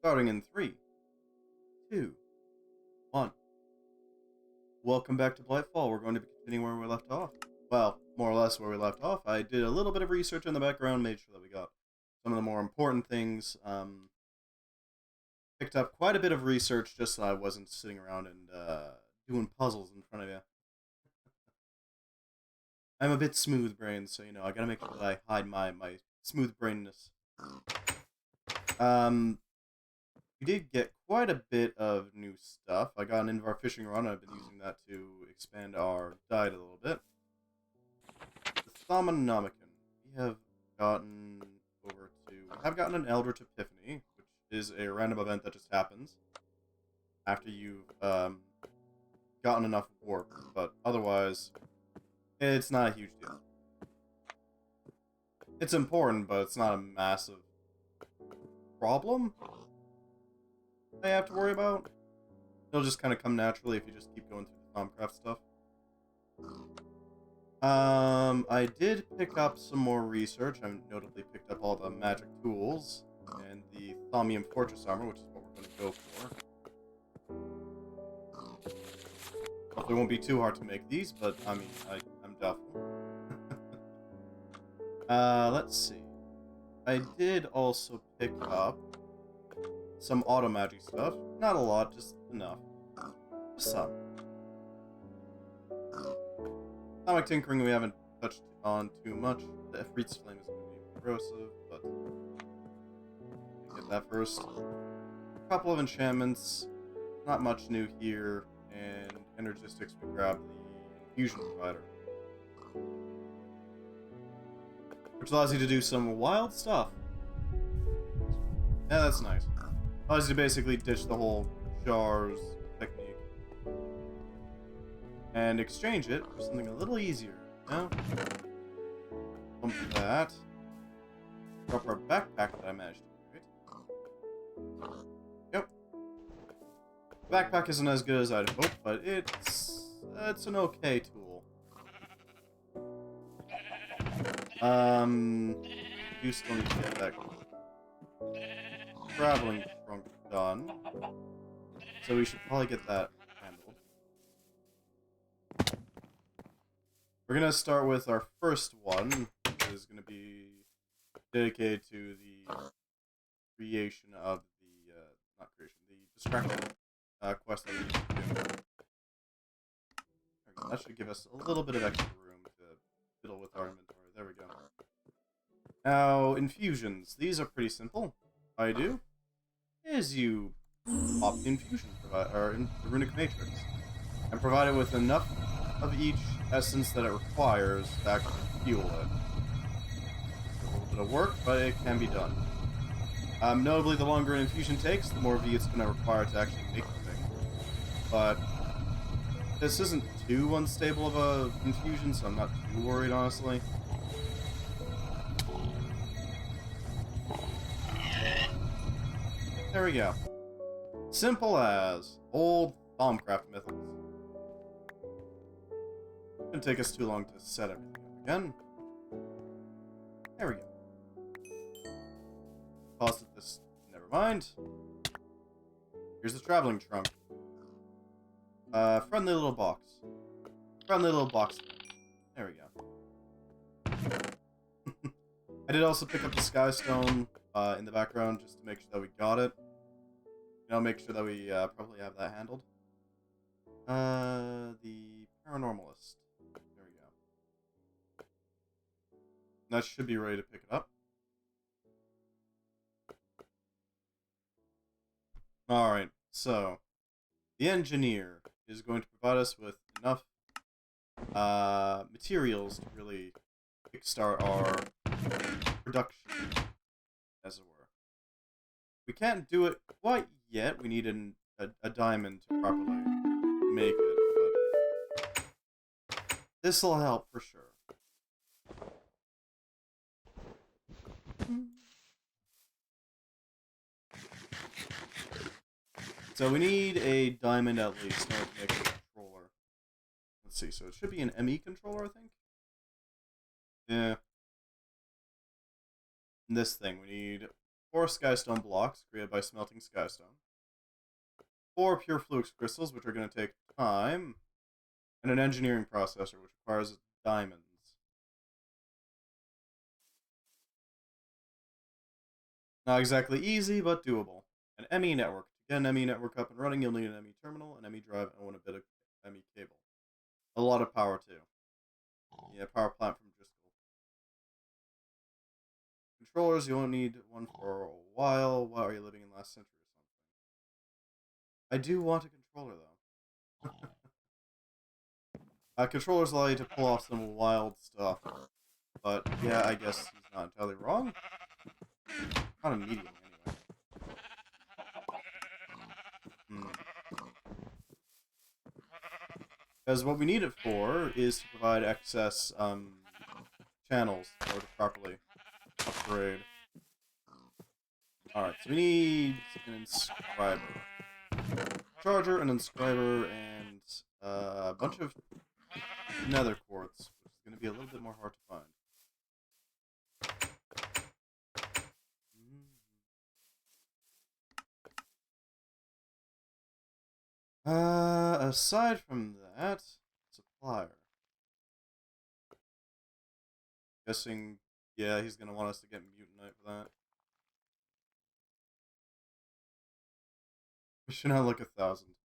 Starting in 3, 2, 1. Welcome back to Blightfall. We're going to be continuing where we left off. Well, more or less where we left off. I did a little bit of research in the background, made sure that we got some of the more important things. Picked up quite a bit of research just so I wasn't sitting around and doing puzzles in front of you. I'm a bit smooth-brained, so, I gotta make sure that I hide my smooth-brainedness. We did get quite a bit of new stuff. I got an Invar fishing rod, and I've been using that to expand our diet a little bit. The thaumium. We have gotten an Eldritch Epiphany, which is a random event that just happens after you've gotten enough warp, but otherwise, it's not a huge deal. It's important, but it's not a massive problem I have to worry about. It'll just kind of come naturally if you just keep going through the thaumcraft stuff. I did pick up some more research. I notably picked up all the magic tools and the thaumium fortress armor, which is what we're going to go for. Hopefully it won't be too hard to make these, but I mean, I'm doubtful. Let's see. I did also pick up some auto magic stuff. Not a lot, just enough. Just some. Atomic tinkering we haven't touched on too much. The Efreet's flame is going to be corrosive, but get that first. A couple of enchantments. Not much new here. And energistics, we grab the infusion provider, which allows you to do some wild stuff. Yeah, that's nice. Allows you to basically ditch the whole jars technique and exchange it for something a little easier. Now, pump that. Drop our backpack that I managed to create. Yep. Backpack isn't as good as I'd hoped, but it's an okay tool. You still need to get that traveling trunk done, so we should probably get that handled. We're gonna start with our first one, which is gonna be dedicated to the creation of the the distraction quest that we need to do. That should give us a little bit of extra room to fiddle with our inventory. There we go. Now, infusions. These are pretty simple. All you do is you pop the infusion in the runic matrix and provide it with enough of each essence that it requires to actually fuel it. It's a little bit of work, but it can be done. Notably, the longer an infusion takes, the more V it's going to require to actually make the thing. But this isn't too unstable of a infusion, so I'm not too worried, honestly. There we go. Simple as old thaumcraft methods. Shouldn't take us too long to set everything up again. There we go. Toss it this. Never mind. Here's the traveling trunk. Friendly little box. Friendly little box. There we go. I did also pick up the sky stone in the background just to make sure that we got it. Make sure that we probably have that handled. The paranormalist. There we go. That should be ready to pick it up. Alright, so the engineer is going to provide us with enough materials to really kickstart our production, as it were. We can't do it quite yet. We need a diamond to properly make it, but this'll help for sure. So we need a diamond at least in order to make a controller. Let's see, so it should be an ME controller, I think? Yeah. And this thing, we need 4 skystone blocks created by smelting skystone, 4 pure flux crystals, which are going to take time, and an engineering processor, which requires diamonds. Not exactly easy, but doable. An ME network. To get an ME network up and running, you'll need an ME terminal, an ME drive, and a bit of ME cable. A lot of power, too. Yeah, power plant from Driscoll. Controllers, you won't need one for a while. Why are you living in last century or something? I do want a controller, though. Controllers allow you to pull off some wild stuff. But, yeah, I guess he's not entirely wrong. Kind of medium, anyway. Because what we need it for is to provide excess channels in order to properly upgrade. Alright, so we need an inscriber. Charger, an inscriber, and a bunch of nether quartz, which is going to be a little bit more hard to find. Aside from that, supplier. Guessing, yeah, he's gonna want us to get mutanite for that. We should have like 1,000.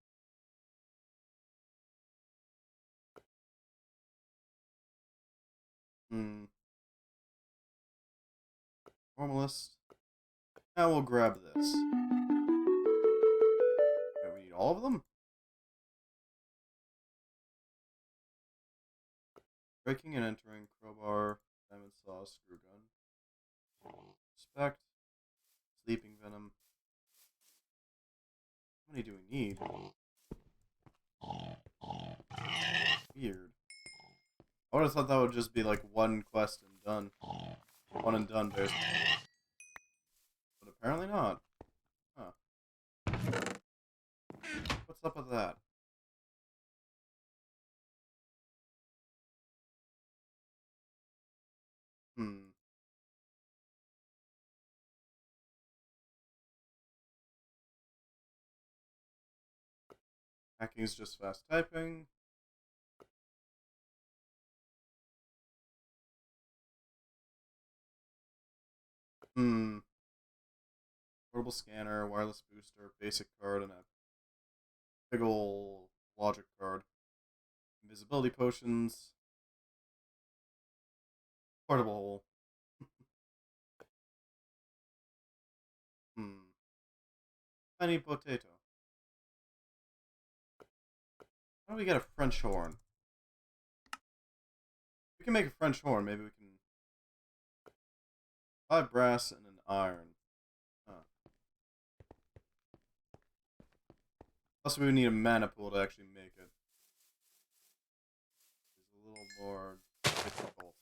Normalist. Now we'll grab this. Okay, we need all of them? Breaking and entering, crowbar, diamond saw, screw gun. Respect. Sleeping venom. How many do we need? Weird. I would have thought that would just be like one quest and done. One and done, basically. But apparently not. Huh. What's up with that? Hacking is just fast typing. Portable scanner, wireless booster, basic card, and a big ol' logic card. Invisibility potions. Portable hole. Tiny potato. How do we get a French horn? We can make a French horn. Maybe we can... 5 brass and an iron. Plus we would need a mana pool to actually make it. It's a little more difficult.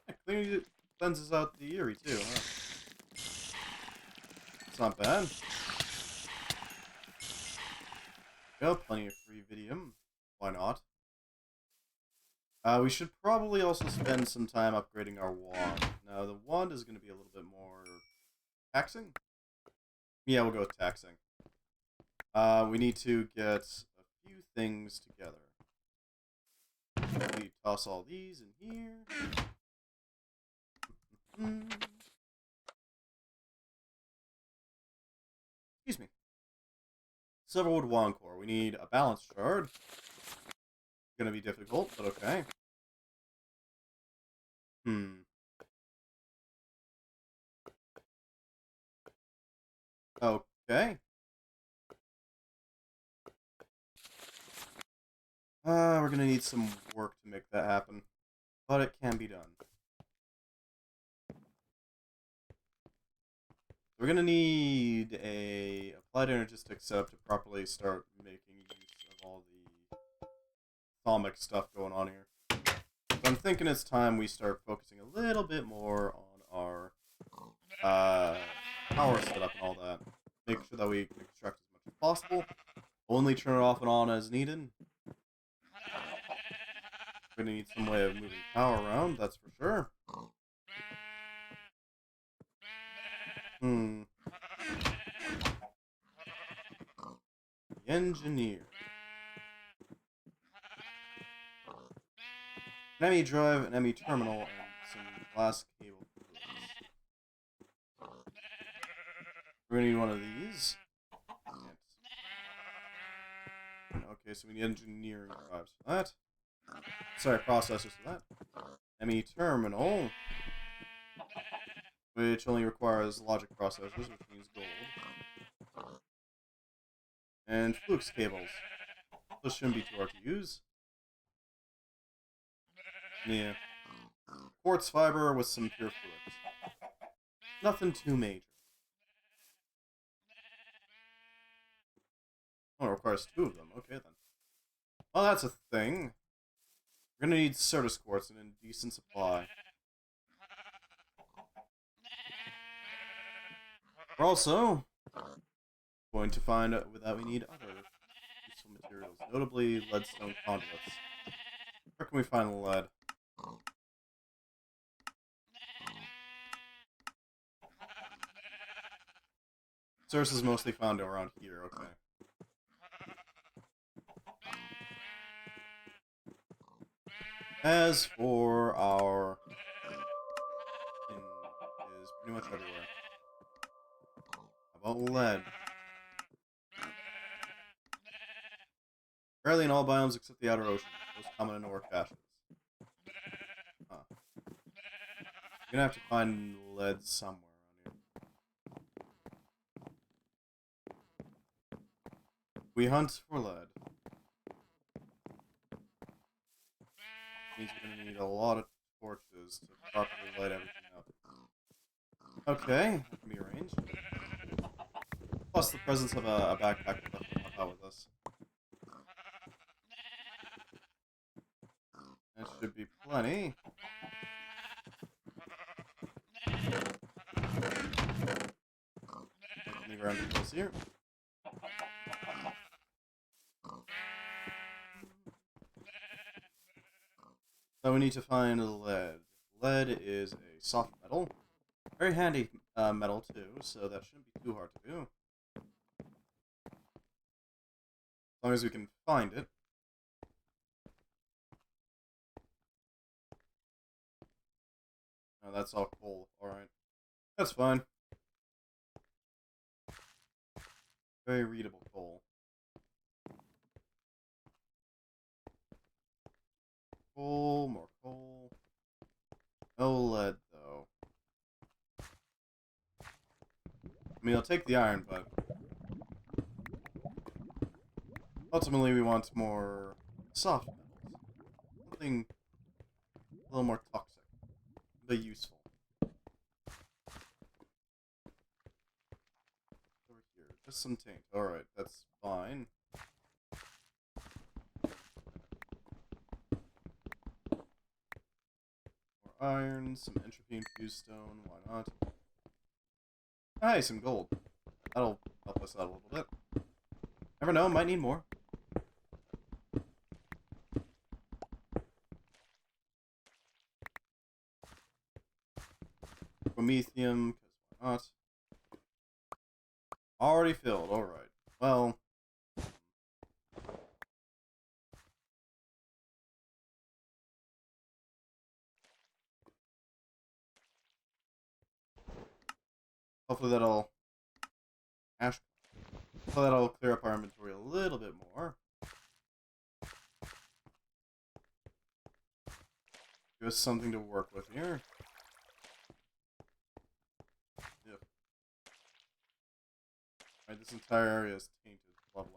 Yeah, clearly cleanses out the Eerie too, huh? It's not bad. Got plenty of free Vidium. Why not? We should probably also spend some time upgrading our wand. Now, the wand is going to be a little bit more taxing. Yeah, we'll go with taxing. We need to get a few things together. We toss all these in here. Excuse me. Silverwood wand core. We need a balance shard. Gonna be difficult, but okay. Okay. We're gonna need some work to make that happen. But it can be done. We're gonna need a applied energistic setup to properly start making use of all the thaumic stuff going on here. So I'm thinking it's time we start focusing a little bit more on our power setup and all that. Make sure that we can extract as much as possible. Only turn it off and on as needed. We're gonna need some way of moving power around, that's for sure. Hmm. The engineer. An ME drive, an ME terminal, and some glass cable. We're gonna need one of these. Okay, so we need engineering drives for that. Sorry, processors for that. ME terminal, which only requires logic processors, which means gold. And flux cables. Those shouldn't be too hard to use. Yeah. Quartz fiber with some pure flux. Nothing too major. Oh, it requires 2 of them. Okay, then. Well, that's a thing. We're gonna need Certus quartz in a decent supply. We're also going to find out that we need other useful materials, notably leadstone conduits. Where can we find lead? Certus is mostly found around here, okay. As for our tin is pretty much everywhere. How about lead? Rarely in all biomes except the outer ocean, most common in ore caches. Huh. You're gonna have to find lead somewhere around here. We hunt for lead. Means we're gonna need a lot of torches to properly light everything up. Okay, that can be arranged. Plus the presence of a backpack will definitely help out with us. That should be plenty. Leave around the place here. So we need to find lead. Lead is a soft metal. Very handy metal too, so that shouldn't be too hard to do. As long as we can find it. Oh, that's all coal. Alright. That's fine. Very readable coal. Coal, more coal. No lead, though. I mean, I'll take the iron, but ultimately we want more soft metals. Something a little more toxic, but useful. Over here, just some taint. Alright, that's fine. More iron, some entropy infused stone, why not? Hey, some gold. That'll help us out a little bit. Never know, might need more. Promethium, because why not? Already filled, alright. Well. Hopefully that'll Hopefully that'll clear up our inventory a little bit more. Give us something to work with here. Yep. Alright, this entire area is tainted. Lovely.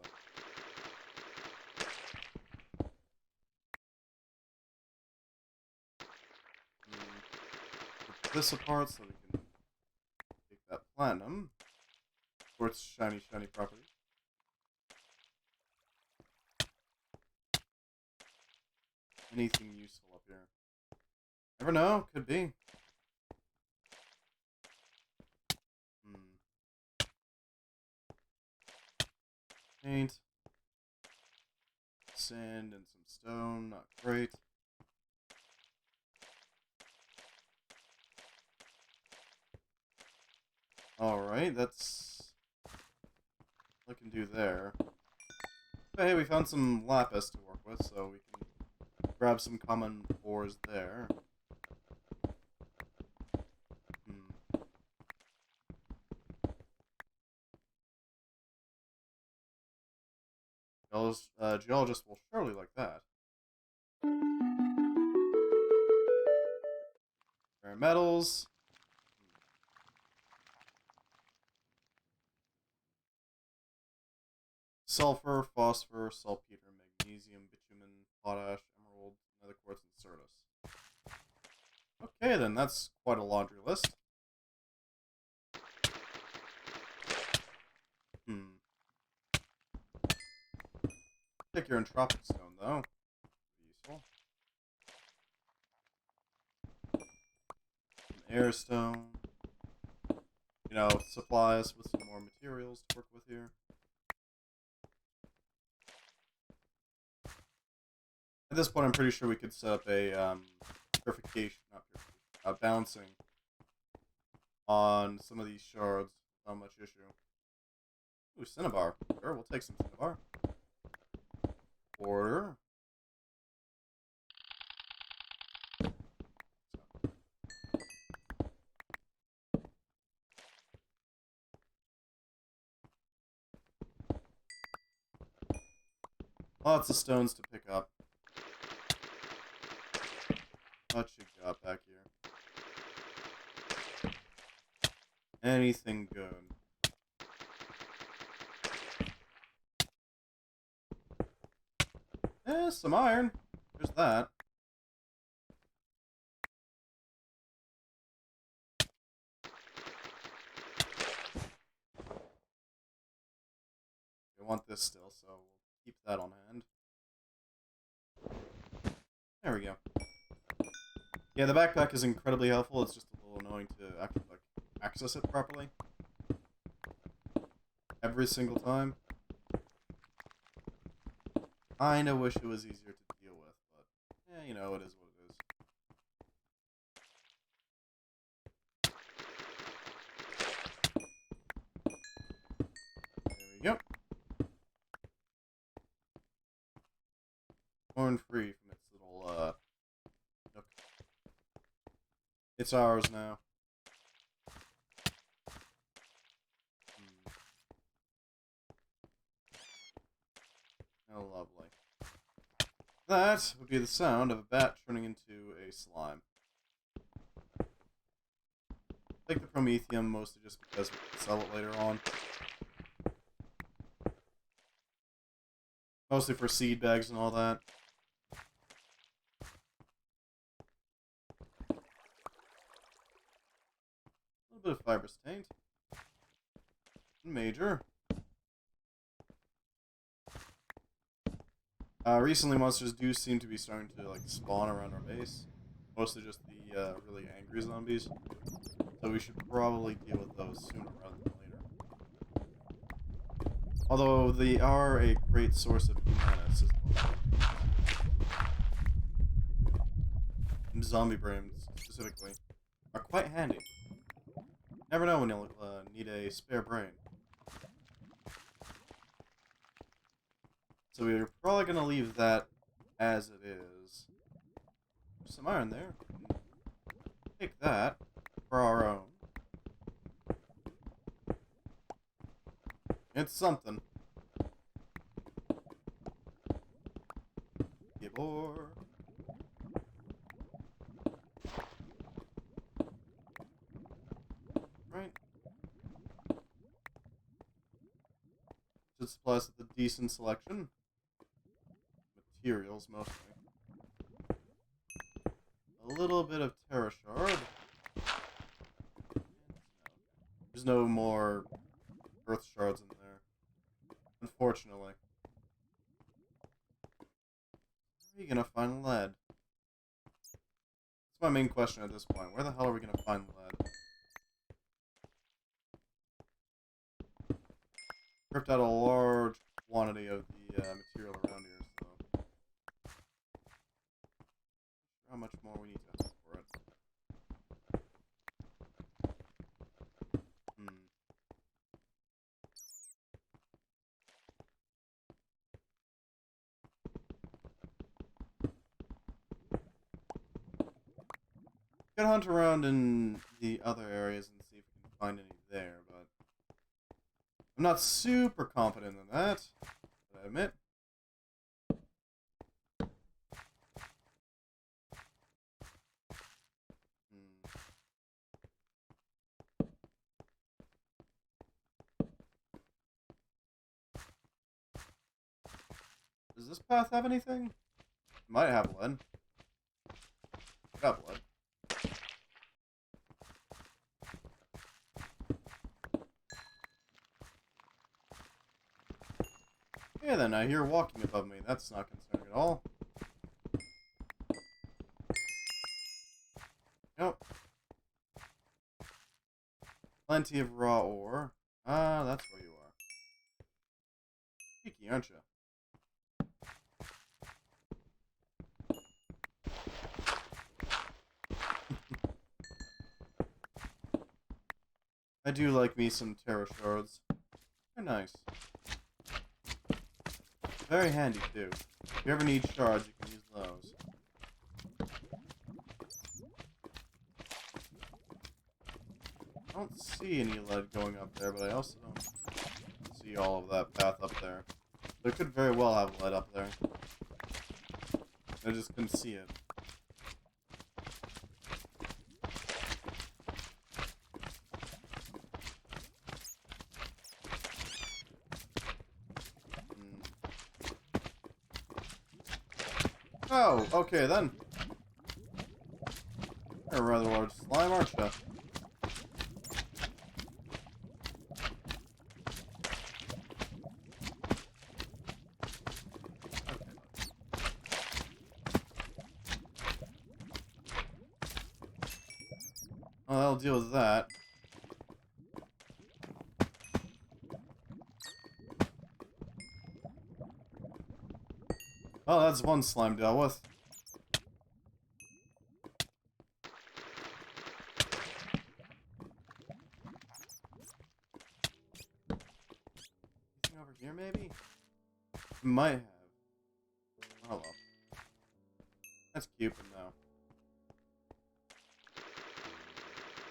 Put this apart so we can take that platinum. For its shiny, shiny properties. Anything useful up here? Never know, could be. Paint. Sand and some stone, not great. Alright, that's all I can do there. But hey, we found some lapis to work with, so we can grab some common ores there. Geologists will surely like that. Rare metals. Sulfur, phosphor, saltpeter, magnesium, bitumen, potash, emerald, nether quartz, and certus. Okay then, that's quite a laundry list. Take your entropic stone though. Useful. An air stone. You know, supply us with some more materials to work with here. At this point, I'm pretty sure we could set up a purification, not purification, balancing on some of these shards without much issue. Ooh, cinnabar. Sure, we'll take some cinnabar. Order. Lots of stones to pick up. What you got back here? Anything good? Some iron. There's that. I want this still, so we'll keep that on hand. There we go. Yeah, the backpack is incredibly helpful. It's just a little annoying to actually access it properly every single time. I know, wish it was easier to deal with, but yeah, you know, it is what it is. There we go. Torn free from its little nook. It's ours now. Oh, lovely. That would be the sound of a bat turning into a slime. Take the promethium mostly just because we can sell it later on. Mostly for seed bags and all that. A little bit of fibrous taint. Major. Recently, monsters do seem to be starting to like spawn around our base. Mostly just the really angry zombies. So we should probably deal with those sooner rather than later. Although they are a great source of menace as well. Zombie brains, specifically, are quite handy. Never know when you'll need a spare brain. So we're probably going to leave that as it is. There's some iron there. Take that for our own. It's something. Gibor. Right. Should supply us with a decent selection. Materials, mostly. A little bit of terra shard. There's no more earth shards in there, unfortunately. Where are you gonna find lead? That's my main question at this point. Where the hell are we gonna find lead? Ripped out a large quantity of the material around here, so how much more we need to have for it. Could hunt around in the other areas and see if we can find any there, but I'm not super confident in that, I admit. Does this path have anything? Might have lead. I got blood. Yeah, then I hear walking above me. That's not concerning at all. Nope. Plenty of raw ore. Ah, that's where you are. Cheeky, aren't you? I do like me some terra shards. They're nice. Very handy, too. If you ever need shards, you can use those. I don't see any lead going up there, but I also don't see all of that path up there. There could very well have lead up there. I just couldn't see it. Oh, okay then. You're a rather large slime, aren't you? Well, that'll deal with that. Oh, that's one slime dealt with. Anything over here, maybe? Might have. Oh well. That's Cupid now.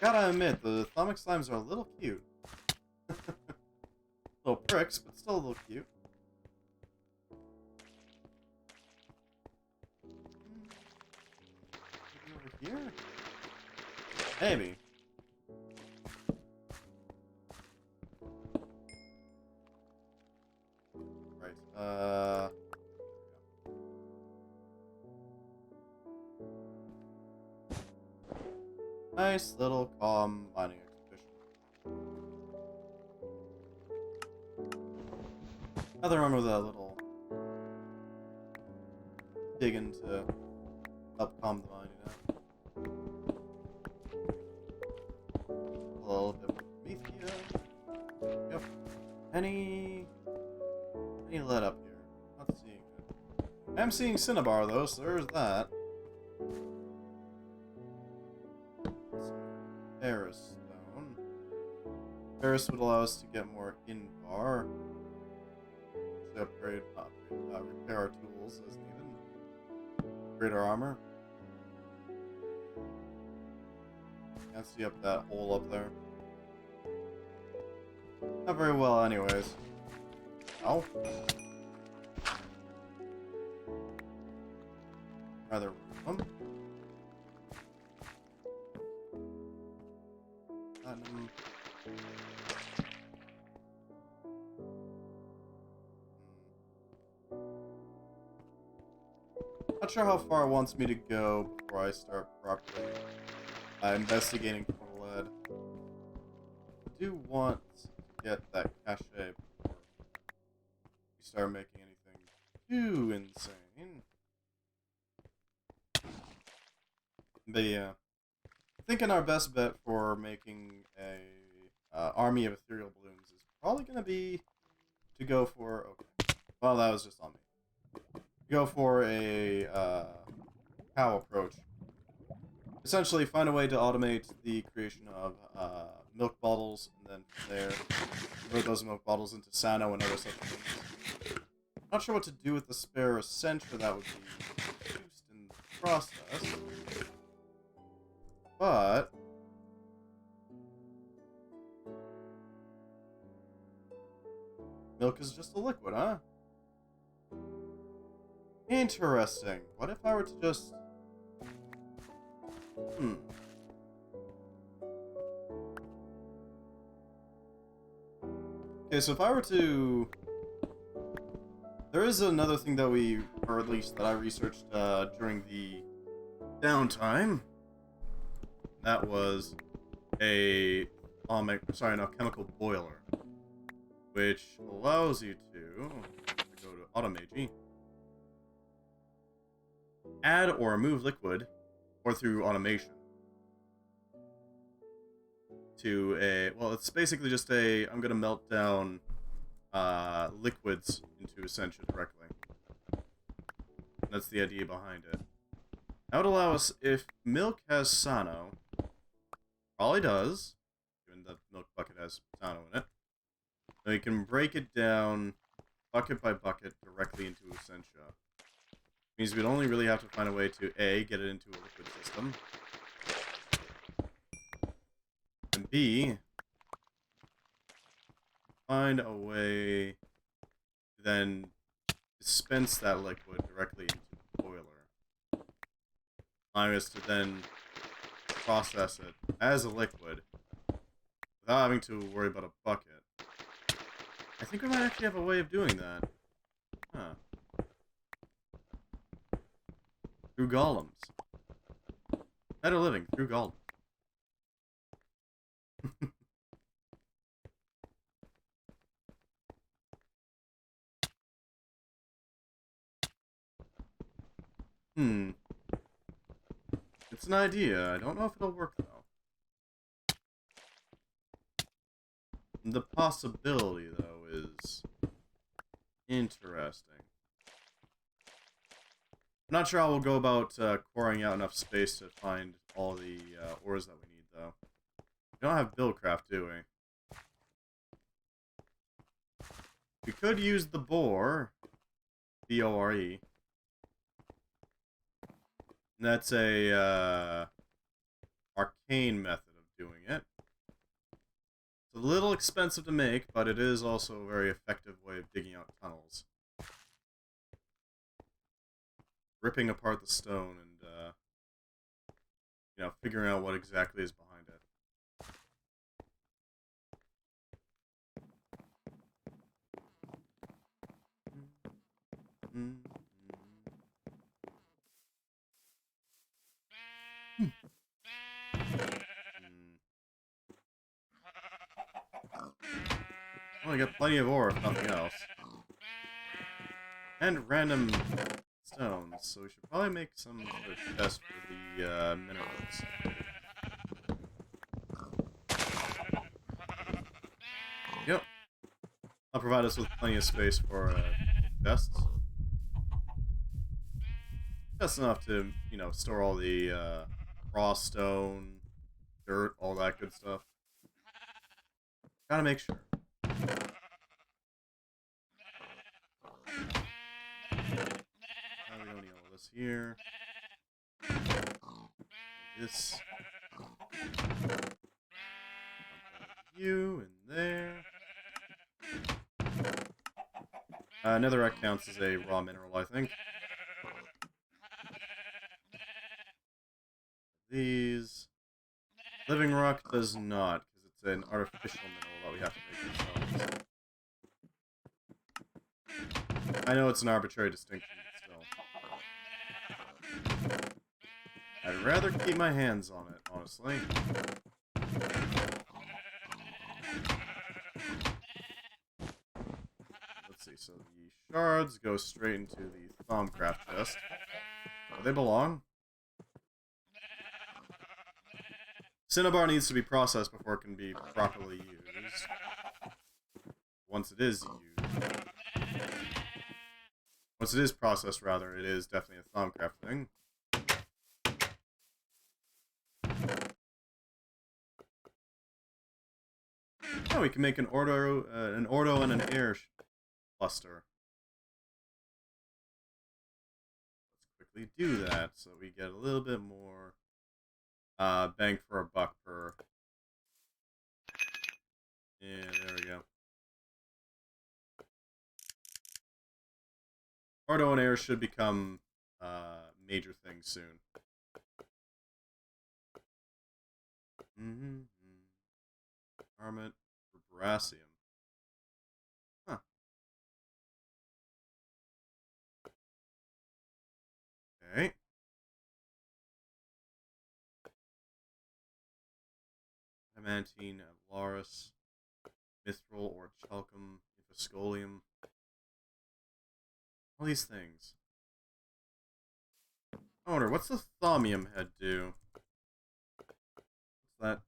Gotta admit, the thaumic slimes are a little cute. Little pricks, but still a little cute. Maybe over here? Maybe. Right, nice little calm mining expedition. Nothing wrong with that little dig into help calm the mind, you know? A little bit more Prometheus. Yep. Any lead up here? Not seeing it. I'm seeing cinnabar though, so there's that. Ferrous stone. Ferrous would allow us to get more in-bar. Repair our tools as needed. Upgrade our armor. Can't see up that hole up there. Not very well, anyways. Ow. Rather room. Platinum. Not sure how far it wants me to go before I start properly investigating for lead. I do want to get that cache before we start making anything too insane. But yeah, I'm thinking our best bet for making a army of ethereal balloons is probably going to be to go for... Okay, well, that was just on me. Go for a cow approach. Essentially, find a way to automate the creation of milk bottles, and then from there, convert those milk bottles into sano and other such things. Not sure what to do with the spare Essentia that would be used in the process. But milk is just a liquid, huh? Interesting. What if I were to just... Okay, so if I were to... There is another thing that we, or at least that I researched during the downtime. That was a chemical boiler, which allows you to go to Automagy, add or remove liquid, or through automation, to a, well, it's basically just a, I'm going to melt down liquids into Essentia directly. That's the idea behind it. That would allow us, if milk has Sano, probably does, given that the milk bucket has Sano in it, then we can break it down bucket by bucket directly into Essentia. Means we'd only really have to find a way to A, get it into a liquid system, and B, find a way to then dispense that liquid directly into the boiler, allowing us to then process it as a liquid without having to worry about a bucket. I think we might actually have a way of doing that. Huh. Through golems. Better living through golems. It's an idea. I don't know if it'll work, though. The possibility, though, is interesting. I'm not sure how we'll go about coring out enough space to find all the ores that we need, though. We don't have Buildcraft, do we? We could use the Bore. B-O-R-E. That's a arcane method of doing it. It's a little expensive to make, but it is also a very effective way of digging out tunnels. Ripping apart the stone and, you know, figuring out what exactly is behind it. Well, I got plenty of ore, if nothing else. And random stones, so we should probably make some sort of chest for the minerals. Yep. I'll provide us with plenty of space for chests. Just enough to, you know, store all the raw stone, dirt, all that good stuff. Gotta make sure. We don't need all this here. This. You in there. Netherrack counts as a raw mineral, I think. These. Living rock does not, because it's an artificial mineral that we have to make ourselves. I know it's an arbitrary distinction, but still. I'd rather keep my hands on it, honestly. Let's see, so the shards go straight into the thaumcraft chest. Where they belong. Cinnabar needs to be processed before it can be properly used. Once it is processed, rather, it is definitely a thaumcraft thing. Oh, we can make an ordo and an air cluster. Let's quickly do that so we get a little bit more bang for a buck per. Yeah, there we go. Ordo and air should become major things soon. Armament for Brassium. Huh. Okay. Adamantine, Avlaris, Mithril, or Chalcum, Infoscolium. All these things. I wonder, what's the thaumium head do? What's that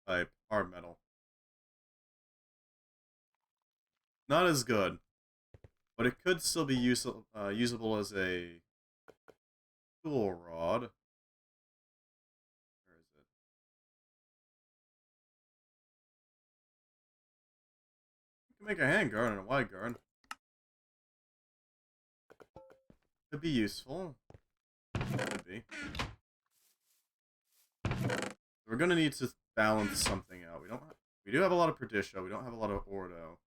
type? Hard metal. Not as good. But it could still be usable as a tool rod. Where is it? You can make a hand guard and a wide guard. Could be useful. Could be. We're gonna need to balance something out. We do have a lot of Perditio. We don't have a lot of Ordo.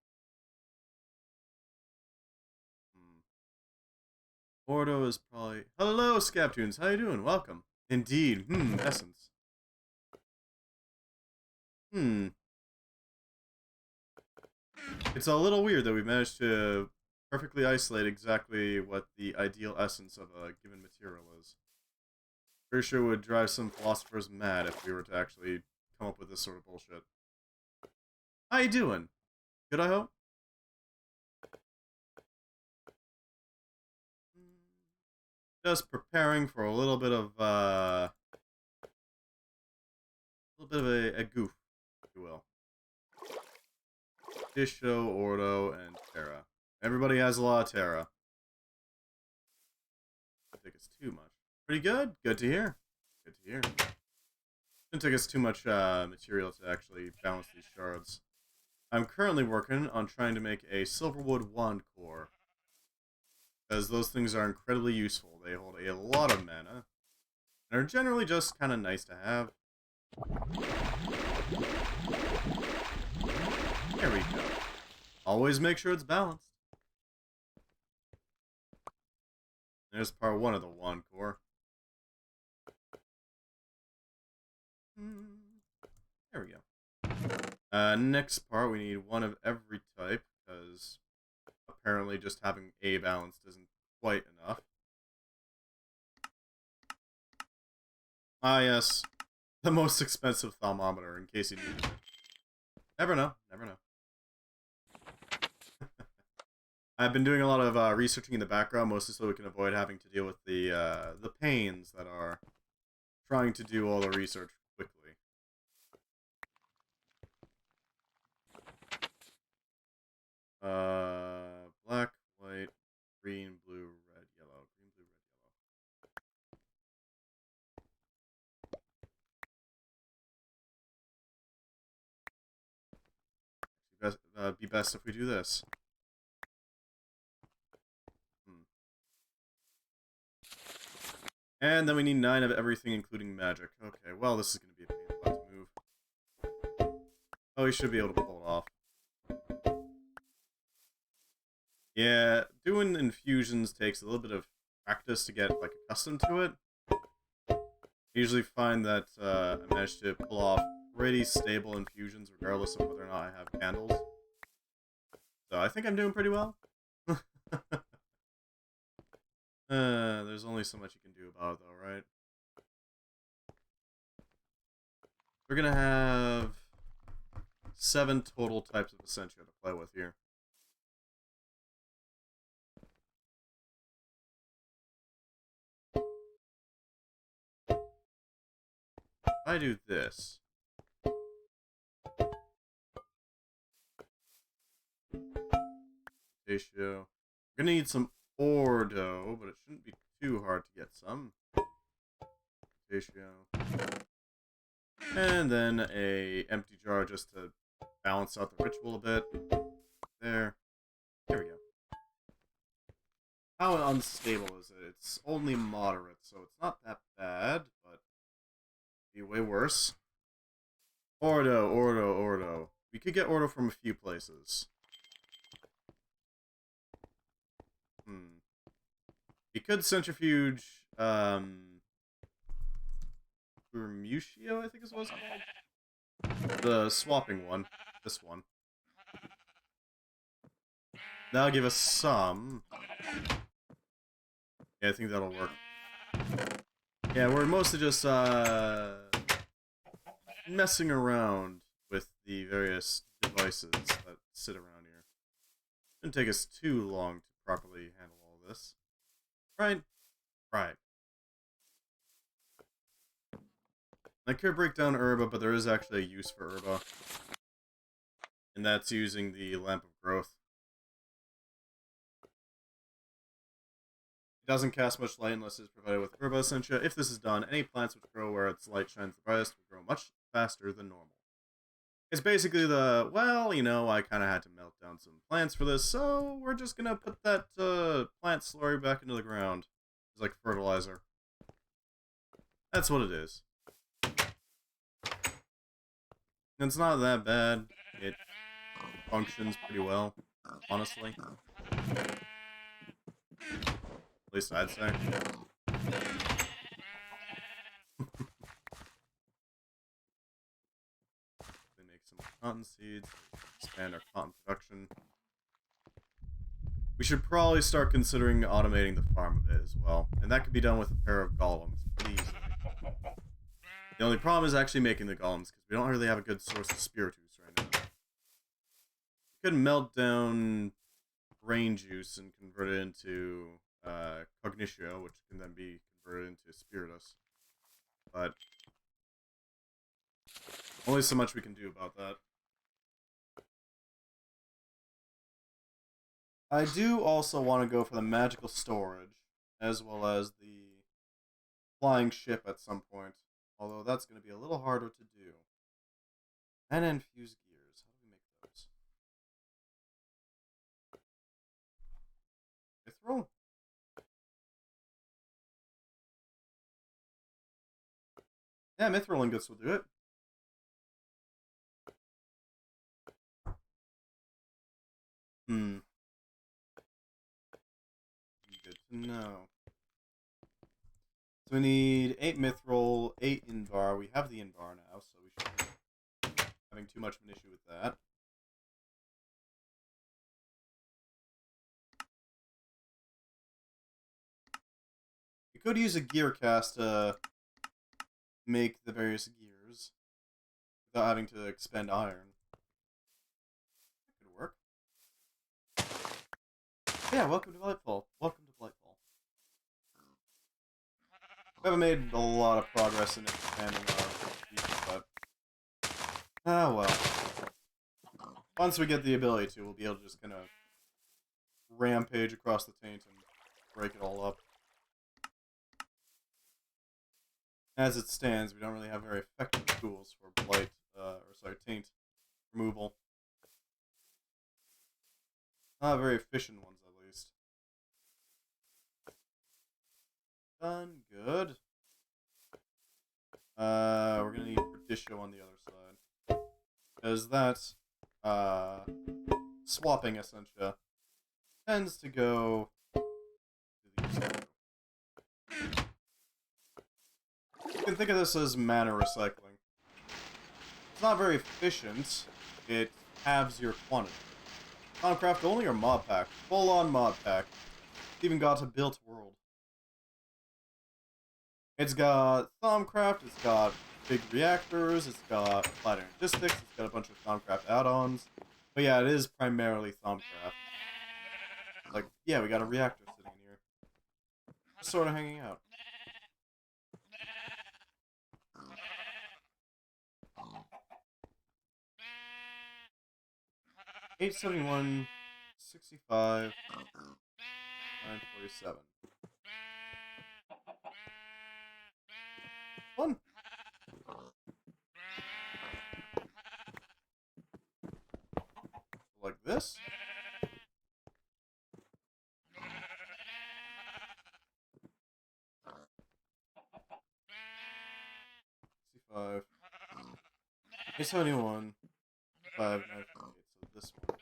Ordo is probably... Hello, Scaptoons. How you doing? Welcome. Indeed. Essence. It's a little weird that we managed to perfectly isolate exactly what the ideal essence of a given material is. Pretty sure it would drive some philosophers mad if we were to actually come up with this sort of bullshit. How you doing? Good, I hope? Just preparing for a little bit of a goof, if you will. Disho, Ordo, and Terra. Everybody has a lot of Terra. I think it's too much. Pretty good. Good to hear. Good to hear. Didn't take us too much material to actually balance these shards. I'm currently working on trying to make a Silverwood Wand Core. Because those things are incredibly useful. They hold a lot of mana. And are generally just kind of nice to have. There we go. Always make sure it's balanced. There's part 1 of the Wand Core. There we go. Next part, we need one of every type, because apparently just having A balanced isn't quite enough. Ah, yes. The most expensive thermometer, in case you needed it. Never know. Never know. I've been doing a lot of researching in the background, mostly so we can avoid having to deal with the pains that are trying to do all the research quickly. Black, white, green, blue, red, yellow. Green, blue, red, yellow. Be best if we do this. And then we need 9 of everything, including magic. Okay, well, this is going to be a pain in the butt to move. Oh, we should be able to pull it off. Yeah, doing infusions takes a little bit of practice to get, like, accustomed to it. I usually find that I manage to pull off pretty stable infusions, regardless of whether or not I have candles. So I think I'm doing pretty well. There's only so much you can do about it, though, right? We're gonna have 7 total types of Essentia to play with here. I do this. Ratio. We're gonna need some Ordo, but it shouldn't be too hard to get some. Ratio. And then a empty jar just to balance out the ritual a bit. There. There we go. How unstable is it? It's only moderate, so it's not that bad, but Be way worse. Ordo. We could get Ordo from a few places. We could centrifuge, Bermutio, I think is what it's called. The swapping one. This one. That'll give us some. Yeah, I think that'll work. Yeah, we're mostly just, messing around with the various devices that sit around here. Shouldn't take us too long to properly handle all this. Right? Right. I could break down Herba, but there is actually a use for Herba. And that's using the Lamp of Growth. It doesn't cast much light unless it's provided with Herba Essentia. If this is done, any plants which grow where its light shines the brightest will grow much faster than normal. It's basically the, well, you know, I kind of had to melt down some plants for this, so we're just going to put that plant slurry back into the ground. It's like fertilizer. That's what it is. It's not that bad. It functions pretty well, honestly. At least I'd say. They make some cotton seeds, expand our cotton production. We should probably start considering automating the farm a bit as well, and that could be done with a pair of golems pretty easily. The only problem is actually making the golems, because we don't really have a good source of spiritus right now. We could melt down brain juice and convert it into cognitio, which can then be converted into spiritus. But only so much we can do about that. I do also want to go for the magical storage, as well as the flying ship at some point. Although that's going to be a little harder to do. And infuse gears. How do we make those? Mithril? Yeah, mithril ingots will do it. Good to know. So we need 8 mithril, 8 invar. We have the invar now, so we shouldn't be having too much of an issue with that. We could use a gear cast to make the various gears without having to expend iron. That could work. Yeah, welcome to Blightfall. Welcome to Blightfall. We haven't made a lot of progress in expanding our region, but ah well. Once we get the ability to, we'll be able to just kind of rampage across the taint and break it all up. As it stands, we don't really have very effective tools for taint removal. Not very efficient ones, at least. Done. Good. We're gonna need Perdicio on the other side. Because that's, swapping Essentia tends to go to the Essentia. You can think of this as mana recycling. It's not very efficient. It halves your quantity. Thaumcraft only or mod pack? Full on mod pack. It's even got a built world. It's got thaumcraft, it's got big reactors, it's got flat logistics, it's got a bunch of thaumcraft add-ons. But yeah, it is primarily thaumcraft. Like, yeah, we got a reactor sitting in here. Just sort of hanging out. $871, 65, 947. Fun. Like this. A71, 598, so this one.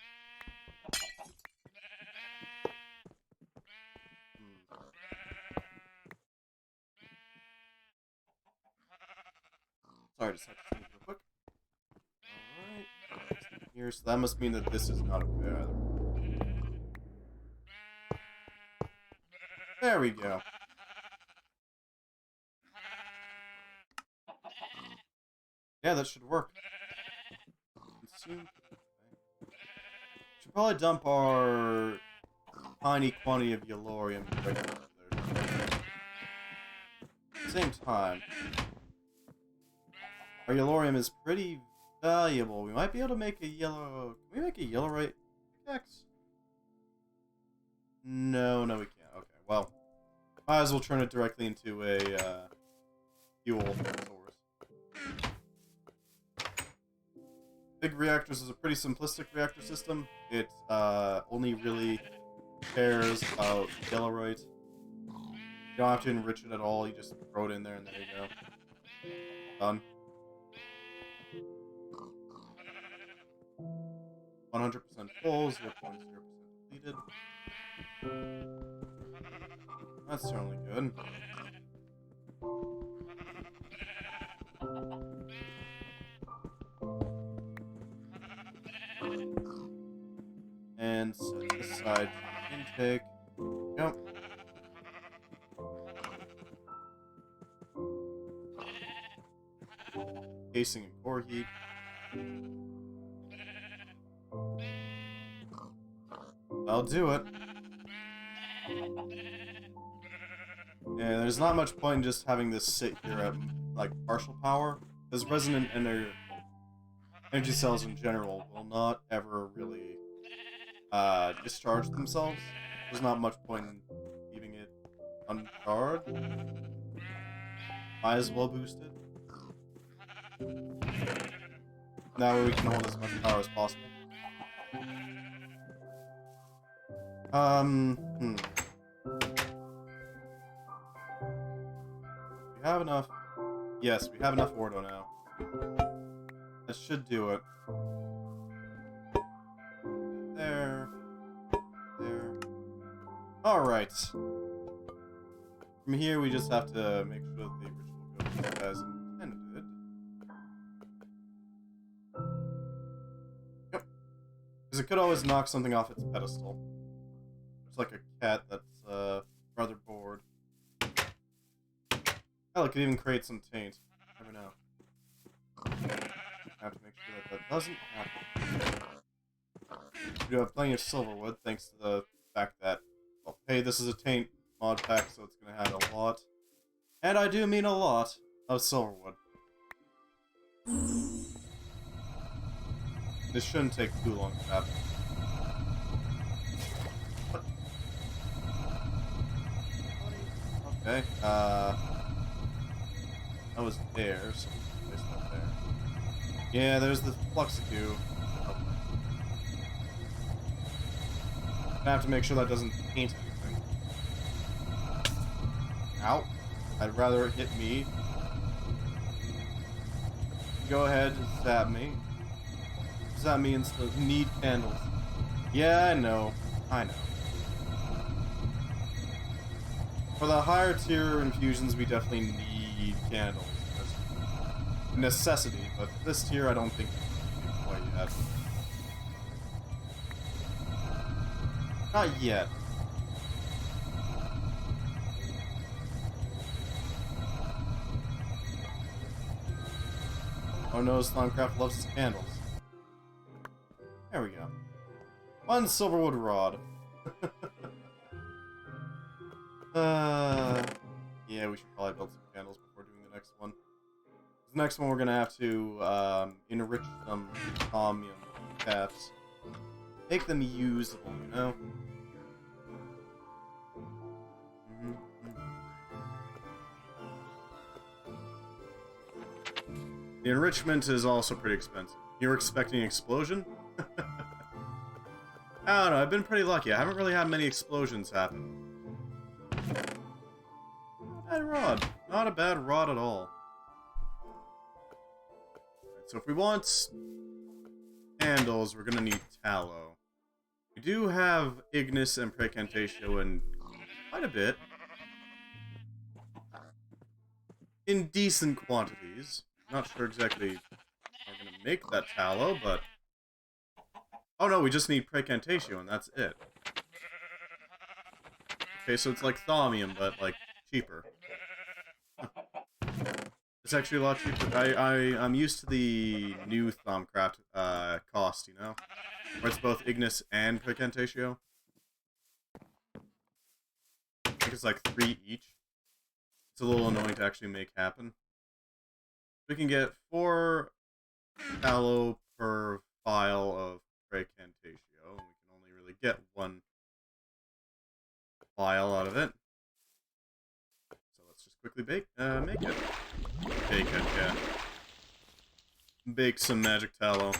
Sorry, just have to think real quick. Alright. Here, so that must mean that this is not okay either. There we go. Yeah, that should work. Consume. Should probably dump our tiny quantity of yellorium right over there. At the same time, our yellorium is pretty valuable. We might be able to make a yellow... Can we make a yellorite pickaxe? No, we can't. Okay, well, might as well turn it directly into a fuel source. Big reactors is a pretty simplistic reactor system. It only really cares about yellorite. You don't have to enrich it at all. You just throw it in there and there you go. Done. 100% full, 0.0% depleted. That's certainly good. And set this aside for intake. Yep. Casing and core heat. I'll do it. Yeah, there's not much point in just having this sit here at, like, partial power, because resonant energy cells in general will not ever really discharge themselves. There's not much point in leaving it uncharged. Might as well boost it. That way we can hold as much power as possible. We have enough. Yes, we have enough Ordo now. That should do it. There. There. Alright. From here, we just have to make sure that the ritual goes as intended. Yep. Because it could always knock something off its pedestal. There's like a cat that's rather bored. Hell, it could even create some taint. Never know. I have to make sure that that doesn't happen. We do have plenty of silverwood, thanks to the fact that, well, hey, this is a taint mod pack, so it's going to have a lot. And I do mean a lot of silverwood. This shouldn't take too long to happen. Okay, that was there, so we placed that there. Yeah, there's the Fluxicue. Oh. I have to make sure that doesn't taint anything. Ow. I'd rather it hit me. Go ahead, zap me. Zap me instead. Need candles. Yeah, I know. I know. For the higher tier infusions, we definitely need candles. That's a necessity, but this tier, I don't think we need it quite yet. Not yet. Oh no, thaumcraft loves his candles. There we go. One silverwood rod. Yeah, we should probably build some candles before doing the next one. The next one we're gonna have to enrich some thaumium caps. Make them usable, you know? The enrichment is also pretty expensive. You're expecting an explosion? I don't know, I've been pretty lucky. I haven't really had many explosions happen. Bad rod. Not a bad rod at all. Right, So if we want candles, we're gonna need tallow. We do have Ignis and Precantatio in quite a bit. In decent quantities. Not sure exactly how we're gonna make that tallow, but... Oh no, we just need Precantatio and that's it. Okay, so it's like thaumium, but, like, cheaper. It's actually a lot cheaper. I'm used to the new thaumcraft cost, you know? Where it's both Ignis and Precantatio. I think it's like 3 each. It's a little annoying to actually make happen. We can get 4 tallow per vial of Precantatio, and we can only really get 1 vial out of it. So let's just quickly make it. Bake it, yeah. Bake some magic tallow.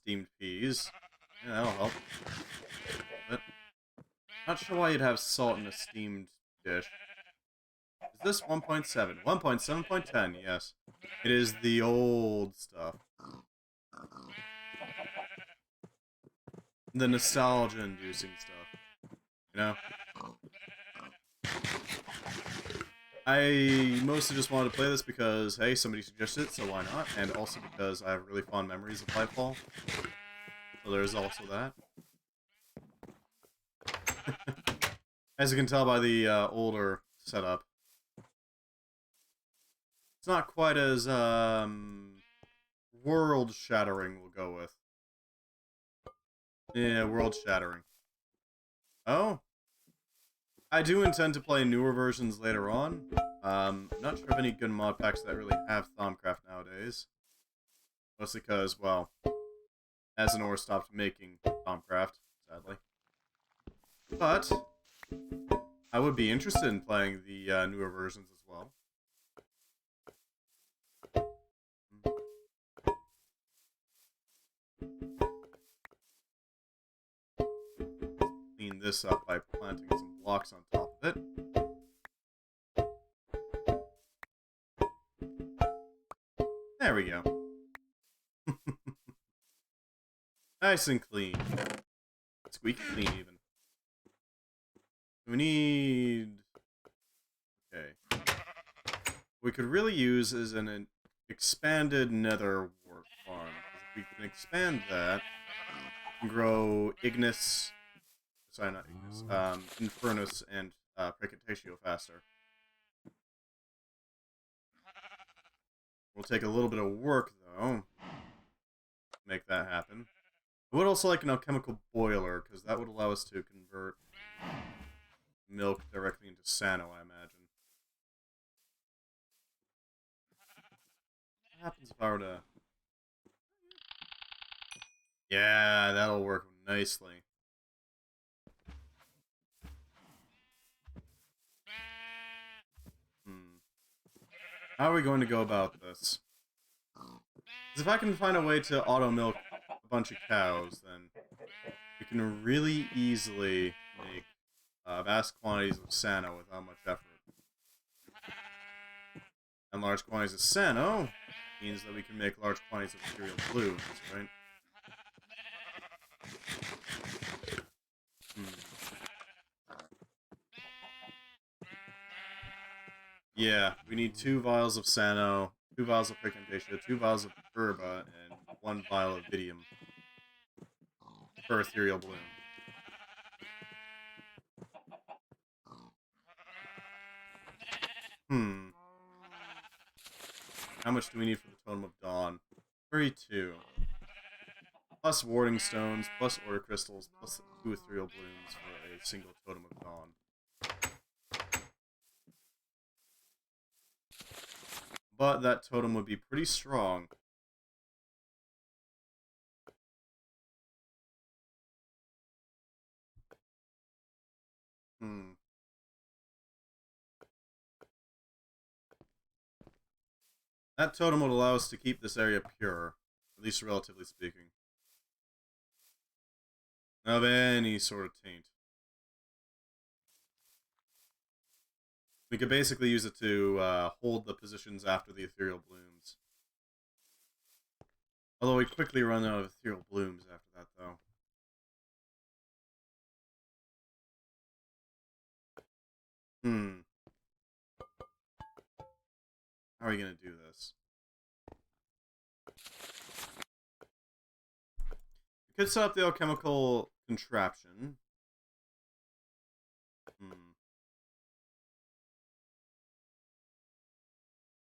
Steamed peas. Yeah, that'll help. But not sure why you'd have salt in a steamed dish. Is this 1.7? 1.7.10, yes. It is the old stuff. The nostalgia-inducing stuff. You know? I mostly just wanted to play this because, hey, somebody suggested it, so why not? And also because I have really fond memories of Blightfall. So there's also that. As you can tell by the older setup. It's not quite as, world-shattering, we'll go with. Yeah, world-shattering. Oh? I do intend to play newer versions later on. I'm not sure of any good mod packs that really have thaumcraft nowadays. Mostly because, well, Asinor stopped making thaumcraft, sadly. But I would be interested in playing the newer versions as well. Clean this up by planting some blocks on top of it. There we go. Nice and clean. Squeaky clean, even. We need... Okay. What we could really use is an expanded nether wart farm. If we can expand that, we can grow Ignis... Sorry, not Ignis. Infernus and Precantatio faster. Will take a little bit of work, though, to make that happen. I would also like an alchemical boiler, because that would allow us to convert milk directly into Sano, I imagine. What happens if I were to... Yeah, that'll work nicely. How are we going to go about this? Because if I can find a way to auto-milk a bunch of cows, then we can really easily make vast quantities of Sano without much effort. And large quantities of Sano means that we can make large quantities of material blooms, right? Yeah, we need 2 vials of Sano, 2 vials of Precantatio, 2 vials of Herba, and 1 vial of Vidium per ethereal bloom. How much do we need for the Totem of Dawn? 32. Plus warding stones, plus order crystals, plus 2 ethereal blooms for a single Totem of Dawn. But that totem would be pretty strong. That totem would allow us to keep this area pure. At least relatively speaking. Of any sort of taint. We could basically use it to hold the positions after the ethereal blooms. Although we quickly run out of ethereal blooms after that, though. How are we going to do this? We could set up the alchemical contraption.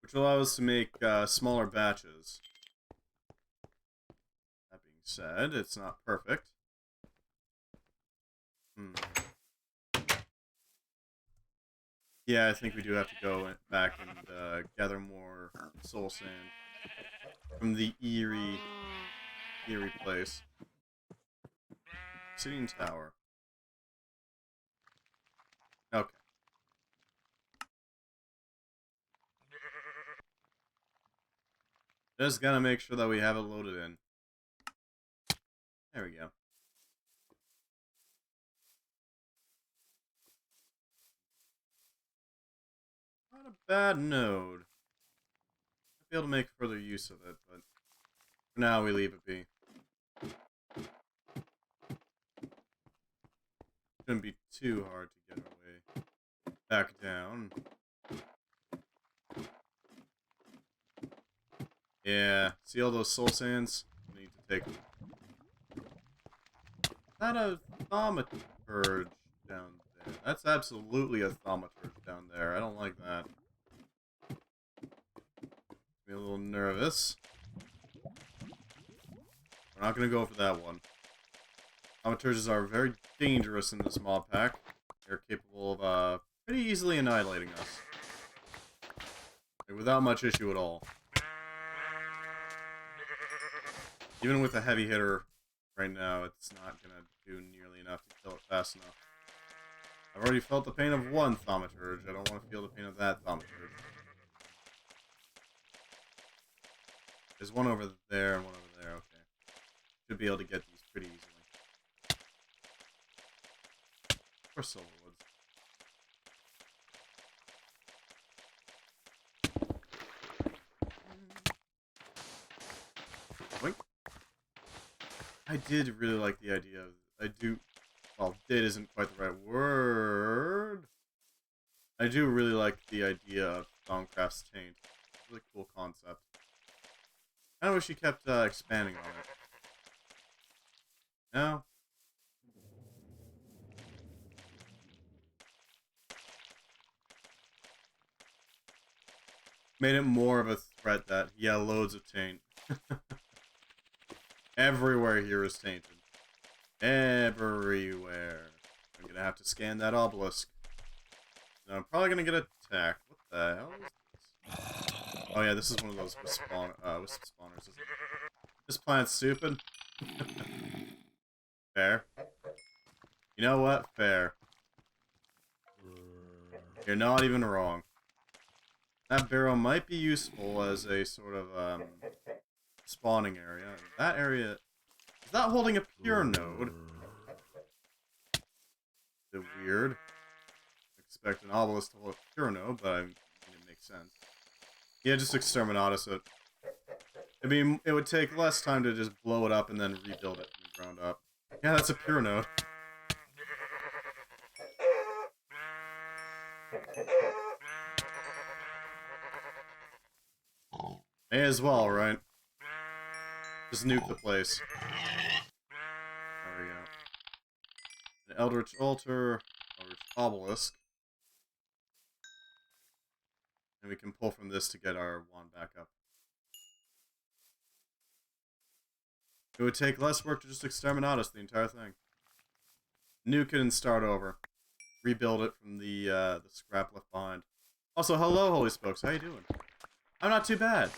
Which will allow us to make smaller batches. That being said, it's not perfect. Yeah, I think we do have to go back and gather more soul sand from the eerie place. Obsidian Tower. Okay. Just gotta make sure that we have it loaded in. There we go. Not a bad node. I'll be able to make further use of it, but for now we leave it be. Shouldn't be too hard to get our way back down. Yeah, see all those soul sands? We need to take them. Is that a thaumaturge down there? That's absolutely a thaumaturge down there. I don't like that. Be a little nervous. We're not gonna go for that one. Thaumaturges are very dangerous in this mob pack. They're capable of pretty easily annihilating us. Without much issue at all. Even with a heavy hitter right now, it's not gonna do nearly enough to kill it fast enough. I've already felt the pain of one thaumaturge. I don't want to feel the pain of that thaumaturge. There's one over there and one over there. Okay. Should be able to get these pretty easily. Of course, silverwoods. Wait. I did really like the idea of... Well, did isn't quite the right word. I do really like the idea of thaumcraft's taint. It's a really cool concept. I wish he kept expanding on it. No? Made it more of a threat that, yeah, loads of taint. Everywhere here is tainted. Everywhere. I'm gonna have to scan that obelisk. And I'm probably gonna get attacked. What the hell is this? Oh yeah, this is one of those wisp spawners, isn't it? This plant's stupid. Fair. You know what? Fair. You're not even wrong. That barrel might be useful as a sort of spawning area. That area is that holding a pure node. It's weird. Expect an obelisk to hold a pure node, but I mean, it makes sense. Yeah, just exterminatus it. I mean, it would take less time to just blow it up and then rebuild it from the ground up. Yeah, that's a pure node. May as well, right? Just nuke the place. There we go. An Eldritch Altar, Eldritch Obelisk. And we can pull from this to get our wand back up. It would take less work to just exterminatus the entire thing. Nuke it and start over. Rebuild it from the scrap left behind. Also, hello, Holy Spokes. How you doing? I'm not too bad.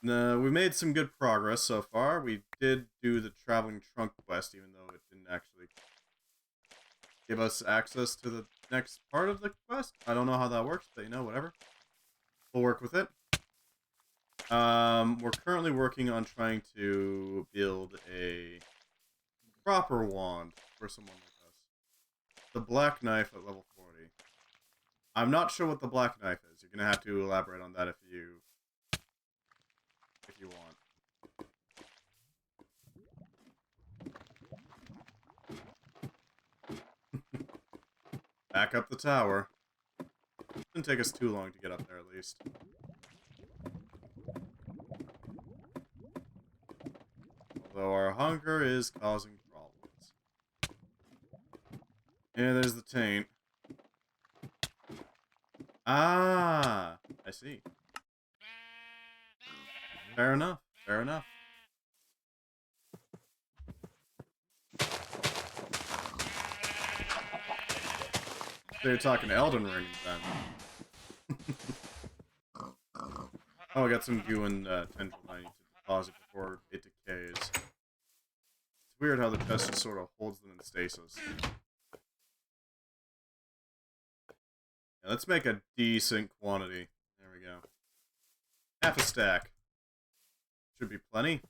We made some good progress so far. We did do the traveling trunk quest, even though it didn't actually give us access to the next part of the quest. I don't know how that works, but you know, whatever. We'll work with it. We're currently working on trying to build a proper wand for someone like us. The black knife at level 40. I'm not sure what the black knife is. You're gonna have to elaborate on that if you want. Back up the tower. Didn't take us too long to get up there, at least. Although our hunger is causing problems. Yeah, there's the taint. Ah, I see. Fair enough. Fair enough. So you're talking Elden Ring, then. Oh, I got some goo and tendril I need to deposit before it decays. It's weird how the chest just sort of holds them in stasis. Yeah, let's make a decent quantity. There we go. Half a stack. Should be plenty.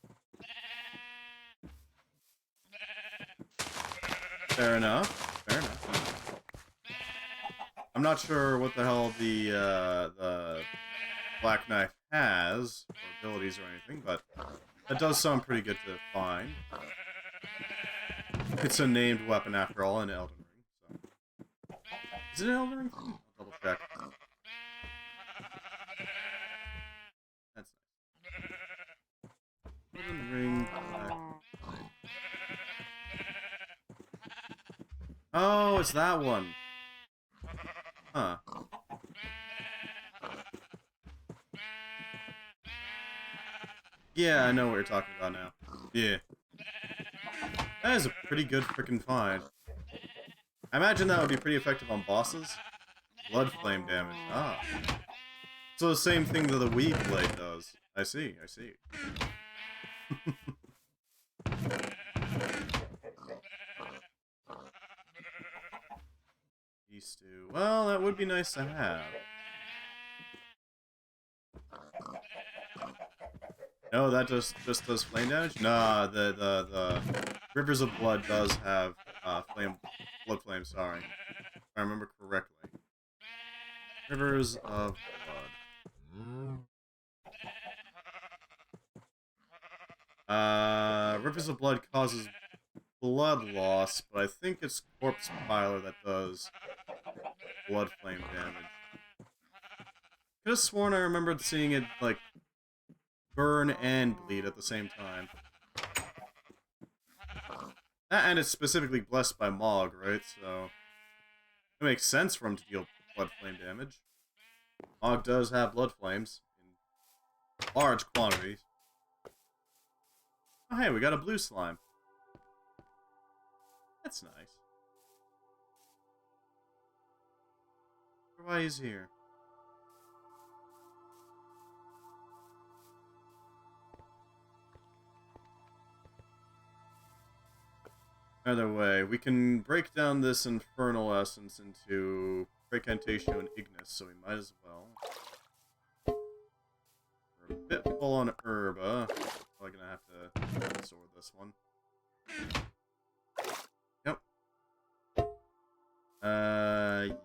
Fair enough. Fair enough. I'm not sure what the hell the black knife has, or abilities or anything, but that does sound pretty good to find. It's a named weapon after all in Elden Ring. So. Is it an Elden Ring? I'll double check. That's nice. Elden Ring. Oh, it's that one. Huh. Yeah, I know what you're talking about now. Yeah. That is a pretty good freaking find. I imagine that would be pretty effective on bosses. Blood flame damage. Ah. So the same thing that the weed blade does. I see, I see. These two. Well, that would be nice to have. No, that just does flame damage? Nah, the Rivers of Blood does have blood flame, sorry. If I remember correctly. Rivers of Blood. Rivers of Blood causes blood loss, but I think it's Corpse Piler that does blood flame damage. Could have sworn I remembered seeing it, like, burn and bleed at the same time. And it's specifically blessed by Mog, right? So it makes sense for him to deal blood flame damage. Mog does have blood flames in large quantities. Oh hey, we got a blue slime. That's nice. Why is here? Either way, we can break down this infernal essence into Precantatio and Ignis, so we might as well. We're a bit full on herba. Probably gonna have to store this one. Yep.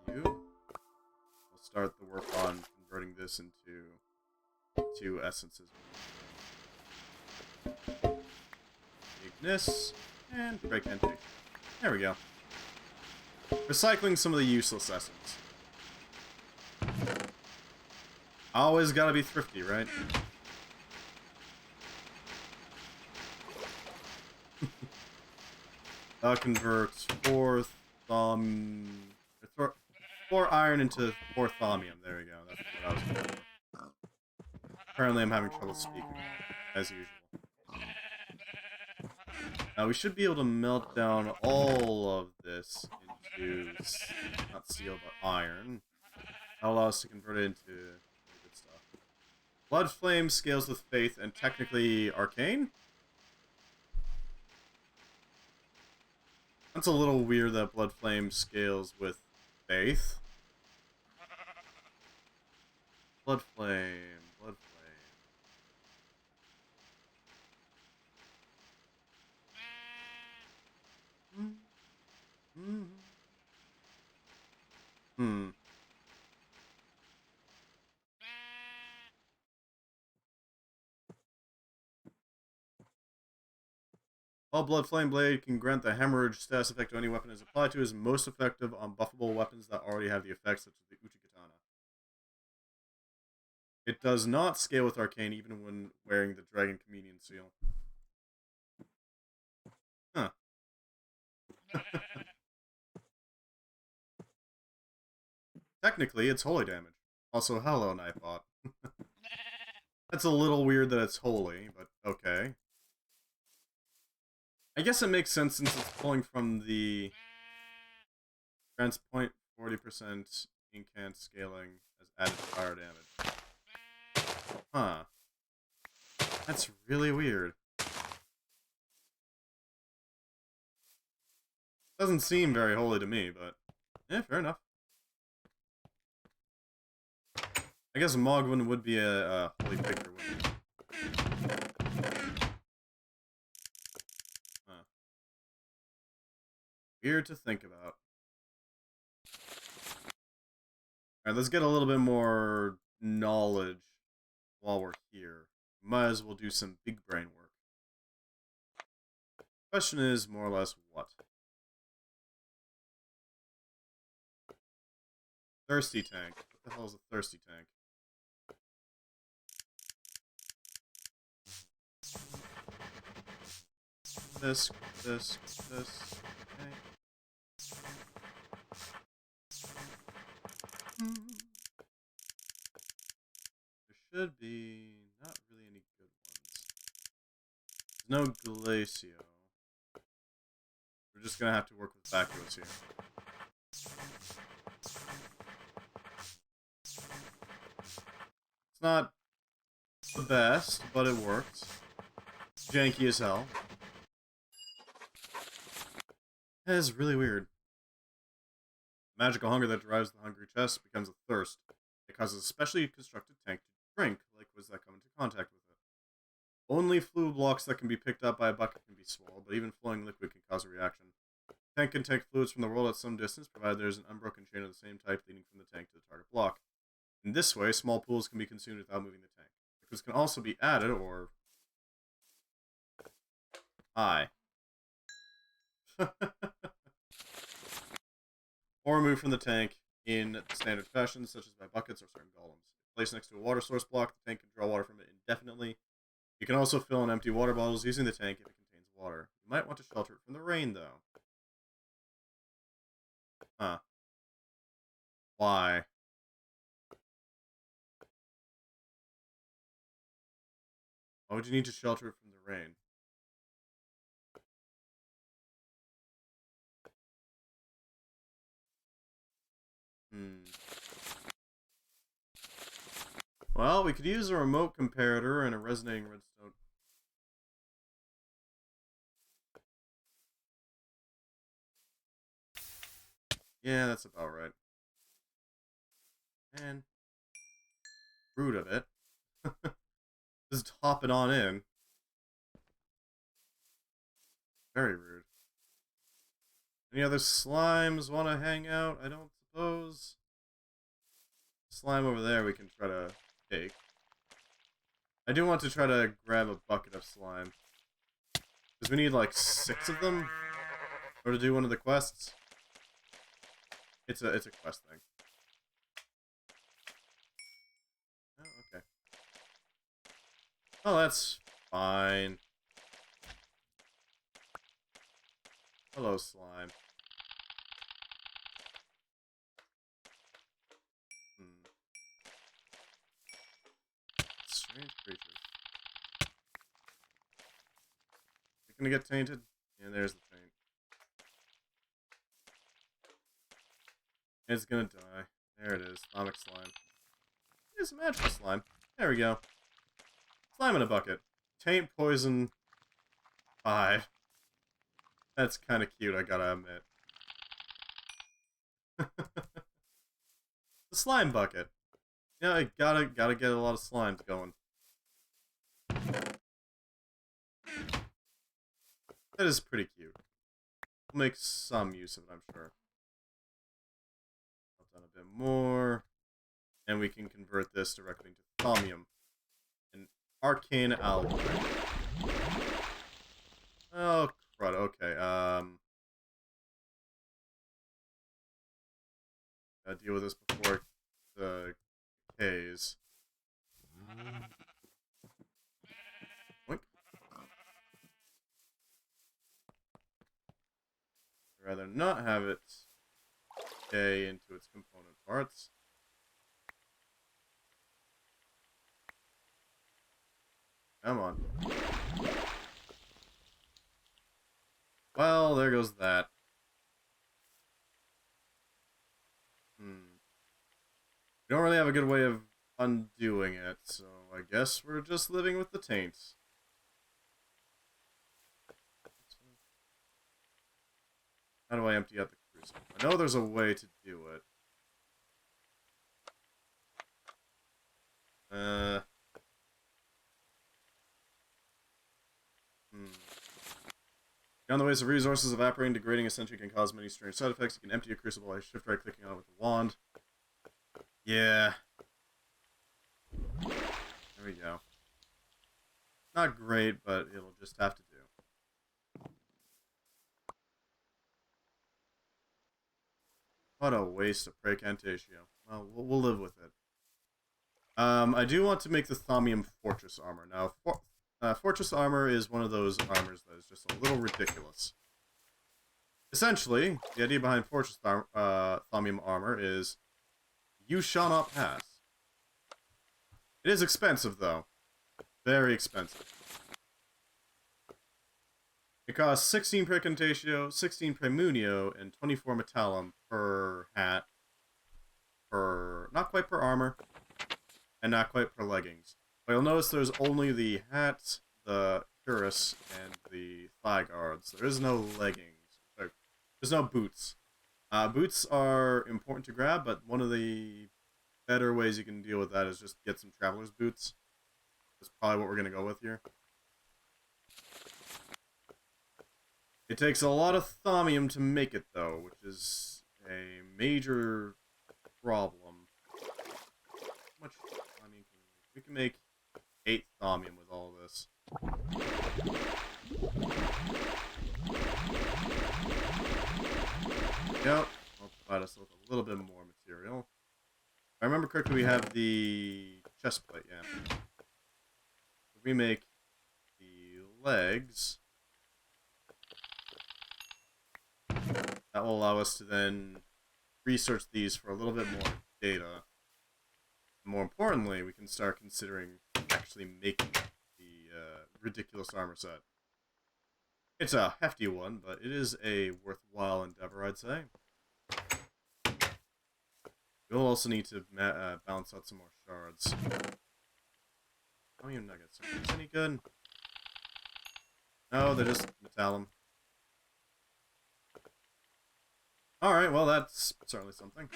You. We'll start the work on converting this into two essences. Ignis. And Precantation. There we go. Recycling some of the useless essence. Always gotta be thrifty, right? Converts 4 iron into 4 thaumium. There we go. That's what I was going for. Apparently I'm having trouble speaking, as usual. Now we should be able to melt down all of this into, not steel, but iron. That'll allow us to convert it into good stuff. Blood Flame scales with Faith and technically Arcane? That's a little weird that Blood Flame scales with Faith. Blood Flame, Blood Flame. Hmm. While Blood Flame Blade can grant the hemorrhage status effect to any weapon it is applied to, is most effective on buffable weapons that already have the effects, such as the Uchi-Katana. It does not scale with Arcane even when wearing the Dragon Communion Seal. Huh. Technically, it's holy damage. Also, hello, Nightbot. That's a little weird that it's holy, but okay. I guess it makes sense since it's pulling from the grants 0.40% incant scaling as added fire damage. Huh. That's really weird. Doesn't seem very holy to me, but yeah, fair enough. I guess Mogwin would be a holy figure, wouldn't he? Huh. Weird to think about. Alright, let's get a little bit more knowledge while we're here. Might as well do some big brain work. Question is more or less what? Thirsty tank. What the hell is a thirsty tank? This. Okay. There should be not really any good ones. There's no Glacio. We're just gonna have to work with vacuos here. It's not the best, but it worked. Janky as hell. That is really weird. Magical hunger that drives the hungry chest becomes a thirst. It causes a specially constructed tank to drink liquids that come into contact with it. Only fluid blocks that can be picked up by a bucket can be swallowed, but even flowing liquid can cause a reaction. The tank can take fluids from the world at some distance, provided there is an unbroken chain of the same type leading from the tank to the target block. In this way, small pools can be consumed without moving the tank. Liquids can also be added or... or removed from the tank in standard fashion, such as by buckets or certain golems. If placed next to a water source block, the tank can draw water from it indefinitely. You can also fill in empty water bottles using the tank if it contains water. You might want to shelter it from the rain, though. Huh. Why? Why would you need to shelter it from the rain? Well, we could use a remote comparator and a resonating redstone. Yeah, that's about right. And rude of it. Just hop it on in. Very rude. Any other slimes want to hang out? I don't suppose. Slime over there we can try to take. I do want to try to grab a bucket of slime. Because we need like 6 of them or to do one of the quests. It's a quest thing. Oh, okay. Oh, that's fine. Hello, slime. Strange creatures. You're gonna get tainted? Yeah, there's the taint. It's gonna die. There it is. Thaumic slime. It's magical slime. There we go. Slime in a bucket. Taint poison 5. That's kind of cute, I gotta admit. The slime bucket. Yeah, I gotta get a lot of slimes going. That is pretty cute. We'll make some use of it, I'm sure. I've done a bit more. And we can convert this directly into thaumium. An arcane alloy. Oh, crud. Okay, gotta deal with this before the decays. Boink. I'd rather not have it decay into its component parts. Come on. Well, there goes that. We don't really have a good way of undoing it, so I guess we're just living with the taints. How do I empty out the crucible? I know there's a way to do it. Beyond the waste of resources, evaporating, degrading, essentially can cause many strange side effects. You can empty a crucible by shift right clicking on it with the wand. Yeah. There we go. Not great, but it'll just have to do. What a waste of Praecantatio. Well, we'll live with it. I do want to make the thaumium fortress armor. Now, fortress armor is one of those armors that is just a little ridiculous. Essentially, the idea behind fortress thaumium armor is you shall not pass. It is expensive, though. Very expensive. It costs 16 Praecantatio, 16 Praemunio, and 24 Metallum per hat. Not quite per armor, and not quite per leggings. But you'll notice there's only the hat, the cuirass, and the thigh guards. There is no leggings. There's no boots. Boots are important to grab, but one of the better ways you can deal with that is just get some traveler's boots. That's probably what we're going to go with here. It takes a lot of thaumium to make it, though, which is a major problem. How much thaumium can we make? We can make 8 thaumium with all this. Yep, I'll provide us with a little bit more material. If I remember correctly, we have the chest plate, yeah. If we make the legs, that will allow us to then research these for a little bit more data. More importantly, we can start considering actually making the ridiculous armor set. It's a hefty one, but it is a worthwhile endeavor, I'd say. We'll also need to balance out some more shards. Thaumium nuggets. Are these any good? No, they're just metallum. Alright, well, that's certainly something.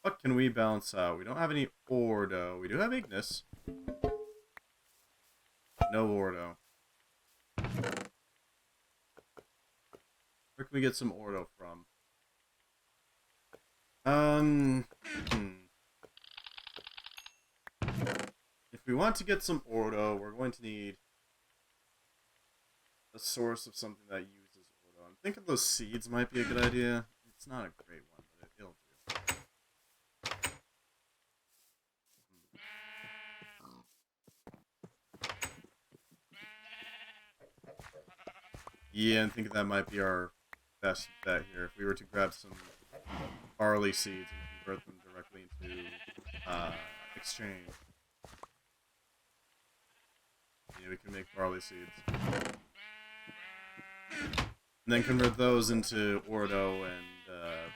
What can we balance out? We don't have any Ordo. We do have Ignis. No Ordo. Where can we get some Ordo from? If we want to get some Ordo, we're going to need a source of something that uses Ordo. I'm thinking those seeds might be a good idea. It's not a great one, but it'll do. Yeah, I'm thinking that might be our best bet here. If we were to grab some barley seeds and convert them directly into exchange. Yeah, we can make barley seeds. And then convert those into Ordo and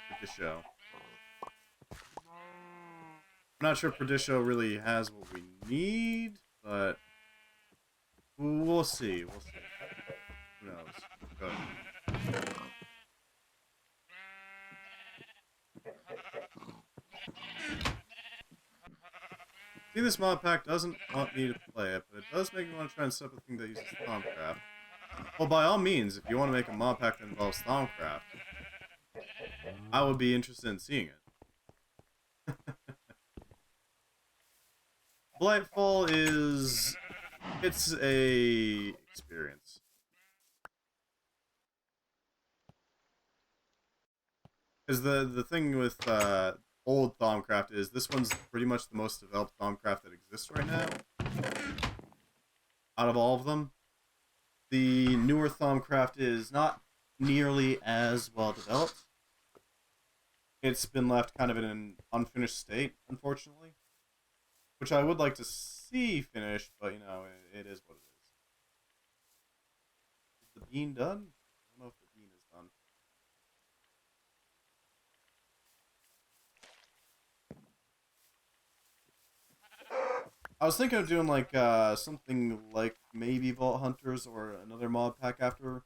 Perditio. I'm not sure Perditio really has what we need, but we'll see. We'll see. Who knows? Good. See, this mod pack doesn't want me to play it, but it does make me want to try and set up a thing that uses thaumcraft. Well, by all means, if you want to make a mod pack that involves thaumcraft, I would be interested in seeing it. Blightfall is... it's a experience. Because the thing with old thaumcraft is this one's pretty much the most developed thaumcraft that exists right now. Out of all of them. The newer thaumcraft is not nearly as well developed. It's been left kind of in an unfinished state, unfortunately. Which I would like to see finished, but you know, it is what it is. Is the bean done? I don't know if the bean is done. I was thinking of doing like something like maybe Vault Hunters or another mod pack after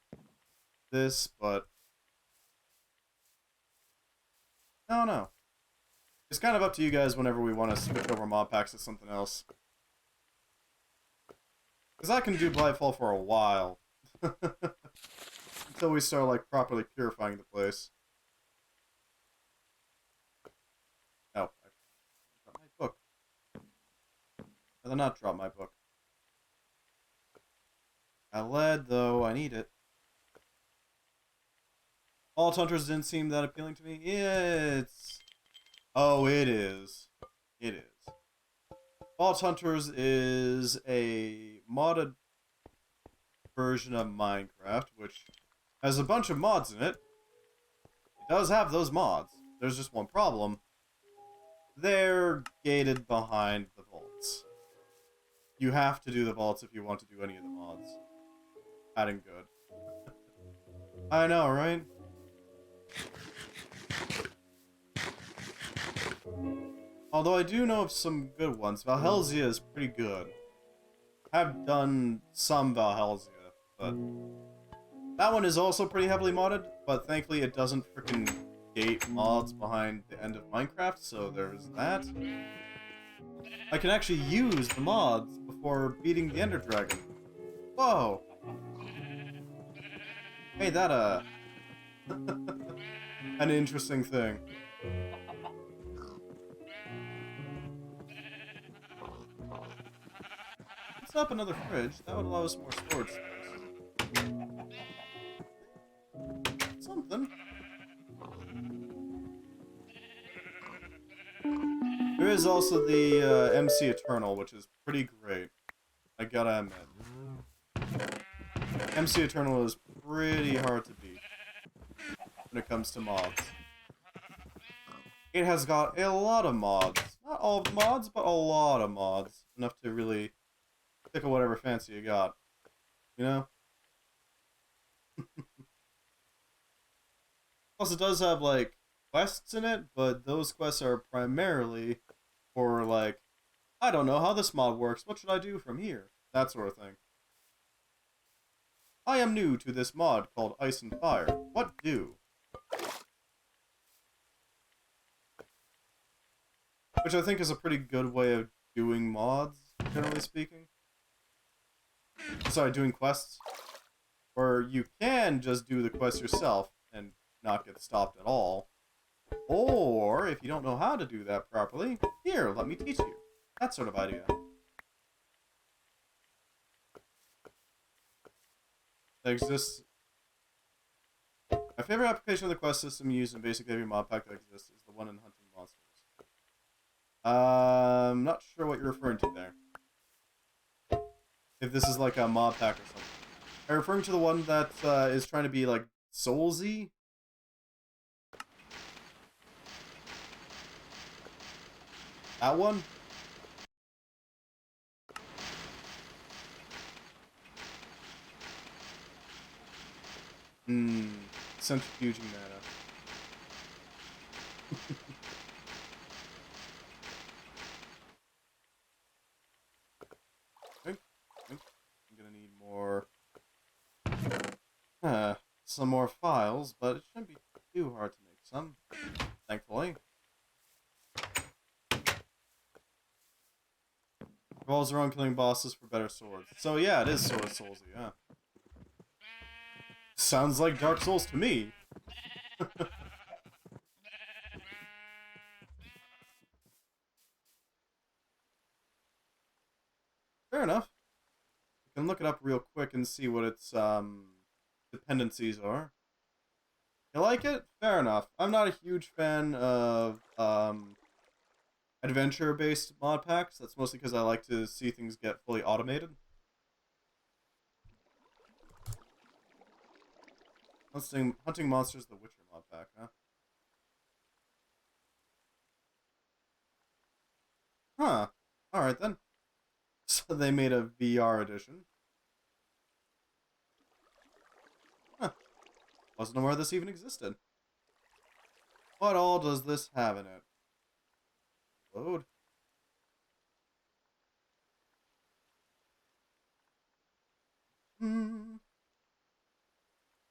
this, but I don't know. It's kind of up to you guys whenever we want to switch over mod packs to something else. Because I can do Blightfall for a while. Until we start like properly purifying the place. Oh, I dropped my book. Rather not drop my book. lead, though, I need it. Vault Hunters didn't seem that appealing to me. It's... oh, it is. It is. Vault Hunters is a modded version of Minecraft, which has a bunch of mods in it. It does have those mods. There's just one problem. They're gated behind the vaults. You have to do the vaults if you want to do any of the mods. Adding good. I know, right? Although I do know of some good ones. Valhelsia is pretty good. I've done some Valhelsia, but that one is also pretty heavily modded, but thankfully it doesn't freaking gate mods behind the end of Minecraft, so there's that. I can actually use the mods before beating the Ender Dragon. Whoa! Hey, that, an interesting thing. Let's up another fridge. That would allow us more storage space. Something. There is also the MC Eternal, which is pretty great. I gotta admit. MC Eternal is pretty hard to beat when it comes to mods. It has got a lot of mods. Not all of the mods, but a lot of mods. Enough to really tickle whatever fancy you got. You know? Plus, it does have, like, quests in it, but those quests are primarily for, like, I don't know how this mod works. What should I do from here? That sort of thing. I am new to this mod called Ice and Fire. What do? Which I think is a pretty good way of doing mods, generally speaking. Sorry, doing quests. Or you can just do the quest yourself and not get stopped at all. Or, if you don't know how to do that properly, here, let me teach you. That sort of idea. That exists. My favorite application of the quest system used in basically every mod pack that exists is the one in hunting monsters. I'm not sure what you're referring to there. If this is like a mod pack or something. Are you referring to the one that is trying to be like Soulsy? That one? Centrifuging mana. I'm gonna need more... some more files, but it shouldn't be too hard to make some, thankfully. Revolves around killing bosses for better swords. So yeah, it is sort of Soulsy, yeah. Sounds like Dark Souls to me. Fair enough. You can look it up real quick and see what its dependencies are. You like it? Fair enough. I'm not a huge fan of adventure-based mod packs. That's mostly because I like to see things get fully automated. Hunting Monsters, the Witcher mod pack, huh? Huh. Alright then. So they made a VR edition. Huh. Wasn't aware this even existed. What all does this have in it? Load.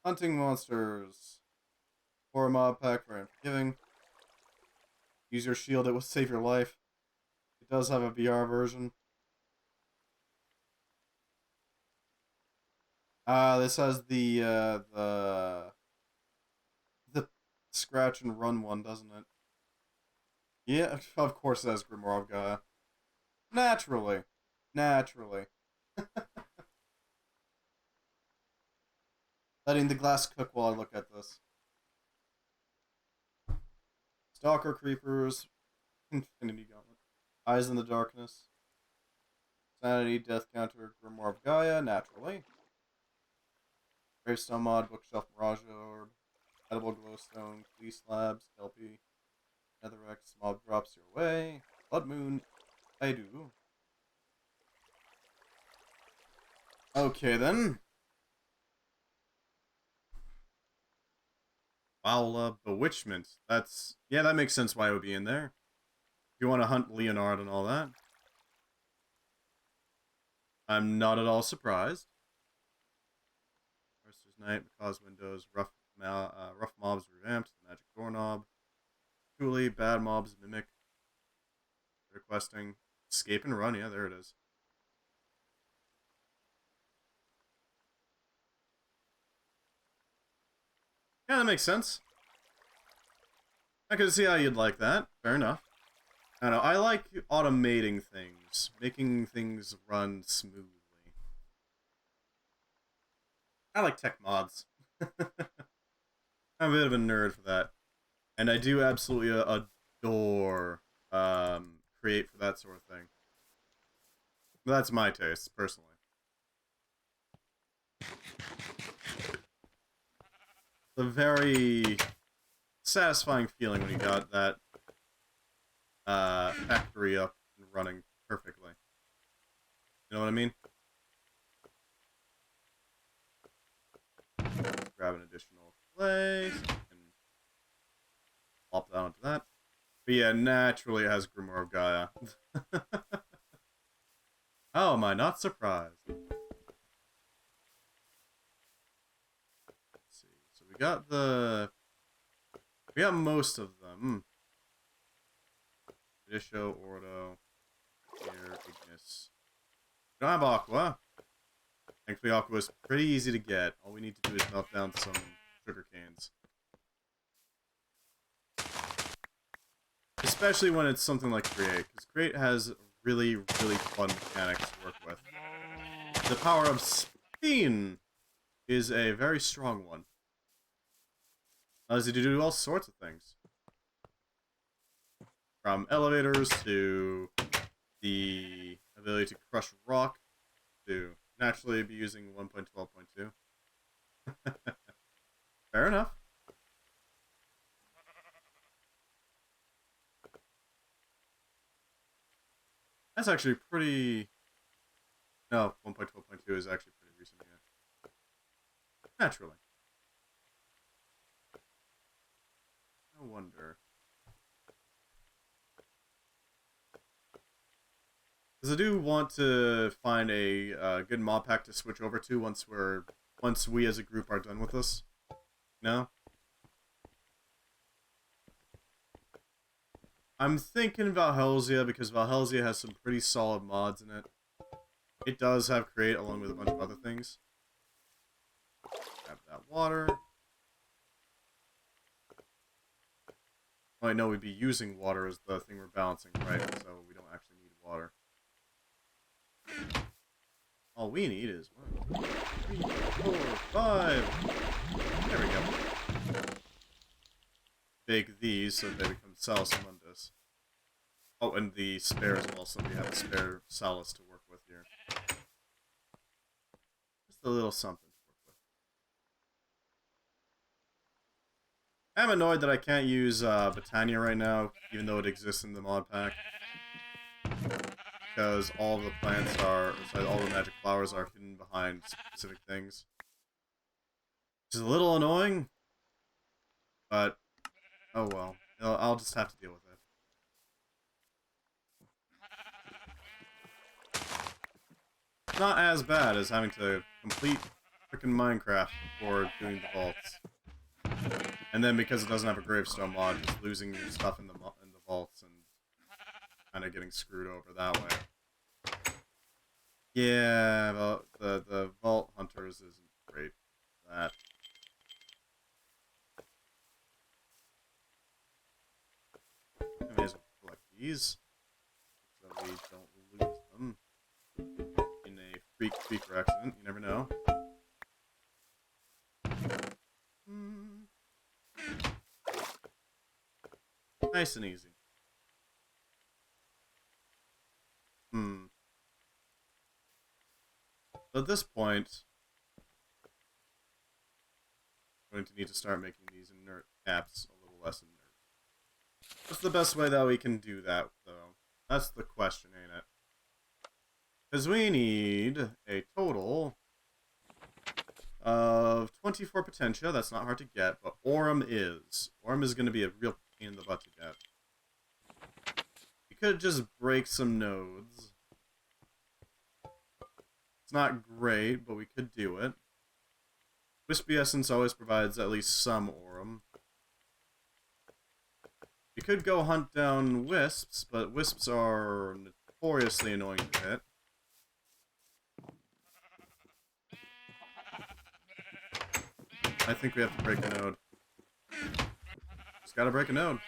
Hunting Monsters. Horror mod pack for Unforgiving. Use your shield, it will save your life. It does have a VR version. This has the scratch and run one, doesn't it? Yeah, of course it has Grimoire of Gaia. Naturally. Naturally. Letting the glass cook while I look at this. Stalker Creepers. Infinity Gauntlet. Eyes in the Darkness. Sanity, Death Counter, Grimoire of Gaia, naturally. Gravestone Mod, Bookshelf Mirage Orb. Edible Glowstone, Klee Slabs, Kelpie. Netherrex, Mob Drops Your Way. Blood Moon, I do. Okay then. Well, Bewitchment. Yeah, that makes sense why it would be in there. If you want to hunt Leonard and all that. I'm not at all surprised. Mercer's Night, Macaws Windows, Rough Mobs Revamped, Magic Doorknob, Truly, Bad Mobs Mimic, Requesting, Escape and Run, yeah, there it is. Yeah, that makes sense. I can see how you'd like that. Fair enough. I don't know, I like automating things, making things run smoothly. I like tech mods. I'm a bit of a nerd for that. And I do absolutely adore create for that sort of thing. That's my taste, personally. The very satisfying feeling when you got that factory up and running perfectly. You know what I mean? Grab an additional clay so I can plop that onto that. But yeah, naturally it has Grimoire of Gaia. How am I not surprised? Let's see. So we got most of them. Disho, Ordo, Air, Ignis. We don't have Aqua. Thankfully, Aqua is pretty easy to get. All we need to do is melt down some sugar canes. Especially when it's something like Create, because Create has really, really fun mechanics to work with. The power of Spin is a very strong one. Allows you to do all sorts of things. From elevators to the ability to crush rock to naturally be using 1.12.2. Fair enough. That's actually pretty... No, 1.12.2 is actually pretty recent, yeah. Naturally. No wonder. Because I do want to find a good mod pack to switch over to once we as a group are done with this. No? I'm thinking Valhelsia because Valhelsia has some pretty solid mods in it. It does have Create along with a bunch of other things. Grab that water. Oh, I know we'd be using water as the thing we're balancing, right? So we don't actually need water. All we need is 1, 2, 3, 4, 5. There we go. Bake these so they become salamanders. Oh, and the spare as well, so we have a spare salus to work with here. Just a little something to work with. I'm annoyed that I can't use Botania right now, even though it exists in the mod pack. Because all the plants are, sorry, all the magic flowers are hidden behind specific things. Which is a little annoying, but oh well. I'll just have to deal with it. It's not as bad as having to complete frickin' Minecraft before doing the vaults. And then because it doesn't have a gravestone mod, just losing your stuff in the vaults and kind of getting screwed over that way. Yeah, the Vault Hunters isn't great for that. I may as well collect these so we don't lose them in a freaker accident. You never know. Nice and easy. So at this point, I'm going to need to start making these inert caps a little less inert. What's the best way that we can do that, though? That's the question, ain't it? Because we need a total of 24 potentia. That's not hard to get, but Aurum is. Aurum is going to be a real pain in the butt to get. You could just break some nodes. It's not great, but we could do it. Wispy Essence always provides at least some Aurum. You could go hunt down wisps, but wisps are notoriously annoying to hit. I think we have to break a node. Just gotta break a node.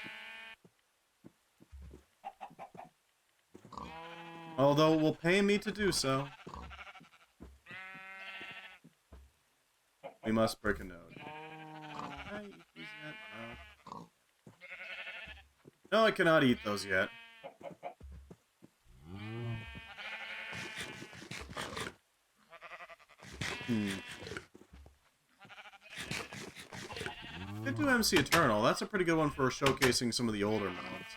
Although it will pay me to do so. We must break a node. Can I eat these yet? No. No, I cannot eat those yet. Could do MC Eternal. That's a pretty good one for showcasing some of the older mods.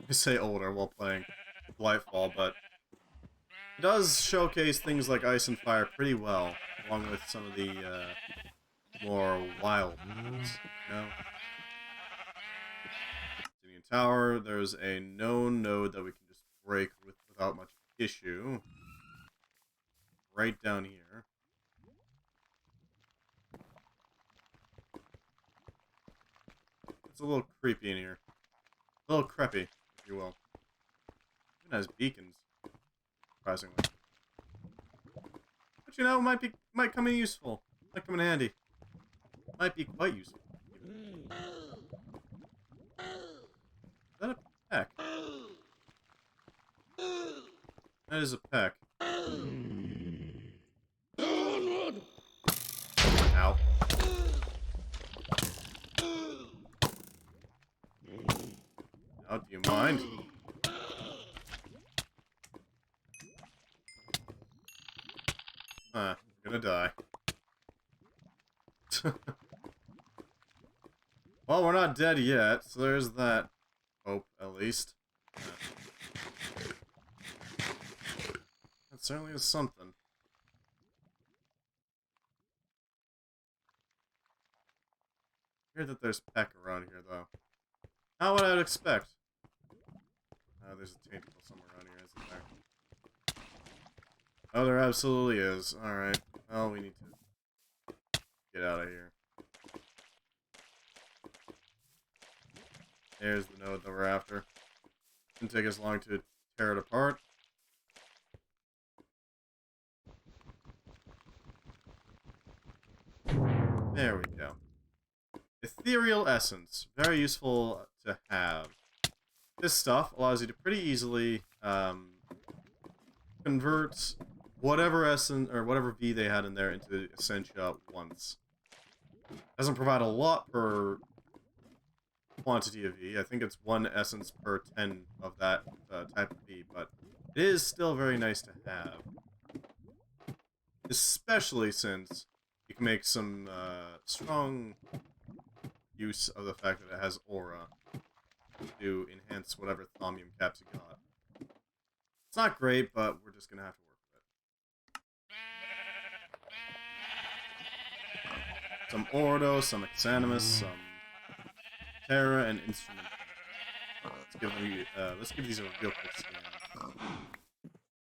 I say older while playing Blightfall, but it does showcase things like Ice and Fire pretty well, along with some of the more wild mods, you know? Obsidian Tower, there's a known node that we can just break without much issue. Right down here. It's a little creepy in here. A little creepy, if you will. Even has beacons, surprisingly. But you know, might come in useful. Might come in handy. Might be quite useful. Even. Is that a peck? That is a peck. Ow. Now, do you mind? Huh, we're gonna die. Well, we're not dead yet, so there's that hope, at least. That certainly is something. I hear that there's peck around here, though. Not what I'd expect. There's a tentacle somewhere around here, isn't there? Oh, there absolutely is. Alright. Well, we need to get out of here. There's the node that we're after. Didn't take us long to tear it apart. There we go. Ethereal Essence. Very useful to have. This stuff allows you to pretty easily convert whatever essence or whatever V they had in there into Essentia once. Doesn't provide a lot per quantity of V. I think it's 1 essence per 10 of that type of V, but it is still very nice to have. Especially since you can make some strong use of the fact that it has aura to enhance whatever thaumium caps you got. It's not great, but we're just gonna have to work with it. Some Ordo, some Exanimus, some Terra, and Instrument. Let's give these a real quick scan.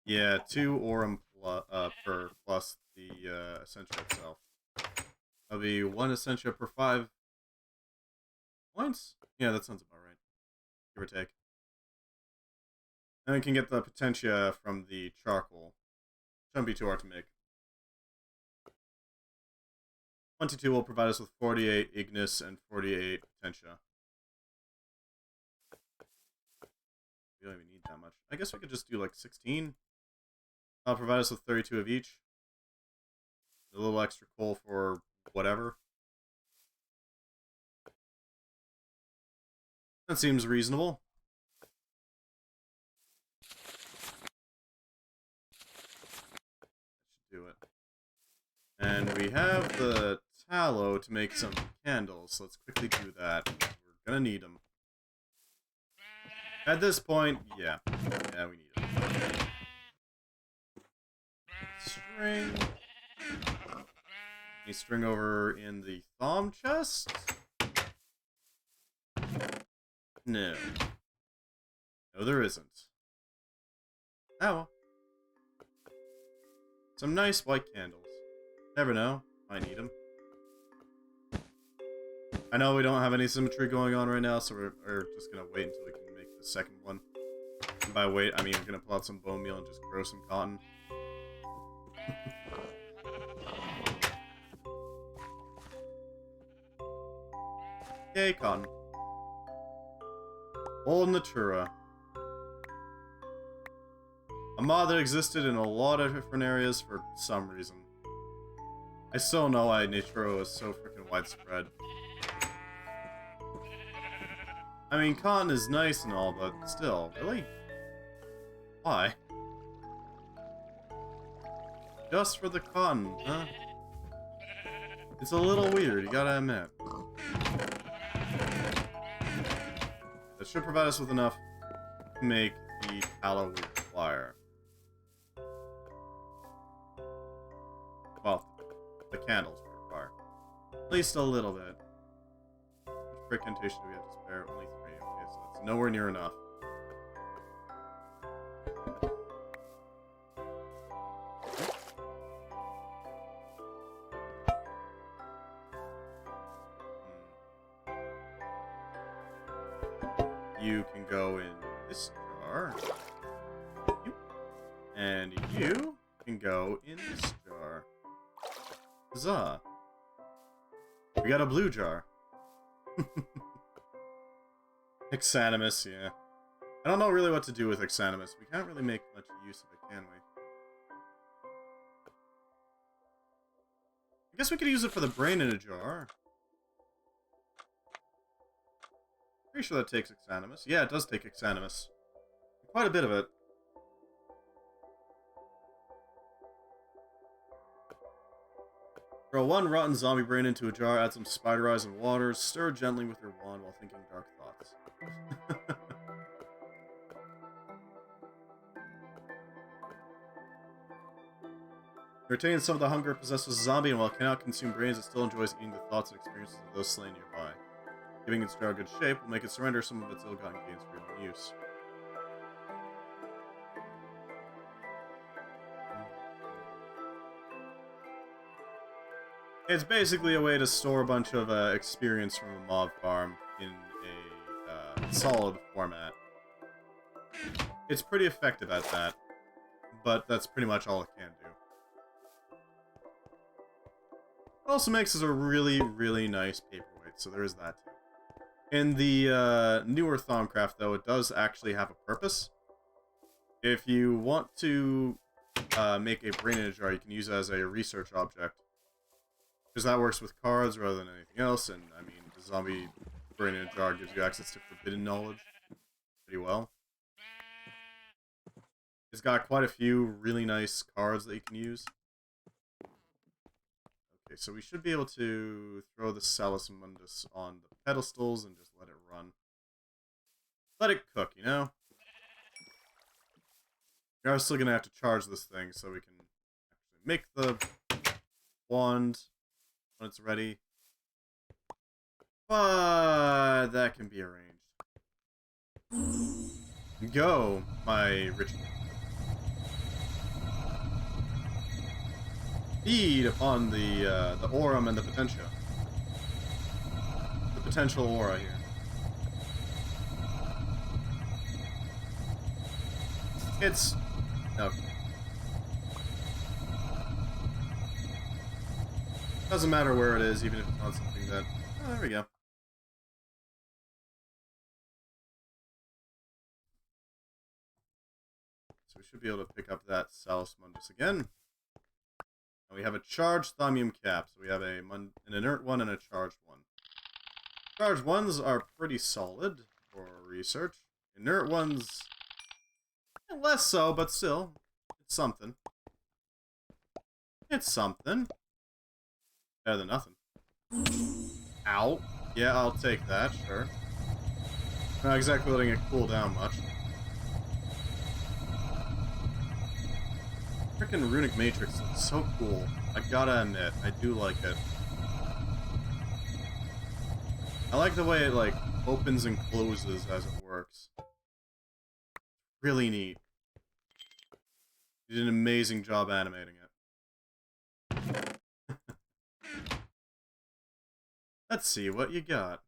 Yeah, 2 Aurum per plus the Essentia itself. That'll be 1 Essentia per 5 points? Yeah, that sounds about right. Give or take. And we can get the Potentia from the charcoal. Shouldn't be too hard to make. 22 will provide us with 48 Ignis and 48 Potentia. We don't even need that much. I guess we could just do like 16. That'll provide us with 32 of each. A little extra coal for whatever. That seems reasonable. That should do it. And we have the tallow to make some candles, so let's quickly do that. We're gonna need them. At this point, yeah. Yeah, we need them. String. Any string over in the thaum chest? No. No, there isn't. Oh well. Some nice white candles. Never know. Might need them. I know we don't have any symmetry going on right now, so we're just gonna wait until we can make the second one. And by wait, I mean we're gonna pull out some bone meal and just grow some cotton. Yay, cotton. Old Natura. A mod that existed in a lot of different areas for some reason. I still know why Natura is so freaking widespread. I mean, cotton is nice and all, but still, really? Why? Just for the cotton, huh? It's a little weird, you gotta admit. That should provide us with enough to make the tallow we require. Well, the candles we require. At least a little bit. Which frequentation do we have to spare? Only 3. Okay, so that's nowhere near enough. You can go in this jar. And you can go in this jar. Huzzah. We got a blue jar. Exanimus, yeah. I don't know really what to do with Exanimus. We can't really make much use of it, can we? I guess we could use it for the brain in a jar. Pretty sure that takes Exanimus. Yeah, it does take Exanimus. Quite a bit of it. Throw 1 rotten zombie brain into a jar, add some spider eyes and water, stir gently with your wand while thinking dark thoughts. Retain some of the hunger it possesses a zombie, and while it cannot consume brains, it still enjoys eating the thoughts and experiences of those slain nearby. Giving its jar a good shape will make it surrender some of its ill-gotten gains for your own use. It's basically a way to store a bunch of experience from a mob farm in a solid format. It's pretty effective at that, but that's pretty much all it can do. It also makes us a really, really nice paperweight, so there is that too. In the newer thaumcraft, though, it does actually have a purpose. If you want to make a brain in a jar, you can use it as a research object. Because that works with cards rather than anything else, and I mean, the zombie brain in a jar gives you access to forbidden knowledge pretty well. It's got quite a few really nice cards that you can use. Okay, so we should be able to throw the Salus Mundus on the pedestals and just let it run. Let it cook, you know? We are still going to have to charge this thing so we can actually make the wand when it's ready. But that can be arranged. Go, my rich. Feed upon the aurum and the potential. The potential aura here. It's... okay. Doesn't matter where it is, even if it's not something that... oh, there we go. So we should be able to pick up that Salus Mundus again. And we have a charged thaumium cap, so we have an inert one and a charged one. Charged ones are pretty solid for research. Inert ones, less so, but still, it's something. It's something. Better than nothing. Ow. Yeah, I'll take that, sure. Not exactly letting it cool down much. Frickin' Runic Matrix looks so cool. I gotta admit, I do like it. I like the way it, like, opens and closes as it works. Really neat. You did an amazing job animating it. Let's see what you got.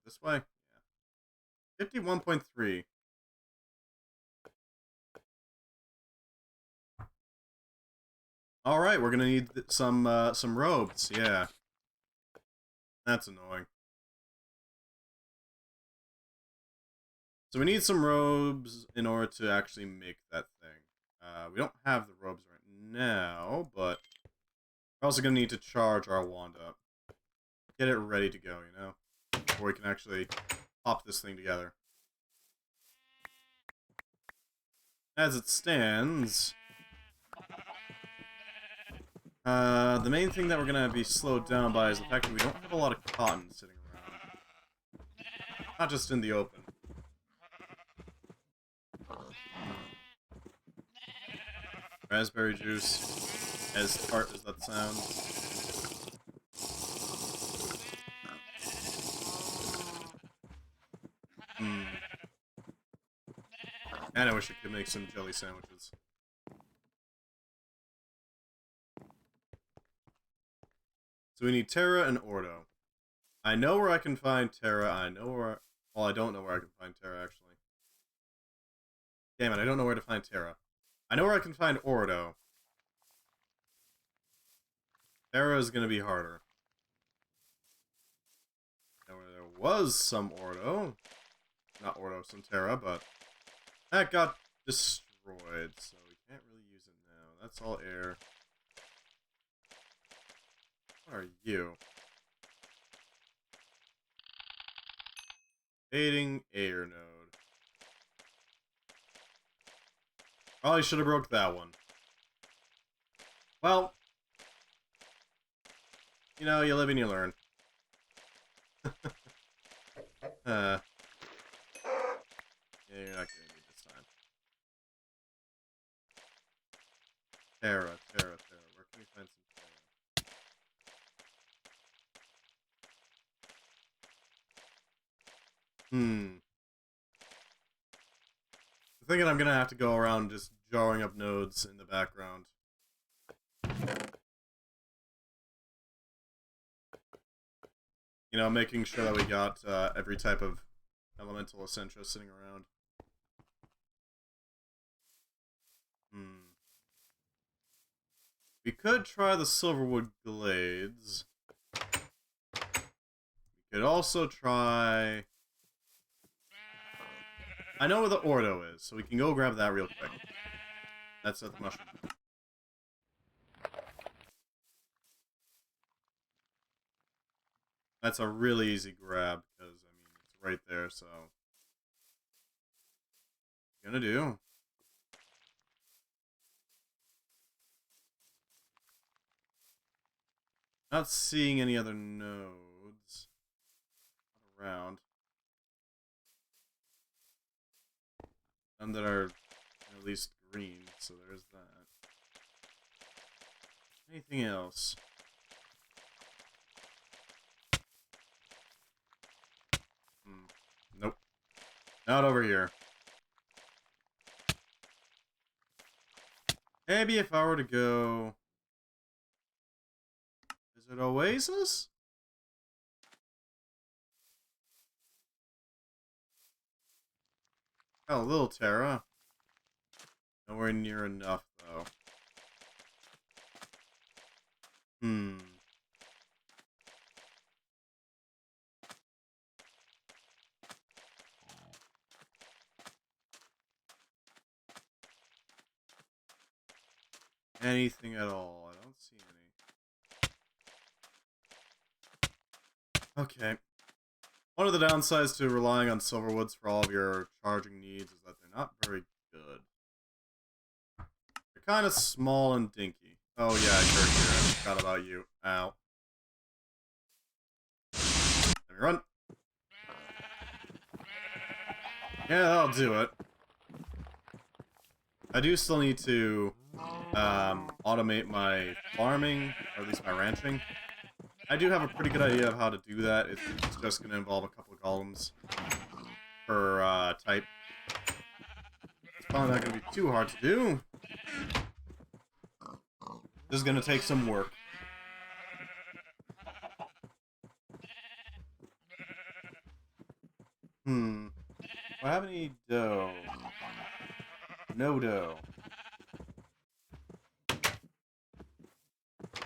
This way? Yeah. 51.3. Alright, we're gonna need some robes, yeah. That's annoying. So we need some robes in order to actually make that thing. We don't have the robes right now, but we're also gonna need to charge our wand up. Get it ready to go, you know? Before we can actually pop this thing together. As it stands... the main thing that we're gonna be slowed down by is the fact that we don't have a lot of cotton sitting around. Not just in the open. Raspberry juice, as tart as that sounds. And I wish I could make some jelly sandwiches. So we need Terra and Ordo. I know where I can find Terra. I know where... well, I don't know where I can find Terra, actually. Damn it, I don't know where to find Terra. I know where I can find Ordo. Terra is going to be harder. I know where there was some Ordo. Not Ordo, some Terra, but... that got destroyed, so we can't really use it now. That's all air. What are you? Fading air node. Probably should have broke that one. Well, you know, you live and you learn. Yeah, you're not getting me this time. Terra. Where can we find some Terra? I'm thinking I'm gonna have to go around just jarring up nodes in the background. You know, making sure that we got every type of elemental essentia sitting around. We could try the silverwood glades. We could also try... I know where the Ordo is, so we can go grab that real quick. That's at the mushroom. That's a really easy grab, because, I mean, it's right there, so... What are you gonna do? Not seeing any other nodes around. None that are at least green, so there's that. Anything else? Nope. Not over here. Maybe if I were to go... Is it Oasis? Oh, Little Terra. Nowhere near enough, though. Anything at all. I don't see any. Okay. One of the downsides to relying on silverwoods for all of your charging needs is that they're not very good. They're kind of small and dinky. Oh yeah, you're here. I forgot about you. Ow. Let me run. Yeah, that'll do it. I do still need to automate my farming, or at least my ranching. I do have a pretty good idea of how to do that. It's just going to involve a couple of golems per type. It's probably not going to be too hard to do. This is going to take some work. Do I have any dough? No dough.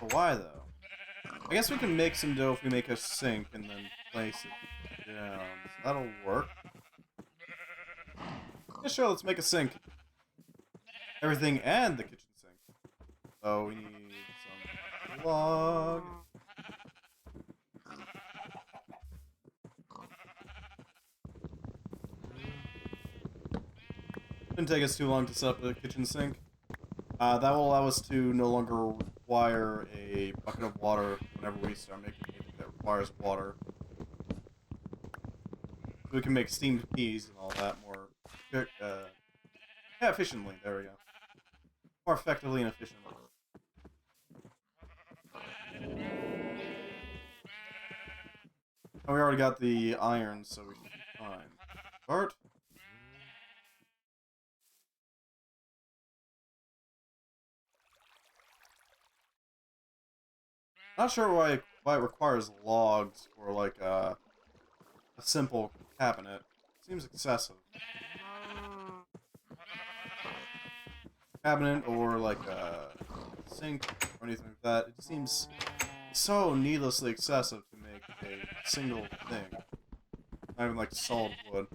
But why, though? I guess we can make some dough if we make a sink and then place it down. So that'll work. Yeah, sure, let's make a sink. Everything and the kitchen sink. So we need some log. Didn't take us too long to set up the kitchen sink. That will allow us to no longer require a bucket of water whenever we start making anything that requires water. So we can make steamed peas and all that more efficiently. There we go. More effectively and efficiently. And we already got the iron, so we should be fine. Start. Not sure why it requires logs for like a simple cabinet. Seems excessive. Cabinet or like a sink or anything like that. It seems so needlessly excessive to make a single thing. Not even like solid wood.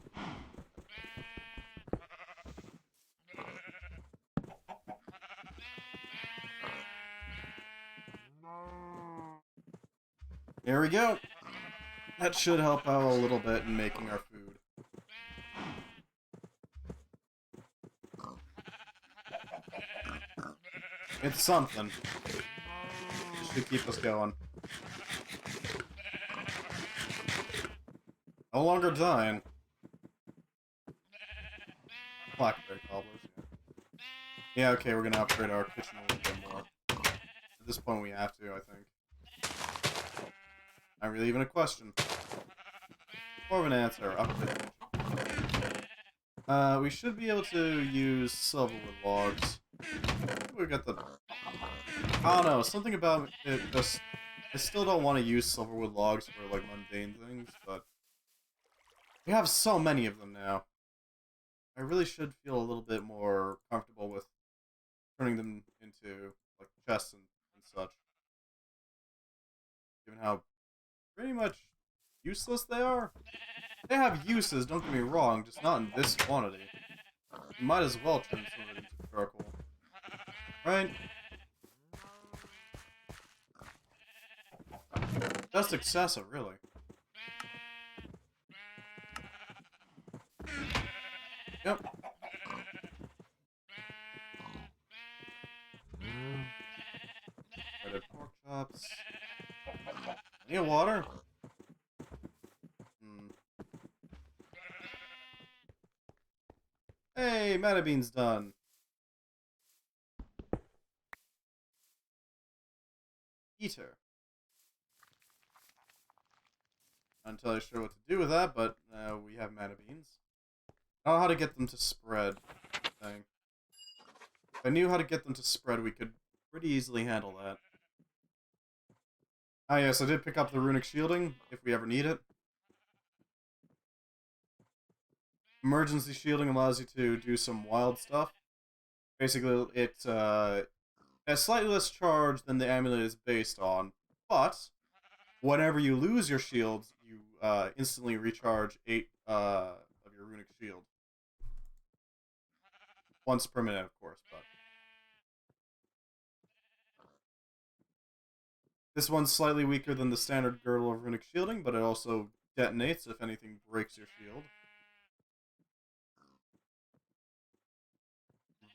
There we go. That should help out a little bit in making our food. It's something. Should keep us going. No longer dying. Blackberry cobblers. Yeah, okay, we're gonna upgrade our kitchen a little bit more. At this point, we have to, I think. Not really even a question. More of an answer. Upgrade. We should be able to use silverwood logs. We got the... I don't know, something about it just... I still don't want to use silverwood logs for, like, mundane things, but... we have so many of them now. I really should feel a little bit more comfortable with turning them into, like, chests and such. Given how pretty much useless they are. They have uses, don't get me wrong, just not in this quantity. You might as well turn some of it into charcoal. Right? Just excessive, really. Yep. Breaded pork chops. Plenty of water. Hey, Meta Bean's done. Eater. Not entirely sure what to do with that, but we have Meta Beans. I don't know how to get them to spread. Thing. If I knew how to get them to spread, we could pretty easily handle that. Ah, yes, I did pick up the runic shielding, if we ever need it. Emergency shielding allows you to do some wild stuff. Basically, it has slightly less charge than the amulet is based on, but whenever you lose your shields, you instantly recharge 8 of your runic shield. Once per minute, of course, but... This one's slightly weaker than the standard girdle of runic shielding, but it also detonates if anything breaks your shield.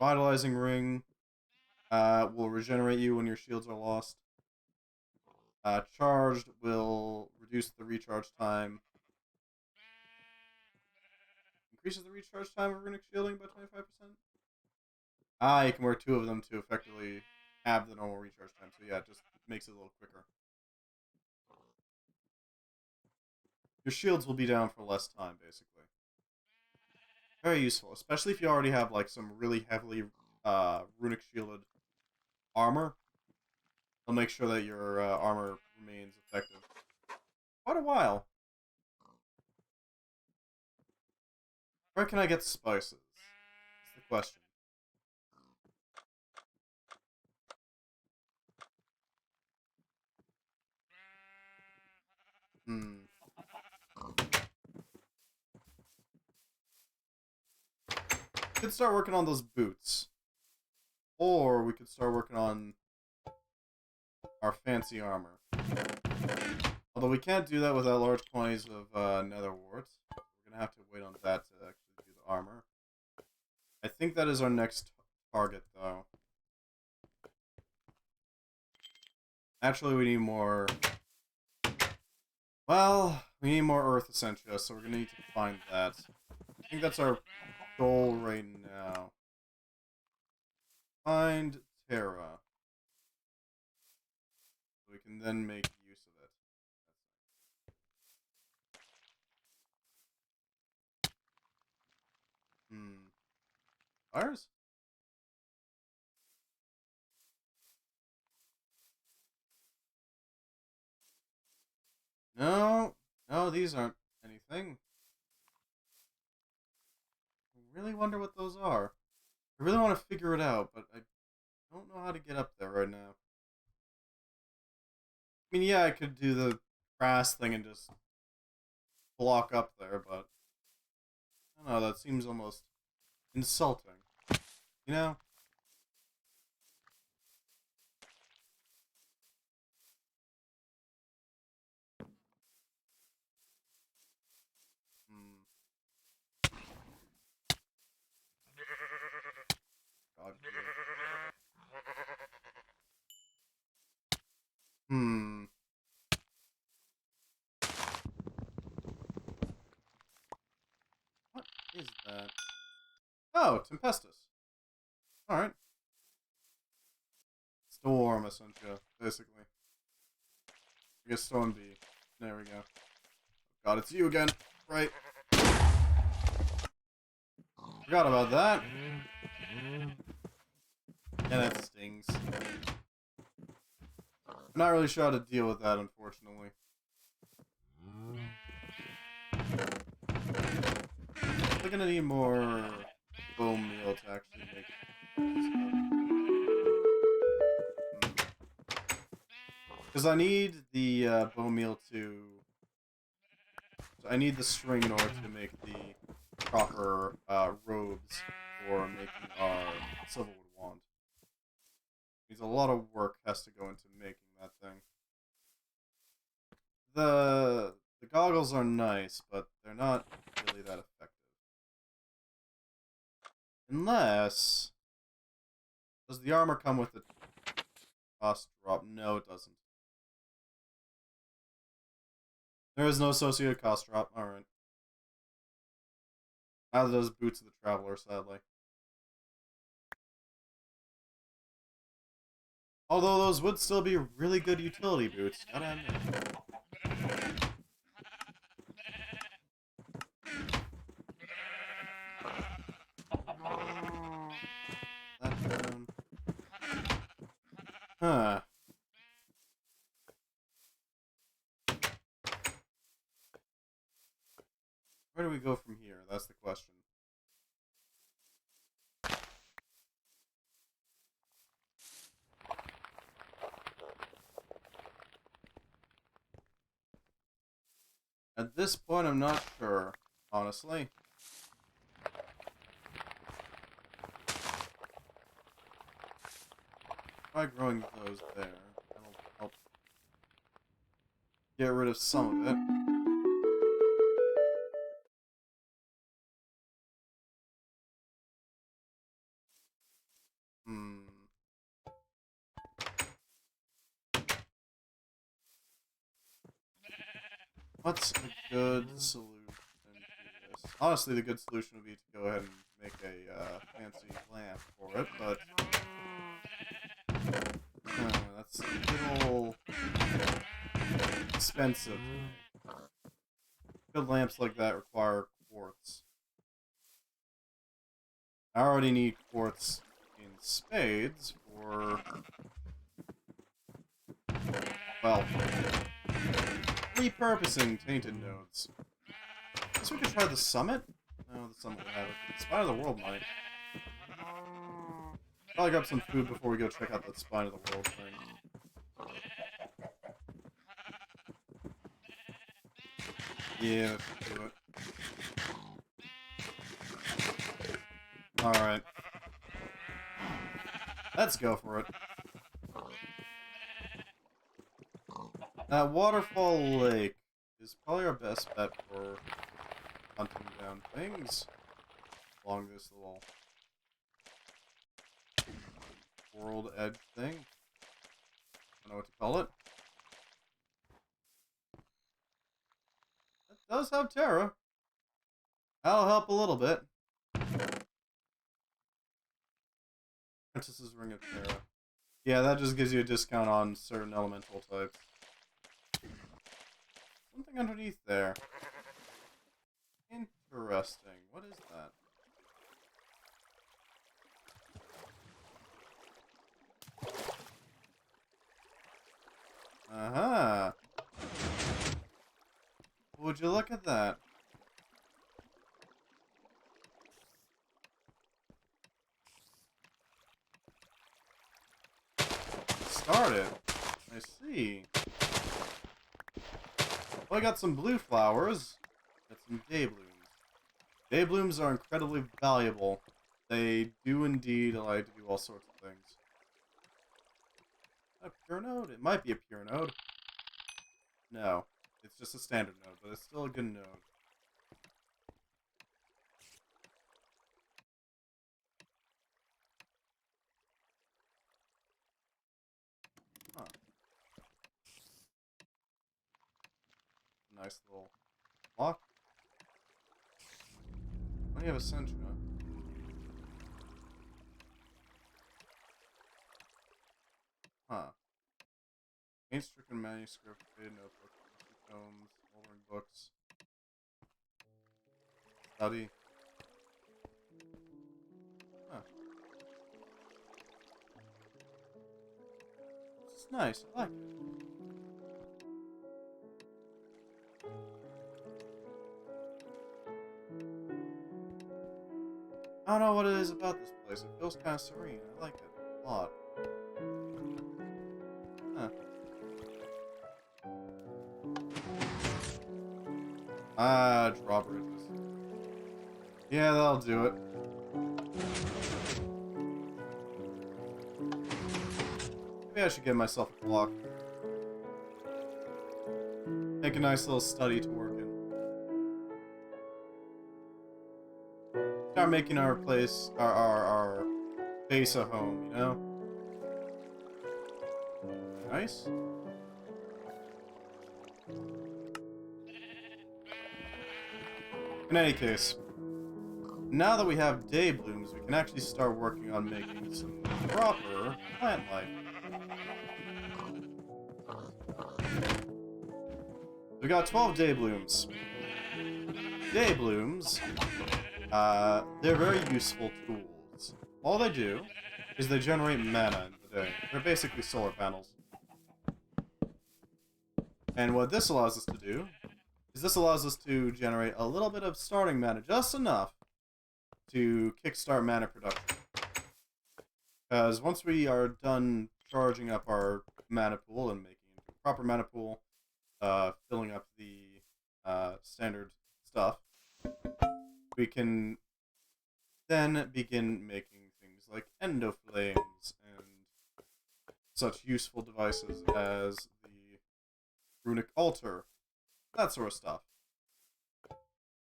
Revitalizing ring will regenerate you when your shields are lost. Charged will reduce the recharge time. Increases the recharge time of runic shielding by 25%. Ah, you can wear 2 of them to effectively have the normal recharge time. So yeah, it just makes it a little quicker. Your shields will be down for less time, basically. Very useful, especially if you already have like some really heavily runic shielded armor. It'll make sure that your armor remains effective. Quite a while. Where can I get spices? That's the question. We could start working on those boots. Or we could start working on our fancy armor. Although we can't do that without large quantities of nether warts. We're going to have to wait on that to actually do the armor. I think that is our next target, though. Actually, we need more... Well, we need more Earth Essentia, so we're going to need to find that. I think that's our goal right now. Find Terra. So we can then make use of it. Fires? No. No, these aren't anything. I really wonder what those are. I really want to figure it out, but I don't know how to get up there right now. I mean, yeah, I could do the crass thing and just block up there, but I don't know, that seems almost insulting. You know? God, What is that? Oh, Tempestus. Alright. Storm, essentially, basically. I guess Storm B. There we go. God, it's you again. Right. Forgot about that. Yeah, that stings. I'm not really sure how to deal with that, unfortunately. I'm gonna need more bone meal to actually make it. Because I need the bone meal to... So I need the string in order to make the proper robes for making our silverwood wand. Means a lot of work has to go into making that thing. The goggles are nice, but they're not really that effective. Unless... Does the armor come with a cost drop? No, it doesn't. There is no associated cost drop. Alright. Neither does Boots of the Traveler, sadly. Although those would still be really good utility boots, gotta admit. That down. Huh. Where do we go from here? That's the question. At this point, I'm not sure, honestly. Try growing those there. That'll help get rid of some of it. What's a good solution to this? Honestly, the good solution would be to go ahead and make a fancy lamp for it, but that's a little expensive. Good lamps like that require quartz. I already need quartz in spades for, well, repurposing tainted nodes. Guess we could try the summit? No, the summit will have it. Spine of the world might. Probably grab some food before we go check out that spine of the world thing. Yeah, let's do it. Alright. Let's go for it. That waterfall lake is probably our best bet for hunting down things along this little world edge thing. I don't know what to call it. It does have Terra. That'll help a little bit. Princess's Ring of Terra. Yeah, that just gives you a discount on certain elemental types. Something underneath there. Interesting. What is that? Uh-huh. Would you look at that? Start it. I see. Well, I got some blue flowers. Got some day blooms. Day blooms are incredibly valuable. They do indeed allow you to do all sorts of things. A pure node? It might be a pure node. No. It's just a standard node, but it's still a good node. Huh. Nice little block. Why do you have a Sentra? Huh. Paint-stricken manuscript, faded notebook, tomes, moldering books. Study. Huh. This is nice, I like it. I don't know what it is about this place. It feels kind of serene. I like it a lot. Huh. Ah, drawbridges. Yeah, that'll do it. Maybe I should get myself a clock. Make a nice little study to work in. Start making our place, our base a home, you know? Nice. In any case, now that we have day blooms, we can actually start working on making some proper plant life. We got 12 day blooms. Day blooms, they're very useful tools. All they do is they generate mana in the day. They're basically solar panels. And what this allows us to do is this allows us to generate a little bit of starting mana, just enough to kickstart mana production. Because once we are done charging up our mana pool and making a proper mana pool, filling up the standard stuff, we can then begin making things like endoflames and such useful devices as the runic altar, that sort of stuff.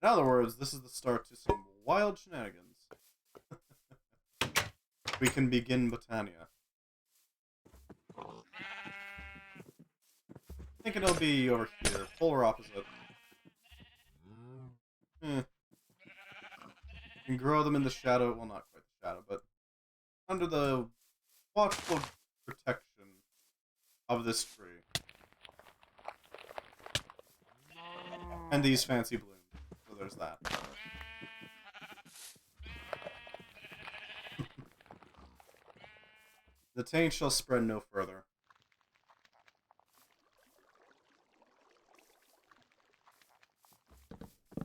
In other words, this is the start to some wild shenanigans. We can begin Botania. I think it'll be over here, polar opposite. You can grow them in the shadow, well, not quite the shadow, but under the watchful protection of this tree. And these fancy blooms. So there's that. The taint shall spread no further.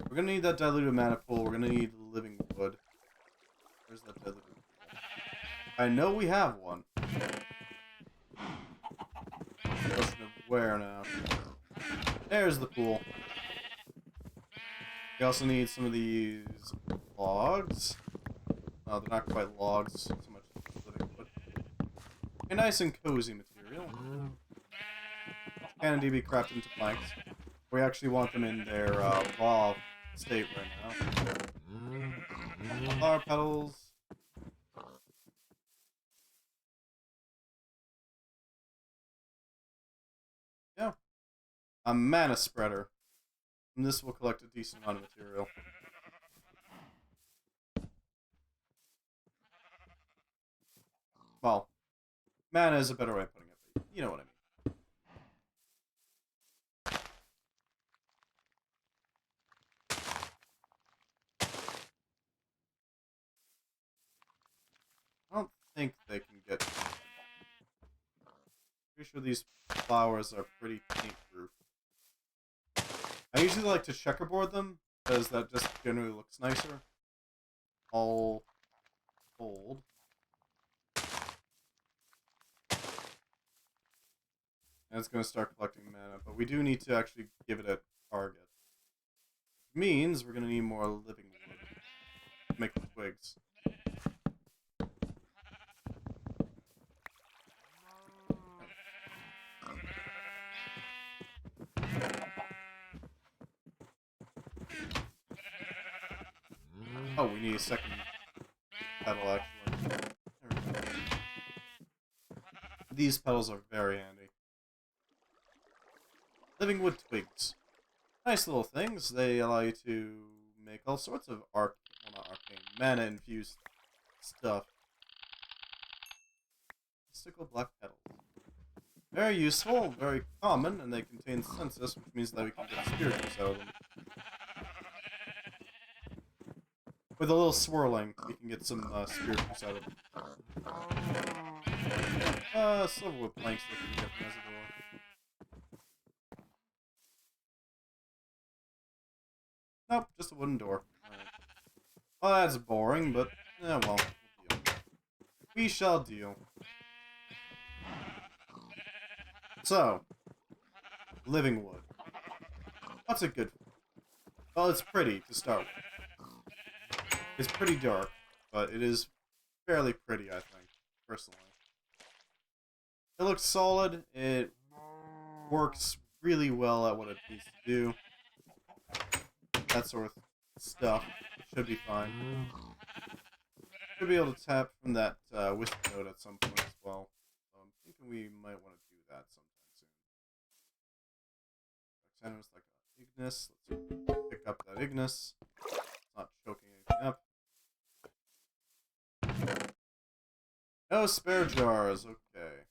We're gonna need that diluted mana pool. We're gonna need living wood. Where's that diluted pool? I know we have one. Question of where now? There's the pool. We also need some of these logs. No, they're not quite logs so much as living wood. A nice and cozy material. Can indeed be crafted into planks. We actually want them in their raw state right now. Flower petals. Yeah. A mana spreader. And this will collect a decent amount of material. Well, mana is a better way of putting it, but you know what I mean. I don't think they can get... Pretty sure these flowers are pretty taint-proof. I usually like to checkerboard them, because that just generally looks nicer. All told. And it's going to start collecting mana, but we do need to actually give it a target. Which means we're going to need more living wood to make the twigs. Oh, we need a second petal, actually. There we go. These petals are very handy. Living wood twigs. Nice little things. They allow you to make all sorts of well, not arcane, mana-infused stuff. Mystical black petals. Very useful, very common, and they contain sensus, which means that we can get spirituals out of them. With a little swirling, we can get some spirituals out of them. Silverwood planks that we can get from Isidore. Nope, just a wooden door. Right. Well, that's boring, but, well, we'll deal. We shall deal. So, living wood. What's it good for? Well, it's pretty to start with. It's pretty dark, but it is fairly pretty, I think, personally. It looks solid. It works really well at what it needs to do. That sort of stuff should be fine. Should be able to tap from that wisp node at some point as well. So I'm thinking we might want to do that sometime soon. It's like Ignis. Let's pick up that Ignis. It's not choking anything up. No spare jars. Okay.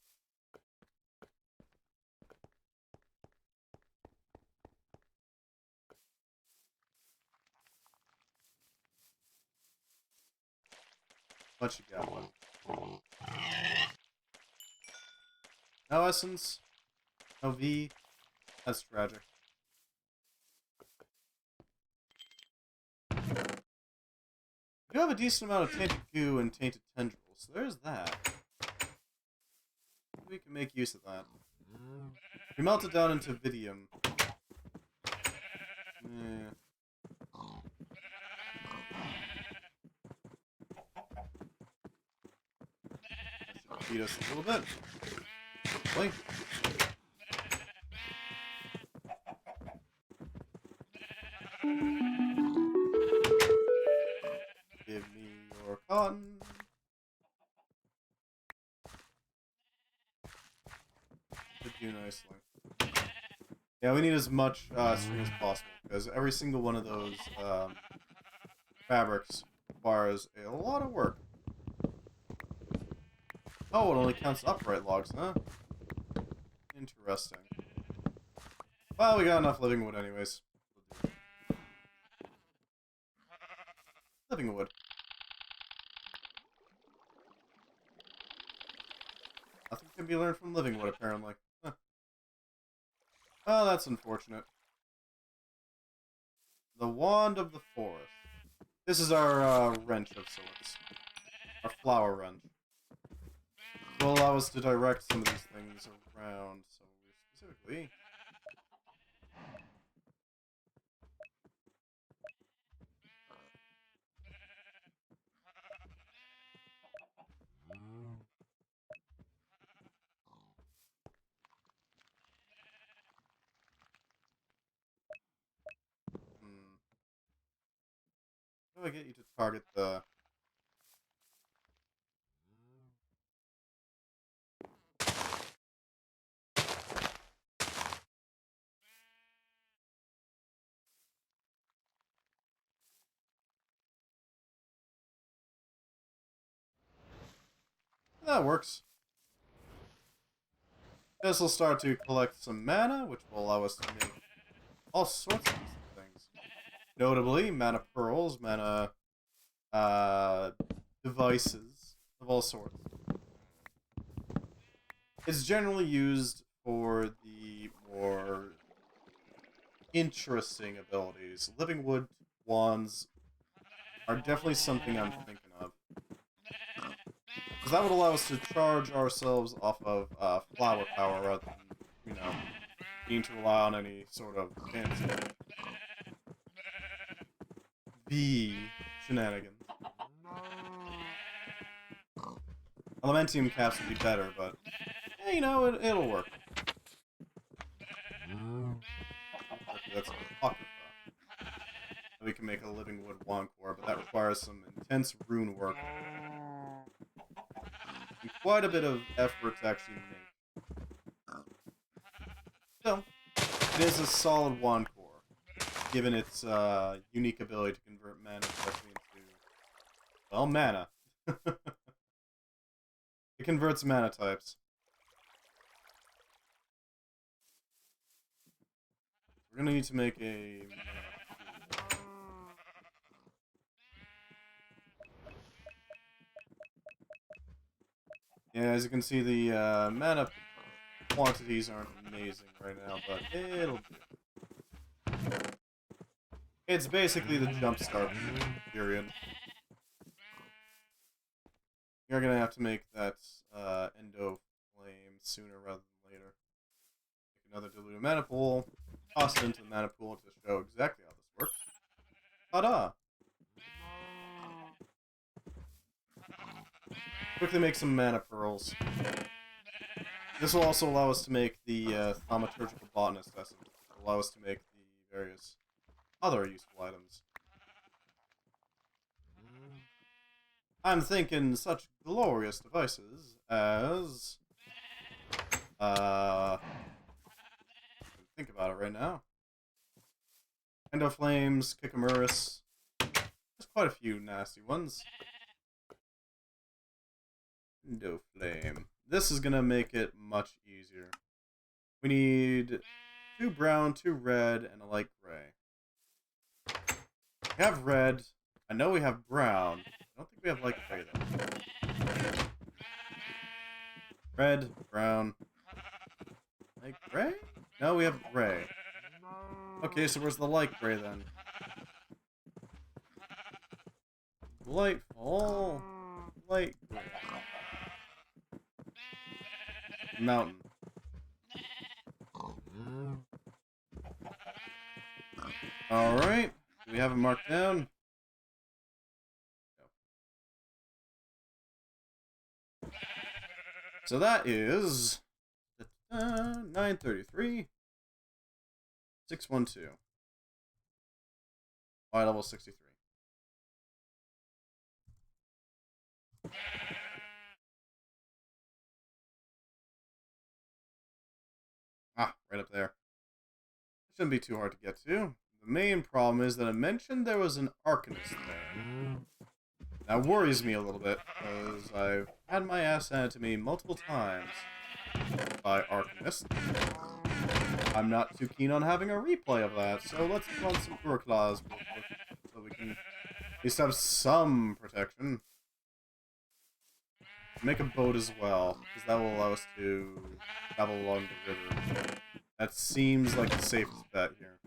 What you got, bud? No essence. No V. That's tragic. You have a decent amount of tainted goo and tainted tendrils, so there's that. We can make use of that. We melt it down into vidium. Yeah. That should feed us a little bit. Hopefully. Give me your cotton. Should do nicely. Yeah, we need as much string as possible, because every single one of those fabrics requires a lot of work. Oh, it only counts upright logs, huh? Interesting. Well, we got enough living wood anyways. Living wood. Nothing can be learned from living wood, apparently. Huh. Oh, that's unfortunate. The Wand of the Forest. This is our wrench of sorts. Our flower wrench. It will allow us to direct some of these things around. So we're specifically... How do I get you to target the... That works. This will start to collect some mana, which will allow us to make all sorts of things. Notably, mana pearls, mana devices of all sorts. It's generally used for the more interesting abilities. Living wood wands are definitely something I'm thinking of. Because that would allow us to charge ourselves off of flower power rather than, you know, needing to rely on any sort of fancy bee shenanigans. Elementium caps would be better, but, yeah, you know, it'll work. That's Apocrypha. We can make a living wood wand core, but that requires some intense rune work. And quite a bit of effort to actually make. So, it is a solid wand core, given its unique ability to convert mana directly into, well, mana. It converts mana types. We're gonna need to make a... Yeah, as you can see, the mana quantities aren't amazing right now, but it'll do. It's basically the jumpstart period. You're gonna have to make that endo flame sooner rather than later. Make another diluted mana pool, toss it into the mana pool to show exactly how this works. Ta-da! Quickly make some mana pearls. This will also allow us to make the thaumaturgical botanist essence, which will allow us to make the various other useful items. I'm thinking such glorious devices as... think about it right now. Endoflames, Kikamuris. There's quite a few nasty ones. Endoflame. This is gonna make it much easier. We need 2 brown, 2 red, and a light gray. We have red. I know we have brown. I don't think we have light gray though. Red, brown, light gray? No, we have gray. Okay, so where's the light gray then? Blightfall. Light gray. Mountain. Alright. Do we have it marked down? No. So that is 933 612. Level 63. Ah, right up there. Shouldn't be too hard to get to. The main problem is that I mentioned there was an Arcanist there. That worries me a little bit, because I've had my ass handed to me multiple times by Arcanists. I'm not too keen on having a replay of that, so let's run some Urklaws real quick so we can at least have some protection. Make a boat as well, because that will allow us to travel along the river. That seems like the safest bet here.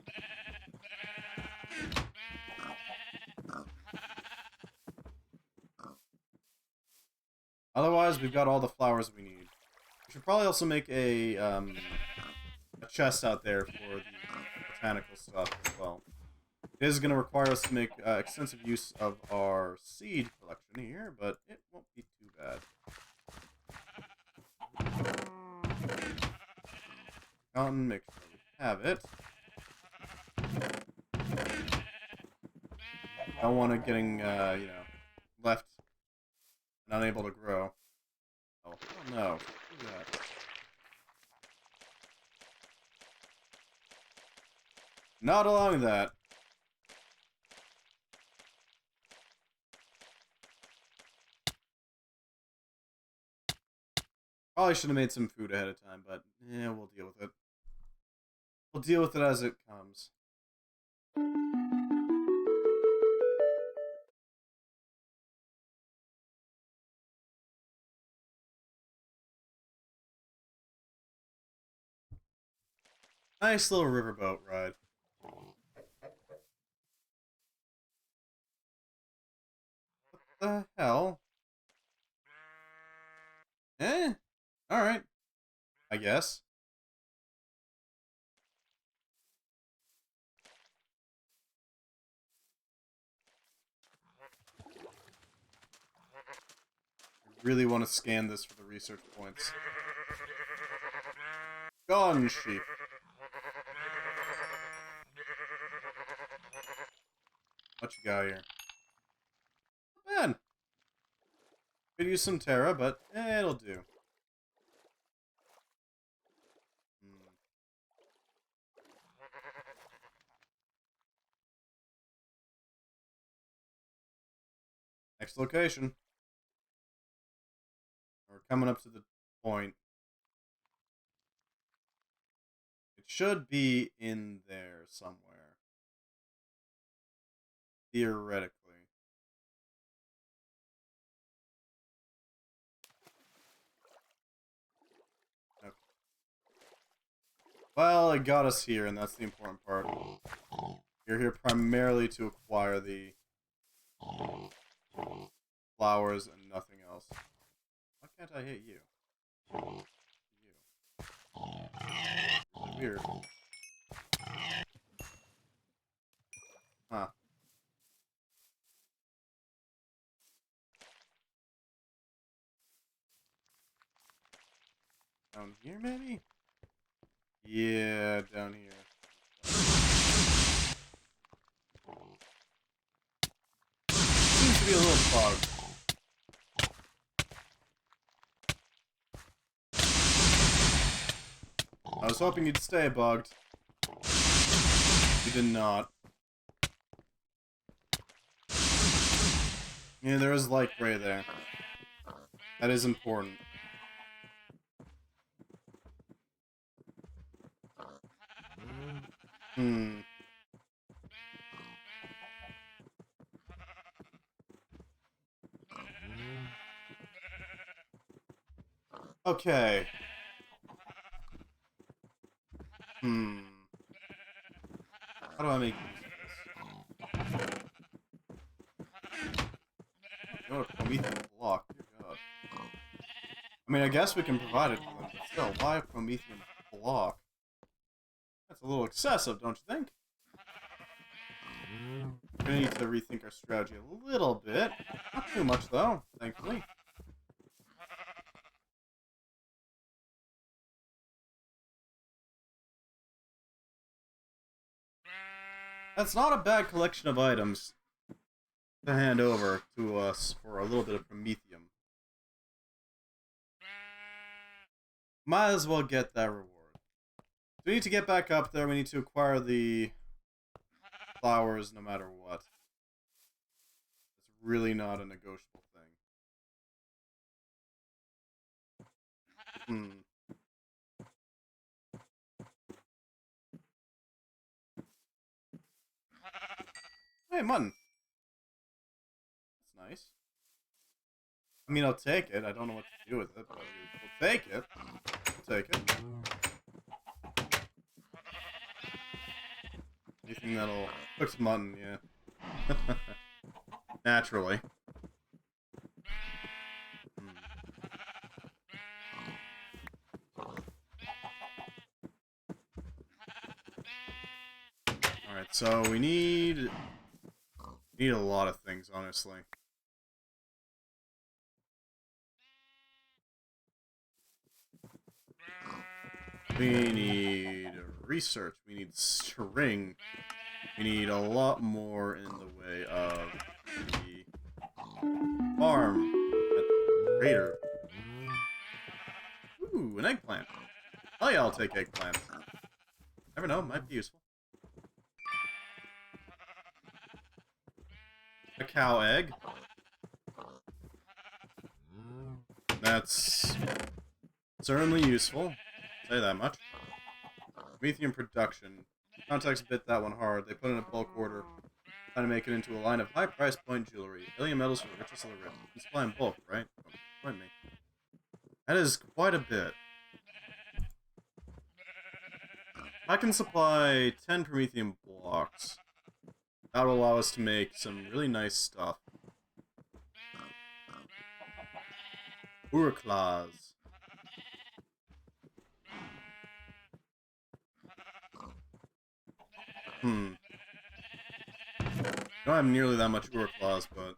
Otherwise, we've got all the flowers we need. We should probably also make a chest out there for the botanical stuff as well. It is going to require us to make extensive use of our seed collection here, but it won't be too bad. Cotton, make sure we have it. Don't want it getting, you know, left and unable to grow. Oh, no. Do that. Not allowing that. Probably should have made some food ahead of time, but yeah, we'll deal with it. We'll deal with it as it comes. Nice little riverboat ride. What the hell? Eh? Alright. I guess. I really want to scan this for the research points. Gone, sheep. What you got here? Not bad. Could use some Terra, but it'll do. Next location. We're coming up to the point. It should be in there somewhere. Theoretically. Okay. Well, it got us here, and that's the important part. You're here primarily to acquire the flowers and nothing else. Why can't I hit you? You. Weird. Huh. Down here, maybe? Yeah, down here. Seems to be a little bugged. I was hoping you'd stay bugged. You did not. Yeah, there is light gray there. That is important. Okay. How do I make use of this? You know what a Promethean block? Dear God. I mean, I guess we can provide it to them, but still, why a Promethean block? That's a little excessive, don't you think? We're gonna need to rethink our strategy a little bit. Not too much, though, thankfully. That's not a bad collection of items to hand over to us for a little bit of Promethium. Might as well get that reward. We need to get back up there. We need to acquire the flowers no matter what. It's really not a negotiable thing. Hey, mutton. That's nice. I mean, I'll take it. I don't know what to do with it, but we'll take it. We'll take it. Anything that'll... Cooked mutton, yeah. Naturally. Alright, so we need a lot of things, honestly. We need research, we need string, we need a lot more in the way of the farm at the crater. Ooh, an eggplant. Oh yeah, I'll take eggplant. Never know, might be useful. A cow egg. That's certainly useful. Say that much. Promethean production. Context bit that one hard. They put in a bulk order, trying to make it into a line of high price point jewelry. Alien metals for the richest of the rich. You supply in bulk, right? Oh, point me. That is quite a bit. I can supply 10 Promethean blocks. That will allow us to make some really nice stuff. Urclaws. Don't have nearly that much Urclaws, but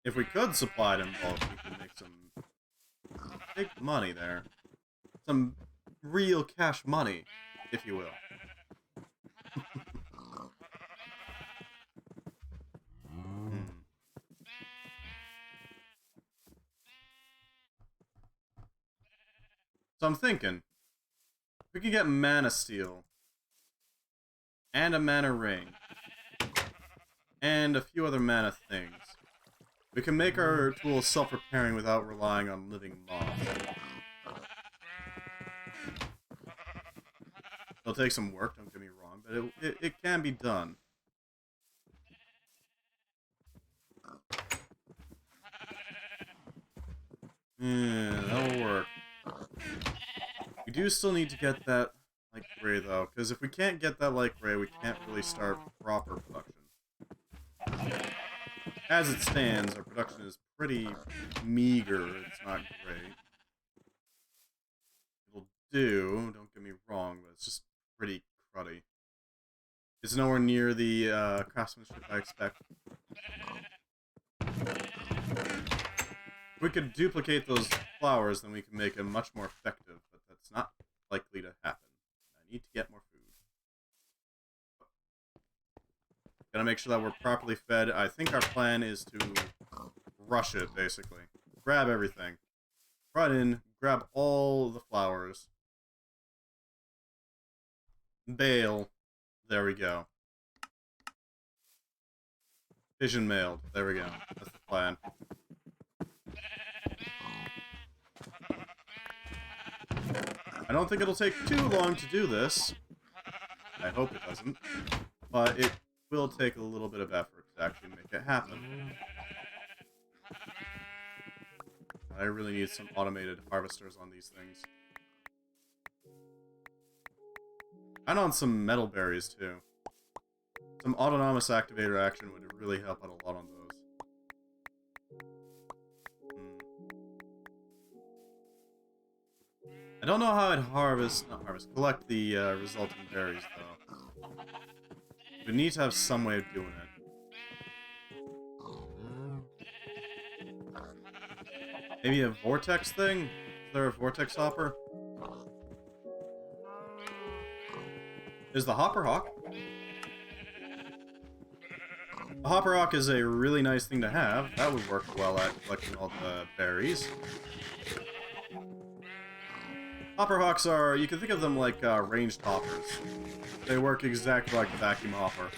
if we could supply it in bulk, we could make some big money there. Some real cash money, if you will. So I'm thinking, we could get mana steel, and a mana ring, and a few other mana things. We can make our tools self-repairing without relying on living mobs. It'll take some work, don't get me wrong, but it can be done. Yeah, that'll work. We do still need to get that light gray, though, because if we can't get that light gray, we can't really start proper production. As it stands, our production is pretty meager. It's not great. It'll do, don't get me wrong, but it's just pretty cruddy. It's nowhere near the craftsmanship I expect. If we could duplicate those flowers, then we can make them much more effective, but that's not likely to happen. I need to get more food. Gotta make sure that we're properly fed. I think our plan is to rush it, basically. Grab everything. Run in, grab all the flowers. Bail. There we go. Vision mailed. There we go. That's the plan. I don't think it'll take too long to do this. I hope it doesn't. But it will take a little bit of effort to actually make it happen. I really need some automated harvesters on these things. And on some metal berries, too. Some autonomous activator action would really help out a lot on those. I don't know how I'd collect the resulting berries, though. We need to have some way of doing it. Maybe a vortex thing? Is there a vortex hopper? Is the hopper hawk? The hopper hawk is a really nice thing to have. That would work well at collecting all the berries. Hopper hawks are, you can think of them like ranged hoppers. They work exactly like the vacuum hopper.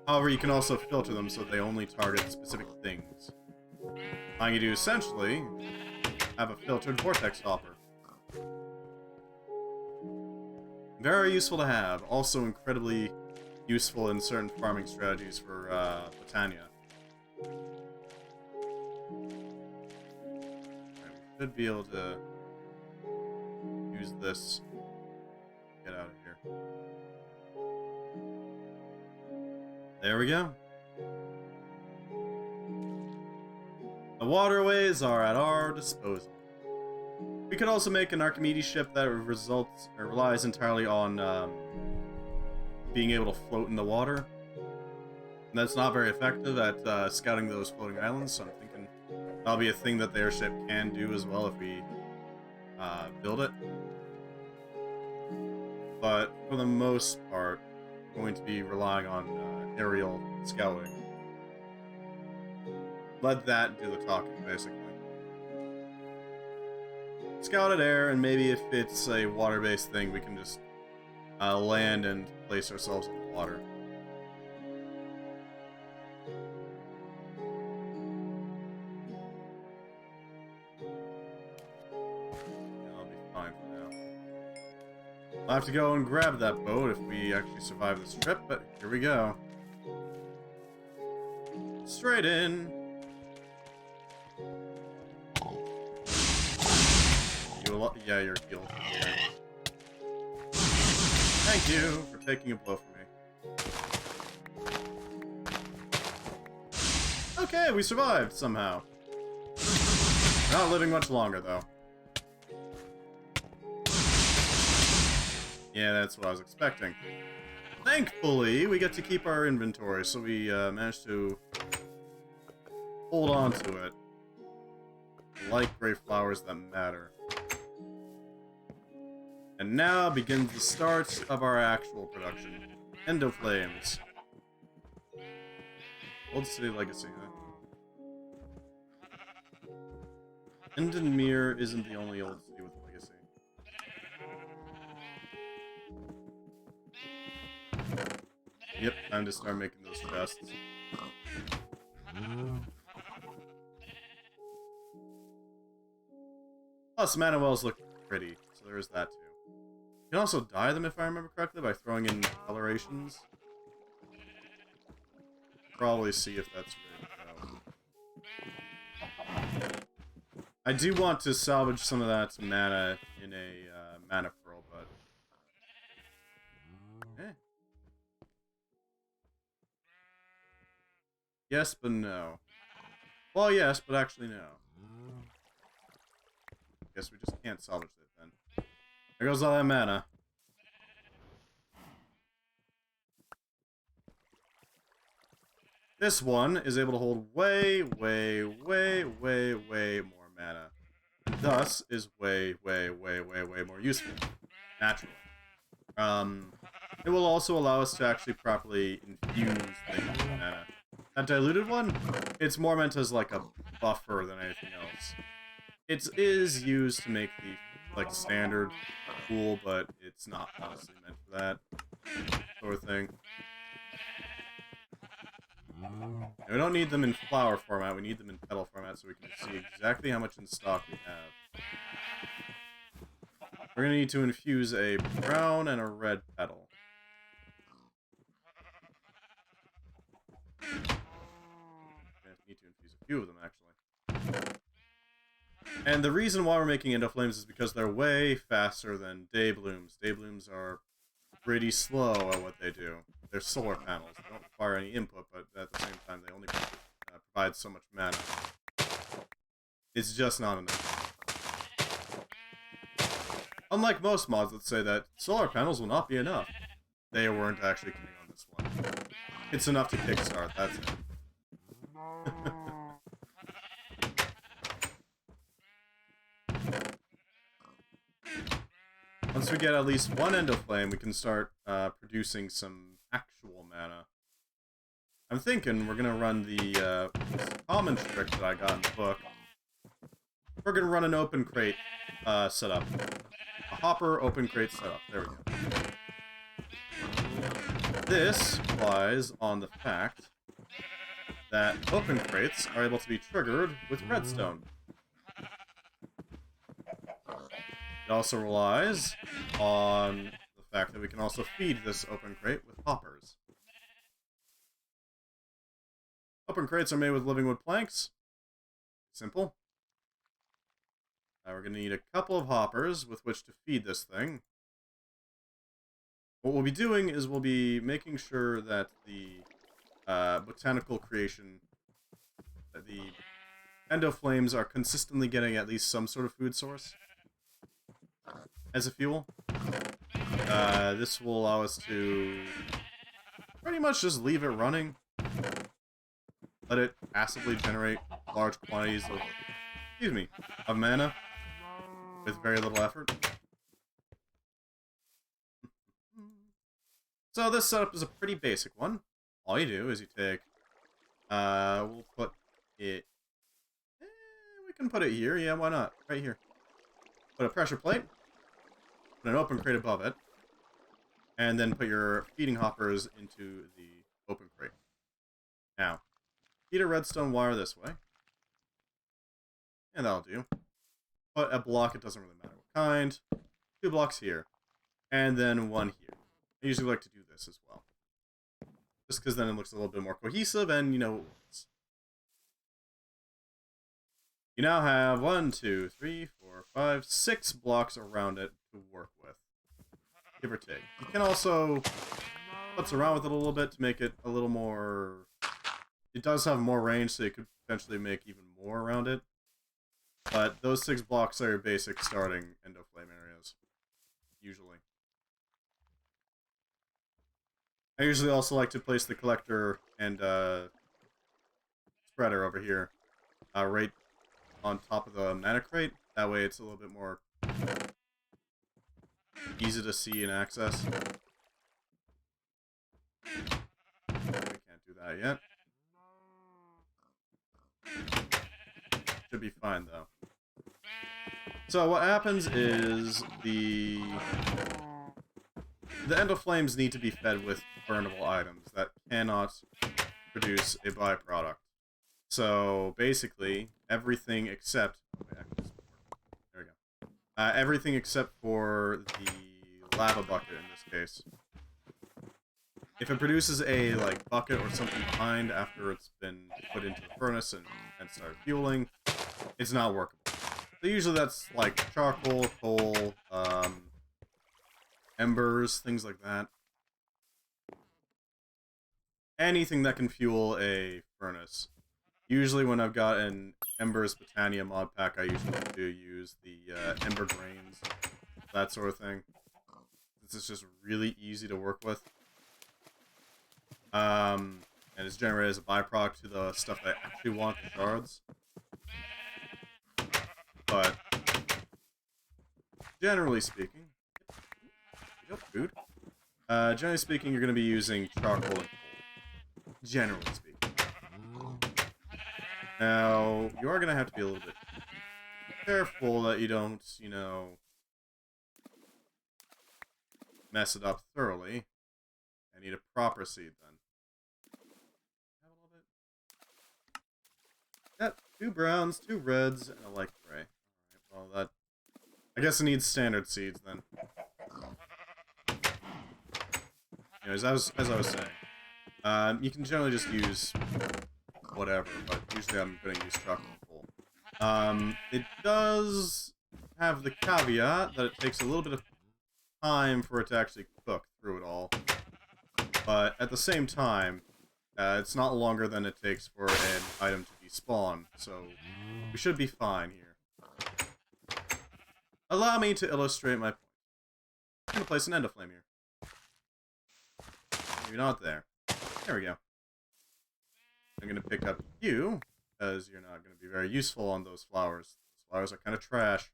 However, you can also filter them so they only target specific things. Allowing you to essentially have a filtered vortex hopper. Very useful to have. Also incredibly useful in certain farming strategies for Botania. We should be able to use this. Get out of here. There we go. The waterways are at our disposal. We could also make an Archimedes ship that relies entirely on being able to float in the water. And that's not very effective at scouting those floating islands, so I'm thinking that'll be a thing that the airship can do as well if we build it. But for the most part, we're going to be relying on aerial scouting. Let that do the talking, basically. Scouted air, and maybe if it's a water-based thing, we can just land and place ourselves in the water. I'll be fine for now. I'll have to go and grab that boat if we actually survive this trip, but here we go. Straight in. Yeah, you're healed. Thank you for taking a blow for me. Okay, we survived somehow. Not living much longer, though. Yeah, that's what I was expecting. Thankfully, we get to keep our inventory, so we managed to hold on to it. Like great flowers that matter. And now begins the start of our actual production. Endo Flames. Old City Legacy, huh? Endenmere isn't the only old city with legacy. Yep, time to start making those chests. Plus, mana wells look pretty, so there is that too. You can also dye them, if I remember correctly, by throwing in colorations. Probably see if that's ready to go. I do want to salvage some of that mana in a mana pearl, but... Eh. Yes, but no. Well, yes, but actually no. Guess we just can't salvage it then. There goes all that mana. This one is able to hold way, way, way, way, way more mana. And thus is way, way, way, way, way more useful. Naturally. It will also allow us to actually properly infuse things with mana. That diluted one, it's more meant as like a buffer than anything else. It is used to make the like standard cool, but it's not honestly meant for that sort of thing. And we don't need them in flower format, we need them in petal format so we can see exactly how much in stock we have. We're going to need to infuse a brown and a red petal. Need to infuse a few of them, actually. And the reason why we're making Endoflames is because they're way faster than Dayblooms. Dayblooms are pretty slow at what they do. They're solar panels. They don't require any input, but at the same time, they only provide so much mana. It's just not enough. Unlike most mods that say that solar panels will not be enough. They weren't actually kidding on this one. It's enough to kickstart, that's it. Once we get at least one Endoflame, we can start producing some actual mana. I'm thinking we're going to run the common trick that I got in the book. We're going to run an open crate setup. A hopper open crate setup. There we go. This relies on the fact that open crates are able to be triggered with redstone. It also relies on the fact that we can also feed this open crate with hoppers. Open crates are made with living wood planks. Simple. Now we're going to need a couple of hoppers with which to feed this thing. What we'll be doing is we'll be making sure that the botanical creation, the Endoflames are consistently getting at least some sort of food source as a fuel. This will allow us to pretty much just leave it running. Let it passively generate large quantities of mana with very little effort. So this setup is a pretty basic one. All you do is you take, we'll put it, we can put it here, yeah, why not? Right here. Put a pressure plate, put an open crate above it, and then put your feeding hoppers into the open crate. Now, feed a redstone wire this way, and that'll do. Put a block, it doesn't really matter what kind, 2 blocks here, and then 1 here. I usually like to do this as well. Just because then it looks a little bit more cohesive, and you know, you now have 1, 2, 3, 4, 5, 6 blocks around it to work with. Give or take. You can also putz around with it a little bit to make it a little more... It does have more range, so you could potentially make even more around it. But those 6 blocks are your basic starting Endoflame areas. Usually. I usually also like to place the collector and spreader over here, right on top of the mana crate. That way it's a little bit more easy to see and access. We can't do that yet. Should be fine though. So what happens is the Endoflames need to be fed with burnable items that cannot produce a byproduct. So basically, everything except... there we go. Everything except for the lava bucket in this case. If it produces a bucket or something behind after it's been put into the furnace and started fueling, it's not workable. So usually that's like charcoal, coal, embers, things like that. Anything that can fuel a furnace. Usually when I've got an Embers Botania mod pack, I usually like to use the Ember Grains, that sort of thing. This is just really easy to work with. And and it's generated as a byproduct to the stuff that I actually want, the shards. But generally speaking, food. Generally speaking, you're going to be using charcoal and coal. Generally speaking. Now, you are going to have to be a little bit careful that you don't, you know, mess it up thoroughly. I need a proper seed then. Have a little bit. Yep, 2 browns, 2 reds, and a light gray. Alright, well that... I guess it needs standard seeds then. Anyways, as I was saying, you can generally just use whatever, but usually I'm going to use chocolate and coal. It does have the caveat that it takes a little bit of time for it to actually cook through it all. But at the same time, it's not longer than it takes for an item to despawn, so we should be fine here. Allow me to illustrate my point. I'm going to place an endoflame here. Maybe not there. There we go. I'm going to pick up you, because you're not going to be very useful on those flowers. Those flowers are kind of trash.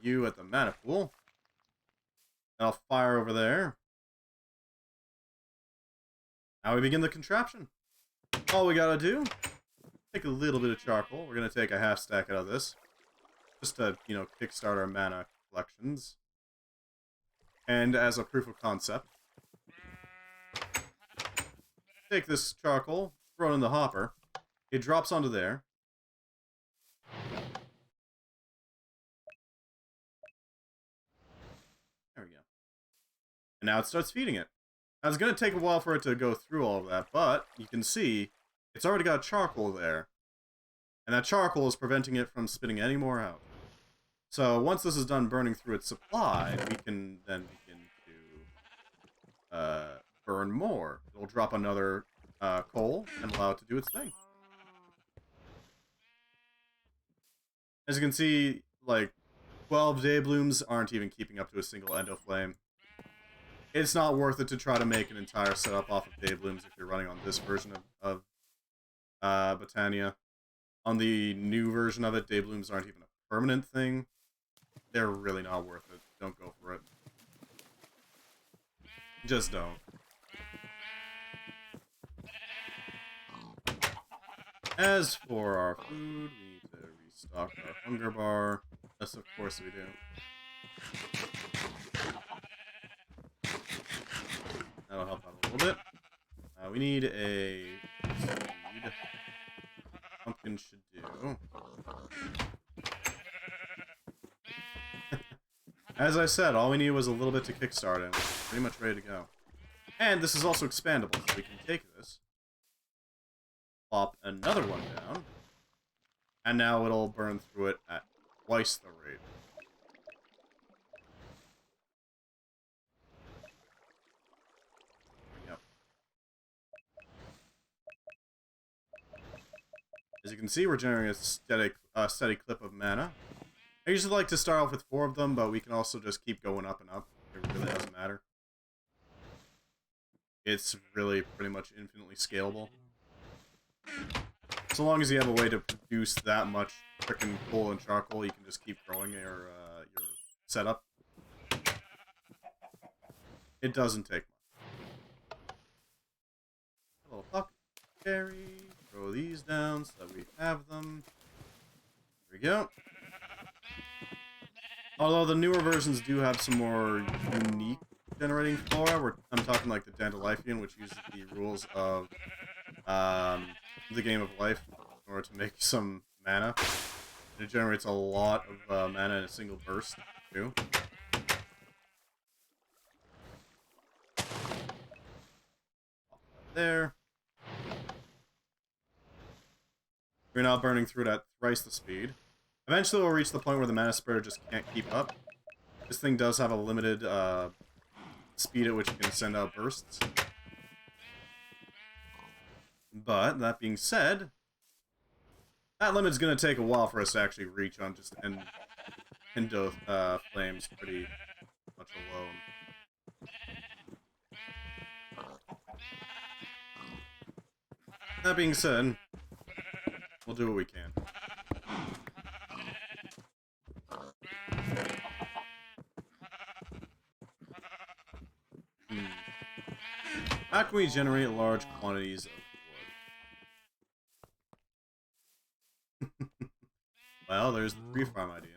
You at the mana pool. I'll fire over there. Now we begin the contraption. All we gotta do, take a little bit of charcoal. We're gonna take a half stack out of this. Just to, you know, kickstart our mana collections. And as a proof of concept, take this charcoal, throw it in the hopper. It drops onto there. There we go. And now it starts feeding it. Now it's going to take a while for it to go through all of that, but you can see it's already got charcoal there. And that charcoal is preventing it from spitting any more out. So once this is done burning through its supply, we can then begin to burn more. It'll drop another coal and allow it to do its thing. As you can see, like, 12 day blooms aren't even keeping up to a single endoflame. It's not worth it to try to make an entire setup off of day blooms if you're running on this version of Botania. On the new version of it, day blooms aren't even a permanent thing. They're really not worth it. Don't go for it. Just don't. As for our food, we need to restock our hunger bar. Yes, of course we do. That'll help out a little bit. We need a seed. Pumpkin should do. As I said, all we needed was a little bit to kickstart it, and we're pretty much ready to go. And this is also expandable, so we can take this, plop another one down, and now it'll burn through it at twice the rate. Yep. As you can see, we're generating a steady clip of mana. I usually like to start off with 4 of them, but we can also just keep going up and up. It really doesn't matter. It's really pretty much infinitely scalable. So long as you have a way to produce that much frickin' coal and charcoal, you can just keep growing your setup. It doesn't take much. A little puck, berry, throw these down so that we have them. There we go. Although the newer versions do have some more unique generating flora. I'm talking like the Dandelion, which uses the rules of the Game of Life in order to make some mana. It generates a lot of mana in a single burst, too. There. We're now burning through it at thrice the speed. Eventually we'll reach the point where the mana spreader just can't keep up. This thing does have a limited speed at which it can send out bursts. But, that being said, that limit's going to take a while for us to actually reach on just and Indo flames pretty much alone. That being said, we'll do what we can. How can we generate large quantities of wood? Well, there's the tree farm idea.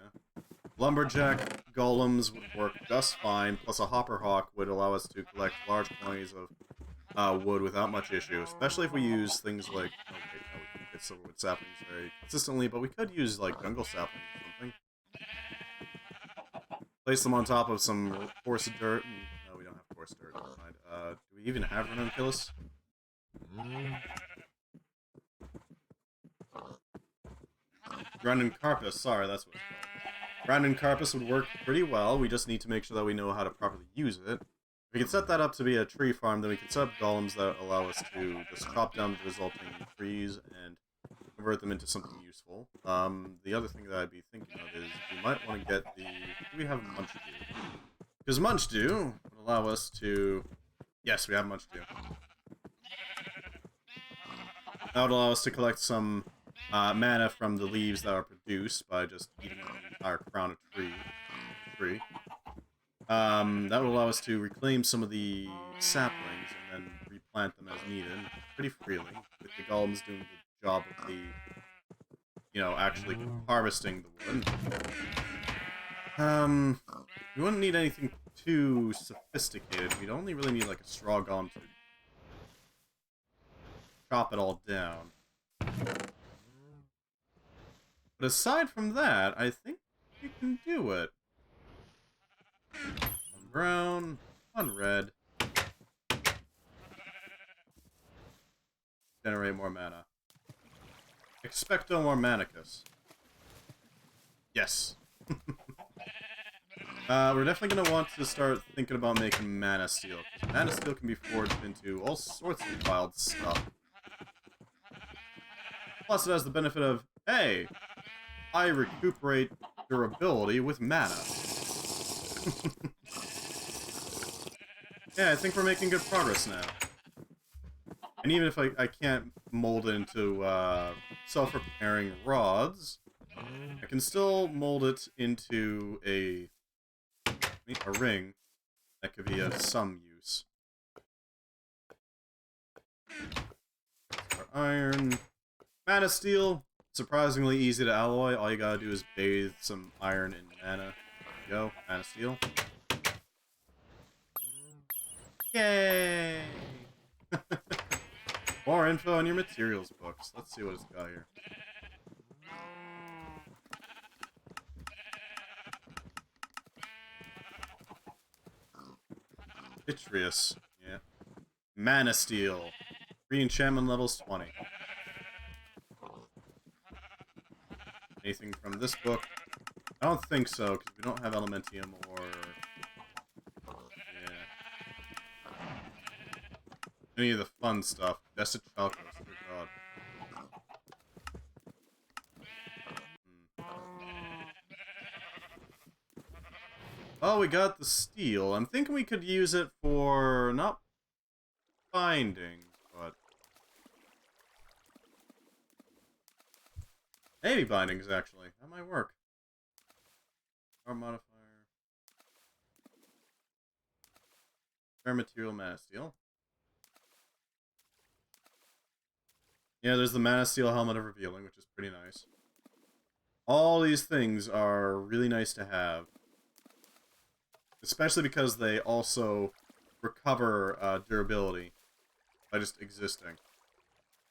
Lumberjack golems would work just fine, plus a hopper hawk would allow us to collect large quantities of wood without much issue, especially if we use things like... Oh, wait, no, we can get silverwood saplings very consistently, but we could use, like, jungle saplings or something. Place them on top of some coarse dirt. No, we don't have coarse dirt. Never mind. Do we even have ranunculus? Ranuncarpus, sorry, that's what it's called. Ranuncarpus would work pretty well. We just need to make sure that we know how to properly use it. If we can set that up to be a tree farm, then we can set up golems that allow us to just chop down the resulting trees and convert them into something useful. The other thing that I'd be thinking of is we might want to get the... Do we have Munch Dew? Because Munch Dew would allow us to... Yes, we have Munch Dew. That would allow us to collect some mana from the leaves that are produced by just eating the entire crown of tree. That would allow us to reclaim some of the saplings and then replant them as needed pretty freely, with the golems doing the job of the, you know, actually harvesting the wood. We wouldn't need anything too sophisticated. We'd only really need like a straw golem to chop it all down. But aside from that, I think we can do it. One brown, one red. Generate more mana. Expecto Mormanicus. Yes. We're definitely going to want to start thinking about making mana steel. Mana steel can be forged into all sorts of wild stuff. Plus it has the benefit of, hey, I recuperate durability with mana. Yeah, I think we're making good progress now. And even if I can't mold it into self-repairing rods, I can still mold it into a ring that could be of some use. Our iron. Mana steel, surprisingly easy to alloy. All you gotta do is bathe some iron in mana. There you go, mana steel. Yay! More info on your materials books. Let's see what it's got here. Vitreous. Yeah. Mana steel. Re-enchantment levels 20. Anything from this book? I don't think so, because we don't have Elementium or... Yeah. Any of the fun stuff. Desert Chalkos, oh god. Oh, we got the steel. I'm thinking we could use it for... not binding, but... Maybe bindings, actually. That might work. Our modifier. Fair material mana steel. Yeah, there's the mana steel helmet of revealing, which is pretty nice. All these things are really nice to have. Especially because they also recover durability by just existing.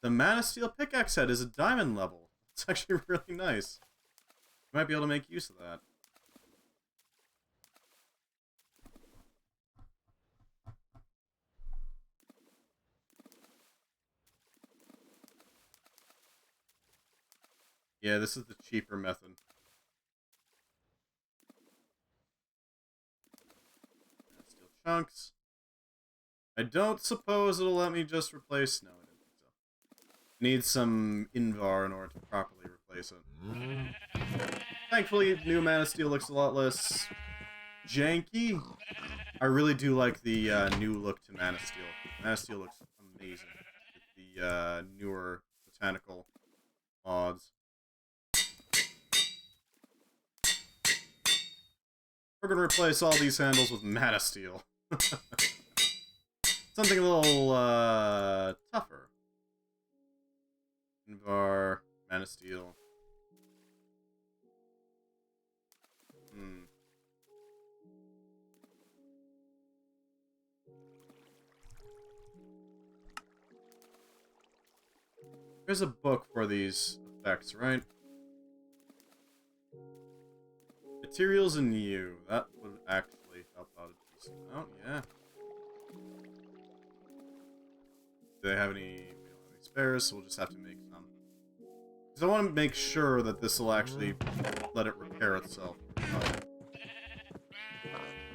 The mana steel pickaxe head is a diamond level. It's actually really nice. You might be able to make use of that. Yeah, this is the cheaper method. Steel chunks. I don't suppose it'll let me just replace... No, I didn't think so. Need some Invar in order to properly replace replace it. Thankfully, new Man of Steel looks a lot less janky. I really do like the new look to Man of Steel. Man of Steel looks amazing with the newer botanical mods. We're gonna replace all these handles with Man of Steel. Something a little tougher. Invar, Man of Steel. There's a book for these effects, right? Materials in you. That would actually help out a decent amount, yeah. Do they have any? We don't have any spares, so we'll just have to make some. Because I want to make sure that this will actually let it repair itself.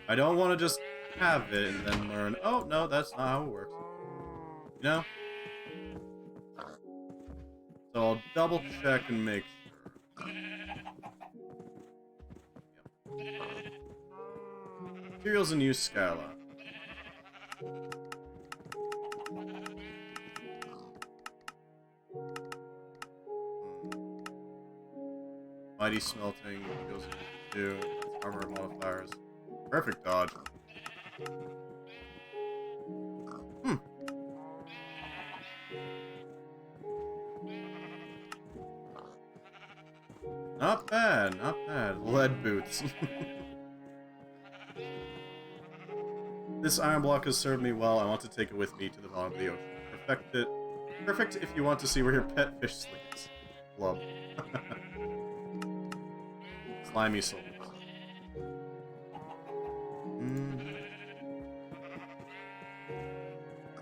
I don't want to just have it and then learn, oh, no, that's not how it works. You know? So I'll double check and make sure. Yep. Materials in use, Scala. Mighty smelting goes into armor modifiers. Perfect dodge. Not bad, not bad. Lead boots. This iron block has served me well. I want to take it with me to the bottom of the ocean. Perfect it. Perfect if you want to see where your pet fish sleeps. Love. Slimy souls.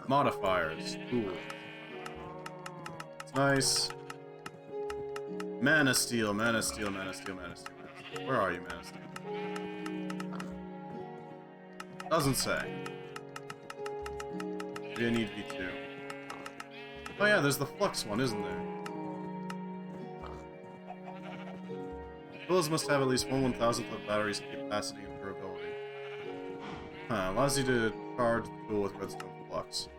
Modifiers. Cool. It's nice. Man of Steel, Man of Steel, Man of Steel, Man of Steel, Man of Steel. Where are you, Man of Steel? Doesn't say. Maybe I need V2. Oh yeah, there's the Flux one, isn't there? Tools must have at least 1/1000th of battery's capacity and durability. Huh, allows you to charge the tool with redstone flux.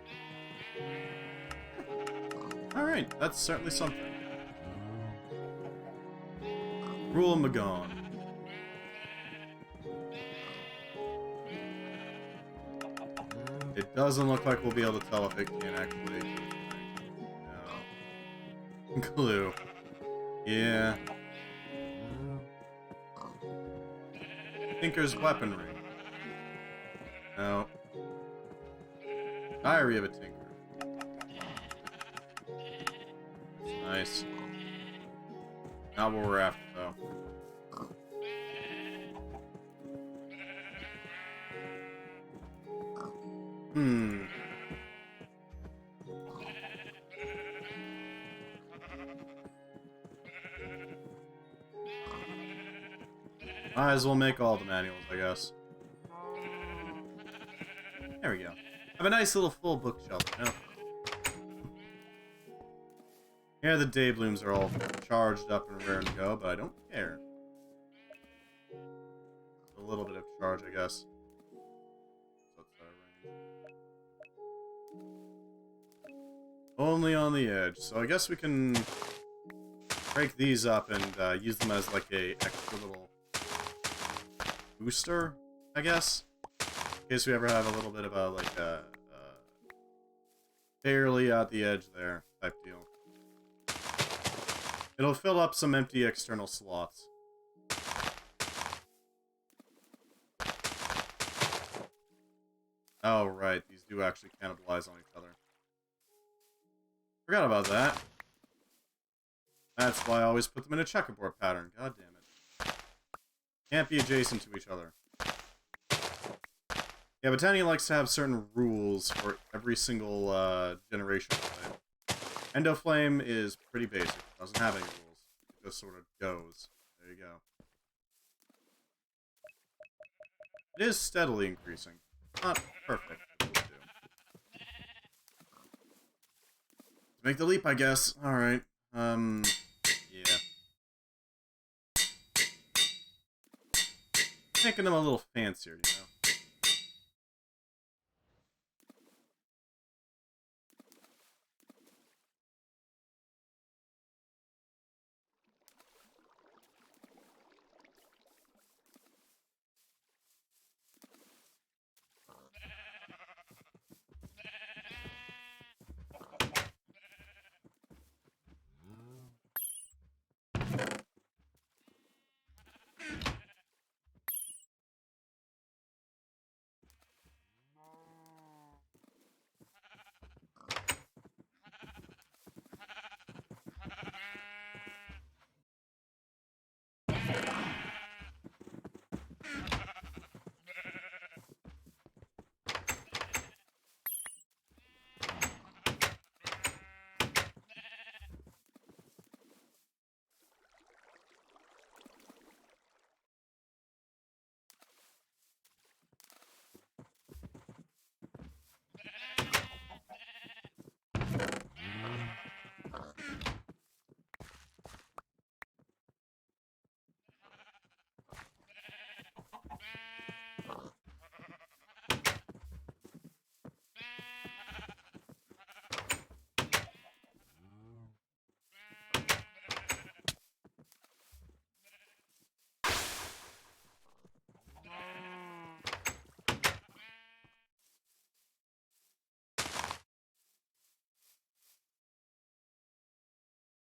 Alright, that's certainly something. Rule Magon. It doesn't look like we'll be able to tell if it can actually... No. Glue. Yeah. Tinker's Weaponry. No. Diary of a Tinker. Nice. Not what we're after, though. Might as well make all the manuals, I guess. There we go. Have a nice little full bookshelf, you know? Here the day blooms are all charged up and raring to go, but I don't care. A little bit of charge, I guess. Only on the edge, so I guess we can break these up and use them as like a extra little booster, I guess. In case we ever have a little bit of a, like, barely at the edge there type deal. It'll fill up some empty external slots. Oh, right. These do actually cannibalize on each other. Forgot about that. That's why I always put them in a checkerboard pattern. God damn it. Can't be adjacent to each other. Yeah, Botania likes to have certain rules for every single generation of it. Endoflame is pretty basic. Doesn't have any rules. It just sort of goes. There you go. It is steadily increasing. Not perfect. But it'll do. Let's make the leap, I guess. Alright. Yeah. making them a little fancier, you know?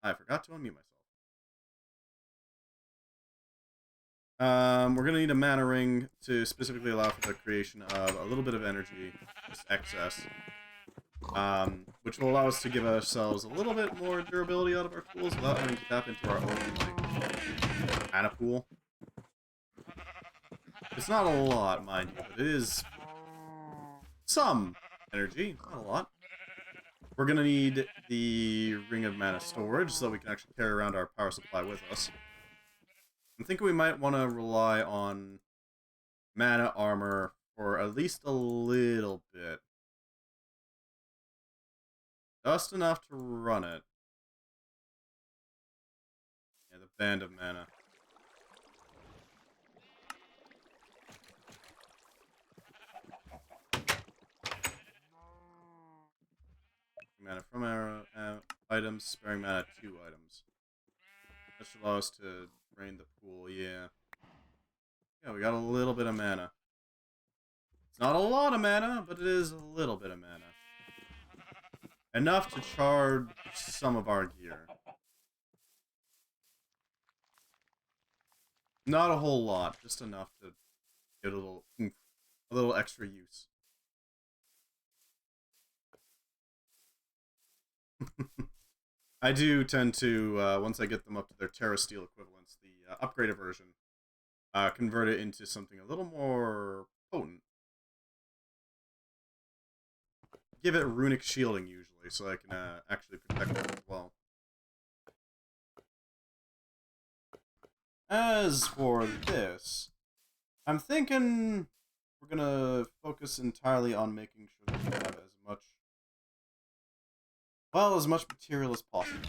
I forgot to unmute myself. We're gonna need a mana ring to specifically allow for the creation of a little bit of energy, just excess. Which will allow us to give ourselves a little bit more durability out of our tools without having to tap into our own, like, mana pool. It's not a lot, mind you, but it is some energy, not a lot. We're gonna need the Ring of Mana storage so that we can actually carry around our power supply with us. I'm thinking we might want to rely on mana armor for at least a little bit. Just enough to run it. Yeah, the Band of Mana. Mana from our items, sparing mana 2 items. That should allow us to drain the pool, yeah. Yeah, we got a little bit of mana. It's not a lot of mana, but it is a little bit of mana. Enough to charge some of our gear. Not a whole lot, just enough to get a little extra use. I do tend to, once I get them up to their Terra Steel equivalents, the upgraded version, convert it into something a little more potent. Give it runic shielding, usually, so I can actually protect them as well. As for this, I'm thinking we're gonna focus entirely on making sure that we have as much, well, as much material as possible.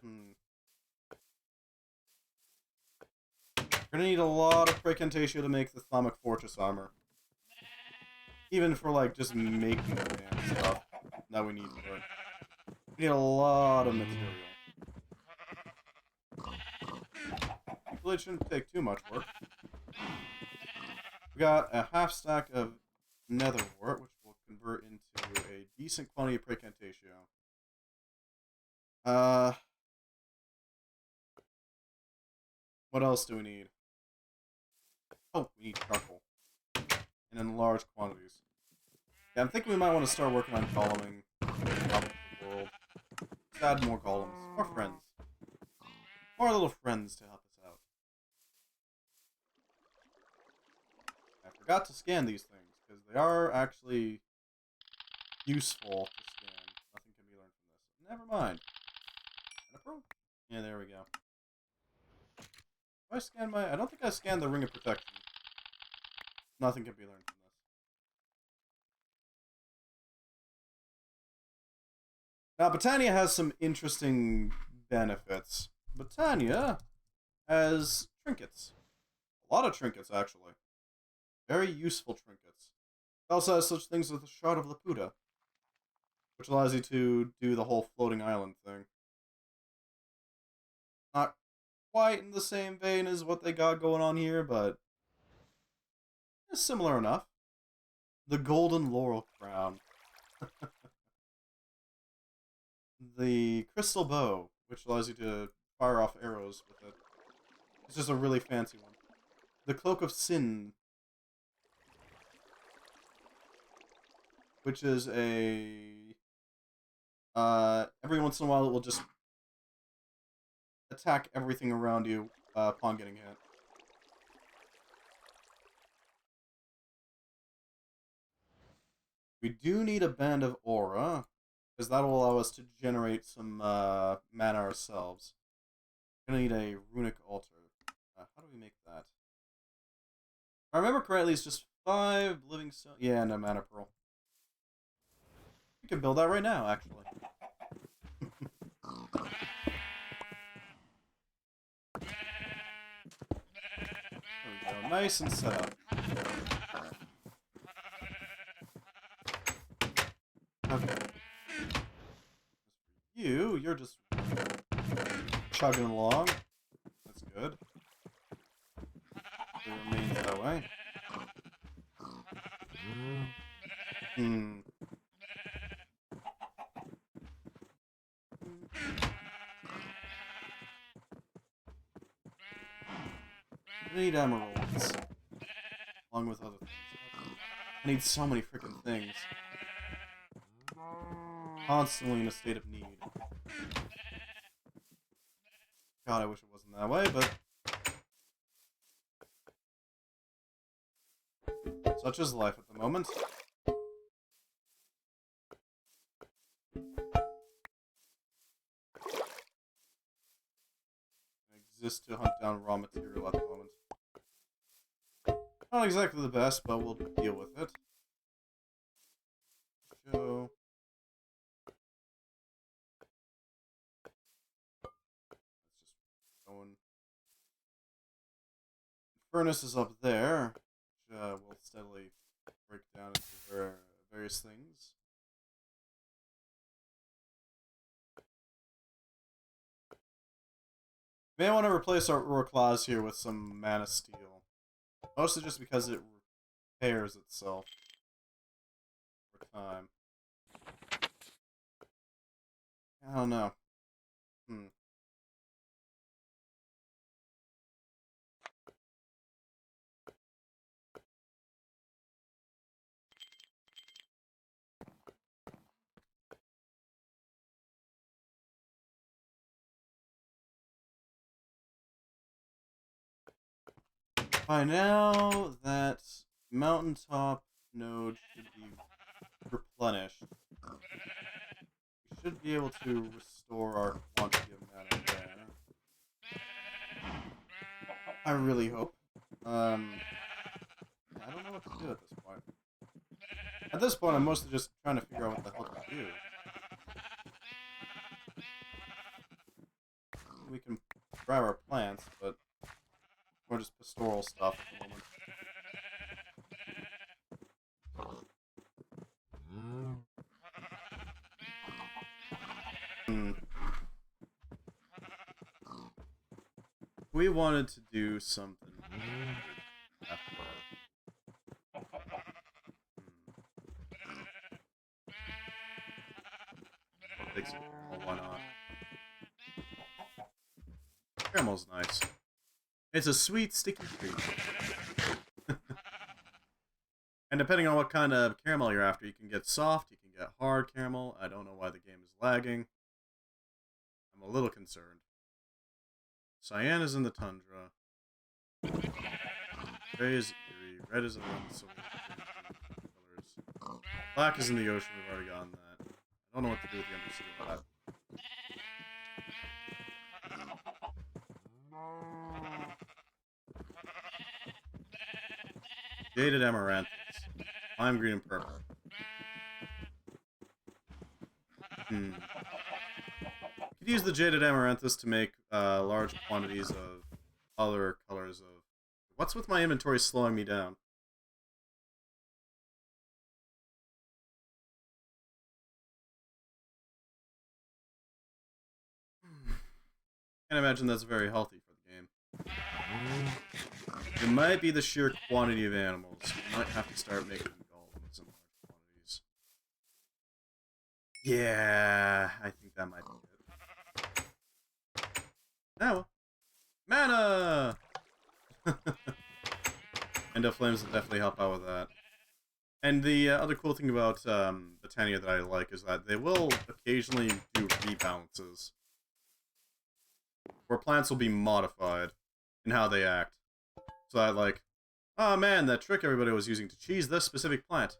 We're gonna need a lot of Precantatio to make the Thaumic Fortress armor. Even for, like, just making the damn stuff that we need for it. We need a lot of material. Really shouldn't take too much work. We got a half stack of nether wart, which will convert into a decent quantity of Precantatio. What else do we need? Oh, we need charcoal. And in large quantities. Yeah, I'm thinking we might want to start working on goleming the world. Let's add more golems. More friends. More little friends to help us out. I forgot to scan these things, because they are actually useful to scan. Nothing can be learned from this. Never mind. Yeah, there we go. Do I scan my... I don't think I scanned the Ring of Protection. Nothing can be learned from this. Now, Botania has some interesting benefits. Botania has trinkets. A lot of trinkets, actually. Very useful trinkets. It also has such things as the Shard of Laputa, which allows you to do the whole floating island thing. Not quite in the same vein as what they got going on here, but it's similar enough. The Golden Laurel Crown. The Crystal Bow, which allows you to fire off arrows with it. It's just a really fancy one. The Cloak of Sin, which is a... every once in a while it will just attack everything around you upon getting hit. We do need a Band of Aura, because that will allow us to generate some mana ourselves. We're going to need a Runic Altar. How do we make that? If I remember correctly, it's just 5 living stones. Yeah, and a Mana Pearl. We can build that right now, actually. There we go. Nice and set up. Okay. You're just chugging along. That's good. It remains that way. I need emeralds. Along with other things. I need so many freaking things. Constantly in a state of need. God, I wish it wasn't that way, but... such is life at the moment. I exist to hunt down raw material at the moment. Not exactly the best, but we'll deal with it. Joe. Let's just going. Furnace is up there, which will steadily break down into various things. May want to replace our Ore Claws here with some Mana Steel. Mostly just because it repairs itself over time. I don't know. By now, that mountaintop node should be replenished. We should be able to restore our quantity of mana there. I really hope. I don't know what to do at this point. At this point, I'm mostly just trying to figure out what the hell to do. We can grab our plants, but more just pastoral stuff at the moment. We wanted to do something after well, why not? Caramel's nice. It's a sweet, sticky treat. And depending on what kind of caramel you're after, you can get soft, you can get hard caramel. I don't know why the game is lagging. I'm a little concerned. Cyan is in the tundra. Gray is eerie. Red is in the silver colors. Black is in the ocean. We've already gotten that. I don't know what to do with the undersea of that. Jaded Amaranthus. Lime green and purple. Could use the Jaded Amaranthus to make large quantities of other colors of What's with my inventory slowing me down? Can't imagine that's very healthy for the game. It might be the sheer quantity of animals. We might have to start making golems in large quantities. Yeah, I think that might be it. Now, mana! Endo Flames will definitely help out with that. And the other cool thing about Botania that I like is that they will occasionally do rebalances, where plants will be modified in how they act. So that, like, oh man, that trick everybody was using to cheese this specific plant.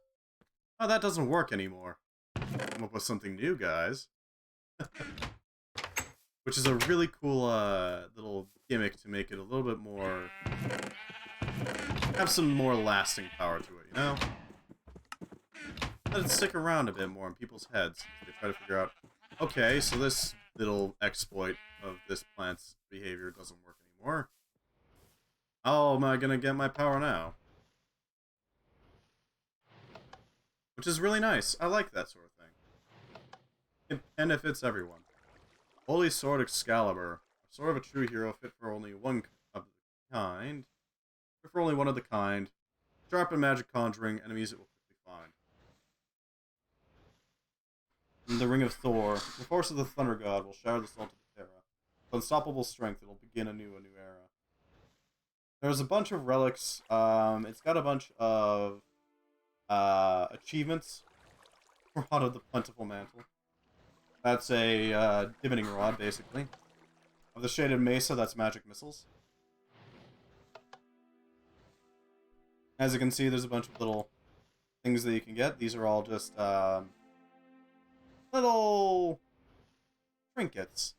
Oh, that doesn't work anymore. Come up with something new, guys. Which is a really cool little gimmick to make it a little bit more... have some more lasting power to it, you know? Let it stick around a bit more in people's heads. They try to figure out, okay, so this little exploit of this plant's behavior doesn't work anymore. How am I gonna get my power now? Which is really nice. I like that sort of thing. It benefits everyone. Holy Sword Excalibur. A sword of a true hero fit for only one of the kind. Fit for only one of the kind. Sharp and magic conjuring, enemies it will quickly find. In the Ring of Thor, the force of the Thunder God will shower the salt of the Terra. With unstoppable strength, it will begin a new era. There's a bunch of relics. It's got a bunch of achievements. Rod of the Plentiful Mantle. That's a divining rod, basically. Of the Shaded Mesa, that's magic missiles. As you can see, there's a bunch of little things that you can get. These are all just little trinkets,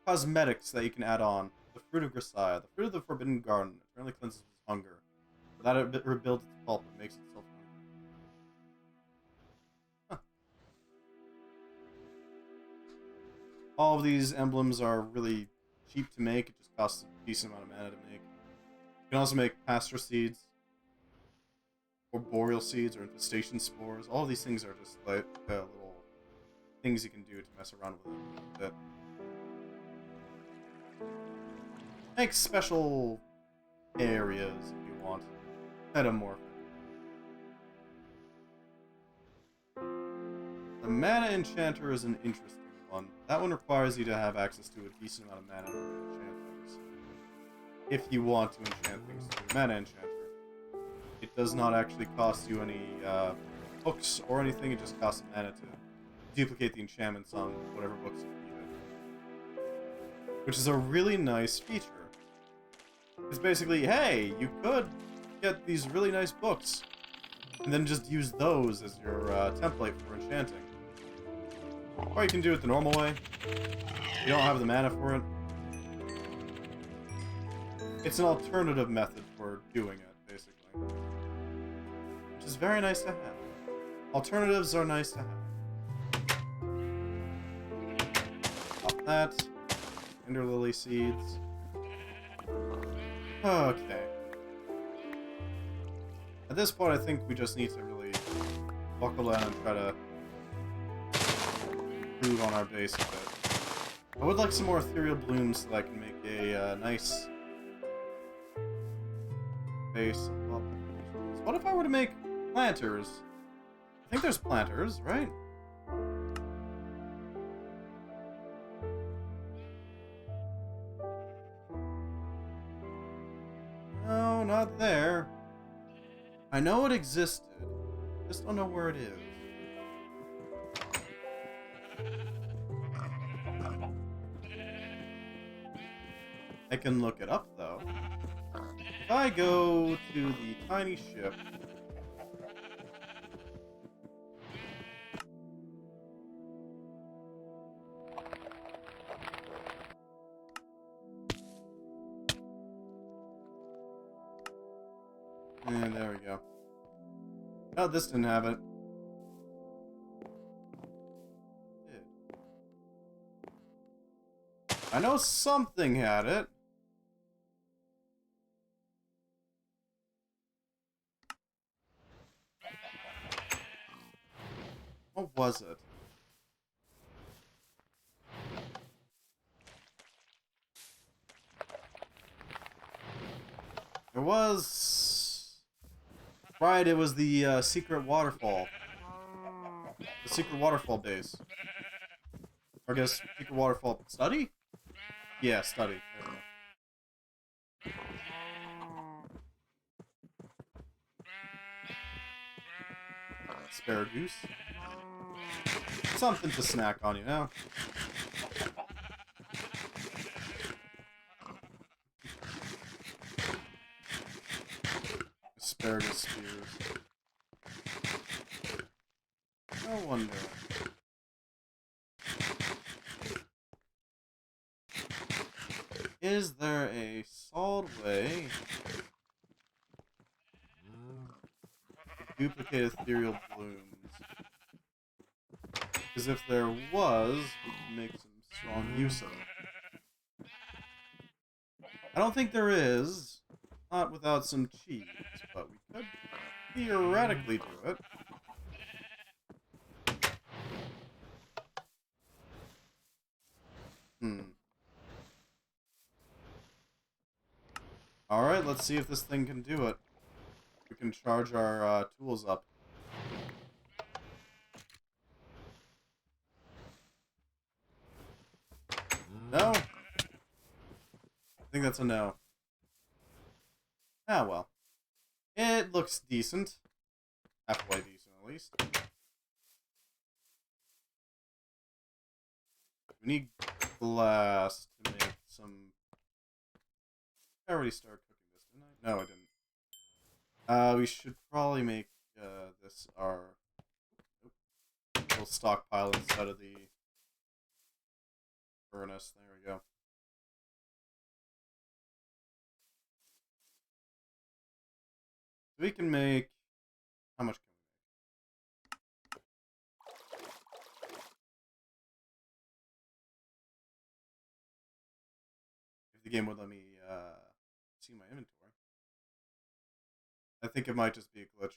cosmetics that you can add on. The Fruit of Grisaia, the Fruit of the Forbidden Garden. It apparently cleanses hunger. Without it rebuilds its pulp, it makes itself hungry. Huh. All of these emblems are really cheap to make. It just costs a decent amount of mana to make. You can also make pasture seeds, or boreal seeds, or infestation spores. All of these things are just like little things you can do to mess around with it a bit. Make special areas if you want. Metamorphic. The Mana Enchanter is an interesting one. That one requires you to have access to a decent amount of mana in order to enchant things. If you want to enchant things through Mana Enchanter. It does not actually cost you any books or anything, it just costs mana to duplicate the enchantments on whatever books you need. Which is a really nice feature. It's basically, hey, you could get these really nice books, and then just use those as your template for enchanting. Or you can do it the normal way. You don't have the mana for it. It's an alternative method for doing it, basically. Which is very nice to have. Alternatives are nice to have. Pop that. Ender Lily seeds. Okay. At this point, I think we just need to really buckle down and try to improve on our base a bit. I would like some more ethereal blooms so that I can make a nice base. What if I were to make planters? I think there's planters, right? No, not there. I know it existed. Just don't know where it is. I can look it up, though. If I go to the tiny ship... And there we go. Oh, this didn't have it. It did. I know something had it. What was it? There was... Right, it was the secret waterfall. The secret waterfall base. Or I guess secret waterfall study? Yeah, study. There we go. Spare goose. Something to snack on, you know? Asparagus spears. No wonder. Is there a solid way to duplicate ethereal blooms? Because if there was, we could make some strong use of it. I don't think there is. Not without some cheese, but we could theoretically do it. Alright, let's see if this thing can do it. We can charge our tools up. No? I think that's a no. Ah, well. It looks decent. Halfway decent, at least. We need glass to make some... I already started cooking this, didn't I? No, I didn't. We should probably make this our little stockpile instead of the furnace. There we go. We can make... How much can we make? If the game would let me see my inventory. I think it might just be a glitch.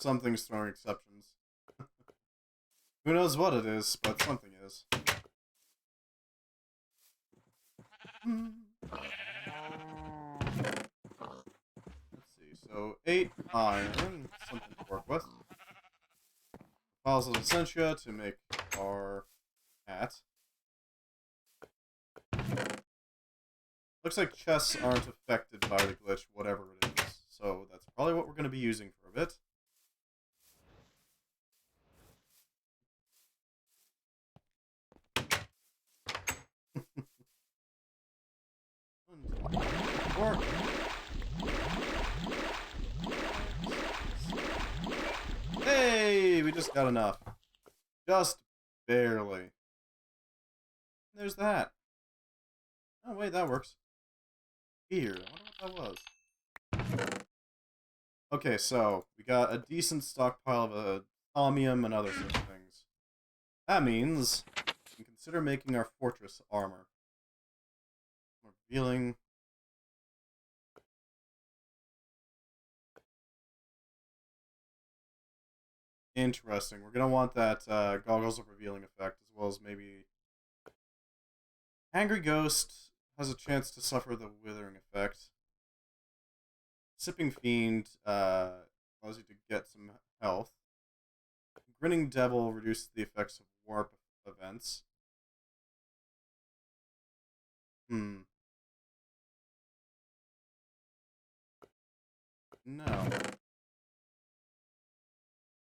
Something's throwing exceptions. Who knows what it is, but something is. Let's see, so 8 iron, something to work with. Piles of essentia to make our hat. Looks like chests aren't affected by the glitch, whatever it is. So that's probably what we're going to be using for a bit. Four. Hey, we just got enough. Just barely. There's that. Oh wait, that works. Here, I wonder what that was. Okay, so we got a decent stockpile of thaumium and other such things. That means we can consider making our fortress armor. Revealing. Interesting. We're gonna want that goggles of revealing effect, as well as maybe Angry Ghost has a chance to suffer the withering effect. Sipping Fiend allows you to get some health. Grinning Devil reduces the effects of warp events. No.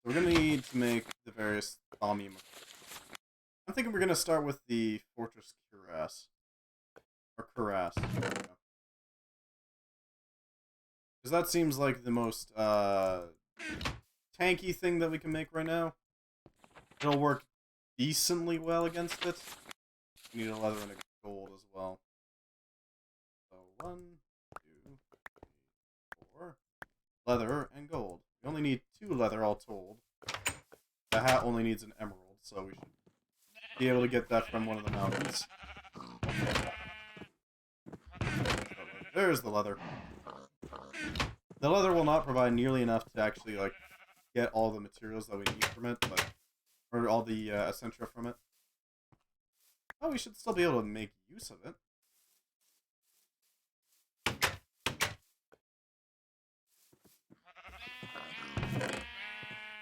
We're going to need to make the various thaumium. I'm thinking we're going to start with the Fortress Cuirass. Or Cuirass. Because that seems like the most tanky thing that we can make right now. It'll work decently well against it. We need a leather and a gold as well. So 1, 2, 3, 4. Leather and gold. We only need 2 leather all told. The hat only needs an emerald, so we should be able to get that from one of the mountains. There's the leather. The leather will not provide nearly enough to actually, like, get all the materials that we need from it, but or all the essentia from it. Oh, we should still be able to make use of it.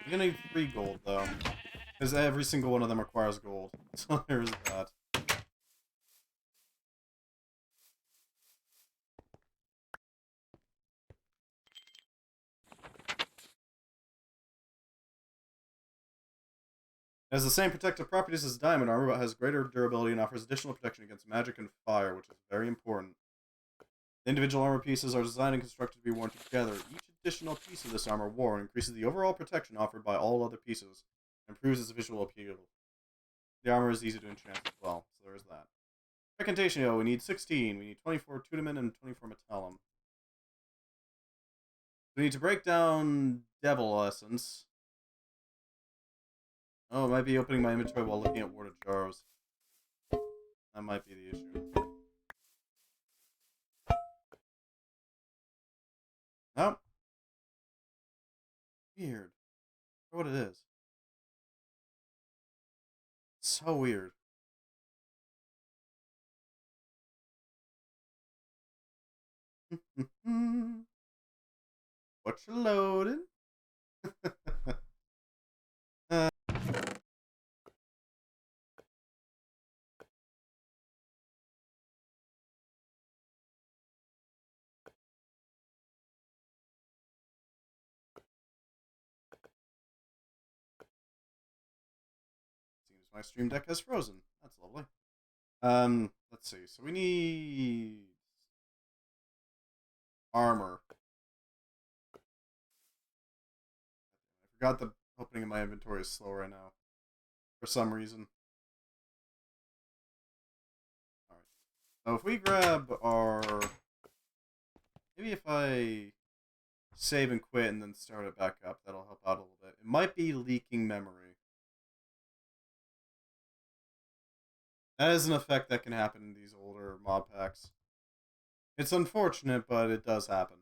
We're gonna need 3 gold, though. Because every single one of them requires gold. So there's that. It has the same protective properties as diamond armor, but has greater durability and offers additional protection against magic and fire, which is very important. The individual armor pieces are designed and constructed to be worn together. Each additional piece of this armor worn increases the overall protection offered by all other pieces, and improves its visual appeal. The armor is easy to enchant as well, so there's that. Recantatio, we need 16. We need 24 Tudamin and 24 Metallum. We need to break down Devil Essence. Oh, it might be opening my inventory while looking at warded jars. That might be the issue. Oh. Weird. I wonder what it is. So weird. What you loading? Seems my stream deck has frozen. That's lovely. Let's see. So we need armor. I forgot the opening of my inventory is slow right now. For some reason. Alright. So if we grab our... Maybe if I save and quit and then start it back up, that'll help out a little bit. It might be leaking memory. That is an effect that can happen in these older mod packs. It's unfortunate, but it does happen.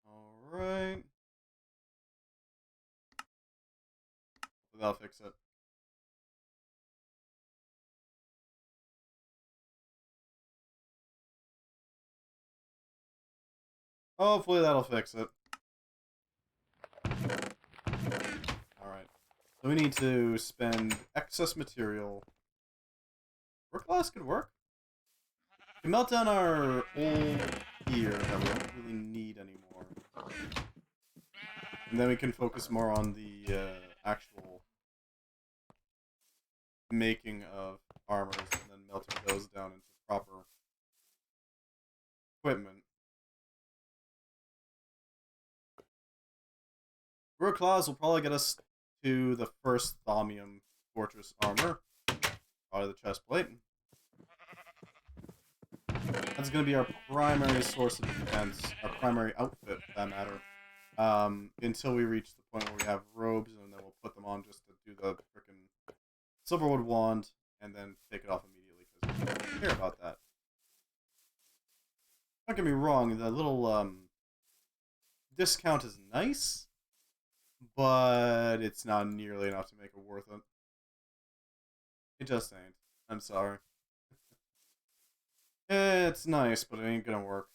Alright. That'll fix it. Hopefully that'll fix it. Alright. So we need to spend excess material. Work glass could work. We can melt down our old gear that we don't really need anymore. And then we can focus more on the actual making of armors and then melting those down into proper equipment. Rook Claws will probably get us to the first thaumium fortress armor out of the chest plate. That's going to be our primary source of defense, our primary outfit, for that matter, until we reach the point where we have robes, and then we'll put them on just to do the frickin' Silverwood wand, and then take it off immediately, because we don't care about that. Don't get me wrong, the little discount is nice, but it's not nearly enough to make it worth it. It just ain't. I'm sorry. It's nice, but it ain't gonna work.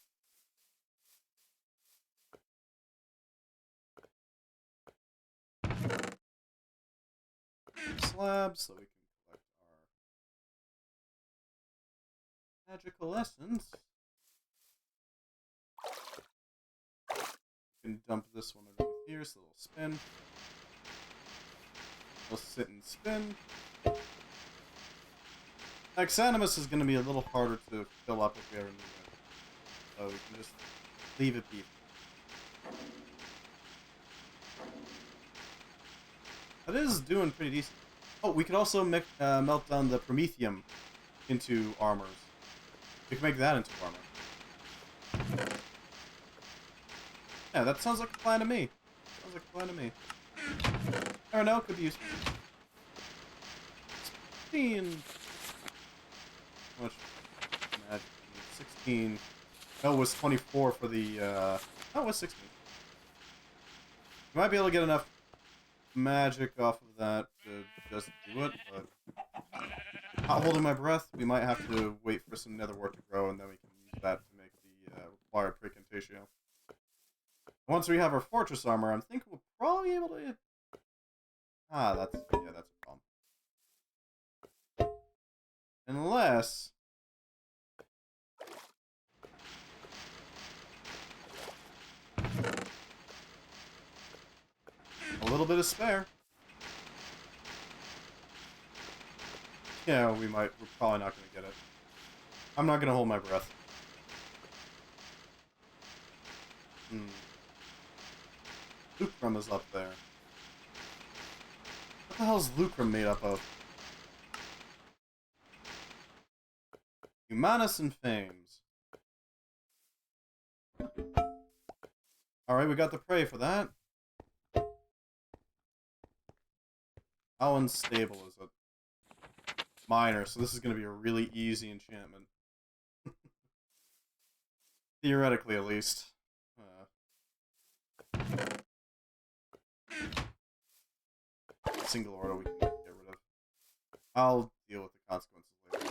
Slabs so we can collect our magical essence. We can dump this one underneath here, so it'll spin. We'll sit and spin. Xanimus is going to be a little harder to fill up if we ever need it. So we can just leave it be. That is doing pretty decent. Oh, we could also melt down the Promethium into armors. We can make that into armor. Yeah, that sounds like a plan to me. Sounds like a plan to me. I don't know, could be useful. 16. How much magic? 16. No, it was 24 for the, oh, it was 16. You might be able to get enough magic off of that to just do it, but not holding my breath. We might have to wait for some netherwort to grow, and then we can use that to make the required precantatio. Once we have our fortress armor, I'm thinking we'll probably be able to... Ah, that's a problem. Unless... a little bit of spare. Yeah, we're probably not going to get it. I'm not going to hold my breath. Lucrum is up there. What the hell is Lucrum made up of? Humanus and Fames. Alright, we got the prey for that. How unstable is it? Minor, so this is going to be a really easy enchantment. Theoretically, at least. Single order we can get rid of. I'll deal with the consequences later.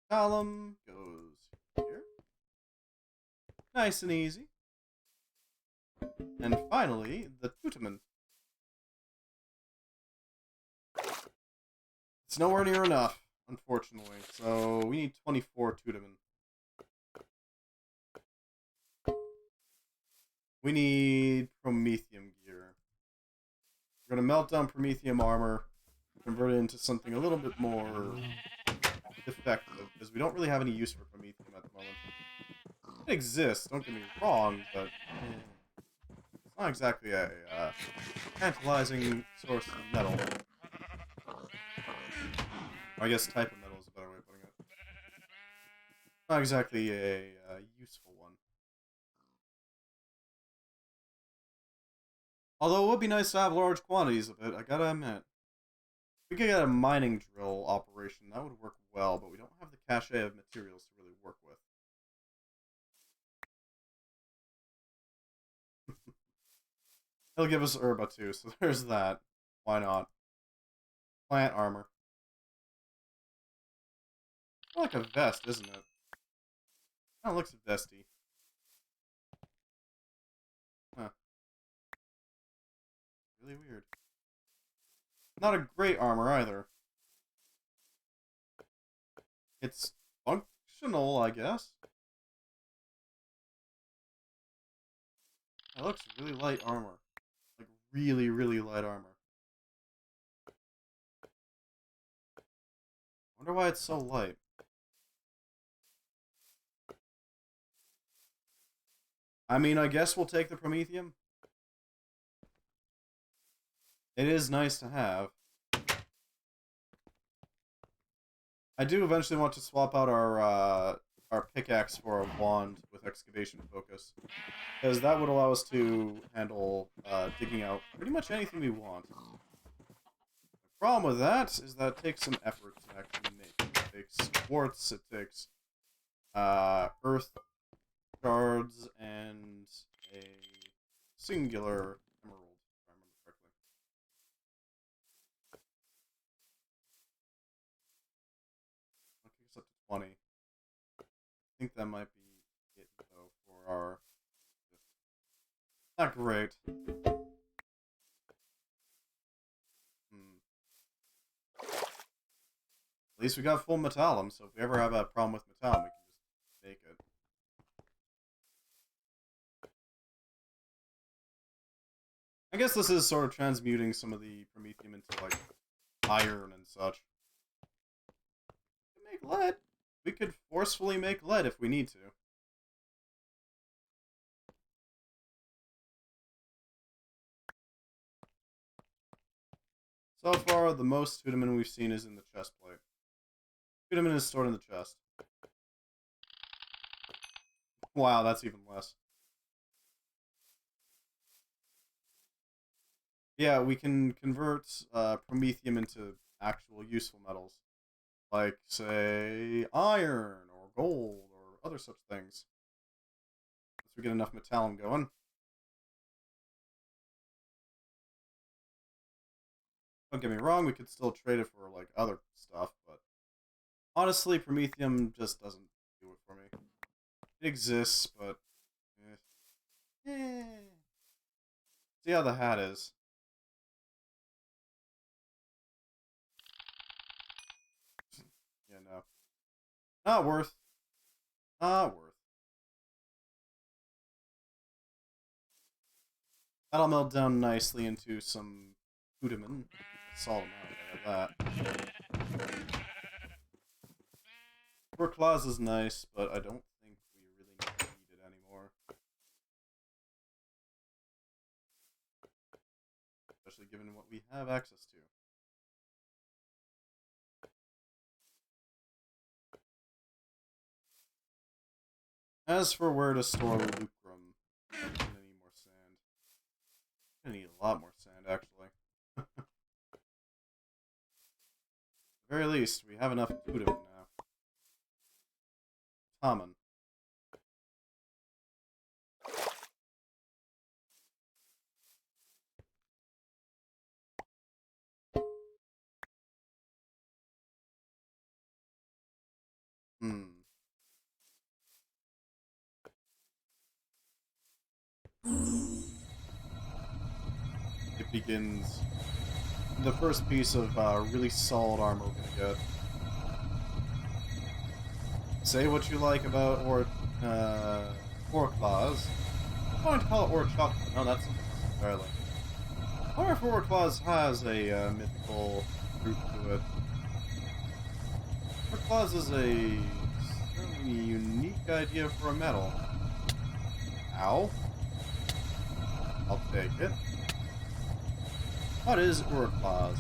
Column goes here. Nice and easy. And finally, the Tutamen. It's nowhere near enough, unfortunately. So we need 24 Tutamen. We need Promethium gear. We're going to melt down Promethium armor, convert it into something a little bit more effective, because we don't really have any use for Promethium at the moment. It exists, don't get me wrong, but it's not exactly a tantalizing source of metal. I guess type of metal is a better way of putting it. Not exactly a useful one. Although it would be nice to have large quantities of it, I gotta admit. If we could get a mining drill operation, that would work well, but we don't have the cache of materials to really work with. He'll give us Herba too, so there's that. Why not? Plant armor. It's like a vest, isn't it? Oh, it looks vesty. Huh. Really weird. Not a great armor either. It's functional, I guess. That looks really light armor. Like, really, really light armor. Wonder why it's so light. I mean, I guess we'll take the Promethium. It is nice to have. I do eventually want to swap out our pickaxe for a wand with excavation focus, because that would allow us to handle digging out pretty much anything we want. The problem with that is that it takes some effort to actually make. It takes quartz, it takes earth shards, and a singular emerald, if I remember correctly. I'll kick us up to 20. I think that might be it, though, for our... Not great. At least we got full metallum, so if we ever have a problem with metallum, we can just make it. I guess this is sort of transmuting some of the Promethium into, like, iron and such. We can make lead. We could forcefully make lead if we need to. So far, the most Tutamen we've seen is in the chest plate. Tutamen is stored in the chest. Wow, that's even less. Yeah, we can convert promethium into actual useful metals. Like, say, iron, or gold, or other such things. Once we get enough metallum going. Don't get me wrong, we could still trade it for, like, other stuff, but honestly, promethium just doesn't do it for me. It exists, but... See how the hat is. Yeah, no. Not worth. Not worth. That'll melt down nicely into some Udaman. Solid amount of that. Work claws is nice, but I don't think we really need it anymore. Especially given what we have access to. As for where to store lucrum, I'm gonna need more sand. I'm gonna need a lot more sand, actually. At the very least, we have enough Udaman now. Common. It begins. The first piece of really solid armor we're gonna get. Say what you like about ore claws. I'm going to call it ore chocolate. No, that's something else entirely. I wonder if ore claws has a mythical root to it. Ore claws is a certainly unique idea for a metal. Ow. I'll take it. What is ore claws?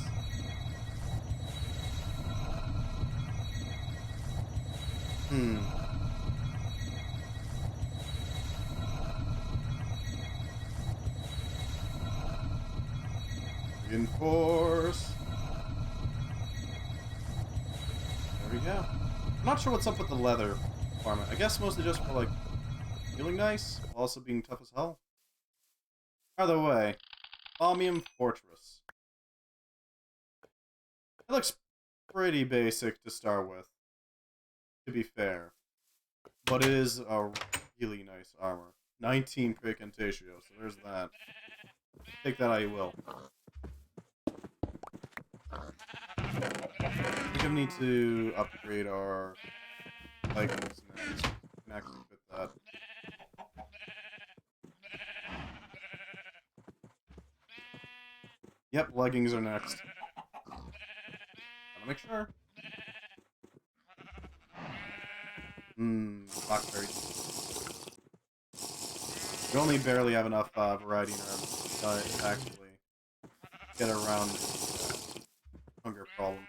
Reinforce. There we go. I'm not sure what's up with the leather requirement. I guess mostly just for, like, feeling nice, while also being tough as hell. Either way, thaumium fortress. It looks pretty basic to start with, to be fair. But it is a really nice armor. 19 Precantatio, so there's that. Take that how you will. We're gonna need to upgrade our leggings next. We can actually fit that. Yep, leggings are next. Gotta make sure. Blackberries. We only barely have enough variety in our diet to actually get around the hunger problem.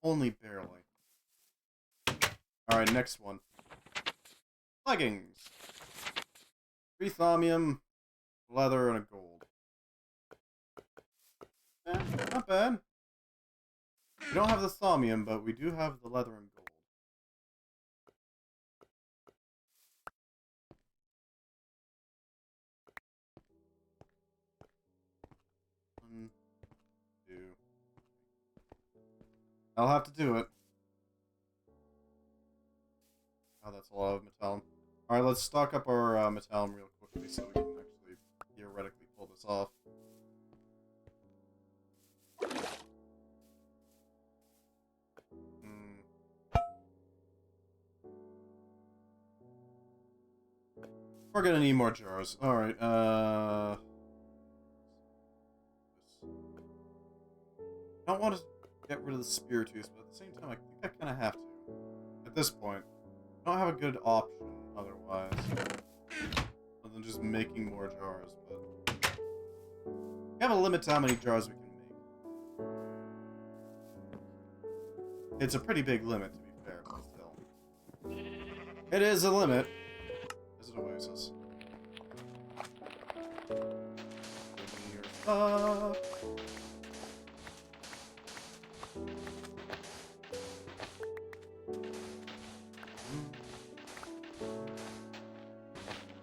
Only barely. Alright, next one. Leggings. 3 thaumium, leather, and a gold. Not bad. We don't have the thaumium, but we do have the leather and gold. One, two. I'll have to do it. Oh, that's a lot of metallum. Alright, let's stock up our metallum real quickly so we can actually theoretically pull this off. We're gonna need more jars. Alright, I don't want to get rid of the spiritus, but at the same time, I think I kind of have to. At this point, I don't have a good option otherwise, other than just making more jars, but we have a limit to how many jars we can make. It's a pretty big limit, to be fair, but still. It is a limit. basis. Give me your stuff.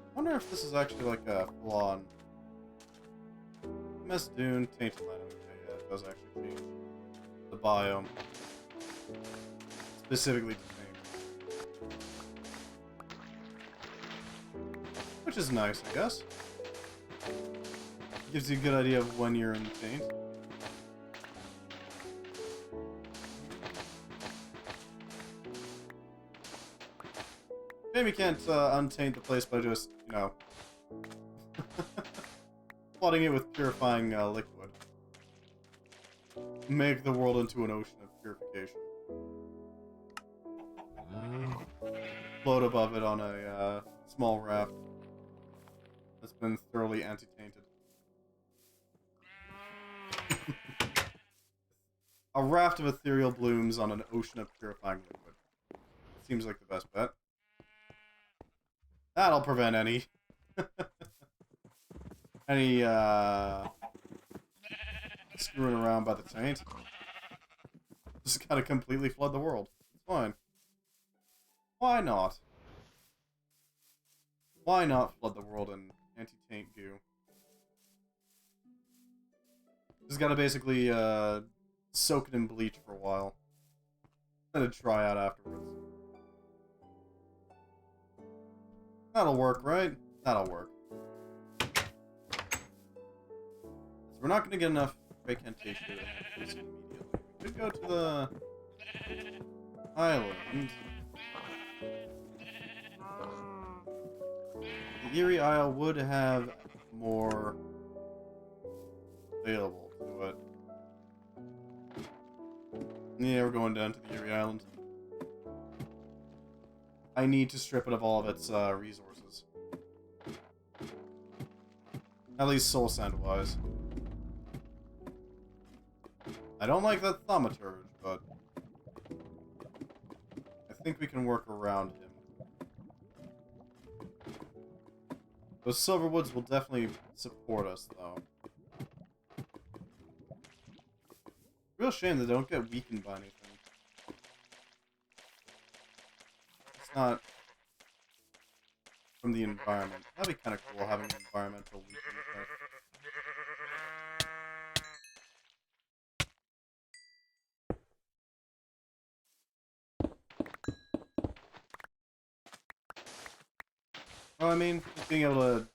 I wonder if this is actually like a full-on Mess Dune, Tainted Land. Okay, yeah, it does actually change the biome. Specifically to Taint. Which is nice, I guess. Gives you a good idea of when you're in Taint. Maybe can't untaint the place by just, you know, flooding it with purifying liquid. Make the world into an ocean of purification. Float above it on a small raft that's been thoroughly anti-tainted. A raft of ethereal blooms on an ocean of purifying liquid. Seems like the best bet. That'll prevent any screwing around by the taint. Just gotta completely flood the world. It's fine. Why not? Why not flood the world in anti-taint goo? Just gotta basically soak it in bleach for a while. Let it dry out afterwards. That'll work, right? That'll work. So we're not gonna get enough recantation to handle this immediately. We could go to the island. The Eerie Isle would have more available to it. Yeah, we're going down to the Eerie Island. I need to strip it of all of its resources. At least soul sand-wise. I don't like that thaumaturge, but I think we can work around him. Those silverwoods will definitely support us, though. Real shame they don't get weakened by anything. It's not from the environment. That'd be kind of cool, having an environmental weakening effect. Well, I mean, just being able to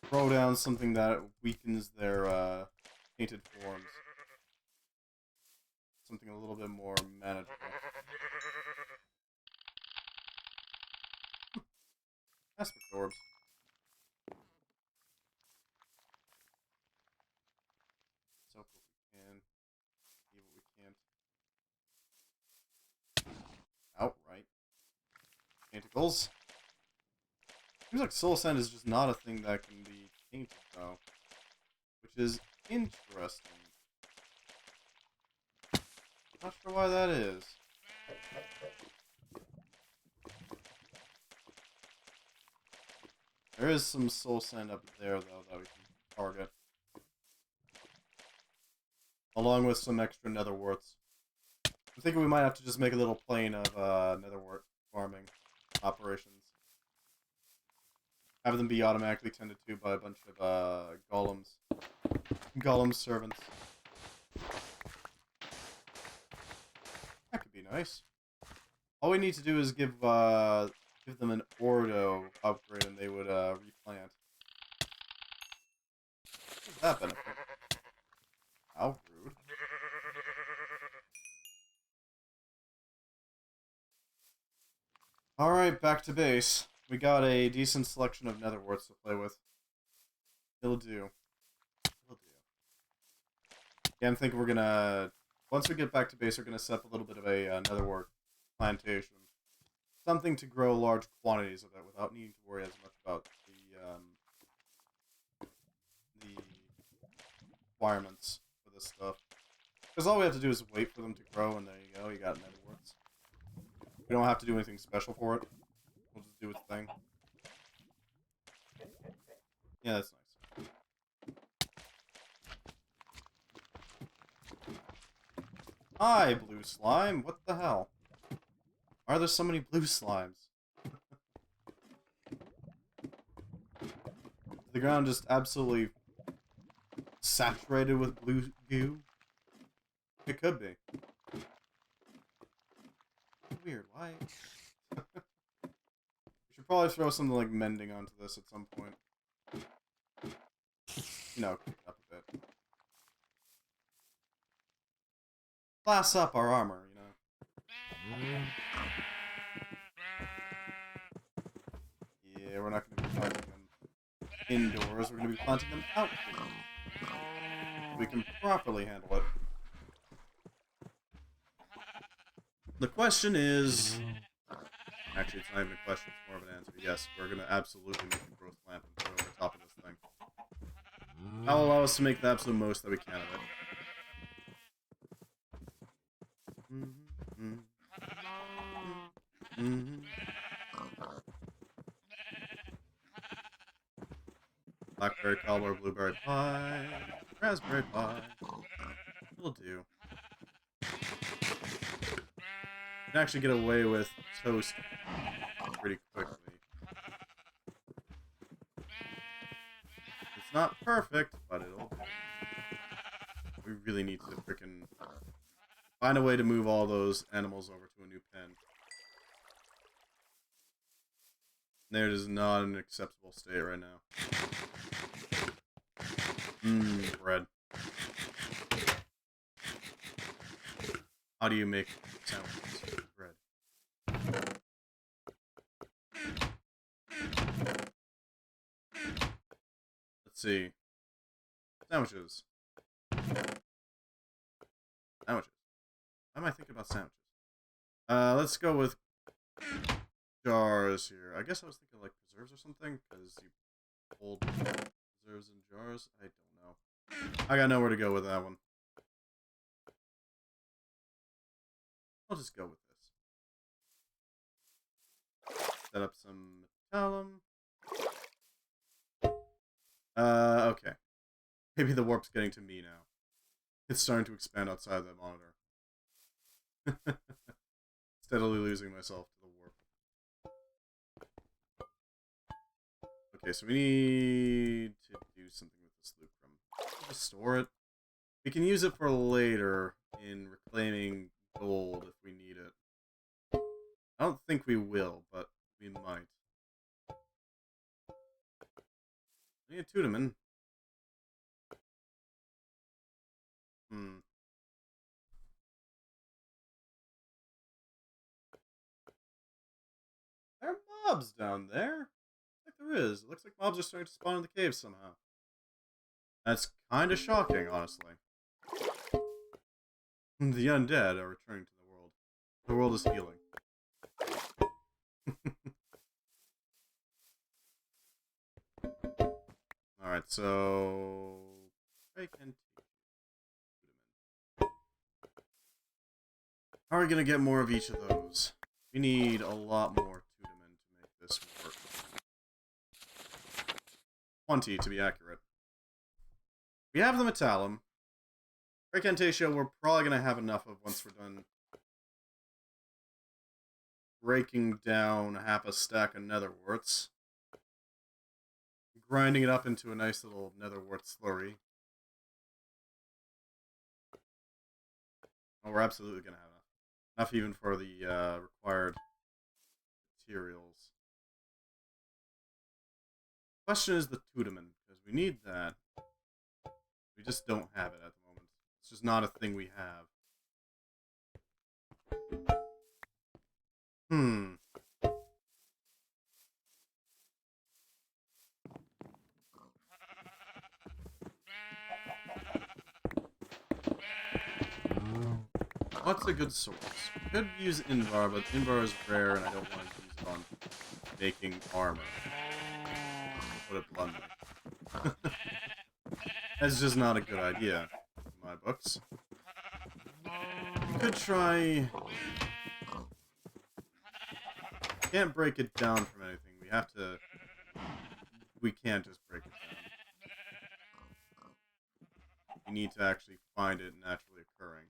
throw down something that weakens their painted forms. Something a little bit more manageable. Aspect orbs. Soak what we can. See what we can't. Outright. Tentacles. Seems like soul sand is just not a thing that can be tainted, though. Which is interesting. Not sure why that is. There is some soul sand up there, though, that we can target. Along with some extra nether warts. I'm thinking we might have to just make a little plane of nether wart farming operations. Have them be automatically tended to by a bunch of golems. Golem servants. That could be nice. All we need to do is give them an Ordo upgrade and they would replant. What does that benefit? How rude. Alright, back to base. We got a decent selection of nether warts to play with. It'll do. It'll do. Yeah, I'm thinking we're gonna... Once we get back to base, we're gonna set up a little bit of a nether wart plantation. Something to grow large quantities of it without needing to worry as much about the requirements for this stuff. Because all we have to do is wait for them to grow, and there you go, you got nether warts. We don't have to do anything special for it. We'll just do its thing. Yeah, that's nice. Hi, blue slime. What the hell? Why are there so many blue slimes? The ground just absolutely saturated with blue goo? It could be. Weird, why? We should probably throw something like mending onto this at some point. No, kick it up a bit. Class up our armor, you know. Yeah, we're not going to be planting them indoors, we're going to be planting them outdoors. We can properly handle it. The question is... Actually, it's not even a question, it's more of an answer. Yes, we're going to absolutely make a growth lamp and put it over top of this thing. That'll allow us to make the absolute most that we can of it. Blackberry cobbler, blueberry pie, raspberry pie. Will do. Can actually get away with toast pretty quickly. It's not perfect, but it'll do. We really need to frickin' find a way to move all those animals over to a new pen. There is not an acceptable state right now. Bread. How do you make sandwiches with bread? Let's see. Sandwiches. Sandwiches. Why am I thinking about sandwiches? Let's go with jars here. I guess I was thinking like preserves or something, because you hold preserves in jars. I don't know. I got nowhere to go with that one. I'll just go with this. Set up some metallum. Okay. Maybe the warp's getting to me now. It's starting to expand outside the monitor. Steadily losing myself to the warp. Okay, so we need to do something with this lucrum. Just store it. We can use it for later in reclaiming gold if we need it. I don't think we will, but we might. I need a Tudaman. There are mobs down there. Like there is. It looks like mobs are starting to spawn in the cave somehow. That's kind of shocking, honestly. The undead are returning to the world. The world is healing. Alright, so... How are we going to get more of each of those? We need a lot more Tudamen to make this work. 20 to be accurate. We have the metallum. Recantatio we're probably going to have enough of once we're done breaking down half a stack of netherworts. Grinding it up into a nice little netherwort slurry. Oh, we're absolutely going to have enough. Enough even for the required materials. Question is the Tudaman, because we need that. We just don't have it at the moment. It's just not a thing we have. What's a good source? We could use Invar, but Invar is rare and I don't want to use it on making armor. Put it bluntly. That's just not a good idea in my books. We could try... Can't break it down from anything. We have to we can't just break it down. We need to actually find it naturally occurring.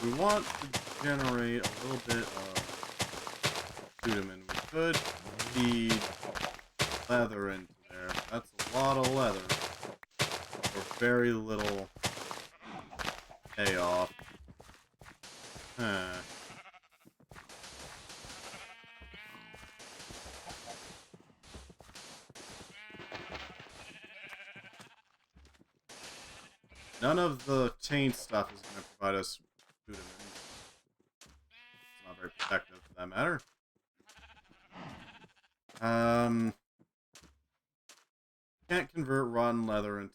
We want to generate a little bit of bitumen. We could feed leather into there. That's a lot of leather for very little payoff. Huh. None of the taint stuff is going to provide us bitumen. It's not very protective for that matter. Can't convert rotten leather into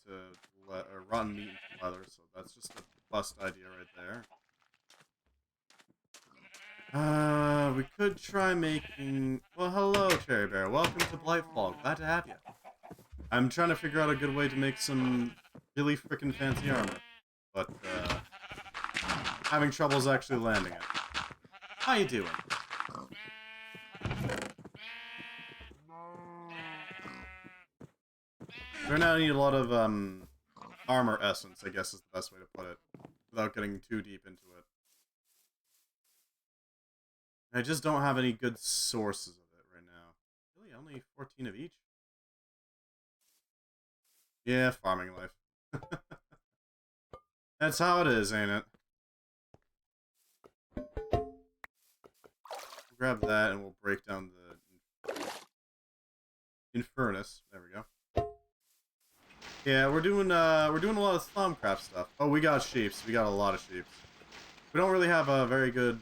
rotten meat into leather, so that's just a bust idea right there. We could try making... Well, hello, Cherry Bear. Welcome to Blightfall. Glad to have you. I'm trying to figure out a good way to make some really freaking fancy armor, but having troubles actually landing it. How you doing? We're now need a lot of armor essence, I guess is the best way to put it, without getting too deep into it. I just don't have any good sources of it right now. Really, only 14 of each? Yeah, farming life. That's how it is, ain't it? We'll grab that and we'll break down the Infernus. There we go. Yeah, we're doing a lot of thaumcraft stuff. Oh, we got sheeps. We got a lot of sheeps. We don't really have a very good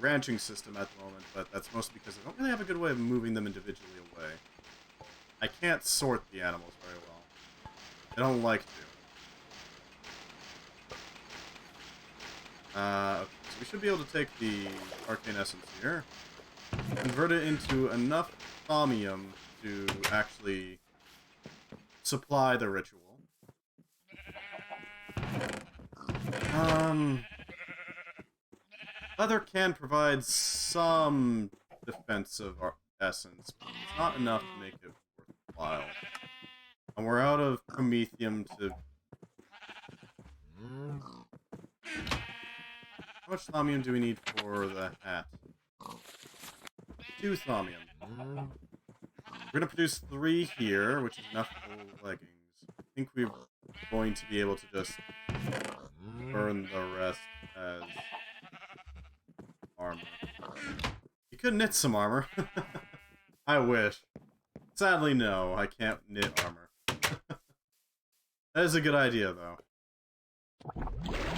ranching system at the moment, but that's mostly because I don't really have a good way of moving them individually away. I can't sort the animals very well. I don't like to. Okay, so we should be able to take the arcane essence here, convert it into enough thaumium to actually supply the ritual. Leather can provide some defensive essence, but it's not enough to make it worthwhile. And we're out of promethium to... How much thaumium do we need for the hat? 2 thaumium. We're gonna produce 3 here, which is enough for leggings. I think we're going to be able to just burn the rest as armor. You could knit some armor. I wish. Sadly, no, I can't knit armor. That is a good idea, though.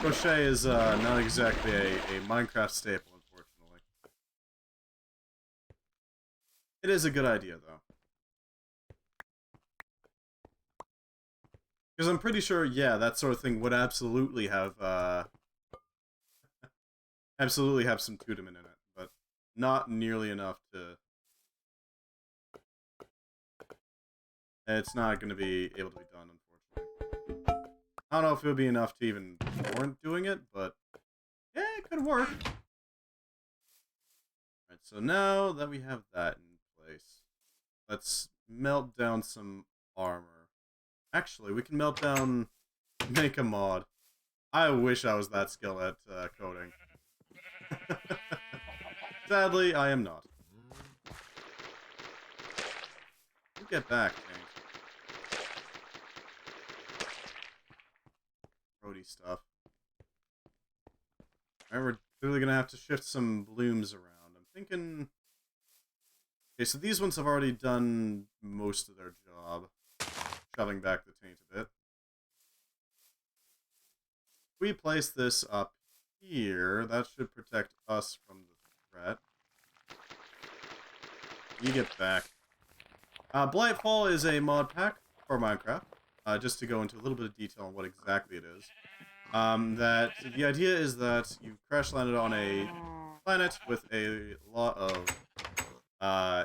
Crochet is not exactly a Minecraft staple, unfortunately. It is a good idea, though. Because I'm pretty sure, yeah, that sort of thing would absolutely have, some bitumen in it, but not nearly enough to... It's not going to be able to be done, unfortunately. I don't know if it would be enough to even warrant doing it, but yeah, it could work. Alright, so now that we have that in place, let's melt down some armor. Actually, we can melt down... Make a mod. I wish I was that skilled at coding. Sadly, I am not. We'll get back, Tank. Roadie stuff. Alright, we're clearly gonna have to shift some blooms around. I'm thinking... Okay, so these ones have already done most of their job. Shoving back the taint a bit. If we place this up here, that should protect us from the threat. You get back. Blightfall is a mod pack for Minecraft. Just to go into a little bit of detail on what exactly it is. That the idea is that you crash landed on a planet with a lot of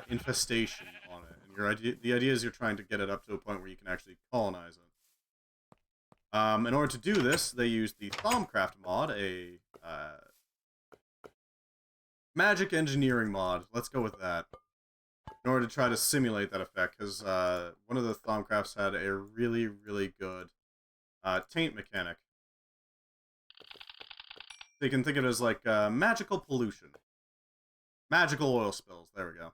infestation on it. The idea is you're trying to get it up to a point where you can actually colonize it. In order to do this, they use the thaumcraft mod, a magic engineering mod. Let's go with that. In order to try to simulate that effect, because one of the thaumcrafts had a really, really good taint mechanic. So you can think of it as like magical pollution. Magical oil spills. There we go.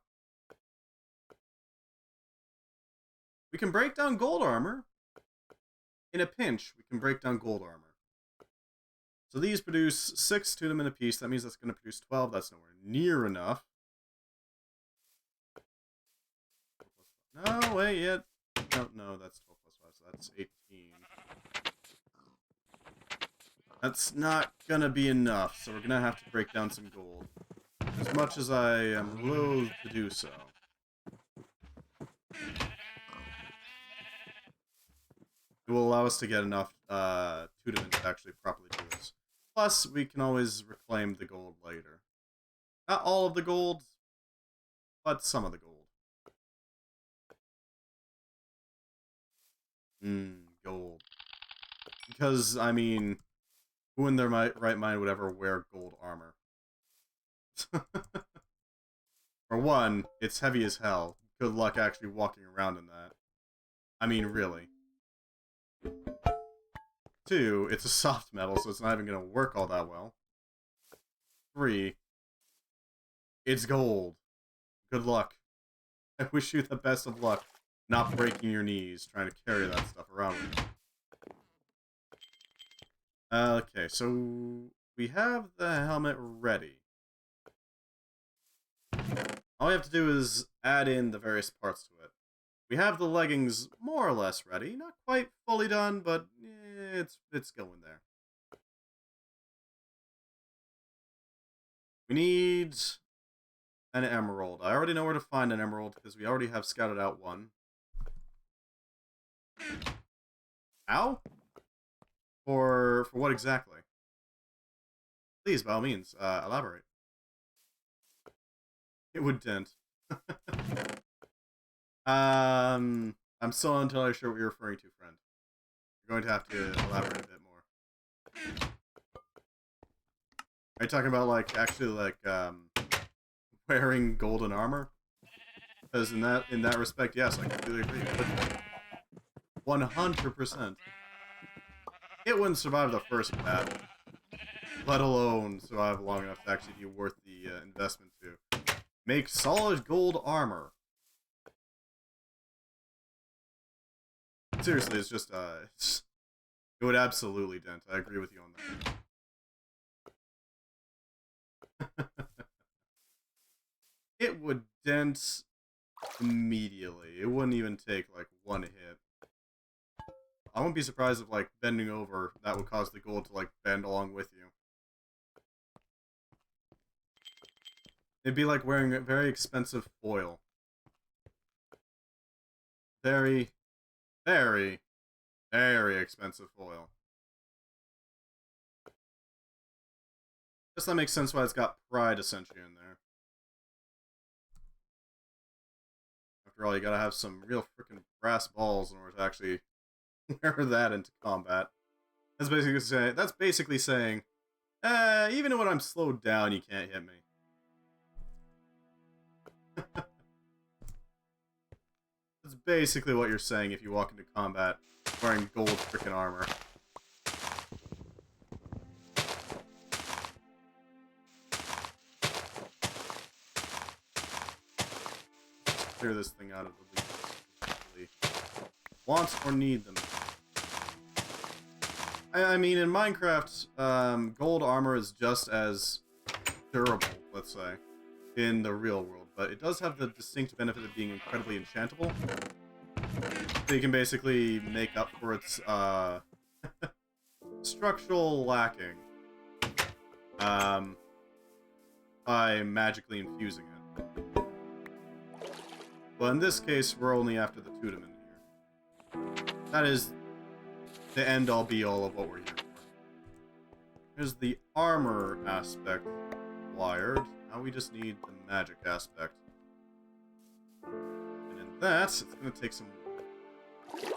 We can break down gold armor. In a pinch, we can break down gold armor. So these produce 6 to them in a piece. That means that's going to produce 12. That's nowhere near enough. No, wait, yet. No, that's 12 plus 5, so that's 18. That's not going to be enough, so we're going to have to break down some gold. As much as I am loath to do so. It will allow us to get enough Tudiment to actually properly do this. Plus, we can always reclaim the gold later. Not all of the gold, but some of the gold. Gold. Because, I mean, who in their right mind would ever wear gold armor? For one, it's heavy as hell. Good luck actually walking around in that. I mean, really. 2, it's a soft metal, so it's not even going to work all that well. 3, it's gold. Good luck. I wish you the best of luck not breaking your knees trying to carry that stuff around with you. Okay, so we have the helmet ready. All we have to do is add in the various parts to it. We have the leggings more or less ready. Not quite fully done, but it's going there. We need an emerald. I already know where to find an emerald because we already have scouted out one. Ow? For what exactly? Please, by all means, elaborate. It would dent. I'm still not entirely sure what you're referring to, friend. You're going to have to elaborate a bit more. Are you talking about, like, actually, like, wearing golden armor? Because in that respect, yes, I completely agree. 100%. It wouldn't survive the first battle, let alone survive long enough to actually be worth the investment to make solid gold armor. Seriously, it's just, it would absolutely dent. I agree with you on that. It would dent immediately. It wouldn't even take, like, one hit. I wouldn't be surprised if, like, bending over, that would cause the gold to, like, bend along with you. It'd be like wearing a very expensive foil. Very, very, very expensive foil. Guess that makes sense why it's got pride essentially in there. After all, you gotta have some real freaking brass balls in order to actually wear that into combat. That's basically saying, even when I'm slowed down, you can't hit me. That's basically what you're saying if you walk into combat wearing gold frickin' armor. Clear this thing out of the leaves. Want or need them. I mean, in Minecraft, gold armor is just as durable, let's say, in the real world, but it does have the distinct benefit of being incredibly enchantable. So you can basically make up for its structural lacking by magically infusing it. But in this case, we're only after the Tudiment here. That is the end-all be-all of what we're here for. Here's the armor aspect wired. Now we just need the magic aspect. And in that, it's going to take some work.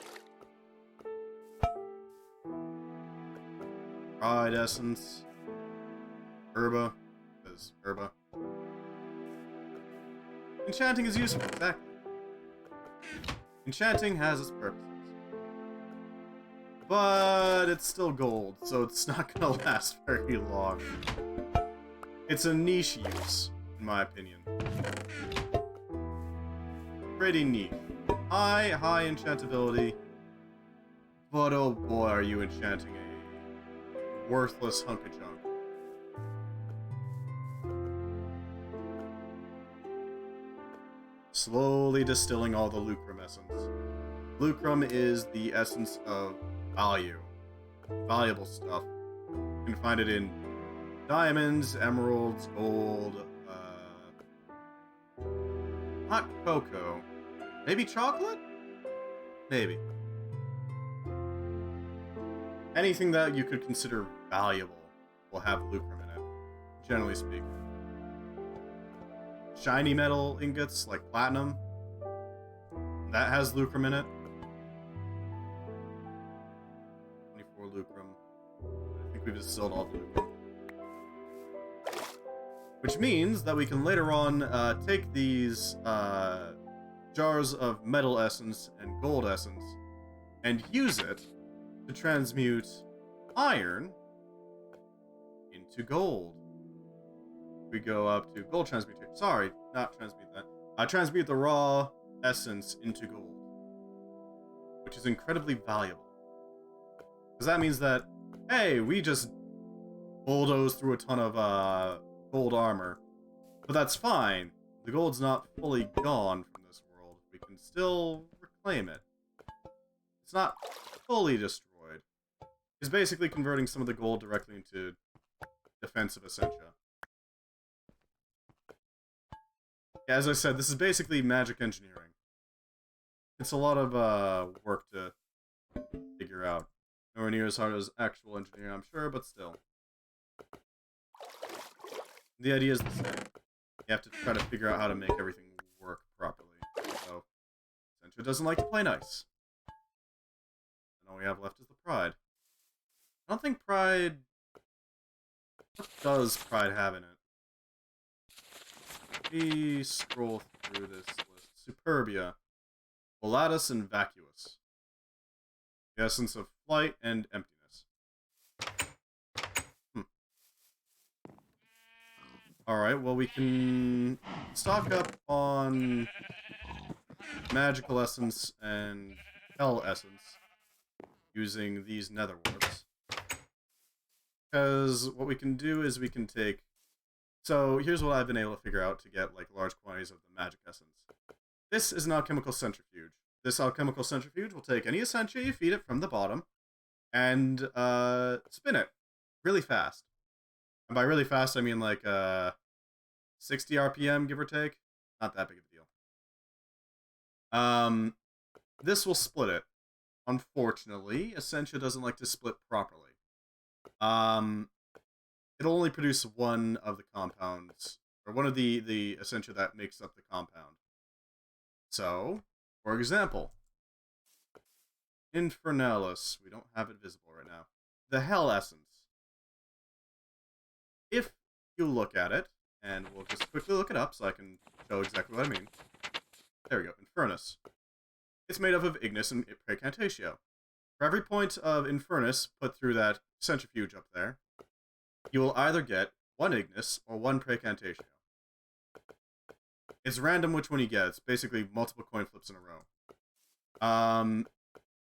Pride essence. Herba. Because herba. Enchanting is useful, exactly. Enchanting has its purposes. But it's still gold, so it's not gonna last very long. It's a niche use, in my opinion. Pretty neat. High enchantability. But oh boy, are you enchanting a worthless hunk of junk. Slowly distilling all the lucrum essence. Lucrum is the essence of value. Valuable stuff. You can find it in diamonds, emeralds, gold, hot cocoa. Maybe chocolate? Maybe. Anything that you could consider valuable will have lucrum in it, generally speaking. Shiny metal ingots, like platinum, that has lucrum in it. 24 lucrum. I think we've distilled all the lucrum. Which means that we can later on take these jars of metal essence and gold essence and use it to transmute iron into gold. We go up to gold transmutation. Sorry, not transmute that. Transmute the raw essence into gold, which is incredibly valuable. Because that means that, hey, we just bulldozed through a ton of gold armor, but that's fine. The gold's not fully gone from this world. We can still reclaim it. It's not fully destroyed. It's basically converting some of the gold directly into defensive essentia. Yeah, as I said, this is basically magic engineering. It's a lot of work to figure out. Nowhere near as hard as actual engineering, I'm sure, but still. The idea is the same. You have to try to figure out how to make everything work properly. So, Essentia doesn't like to play nice. And all we have left is the Pride. I don't think Pride... What does Pride have in it? We scroll through this list. Superbia. Volatus and Vacuous. The essence of flight and emptiness. Alright, well we can stock up on magical essence and hell essence using these nether warts. Because what we can do is we can take... So here's what I've been able to figure out to get like large quantities of the magic essence. This is an alchemical centrifuge. This alchemical centrifuge will take any essentia you feed it from the bottom and spin it really fast. And by really fast, I mean like 60 RPM, give or take. Not that big of a deal. This will split it. Unfortunately, essentia doesn't like to split properly. It'll only produce one of the compounds, or one of the essentia that makes up the compound. So, for example, Infernalis, we don't have it visible right now. The Hell Essence. If you look at it, and we'll just quickly look it up so I can show exactly what I mean. There we go, Infernus. It's made up of Ignis and Praecantatio. For every point of Infernus put through that centrifuge up there, you will either get one Ignis or one Praecantatio. It's random which one you get. It's basically multiple coin flips in a row.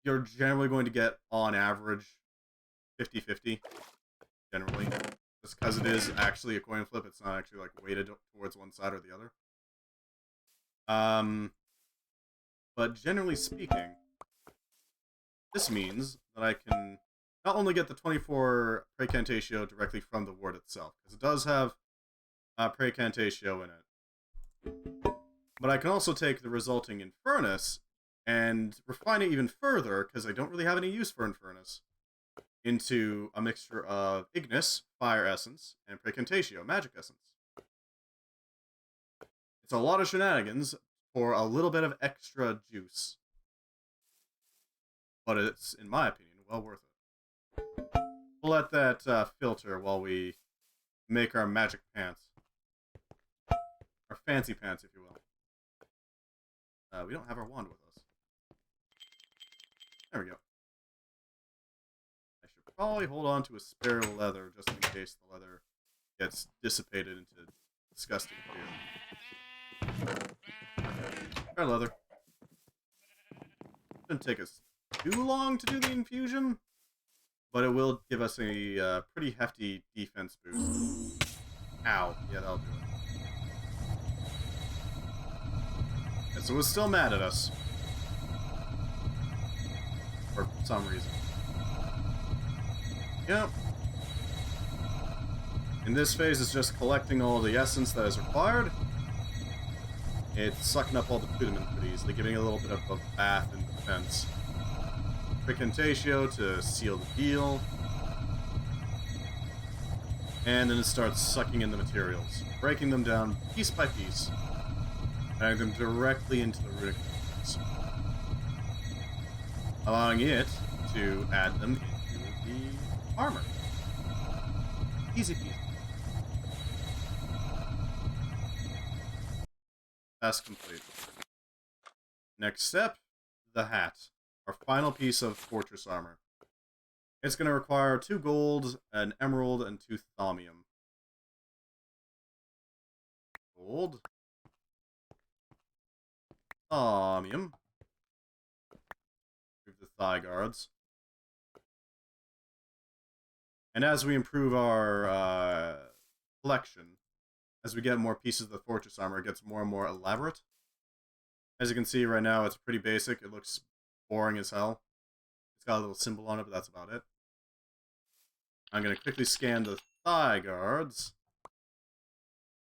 You're generally going to get, on average, 50-50, generally. Just because it is actually a coin flip, it's not actually like weighted towards one side or the other. But generally speaking, this means that I can not only get the 24 Praecantatio directly from the ward itself, because it does have Praecantatio in it, but I can also take the resulting Infernus and refine it even further, because I don't really have any use for Infernus, into a mixture of Ignis, Fire Essence, and Praecantatio, Magic Essence. It's a lot of shenanigans for a little bit of extra juice. But it's, in my opinion, well worth it. We'll let that filter while we make our magic pants. Our fancy pants, if you will. We don't have our wand with us. There we go. I should probably hold on to a spare leather just in case the leather gets dissipated into disgusting fear. Spare leather. Shouldn't take us too long to do the infusion, but it will give us a pretty hefty defense boost. Ow. Yeah, that'll do it. Yeah, so it was still mad at us. For some reason. Yep. In this phase, it's just collecting all the essence that is required. It's sucking up all the thaumium pretty easily, giving it a little bit of a bath in defense. Precantatio to seal the deal. And then it starts sucking in the materials, breaking them down piece by piece, adding them directly into the runic materials, allowing it to add them into the armor. Easy peasy. Task complete. Next step, the hat. Our final piece of fortress armor. It's going to require 2 gold, an emerald, and 2 thaumium. Gold. Thaumium. Improve the thigh guards. And as we improve our collection, as we get more pieces of the fortress armor, it gets more and more elaborate. As you can see right now, it's pretty basic. It looks boring as hell. It's got a little symbol on it, but that's about it. I'm going to quickly scan the thigh guards.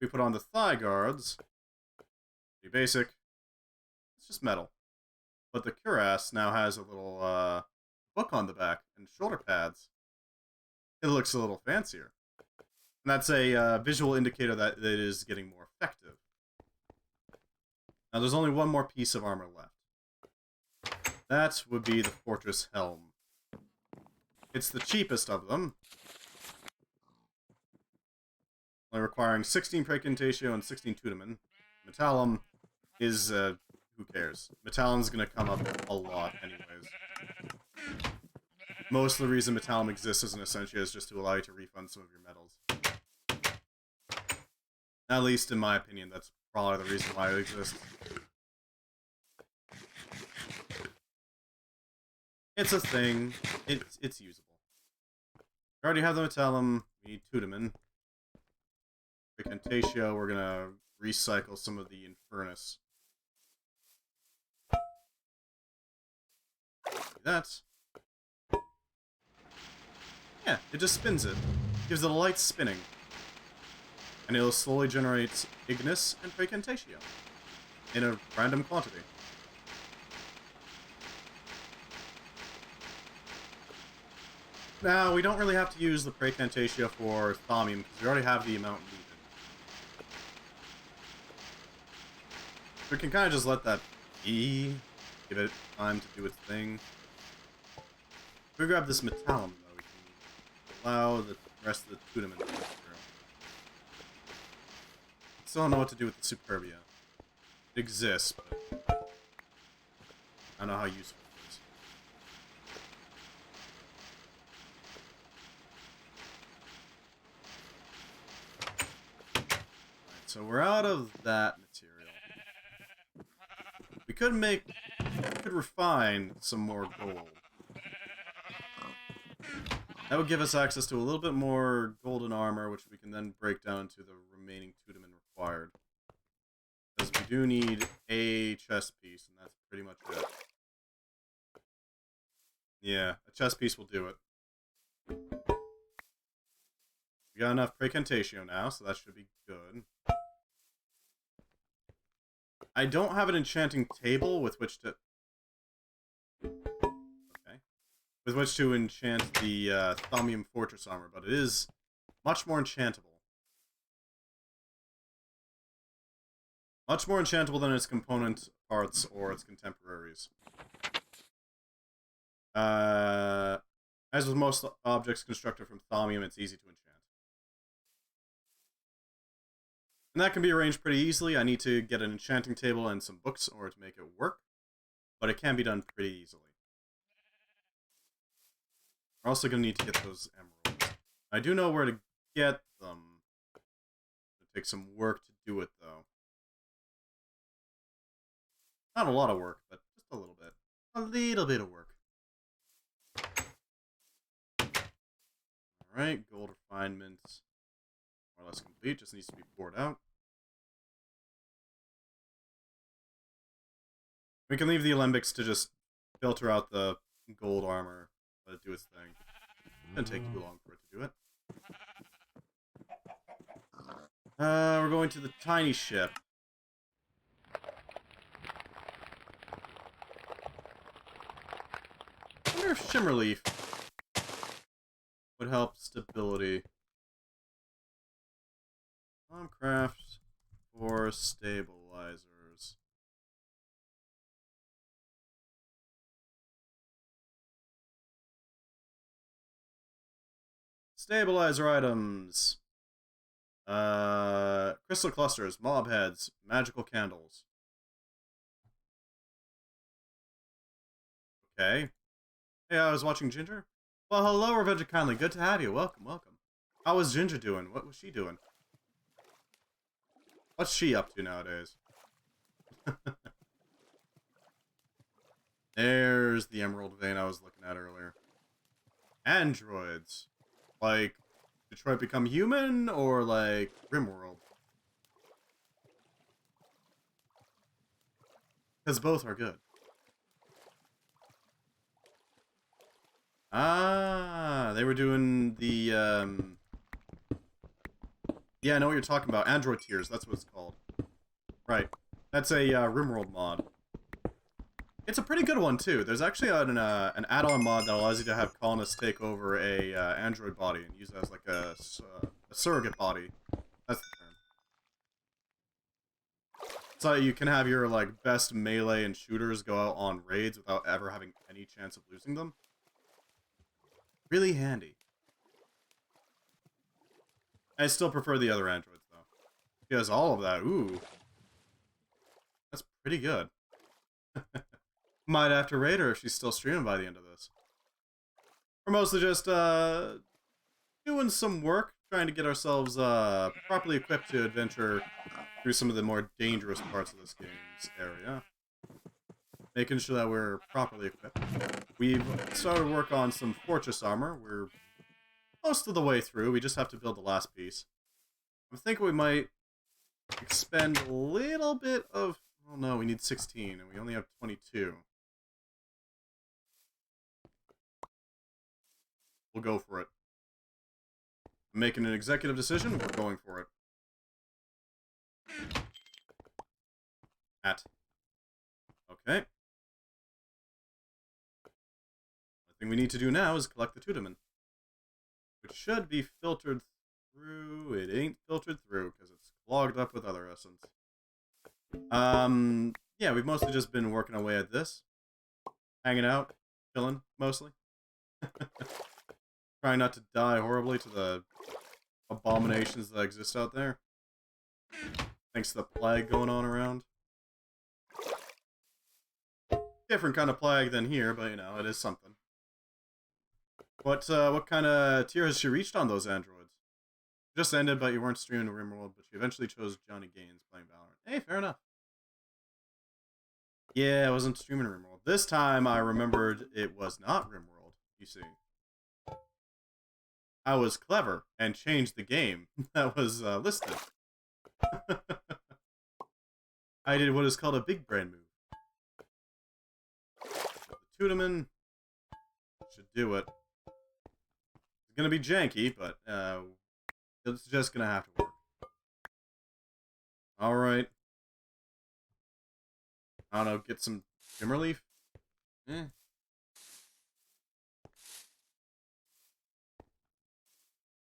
We put on the thigh guards. Pretty basic. It's just metal. But the cuirass now has a little book on the back and shoulder pads. It looks a little fancier. And that's a visual indicator that it is getting more effective. Now there's only one more piece of armor left. That would be the fortress helm. It's the cheapest of them. Only requiring 16 Precantatio and 16 thaumium. Metallum is, who cares? Metallum's gonna come up a lot anyways. Most of the reason Metallum exists as an Essentia is just to allow you to refund some of your metals. At least in my opinion, that's probably the reason why it exists. It's a thing. It's usable. We already have the Metallum. We need thaumium. Precantatio, we're gonna recycle some of the Infernus. That. Yeah, it just spins it. Gives it a light spinning. And it'll slowly generate Ignis and Precantatio. In a random quantity. Now, we don't really have to use the Precantatio for thaumium, because we already have the amount needed. We can kind of just let that be, give it time to do its thing. If we grab this Metallum, though, we can allow the rest of the thaumium to go through. Still don't know what to do with the Superbia. It exists, but I don't know how useful it is. Alright, so we're out of that material. We could refine some more gold. That would give us access to a little bit more golden armor, which we can then break down into the remaining thaumium required. Because we do need a chest piece, and that's pretty much it. Yeah, a chest piece will do it. We got enough Precantatio now, so that should be good. I don't have an enchanting table with which to... Okay. With which to enchant the thaumium fortress armor, but it is much more enchantable. Much more enchantable than its component parts or its contemporaries. As with most objects constructed from thaumium, it's easy to enchant. And that can be arranged pretty easily. I need to get an enchanting table and some books in order to make it work, but it can be done pretty easily. We're also going to need to get those emeralds. I do know where to get them. It'll take some work to do it, though. Not a lot of work, but just a little bit. A little bit of work. Alright, gold refinement. More or less complete, just needs to be poured out. We can leave the alembics to just filter out the gold armor, let it do its thing. It doesn't take too long for it to do it. We're going to the tiny ship. I wonder if Shimmerleaf would help stability. Thaumcraft for stabilizers. Stabilizer items. Crystal clusters, mob heads, magical candles. Okay. Hey, I was watching Ginger. Well, hello, Revenge Kindly. Good to have you. Welcome, welcome. How was Ginger doing? What was she doing? What's she up to nowadays? There's the emerald vein I was looking at earlier. Androids. Like, Detroit Become Human, or like Rimworld? Because both are good. Ah, they were doing the, yeah, I know what you're talking about. Android Tears, that's what it's called. Right. That's a Rimworld mod. It's a pretty good one, too. There's actually an add-on mod that allows you to have colonists take over a android body and use it as like a surrogate body. That's the term. So you can have your like best melee and shooters go out on raids without ever having any chance of losing them. Really handy. I still prefer the other androids, though. She has all of that. Ooh. That's pretty good. Might have to raid her if she's still streaming by the end of this. We're mostly just, doing some work, trying to get ourselves, properly equipped to adventure through some of the more dangerous parts of this game's area. Making sure that we're properly equipped. We've started work on some fortress armor. We're most of the way through. We just have to build the last piece. I'm thinking we might expend a little bit of... Oh no, we need 16, and we only have 22. We'll go for it. I'm making an executive decision. We're going for it. Okay. The thing we need to do now is collect the Tudaman, which should be filtered through. It ain't filtered through because it's clogged up with other essence. Yeah, we've mostly just been working away at this. Hanging out, chilling, mostly. Trying not to die horribly to the abominations that exist out there. Thanks to the plague going on around. Different kind of plague than here, but you know, it is something. What kind of tier has she reached on those androids? Just ended, but you weren't streaming Rimworld, but you eventually chose Johnny Gaines playing Valorant. Hey, fair enough. Yeah, I wasn't streaming Rimworld. This time I remembered it was not Rimworld, you see. I was clever and changed the game that was listed. I did what is called a big brain move. The Tudaman should do it. It's gonna be janky, but it's just gonna have to work. Alright. I don't know, get some Shimmerleaf? Eh.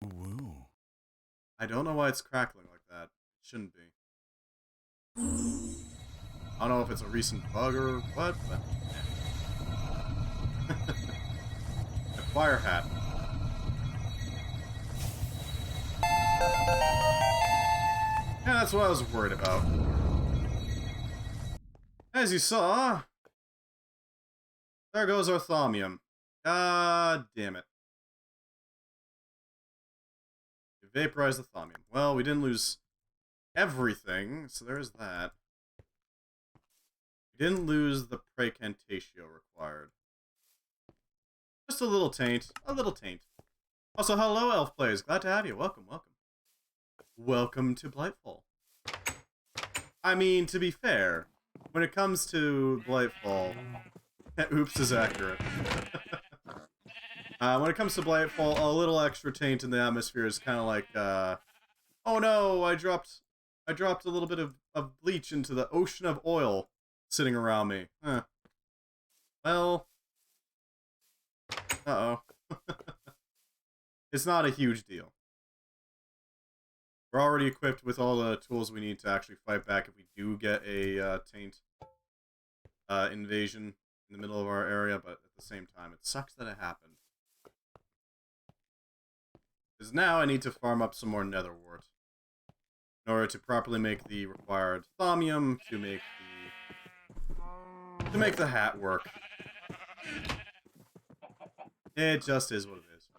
Woo. I don't know why it's crackling like that. It shouldn't be. I don't know if it's a recent bug or what, but... fire hat. Yeah, that's what I was worried about. As you saw, there goes our thaumium. God damn it. We vaporized the thaumium. Well, we didn't lose everything, so there's that. We didn't lose the precantatio required. Just a little taint. A little taint. Also, hello, Elf Plays. Glad to have you. Welcome, welcome. Welcome to Blightfall. I mean, to be fair, when it comes to Blightfall, oops is accurate. When it comes to Blightfall, a little extra taint in the atmosphere is kind of like, oh no, I dropped a little bit of bleach into the ocean of oil sitting around me. Huh. Well, uh-oh. It's not a huge deal. We're already equipped with all the tools we need to actually fight back if we do get a taint invasion in the middle of our area, but at the same time, it sucks that it happened. Because now I need to farm up some more netherwort in order to properly make the required thaumium to make the hat work. It just is what it is.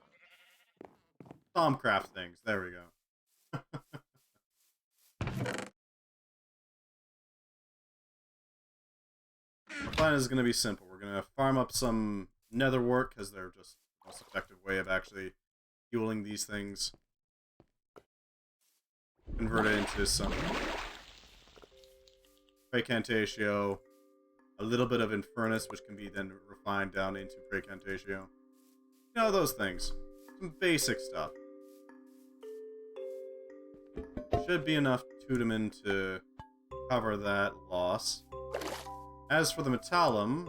Thaumcraft things. There we go. Our plan is going to be simple. We're going to farm up some netherwort because they're just the most effective way of actually fueling these things. Convert it into some precantatio, a little bit of infernus, which can be then refined down into precantatio. You know, those things. Some basic stuff. Should be enough tudamin to cover that loss. As for the metallum,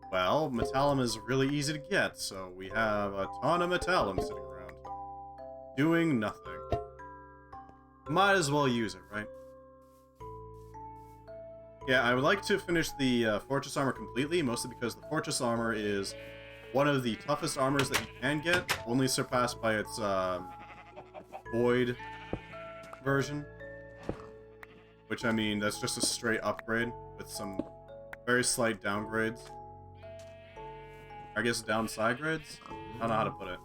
well, metallum is really easy to get, so we have a ton of metallum sitting around. Doing nothing. Might as well use it, right? Yeah, I would like to finish the fortress armor completely, mostly because the fortress armor is one of the toughest armors that you can get, only surpassed by its void version. Which, I mean, that's just a straight upgrade with some very slight downgrades. I guess downside grades? I don't know how to put it.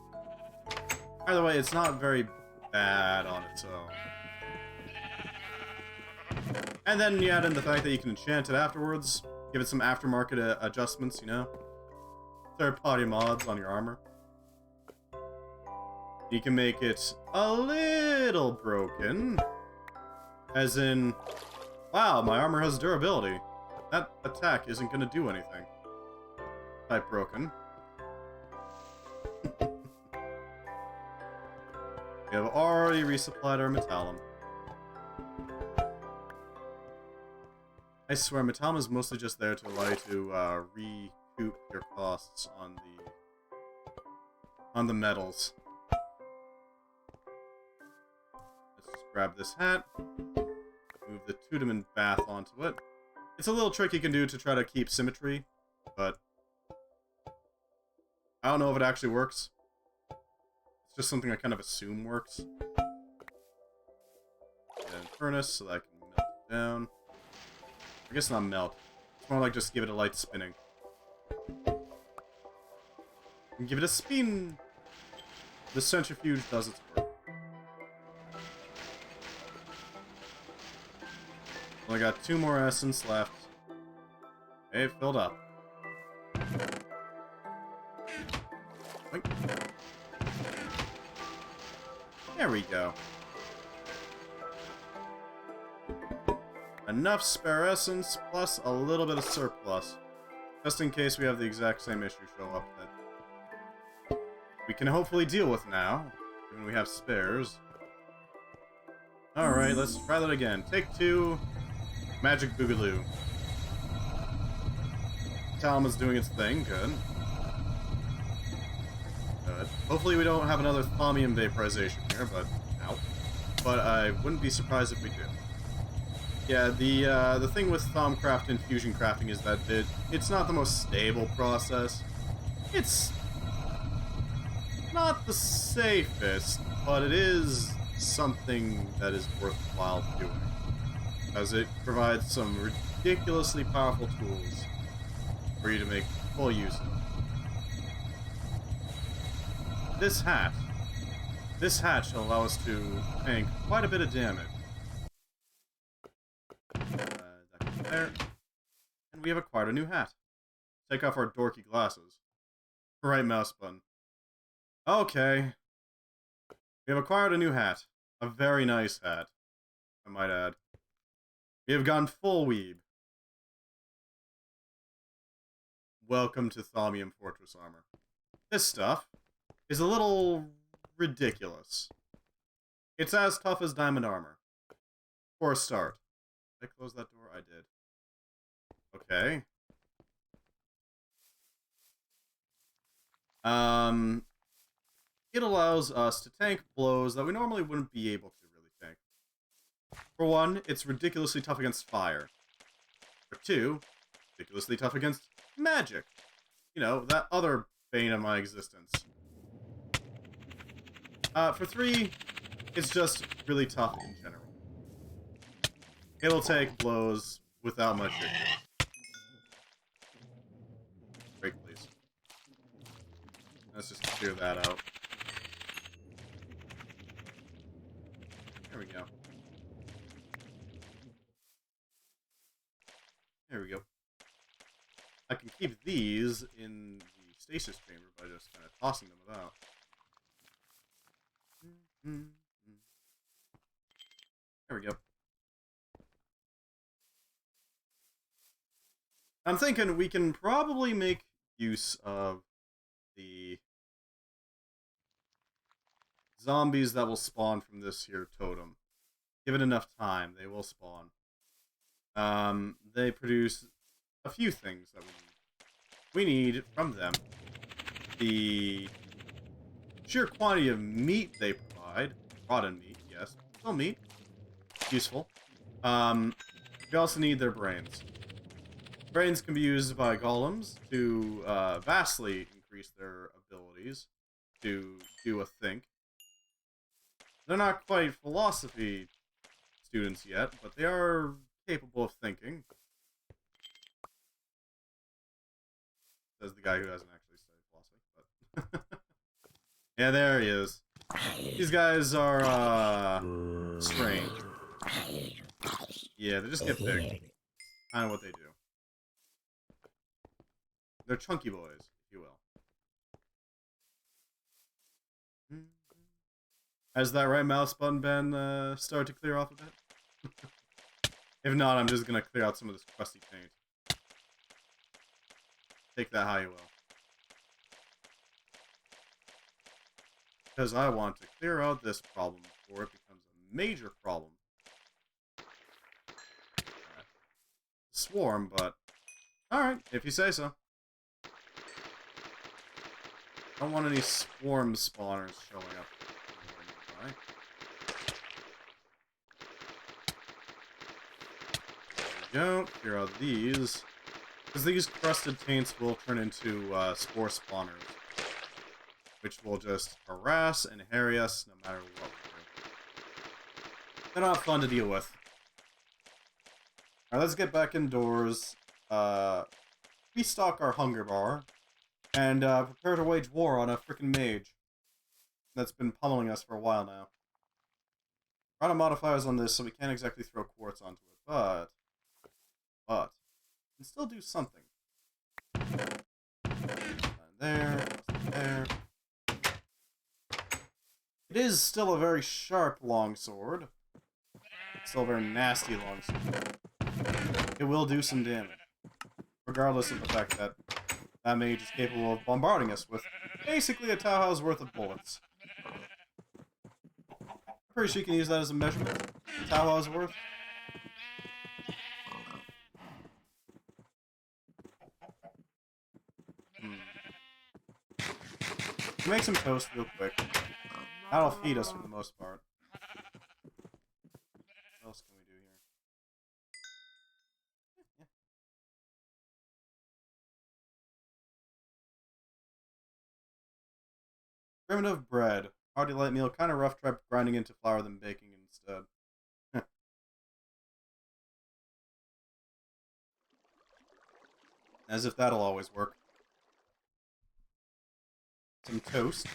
Either way, it's not very bad on its own. And then you add in the fact that you can enchant it afterwards, give it some aftermarket adjustments, you know? Third-party mods on your armor. You can make it a little broken. As in, wow, my armor has durability. That attack isn't going to do anything. Type broken. We have already resupplied our metallum. I swear, metallum is mostly just there to allow you to recoup your costs on the metals. Let's just grab this hat. Move the tudamin bath onto it. It's a little trick you can do to try to keep symmetry, but I don't know if it actually works. It's just something I kind of assume works. And furnace so that I can melt it down. I guess not melt. It's more like just give it a light spinning. And give it a spin! The centrifuge does its work. Only got 2 more essence left. Okay, filled up. Wait. There we go. Enough spare essence, plus a little bit of surplus. Just in case we have the exact same issue show up that we can hopefully deal with now, given we have spares. Alright, let's try that again. Take 2. Magic Boogaloo. Talma's doing its thing. Good. Good. Hopefully we don't have another thaumium vaporization here, but... Ow. But I wouldn't be surprised if we do. Yeah, the thing with thaumcraft and fusion crafting is that it's not the most stable process. It's not the safest, but it is something that is worthwhile doing, as it provides some ridiculously powerful tools for you to make full use of. This hat shall allow us to tank quite a bit of damage. That goes there. And we have acquired a new hat. Take off our dorky glasses. Right mouse button. Okay. We have acquired a new hat. A very nice hat, I might add. We have gone full weeb. Welcome to Thaumium Fortress Armor. This stuff is a little ridiculous. It's as tough as diamond armor. For a start. Did I close that door? I did. Okay. It allows us to tank blows that we normally wouldn't be able to really tank. For one, it's ridiculously tough against fire. For two, ridiculously tough against magic. You know, that other bane of my existence. For three, it's just really tough in general. It'll take blows without much issue. Break, please. Let's just clear that out. There we go. There we go. I can keep these in the stasis chamber by just kind of tossing them about. There we go. I'm thinking we can probably make use of the zombies that will spawn from this here totem. Give it enough time, they will spawn. They produce a few things that we need from them. The sheer quantity of meat they provide, rotten meat, yes, still meat, useful. We also need their brains. Brains can be used by golems to vastly increase their abilities to do a think. They're not quite philosophy students yet, but they are capable of thinking. Says the guy who hasn't actually studied philosophy, but... yeah, there he is. These guys are, strange. Yeah, they just get big. Kind of what they do. They're chunky boys, if you will. Has that right mouse button been started to clear off a bit? If not, I'm just gonna clear out some of this crusty paint. Take that how you will. Because I want to clear out this problem before it becomes a major problem. Alright. Swarm, but... alright, if you say so. I don't want any swarm spawners showing up. There we go. Clear out these. Because these crusted taints will turn into spore spawners. Which will just harass and harry us no matter what we do. They're not fun to deal with. Alright, let's get back indoors. Restock our hunger bar. And prepare to wage war on a frickin' mage that's been pummeling us for a while now. Run of modifiers on this, so we can't exactly throw quartz onto it, but we can still do something. There. It is still a very sharp longsword. Still a very nasty longsword. It will do some damage, regardless of the fact that that mage is capable of bombarding us with basically a Tauha's worth of bullets. I'm pretty sure you can use that as a measurement. Tauha's worth. Make some toast real quick. That'll feed us for the most part. What else can we do here? Yeah. Primitive bread. Hearty light meal, kind of rough. Try grinding into flour than baking instead. As if that'll always work. Some toast.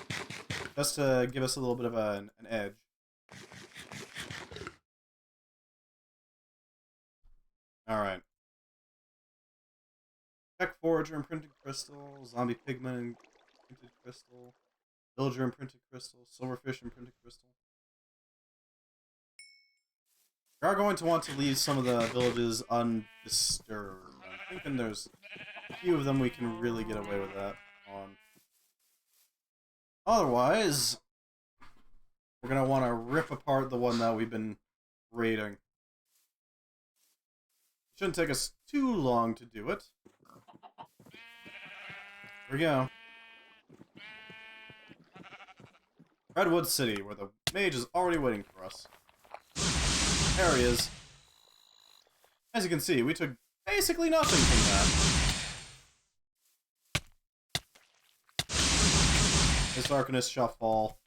Just to give us a little bit of an edge. Alright. Tech Forager Imprinted Crystal, Zombie Pigman Imprinted Crystal, Villager Imprinted Crystal, Silverfish Imprinted Crystal. We are going to want to leave some of the villages undisturbed. I'm thinking there's a few of them we can really get away with that on. Otherwise, we're going to want to rip apart the one that we've been raiding. Shouldn't take us too long to do it. Here we go. Redwood City, where the mage is already waiting for us. There he is. As you can see, we took basically nothing from that. This Arcanist shall fall.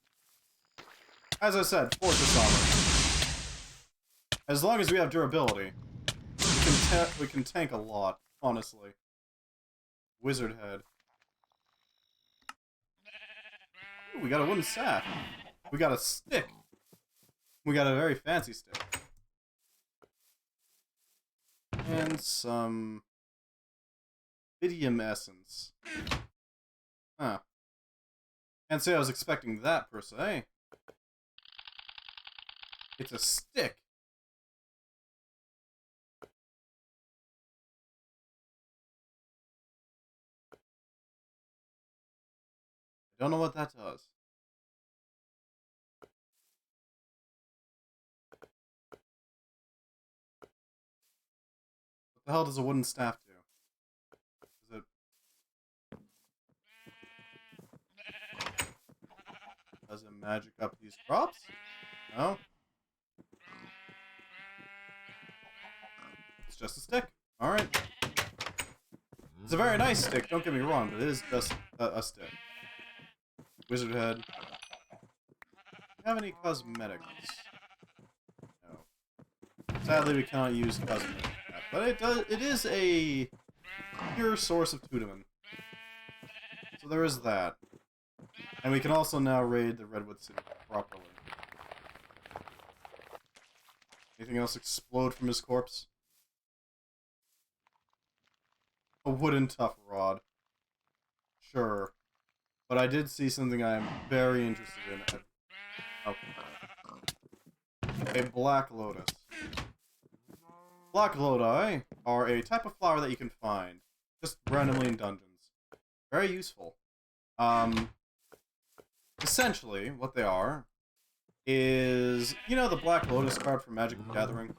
As I said, Fortress Armor. As long as we have durability, we can tank a lot, honestly. Wizard Head. Ooh, we got a wooden staff. We got a stick. We got a very fancy stick. And some Vidium Essence. Huh. Can't say I was expecting that, per se. It's a stick. I don't know what that does. What the hell does a wooden staff do? Is it... Does it magic up these crops? No? It's just a stick. Alright. It's a very nice stick, don't get me wrong, but it is just a stick. Wizard Head. Do you have any cosmetics? No. Sadly, we cannot use cosmetics. But it is a pure source of Tudaman. So there is that. And we can also now raid the Redwood City properly. Anything else explode from his corpse? A wooden tough rod. Sure. But I did see something I am very interested in. A Black Lotus. Black Lodi are a type of flower that you can find just randomly in dungeons. Very useful. Essentially, what they are is, you know, the Black Lotus card from Magic the Gathering?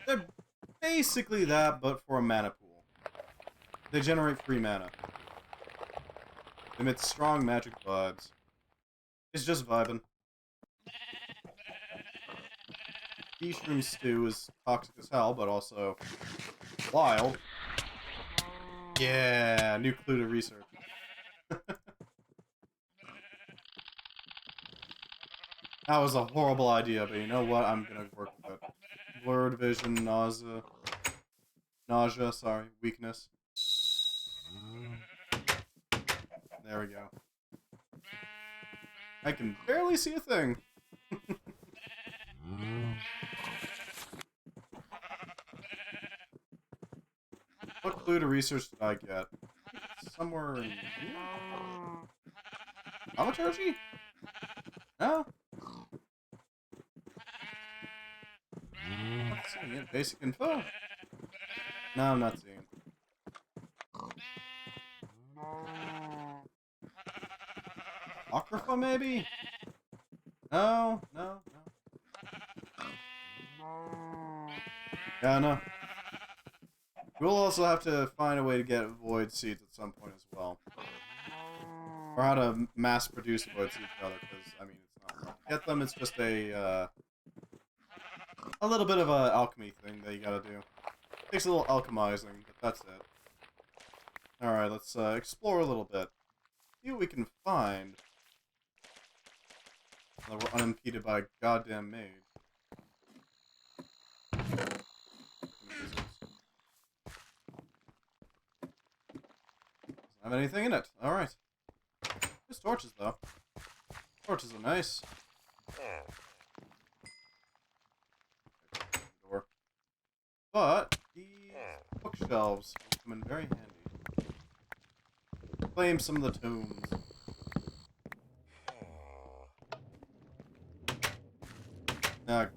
They're basically that, but for a mana pool. They generate free mana. They emit strong magic vibes. It's just vibing. Mushroom stew is toxic as hell, but also wild. Yeah, new clue to research. That was a horrible idea, but you know what? I'm gonna work with it. Blurred vision, nausea, sorry, weakness. There we go. I can barely see a thing. What clue to research did I get? Somewhere in here? Thaumaturgy? No? I'm not seeing it. Basic info? No, I'm not seeing it. Apocrypha, maybe? No, no, no. Yeah, no. We'll also have to find a way to get void seeds at some point as well. Or how to mass produce void seeds, rather, because, I mean, it's not hard to get them, it's just a little bit of a alchemy thing that you gotta do. Takes a little alchemizing, but that's it. Alright, let's explore a little bit. See what we can find. Now that we're unimpeded by a goddamn maid. Doesn't have anything in it. Alright. There's torches, though. Torches are nice. Door. But these bookshelves will come in very handy. Claim some of the tombs. Ah,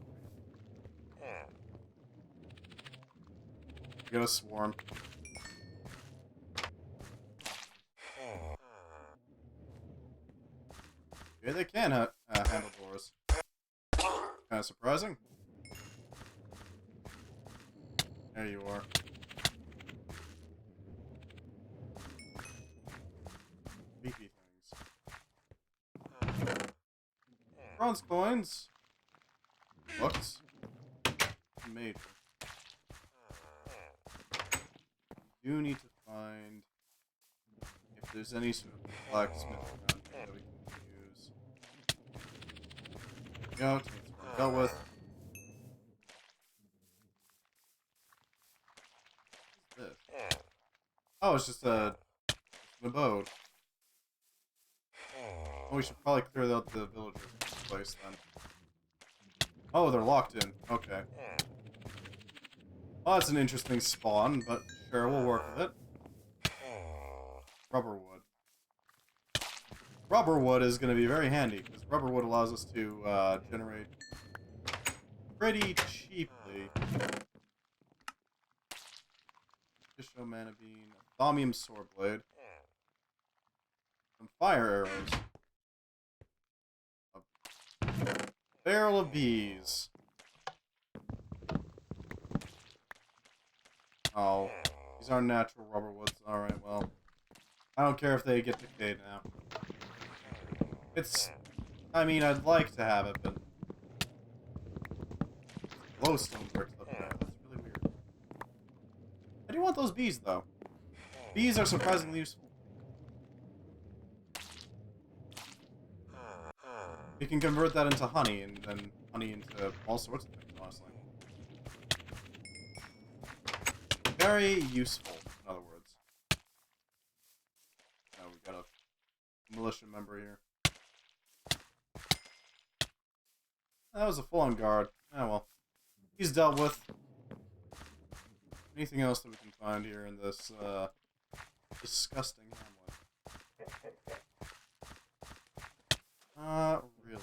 we got a swarm. Yeah, they can handle doors. Kind of surprising. There you are. Beefy things. Bronze coins. Books. Major. We do need to find if there's any sort of blacksmith around here that we can use. Go, take this one dealt with. What's this? Oh, it's just an abode. Oh, we should probably clear out the villagers in this place then. Oh, they're locked in. Okay. Well, that's an interesting spawn, but sure, we'll work with it. Rubber wood. Rubber wood is going to be very handy, because rubber wood allows us to generate pretty cheaply. Additional mana bean, a thaumium sword blade, some fire arrows, a barrel of bees. Oh, these aren't natural rubber woods. Alright, well, I don't care if they get decayed now. It's, I mean, I'd like to have it, but glowstone bricks up there. That's really weird. I do want those bees, though. Bees are surprisingly useful. You can convert that into honey, and then honey into all sorts of things, honestly. Very useful, in other words. Oh, we got a militia member here. That was a full-on guard. Oh well. He's dealt with. Anything else that we can find here in this, disgusting hamlet? Not really.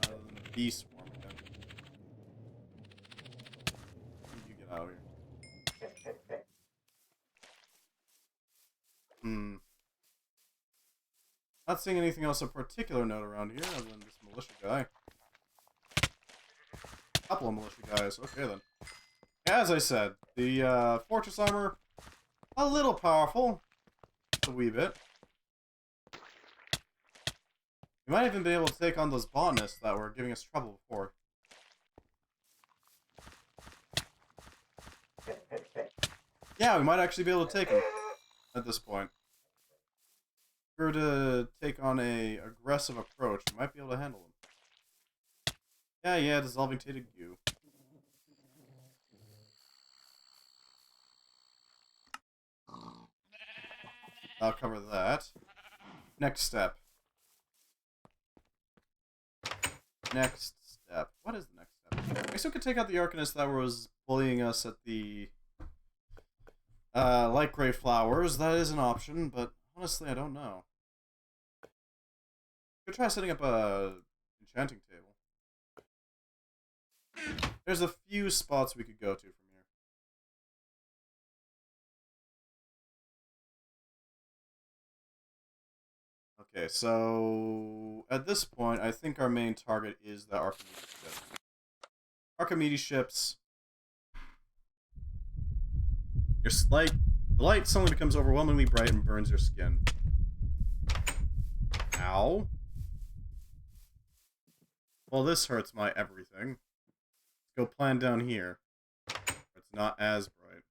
Other than the bee swarm again. You get out of here. Not seeing anything else of particular note around here other than this militia guy. Couple of militia guys. Okay then. As I said, the fortress armor, a little powerful. Just a wee bit. We might even be able to take on those botanists that were giving us trouble before. Yeah, we might actually be able to take them at this point. If we were to take on a aggressive approach, we might be able to handle them. Yeah, dissolving tainted goo. I'll cover that. Next step. Next step. What is the next step? I guess we could take out the Arcanist that was bullying us at the light gray flowers. That is an option, but honestly, I don't know. Could try setting up a enchanting table. There's a few spots we could go to from here. Okay, so at this point, I think our main target is the Archimedes ship. Archimedes ships. The light suddenly becomes overwhelmingly bright and burns your skin. Ow. Well, this hurts my everything. Let's go plan down here. It's not as bright.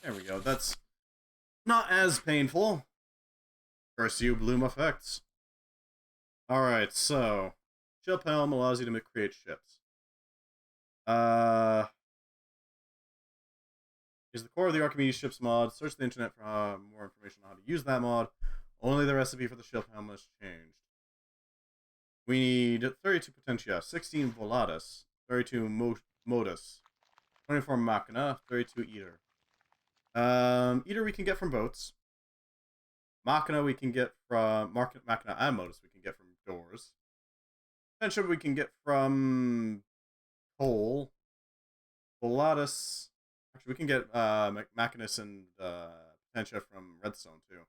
There we go. That's not as painful. Curse you, bloom effects. Alright, so ship helm allows you to create ships. Is the core of the Archimedes ships mod. Search the internet for more information on how to use that mod. Only the recipe for the ship helm has changed. We need 32 Potentia, 16 Volatus, 32 Modus, 24 Machina, 32 Eater. Eater we can get from boats. Machina we can get from... Machina and Modus we can get from doors. Potential we can get from coal. Volatus... Actually, we can get Machinus and Potentia from redstone, too.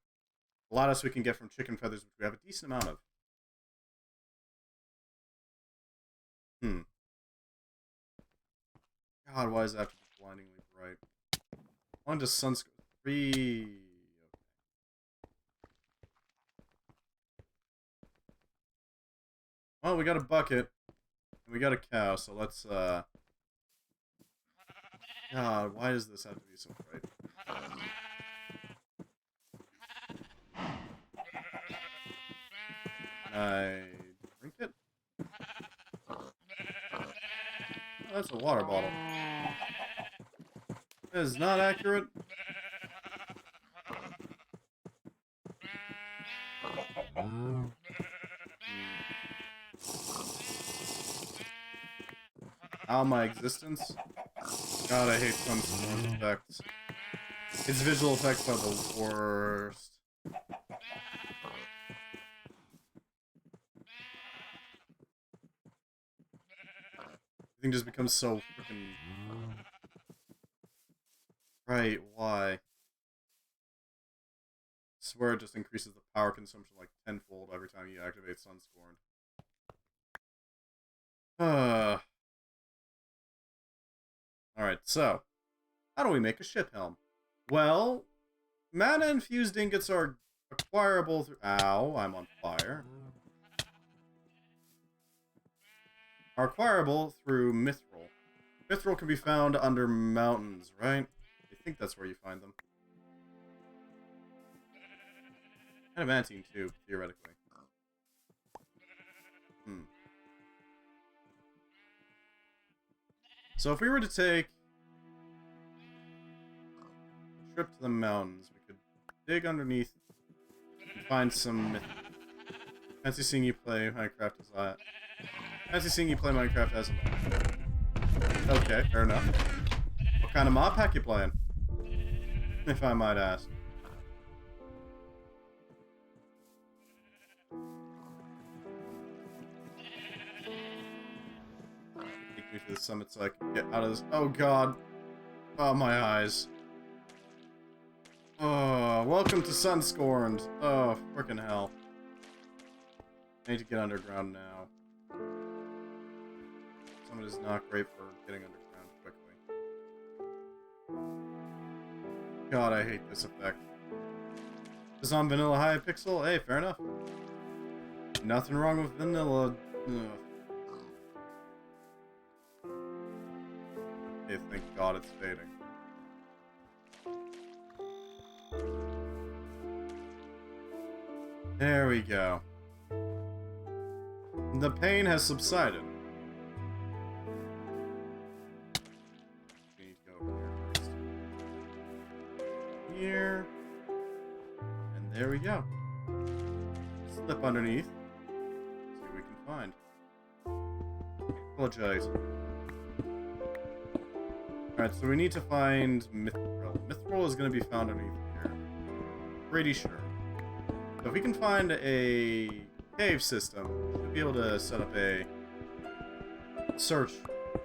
Volatus we can get from chicken feathers, which we have a decent amount of. God, why does that have to be blindingly bright? On to sunscreen. 3... Okay. Well, we got a bucket. And we got a cow, so let's, God, why does this have to be so bright? Can I drink it? Oh, that's a water bottle. That is not accurate. How my existence? God, I hate Sunstorm's effects. Its visual effects are the worst. Everything just becomes so freaking... Right, why? I swear it just increases the power consumption like tenfold every time you activate Sunscorn. Alright, so, how do we make a ship helm? Well, mana-infused ingots are acquirable through... Ow, I'm on fire. Are acquirable through mithril. Mithril can be found under mountains, right? I think that's where you find them. Adamantine too, theoretically. So if we were to take a trip to the mountains, we could dig underneath and find some myth. Fancy seeing you play Minecraft as that. Fancy seeing you play Minecraft as a... Okay, fair enough. What kind of mod pack you playing? If I might ask. Take me to the summit so I can get out of this. Oh god. Oh, my eyes. Oh, welcome to Sunscorned. Oh, frickin' hell. I need to get underground now. Summit is not great for getting underground quickly. God, I hate this effect. Is on vanilla Hypixel? Hey, fair enough. Nothing wrong with vanilla. Ugh. Hey, thank God it's fading. There we go. The pain has subsided. We need to go over here first. Here. And there we go. Slip underneath. See what we can find. Apologize. Alright, so we need to find Mithril. Mithril is going to be found underneath here. Pretty sure. So if we can find a cave system, we'll be able to set up a search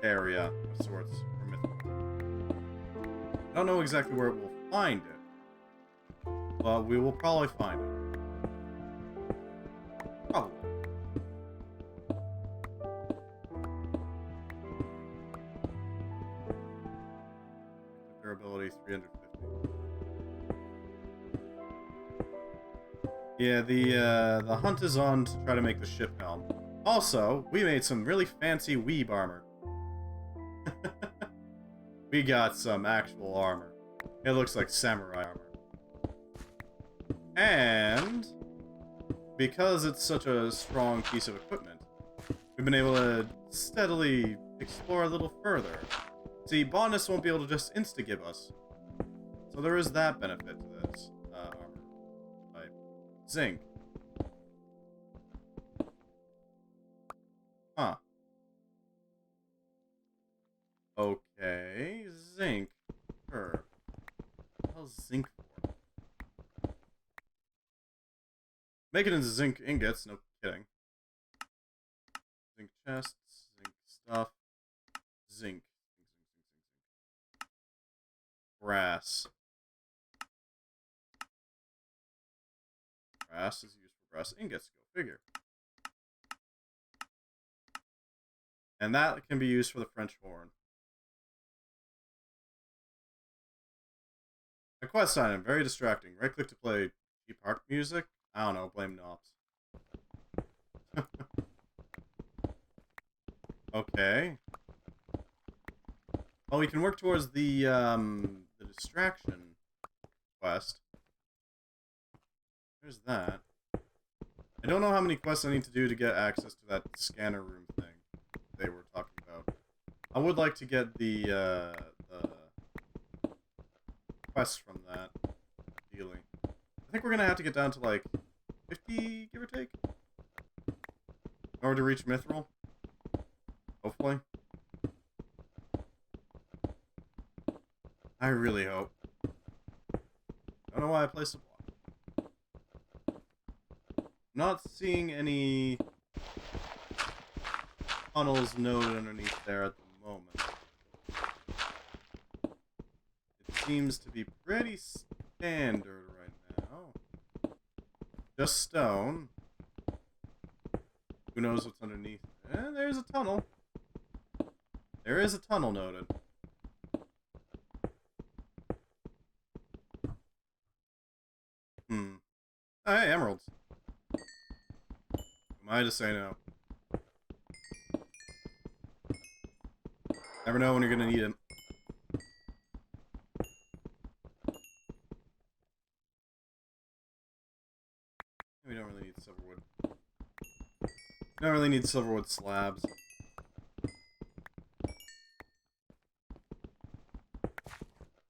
area of sorts for Mithril. I don't know exactly where we'll find it, but we will probably find it. Probably. Durability 350. Yeah, the hunt is on to try to make the ship helm. Also, we made some really fancy weeb armor. We got some actual armor. It looks like samurai armor. And because it's such a strong piece of equipment, we've been able to steadily explore a little further. See, Bondness won't be able to just insta-give us. So there is that benefit to this armor type. Zinc. Huh. Okay, zinc. Sure. What the hell's zinc for? Make it into zinc ingots, no kidding. Zinc chests, zinc stuff, zinc. Brass. Brass is used for brass ingots, go figure. And that can be used for the French horn. A quest item, very distracting. Right click to play cheap harp music. I don't know, blame Nops. Okay. Well, we can work towards the distraction quest. There's that. I don't know how many quests I need to do to get access to that scanner room thing they were talking about. I would like to get the quest from that, ideally. I think we're gonna have to get down to like 50, give or take, in order to reach Mithril. Hopefully. I really hope. Don't know why I placed a block. Not seeing any tunnels noted underneath there at the moment. It seems to be pretty standard right now. Just stone. Who knows what's underneath? There's a tunnel. There is a tunnel noted. Oh, hey, emeralds. Who am I to say no? Never know when you're gonna need them. We don't really need silverwood. Don't really need silverwood slabs.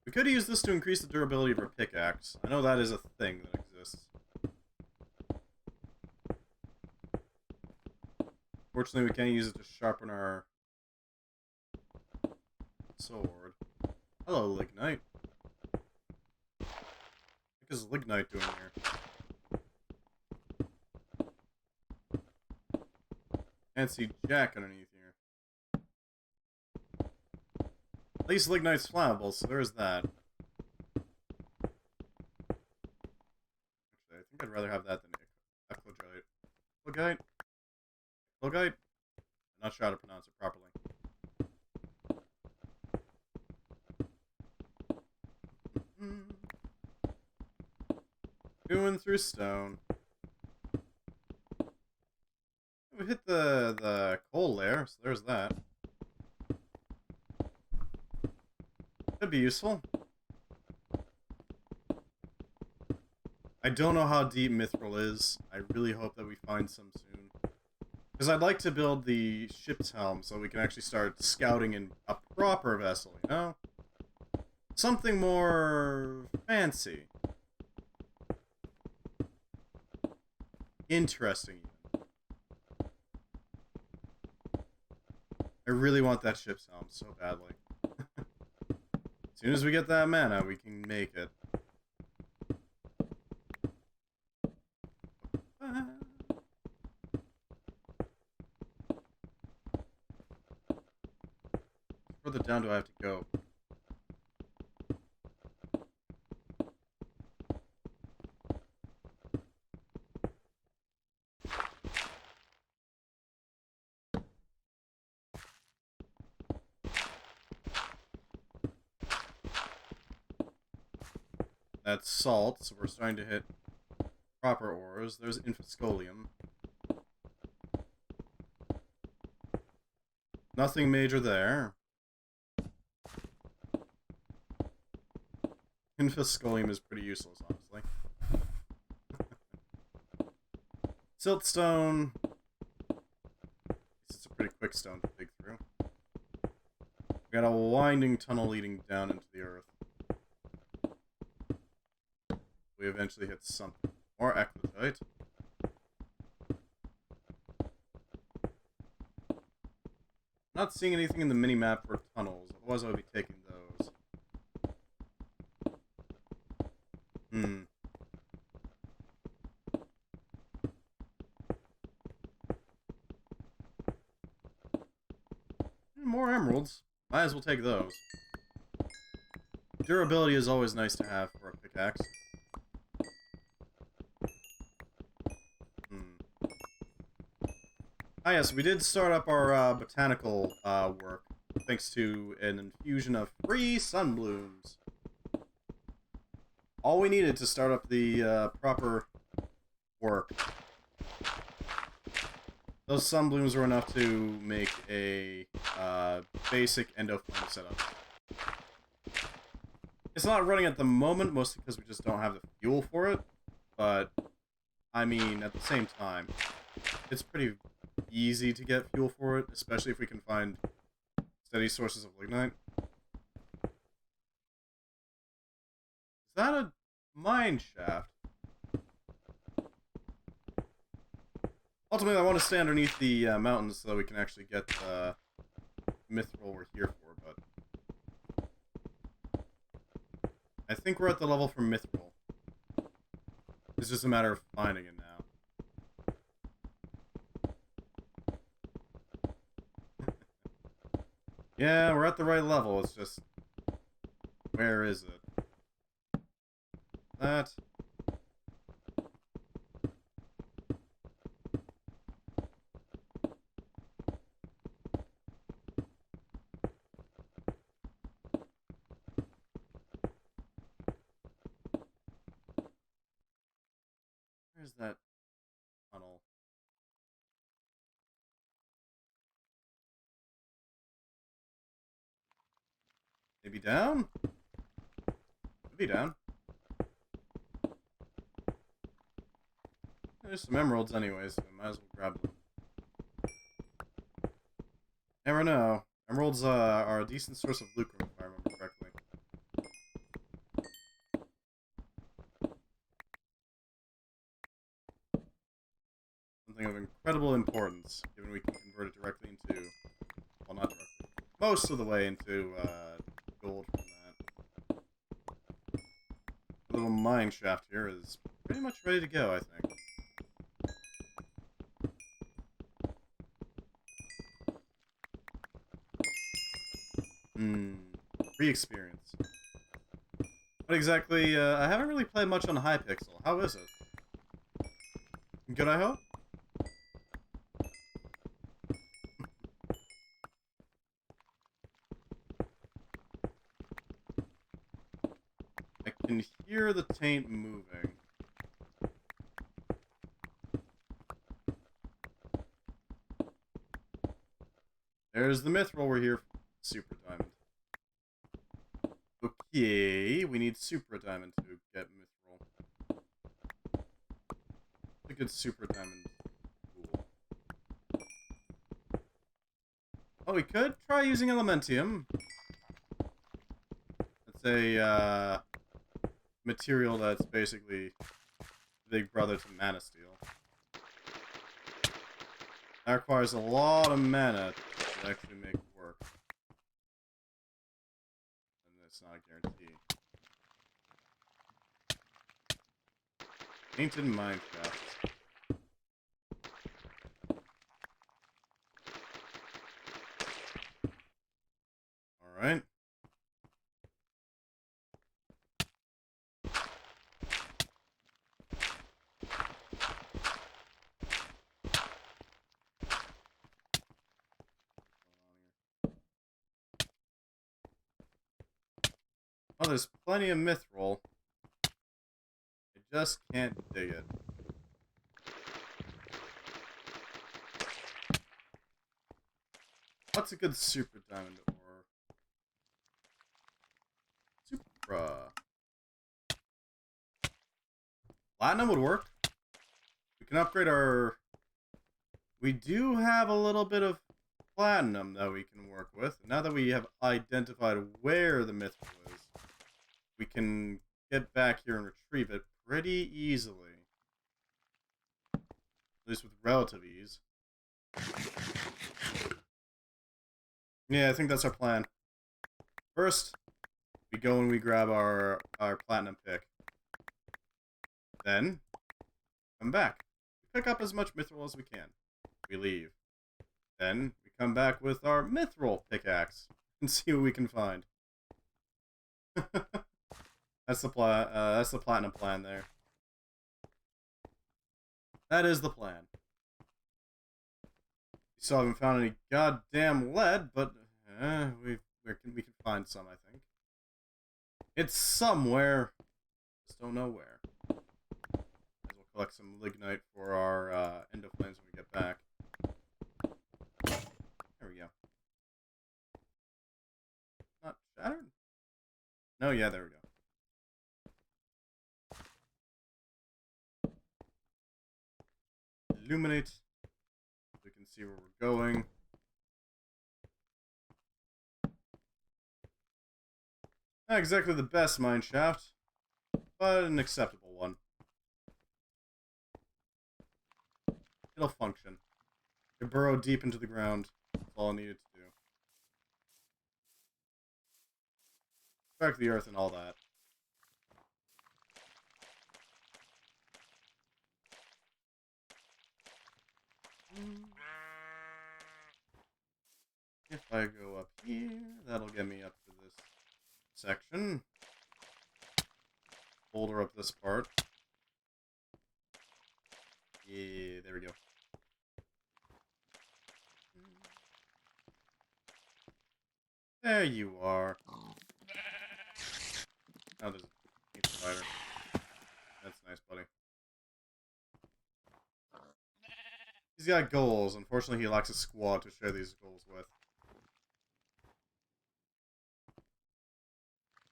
We could use this to increase the durability of our pickaxe. I know that is a thing that exists. Fortunately, we can't use it to sharpen our sword. Hello, Lignite. What is Lignite doing here? Can't see jack underneath here. At least Lignite's flammable, so there's that. Actually, I think I'd rather have that than Eclogite. Eclogite? Eclogite? I'm not sure how to pronounce it properly. Going through stone. We hit the coal there, so there's that. Could be useful. I don't know how deep Mithril is. I really hope that we find some soon. Because I'd like to build the ship's helm so we can actually start scouting in a proper vessel, you know? Something more fancy. Interesting, even. I really want that ship's helm so badly. As soon as we get that mana, we can make it. Where further down do I have to go? That's salt, so we're starting to hit proper ores. There's infiscolium. Nothing major there. Infuscolium is pretty useless, honestly. Siltstone. It's a pretty quick stone to dig through. We got a winding tunnel leading down into the earth. We eventually hit something. More eclotite. Not seeing anything in the mini-map for tunnels, otherwise I would be taking those. More emeralds. Might as well take those. Durability is always nice to have for a pickaxe. Ah yes, we did start up our botanical work, thanks to an infusion of free sunblooms. All we needed to start up the proper work. Those sunblooms were enough to make a basic endoflame setup. It's not running at the moment, mostly because we just don't have the fuel for it, but, I mean, at the same time, it's pretty easy to get fuel for it, especially if we can find steady sources of lignite. Is that a mine shaft? Ultimately, I want to stay underneath the mountains so that we can actually get the mithril we're here for, but I think we're at the level for mithril. It's just a matter of finding it now. Yeah, we're at the right level, it's just... where is it? That... where's that tunnel? Maybe down? Could be down. There's some emeralds anyways, so might as well grab them. Never know. Emeralds are a decent source of lucre, if I remember correctly. Something of incredible importance, given we can convert it directly into... well, not directly. Most of the way into gold from that. The little mine shaft here is pretty much ready to go, I think. Free experience. What exactly, I haven't really played much on Hypixel. How is it? Good, I hope? I can hear the taint moving. There's the mithril we're here for. Super diamond. Okay, we need super diamond to get mithril. A good super diamond. Cool. Oh, we could try using elementium. It's a material that's basically big brother to mana steel. That requires a lot of mana to actually make work. And that's not a guarantee. Painted Minecraft. Alright. Oh, there's plenty of mithril. I just can't dig it. What's a good super diamond ore? Supra. Platinum would work. We can upgrade our... We do have a little bit of platinum that we can work with. Now that we have identified where the mithril is, we can get back here and retrieve it pretty easily. At least with relative ease. Yeah, I think that's our plan. First, we go and we grab our platinum pick. Then, come back. We pick up as much mithril as we can. We leave. Then, we come back with our mithril pickaxe and see what we can find. That's the platinum plan there. That is the plan. We still haven't found any goddamn lead, but we can find some, I think. It's somewhere. Just don't know where. We'll collect some lignite for our endo flames when we get back. There we go. Not shattered? No, yeah, there we go. Illuminate. So we can see where we're going. Not exactly the best mine shaft, but an acceptable one. It'll function. It burrowed deep into the ground. That's all I needed to do. Back the earth and all that. If I go up here, that'll get me up to this section. Boulder up this part. Yeah, there we go. There you are. Oh, there's a spider. That's nice, buddy. He's got goals. Unfortunately, he lacks a squad to share these goals with.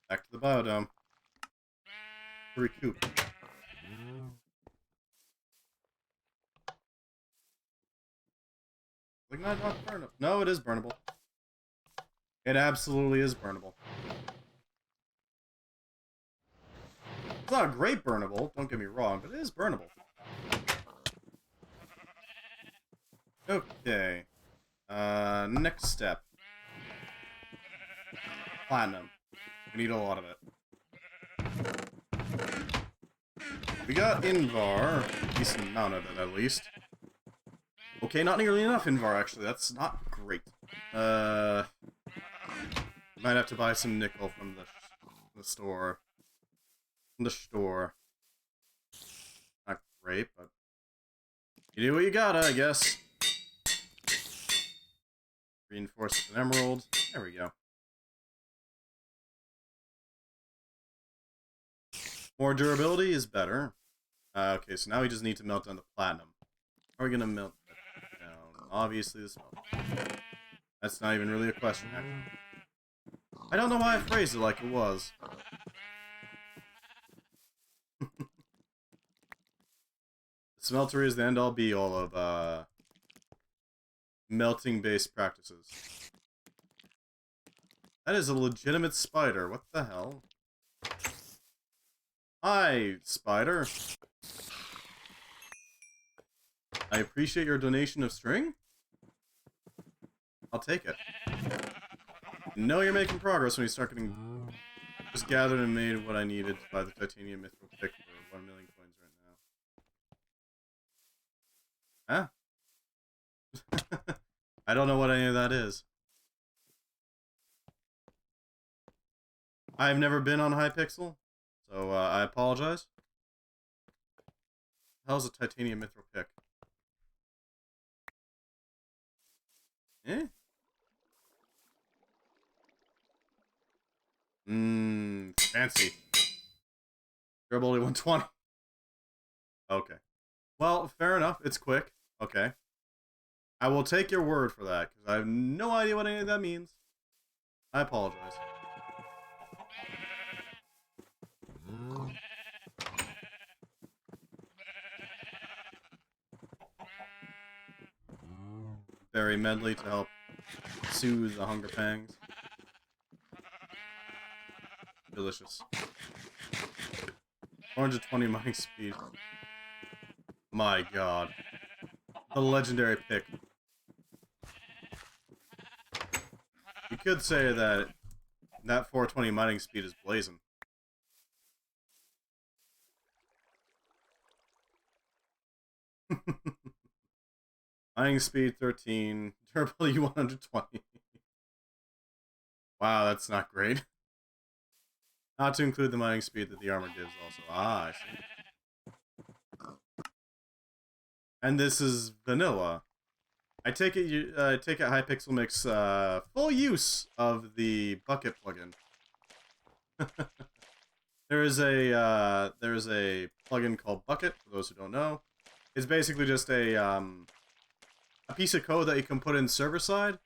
Back to the biodome. To recoup. Lignite not burnable. No, it is burnable. It absolutely is burnable. It's not a great burnable, don't get me wrong, but it is burnable. Okay. Next step. Platinum. We need a lot of it. We got Invar. A decent amount of it, at least. Okay, not nearly enough Invar, actually. That's not great. Might have to buy some nickel from the store. From the store. Not great, but... You do what you gotta, I guess. Reinforce with an emerald. There we go. More durability is better. Okay, so now we just need to melt down the platinum. How are we gonna melt it down? Obviously the smelter. That's not even really a question, actually. I don't know why I phrased it like it was. The smelter is the end-all be-all of, melting-based practices. That is a legitimate spider. What the hell? Hi, spider. I appreciate your donation of string. I'll take it. You know you're making progress when you start getting... Just gathered and made what I needed to buy the titanium mithril pick for 1 million coins right now. Huh? I don't know what any of that is. I've never been on Hypixel, so I apologize. How's a titanium mithril pick? Eh? Fancy. Durability 120. Okay. Well, fair enough. It's quick. Okay. I will take your word for that, because I have no idea what any of that means. I apologize. berry medley to help soothe the hunger pangs. Delicious. 420 mining speed. My god. The legendary pick. You could say that 420 mining speed is blazing. Mining speed 13, durability 120. Wow, that's not great. Not to include the mining speed that the armor gives also. Ah, I see. And this is vanilla. I take it Hypixel makes full use of the bucket plugin. There is a plugin called Bucket, for those who don't know. It's basically just a piece of code that you can put in server side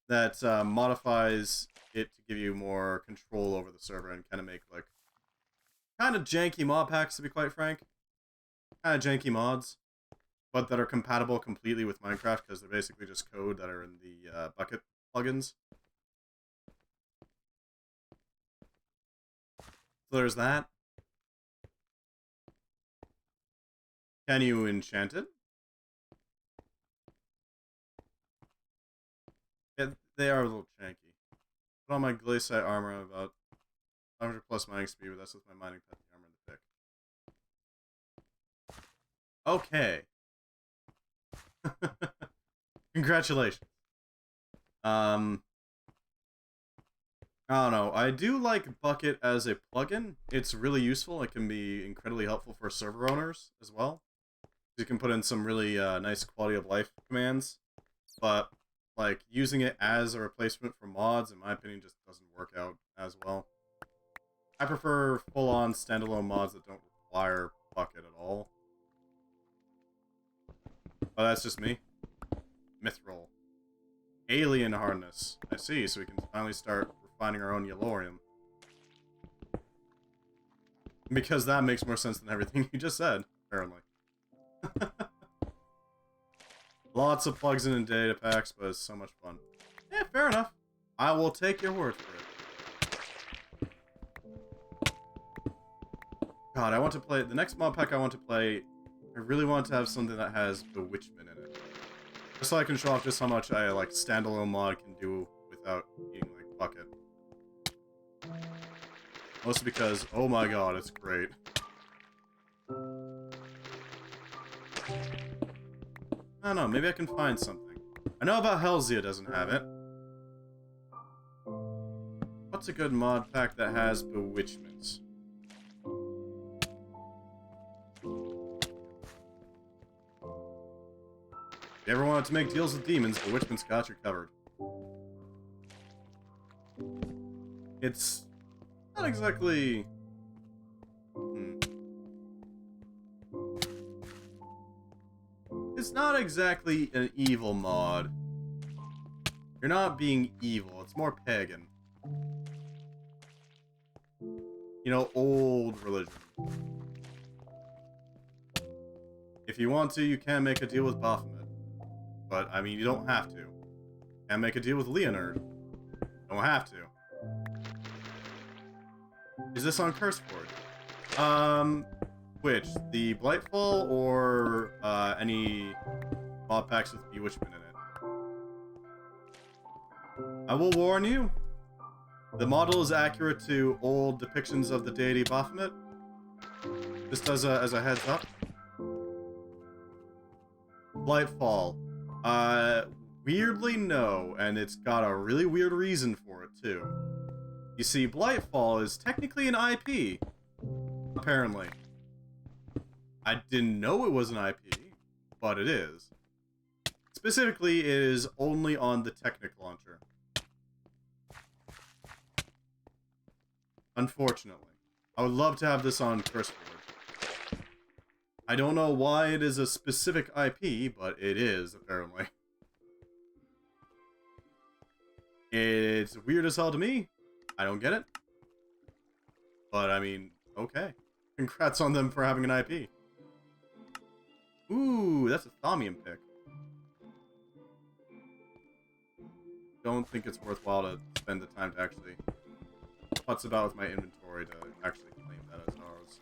that modifies it to give you more control over the server and kind of make like kind of janky mod packs, to be quite frank. Kind of janky mods, but that are compatible completely with Minecraft because they're basically just code that are in the Bucket plugins. So there's that. Can you enchant it? Yeah, they are a little janky. Put on my glaciite armor about 500 plus mining speed, but that's with my mining pet, the armor in the pick. Okay. Congratulations. I don't know. I do like Bucket as a plugin. It's really useful. It can be incredibly helpful for server owners as well. You can put in some really nice quality of life commands, but like using it as a replacement for mods, in my opinion, just doesn't work out as well. I prefer full-on standalone mods that don't require Bucket at all. But that's just me. Mithril. Alien harness. I see, so we can finally start refining our own yellorium. Because that makes more sense than everything you just said, apparently. Lots of plugs in and data packs, but it's so much fun. Yeah, fair enough. I will take your word for it. God, I want to play... The next mod pack I want to play, I really want to have something that has Bewitchment in it. Just so I can show off just how much I, like, standalone mod can do without needing, like, Bucket. Mostly because, oh my god, it's great. I don't know, maybe I can find something. I know about Helzia doesn't have it. What's a good mod pack that has Bewitchments? If you ever wanted to make deals with demons, Bewitchment's got you covered. It's not exactly... It's not exactly an evil mod. You're not being evil, it's more pagan. You know, old religion. If you want to, you can make a deal with Baphomet. But, I mean, you don't have to. You can make a deal with Leonard. You don't have to. Is this on CurseForge? Which? The Blightfall or any mod packs with Bewitchment in it? I will warn you. The model is accurate to old depictions of the deity Baphomet. Just as a heads up. Blightfall. Weirdly no, and it's got a really weird reason for it too. You see, Blightfall is technically an IP. Apparently. I didn't know it was an IP, but it is. Specifically, it is only on the Technic launcher. Unfortunately. I would love to have this on CurseForge. I don't know why it is a specific IP, but it is, apparently. It's weird as hell to me. I don't get it. But, I mean, okay. Congrats on them for having an IP. Ooh, that's a thaumium pick. don't think it's worthwhile to spend the time to actually putz about with my inventory to actually claim that as ours.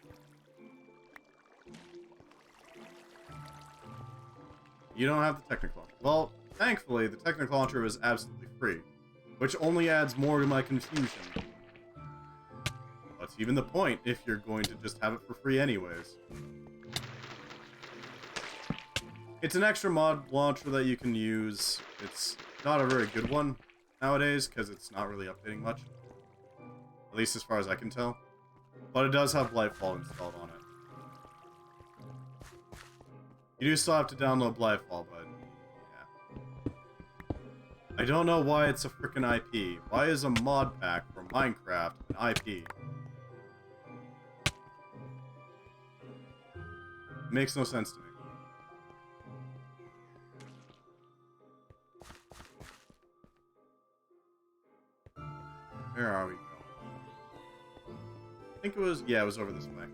You don't have the technical launcher. Well, thankfully, the technical launcher is absolutely free, which only adds more to my confusion. What's even the point if you're going to just have it for free anyways? It's an extra mod launcher that you can use. It's not a very good one nowadays, because it's not really updating much. At least as far as I can tell. But it does have Blightfall installed on it. You do still have to download Blightfall, but yeah. I don't know why it's a frickin' IP. Why is a mod pack for Minecraft an IP? It makes no sense to me. Where are we going? I think it was... yeah, it was over this way.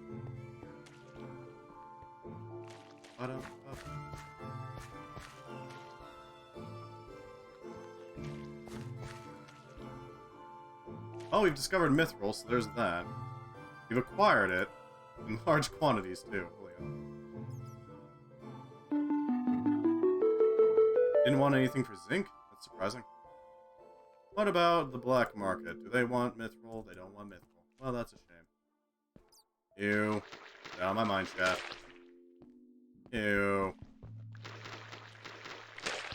Oh, we've discovered mithril, so there's that. We've acquired it in large quantities, too. Holy hell. Didn't want anything for zinc? That's surprising. What about the black market? Do they want mithril? They don't want mithril. Well, that's a shame. Ew. Get out of my mine shaft. Ew.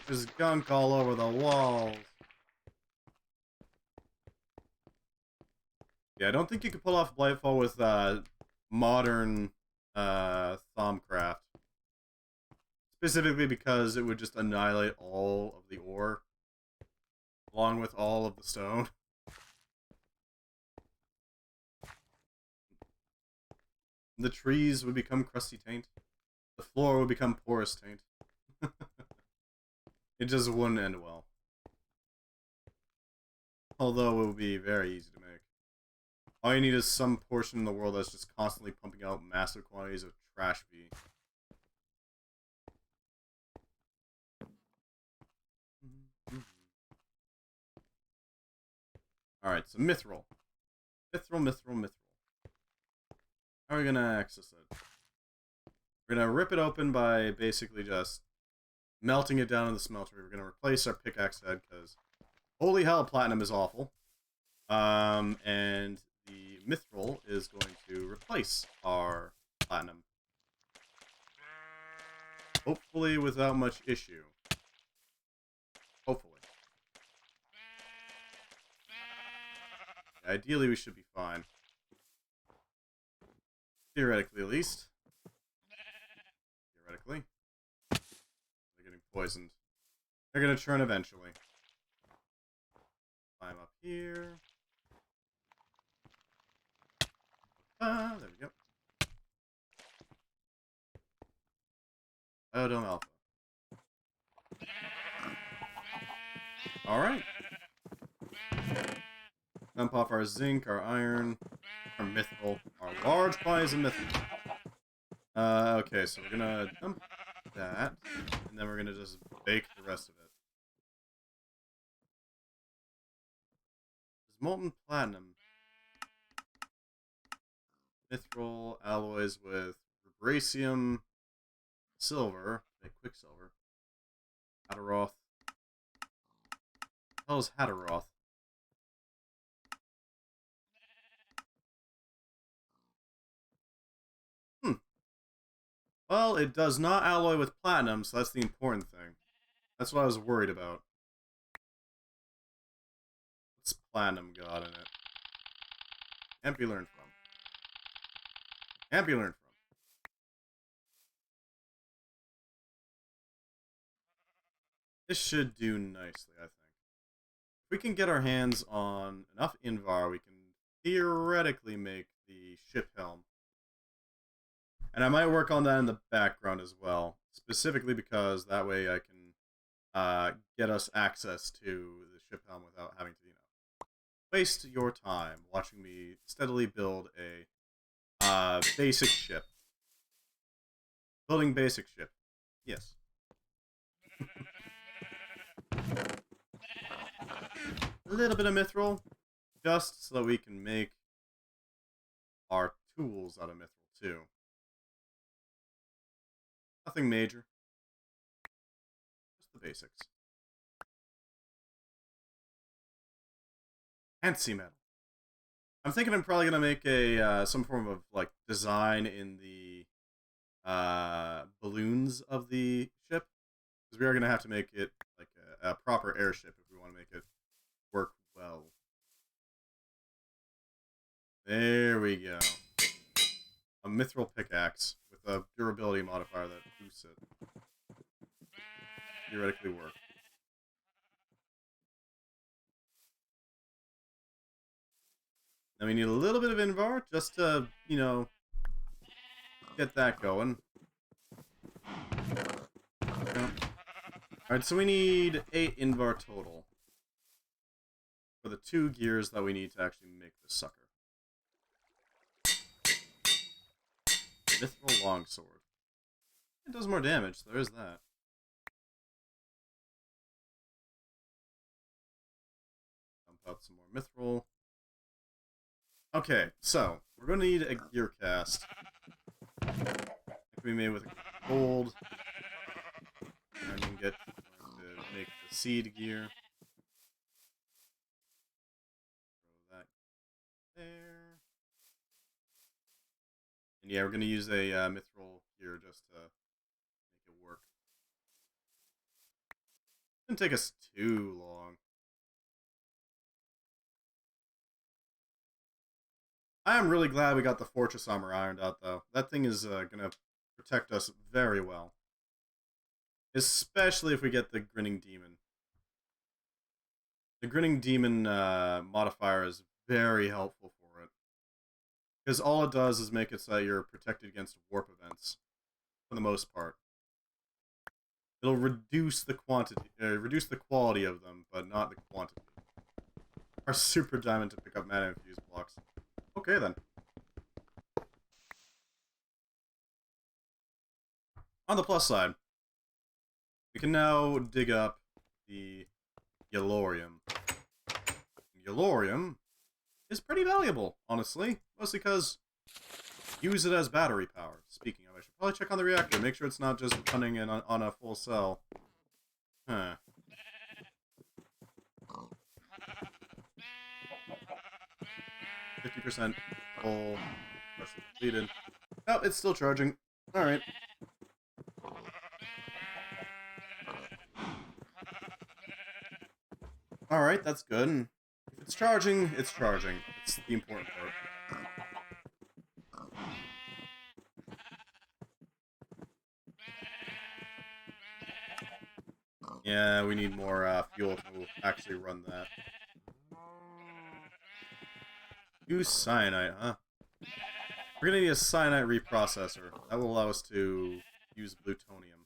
There's gunk all over the walls. Yeah, I don't think you could pull off Blightfall with modern thaumcraft. Specifically because it would just annihilate all of the ore, along with all of the stone. The trees would become crusty taint. The floor would become porous taint. It just wouldn't end well. Although it would be very easy to make. All you need is some portion in the world that's just constantly pumping out massive quantities of trash V. Alright, so mithril. Mithril. How are we gonna access it? We're gonna rip it open by basically just melting it down in the smelter. We're gonna replace our pickaxe head, because holy hell, platinum is awful. And the mithril is going to replace our platinum. Hopefully without much issue. Hopefully. Ideally, we should be fine. Theoretically, at least. Theoretically. They're getting poisoned. They're gonna churn eventually. Climb up here. Ah, there we go. Biodome Alpha. Alright. Dump off our zinc, our iron, our mithril, our large quantities of mithril. Okay, so we're gonna dump that, and then we're gonna just bake the rest of it. There's molten platinum. Mithril alloys with vibranium, silver, quicksilver, Hadaroth. What the hell is Hadaroth? Well, it does not alloy with platinum, so that's the important thing. That's what I was worried about. What's platinum got in it? Can't be learned from. Can't be learned from. This should do nicely, I think. If we can get our hands on enough Invar, we can theoretically make the ship helm. And I might work on that in the background as well, specifically because that way I can get us access to the ship helm without having to, waste your time watching me steadily build a basic ship. Building basic ship. Yes. a little bit of mithril, just so that we can make our tools out of mithril too. Nothing major. Just the basics. Fancy metal. I'm thinking I'm probably gonna make a some form of like design in the balloons of the ship, because we are gonna have to make it like a proper airship if we want to make it work well. There we go. A mithril pickaxe with a durability modifier that boosts it. Theoretically work. Now we need a little bit of Invar just to, you know, get that going. Alright, so we need 8 Invar total for the 2 gears that we need to actually make this sucker. Mithril longsword. It does more damage, so there is that. Dump out some more mithril. Okay, so we're going to need a gear cast. It can be made with gold. And we can get to make the seed gear. Throw that there. And yeah, we're going to use a mithril gear just to make it work. It didn't take us too long. I am really glad we got the fortress armor ironed out, though. That thing is going to protect us very well. Especially if we get the Grinning Demon. The Grinning Demon modifier is very helpful for it. Because all it does is make it so that you're protected against warp events. For the most part. It'll reduce the reduce the quality of them, but not the quantity. Our super diamond to pick up mana infused blocks. Okay, then. On the plus side, we can now dig up the Yellorium. Yellorium is pretty valuable, honestly. Mostly because use it as battery power. Speaking of, I should probably check on the reactor. Make sure it's not just running in on a full cell. Huh. 50% full, partially completed. Oh, it's still charging. Alright. Alright, that's good. If it's charging, it's charging. It's the important part. Yeah, we need more fuel to actually run that. Use cyanide, huh? We're gonna need a cyanide reprocessor. That will allow us to use plutonium.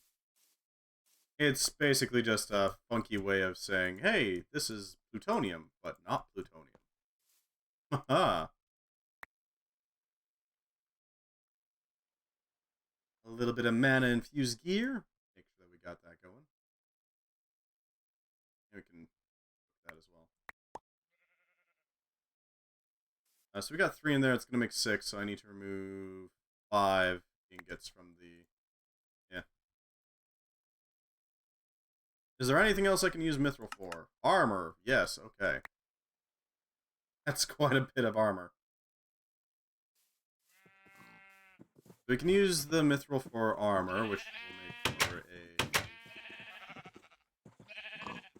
It's basically just a funky way of saying, hey, this is plutonium, but not plutonium. Haha. A little bit of mana infused gear. Make sure that we got that going. And we can put that as well. So we got 3 in there. It's going to make 6, so I need to remove 5 ingots from the... Yeah. Is there anything else I can use mithril for? Armor. Yes, okay. That's quite a bit of armor. We can use the mithril for armor, which will make for a...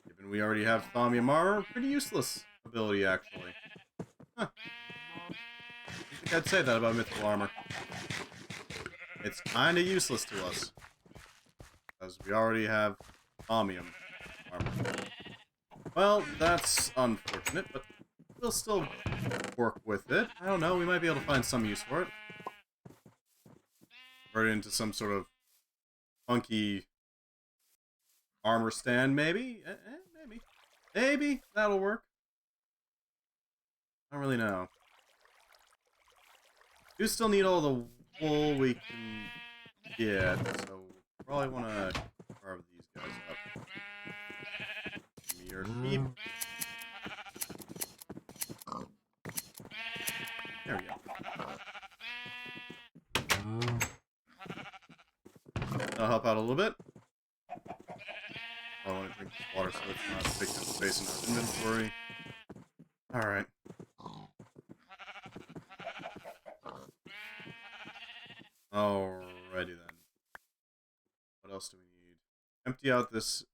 Given we already have thaumium armor, pretty useless ability, actually. Huh. I think I'd say that about mithril armor. It's kinda useless to us. Because we already have thaumium armor. Well, that's unfortunate, but we'll still work with it. I don't know, we might be able to find some use for it. Convert it into some sort of funky armor stand, maybe? Maybe. Maybe that'll work. I don't really know. We still need all the wool we can get, so probably want to carve these guys up. Give me your sheep. There we go. That'll help out a little bit. I want to drink this water so it's not taking up space in our inventory. Alright. Alrighty then. What else do we need? Empty out this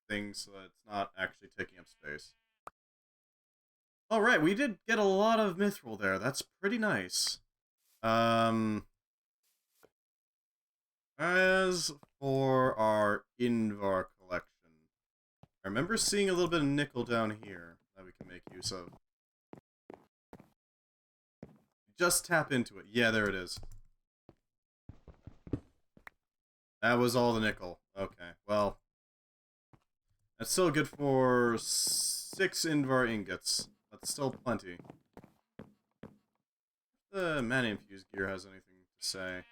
thing so that it's not actually taking up space. Alright, we did get a lot of mithril there. That's pretty nice. As for our Invar collection, I remember seeing a little bit of nickel down here that we can make use of. Just tap into it. Yeah, there it is. That was all the nickel. Okay, well, that's still good for 6 Invar ingots. That's still plenty. The mana infused gear has anything to say.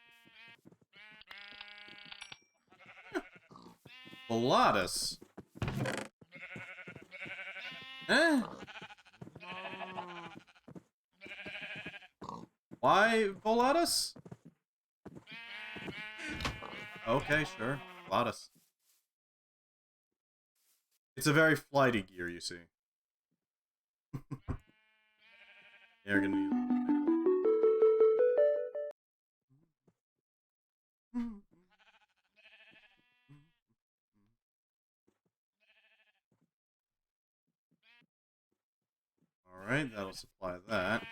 Volatus. Eh? Why Volatus? Okay, sure. Volatus. It's a very flighty gear, you see. You're gonna need Alright, that'll supply that.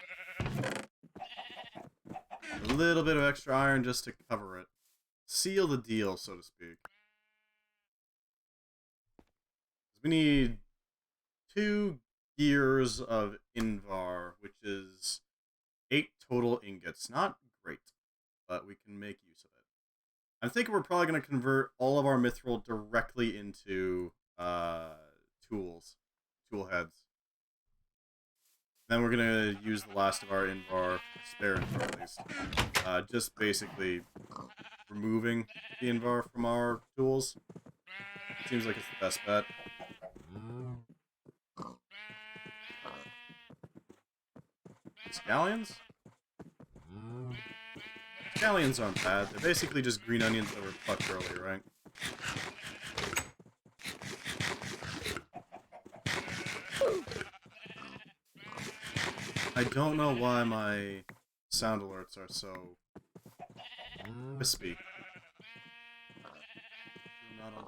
A little bit of extra iron just to cover it. Seal the deal, so to speak. We need 2 gears of Invar, which is 8 total ingots. Not great, but we can make use of it. I'm thinking we're probably going to convert all of our mithril directly into tools, tool heads. Then we're going to use the last of our Invar, spare Invar at least. Just basically removing the Invar from our tools. Seems like it's the best bet. Scallions? Scallions aren't bad. They're basically just green onions that were plucked early, right? I don't know why my sound alerts are so crispy. Not on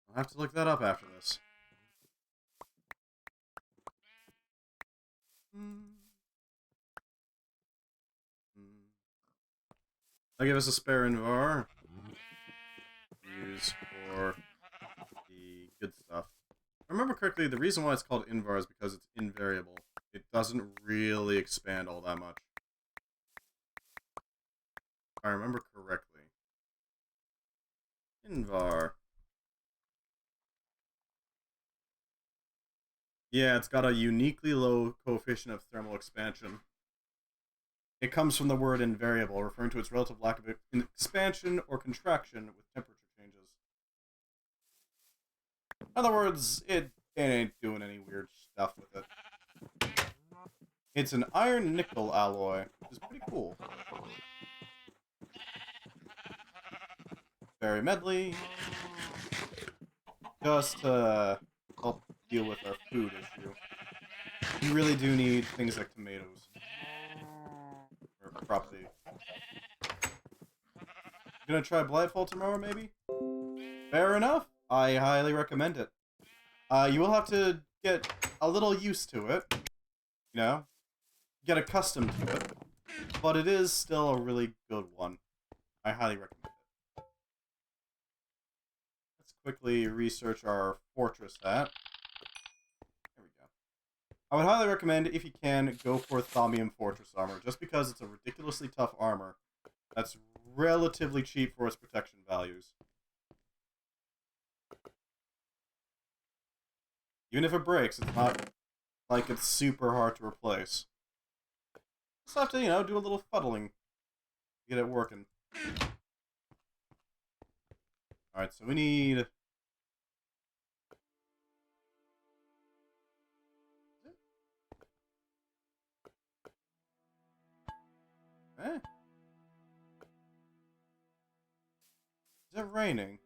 I'll have to look that up after this. I'll give us a spare Invar. Use for the good stuff. If I remember correctly, the reason why it's called Invar is because it's invariable. It doesn't really expand all that much. If I remember correctly. Invar. Yeah, it's got a uniquely low coefficient of thermal expansion. It comes from the word invariable, referring to its relative lack of expansion or contraction with temperature changes. In other words, it ain't doing any weird stuff with it. It's an iron-nickel alloy, which is pretty cool. Very medley. Just to help deal with our food issue. You really do need things like tomatoes. Or properly. Gonna try Blightfall tomorrow, maybe? Fair enough. I highly recommend it. You will have to get a little used to it. You know? Get accustomed to it. But it is still a really good one. I highly recommend it. Let's quickly research our fortress hat. There we go. I would highly recommend, if you can, go for thaumium fortress armor, just because it's a ridiculously tough armor that's relatively cheap for its protection values. Even if it breaks, it's not like it's super hard to replace. Just have to, you know, do a little fuddling to get it working. Alright, so we need... Eh? Is it raining?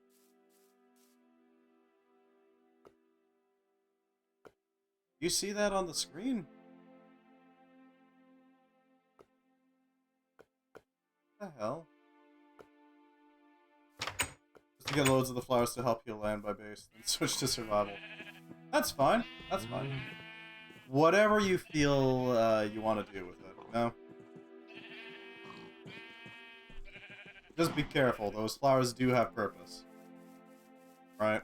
You see that on the screen? What the hell? Just to get loads of the flowers to help you land by base, then switch to survival. That's fine. That's fine. Whatever you feel you want to do with it, you know? Just be careful. Those flowers do have purpose. Right?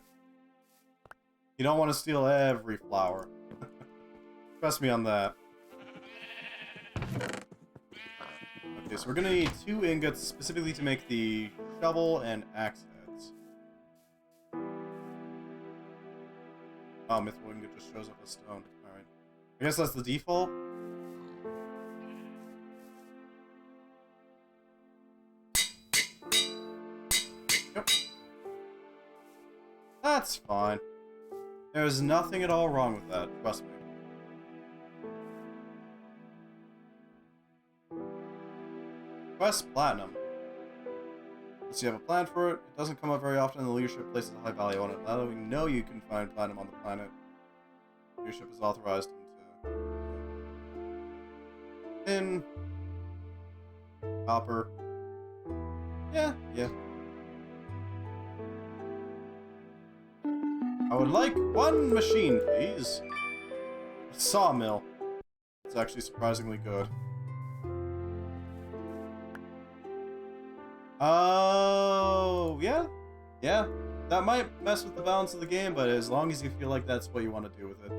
You don't want to steal every flower. Trust me on that. Okay, so we're gonna need 2 ingots specifically to make the shovel and axe heads. Oh, mythical ingot just shows up as stone. Alright. I guess that's the default. Yep. That's fine. There's nothing at all wrong with that, trust me. Quest Platinum. Unless you have a plan for it, it doesn't come up very often, and the leadership places a high value on it. Now that we know you can find platinum on the planet, leadership is authorized into tin, copper. Yeah. I would like 1 machine, please. A sawmill. It's actually surprisingly good. Oh, yeah. Yeah. That might mess with the balance of the game, but as long as you feel like that's what you want to do with it,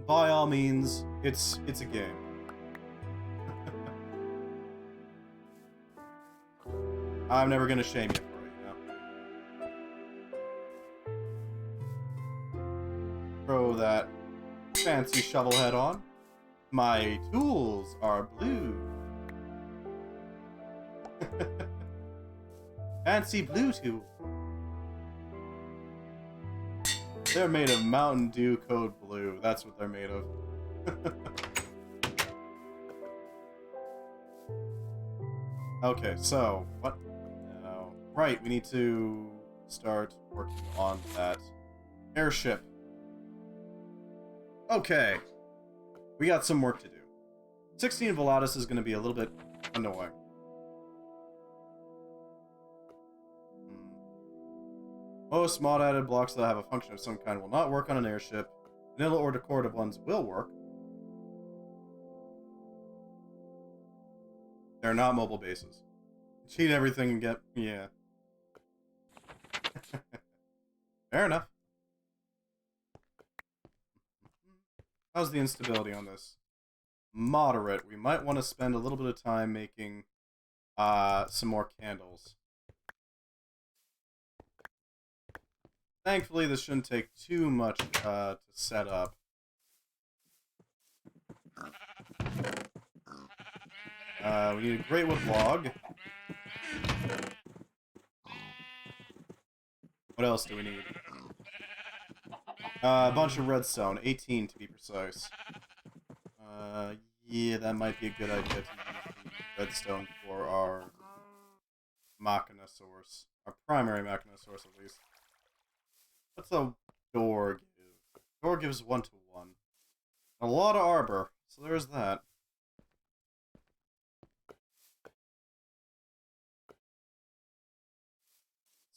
by all means, it's a game. I'm never gonna shame you for it, you know? Throw that fancy shovel head on. My tools are blue. Fancy blue tool. They're made of Mountain Dew Code Blue. That's what they're made of. Okay, so what? No. Right, we need to start working on that airship. Okay. We got some work to do. 16 Volatus is going to be a little bit annoying. Most mod-added blocks that have a function of some kind will not work on an airship. Vanilla or decorative ones will work. They're not mobile bases. Cheat everything and get... yeah. Fair enough. How's the instability on this? Moderate. We might want to spend a little bit of time making some more candles. Thankfully, this shouldn't take too much to set up. We need a great wood log. What else do we need? A bunch of redstone, 18 to be precise. Yeah, that might be a good idea to use the redstone for our machina source. Our primary machina source, at least. What's a door give? Door gives 1 to 1. A lot of arbor, so there's that.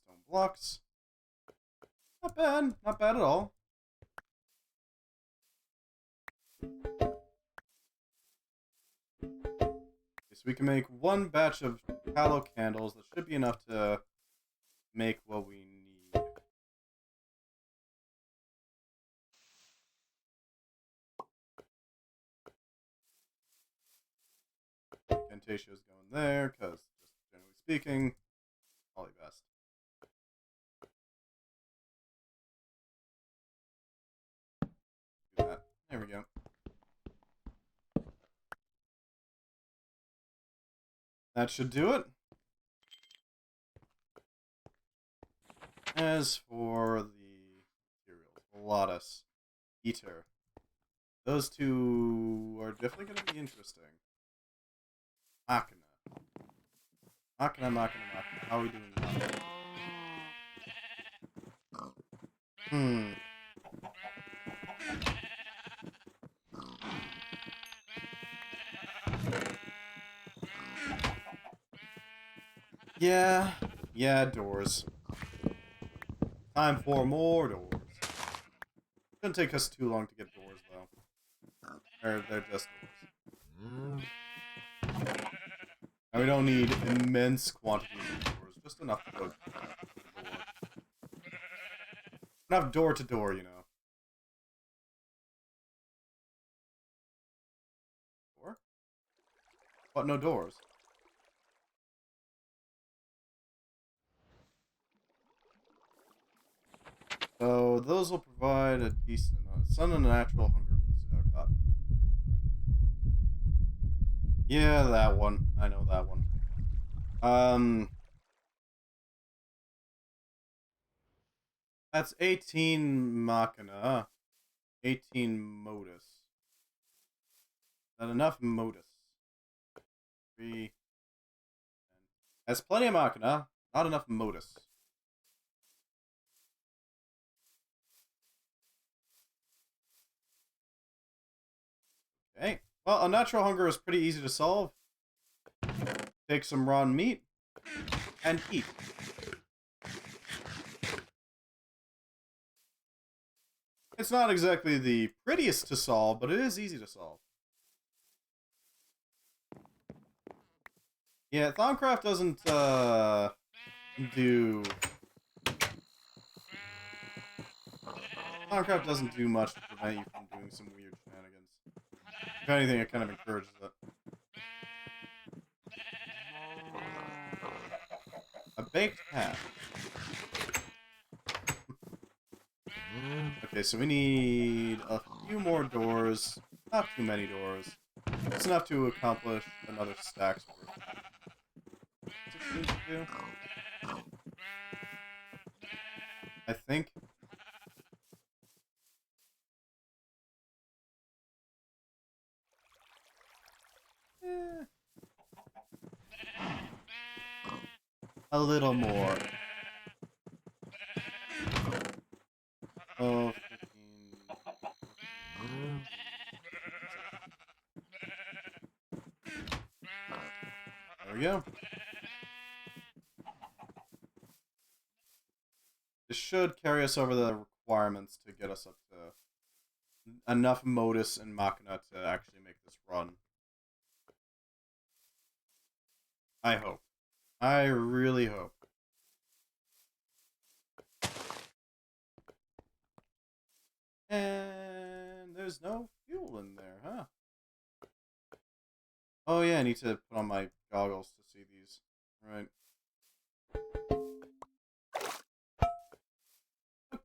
Stone blocks. Not bad. Not bad at all. Okay, so we can make 1 batch of tallow candles. That should be enough to make what we need. Incantatio's going there, because, just generally speaking, probably best. Do that. There we go. That should do it. As for the materials, Lotus, Ether, those two are definitely going to be interesting. Machina. Machina. How are we doing Machina? Yeah, doors. Time for more doors. Shouldn't take us too long to get doors, though. They're just doors. And we don't need immense quantities of doors, just enough to go door. Enough door to door, you know. Door? What, no doors? So those will provide a decent amount. Sun and natural hunger. Oh god. Yeah, that one. I know that one. That's 18 Machina. 18 Modus. Is that enough Modus? 3. That's plenty of Machina. Not enough Modus. Okay. Well, unnatural hunger is pretty easy to solve. Take some raw meat and eat. It's not exactly the prettiest to solve, but it is easy to solve. Yeah, thaumcraft doesn't do... Thaumcraft doesn't do much to prevent you from doing some weird shenanigans. If anything, it kind of encourages it. A baked hat. Okay, so we need a few more doors. Not too many doors. It's enough to accomplish another stack's worth. What's it to do? I think. A little more. Oh, 15. There we go. This should carry us over the requirements to get us up to enough modus and machina to actually make this run. I hope. I really hope. And there's no fuel in there, huh? Oh yeah, I need to put on my goggles to see these. Right.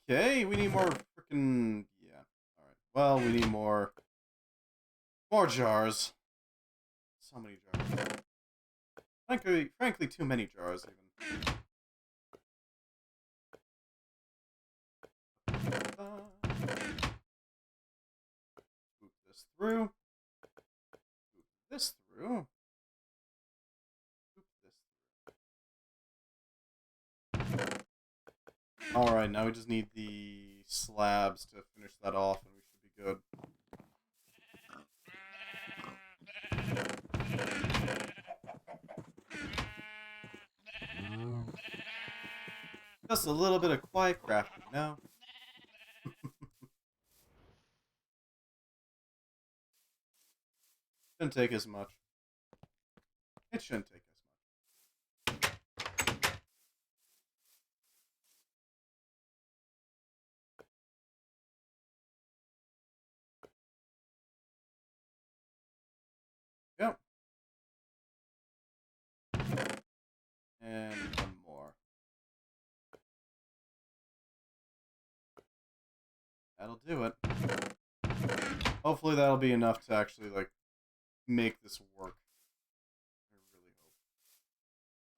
Okay, we need more freaking... Yeah. Alright. Well, we need more... More jars. So many jars. Frankly, too many jars, even. Move this through. Move this through. Move this through. Alright, now we just need the slabs to finish that off, and we should be good. Just a little bit of quiet crafting now. Shouldn't take as much. It shouldn't take as much. Yep. And one more. That'll do it. Hopefully that'll be enough to actually, like, make this work. I really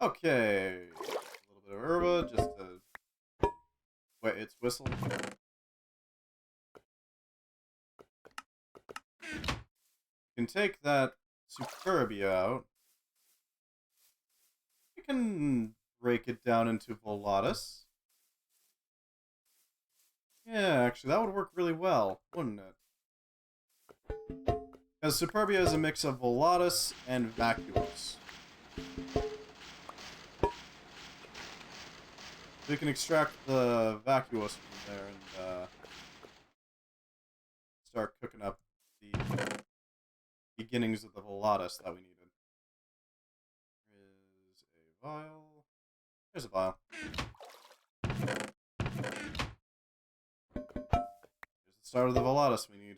hope. Okay. A little bit of herba, just to Wait, its whistle. You can take that Superbia out. You can break it down into Volatus. Yeah, actually, that would work really well, wouldn't it? Because Superbia is a mix of Volatus and Vacuous. So you can extract the Vacuous from there and start cooking up the beginnings of the Volatus that we needed. Is a vial. There's a vial. Here's the start of the Volatus we need.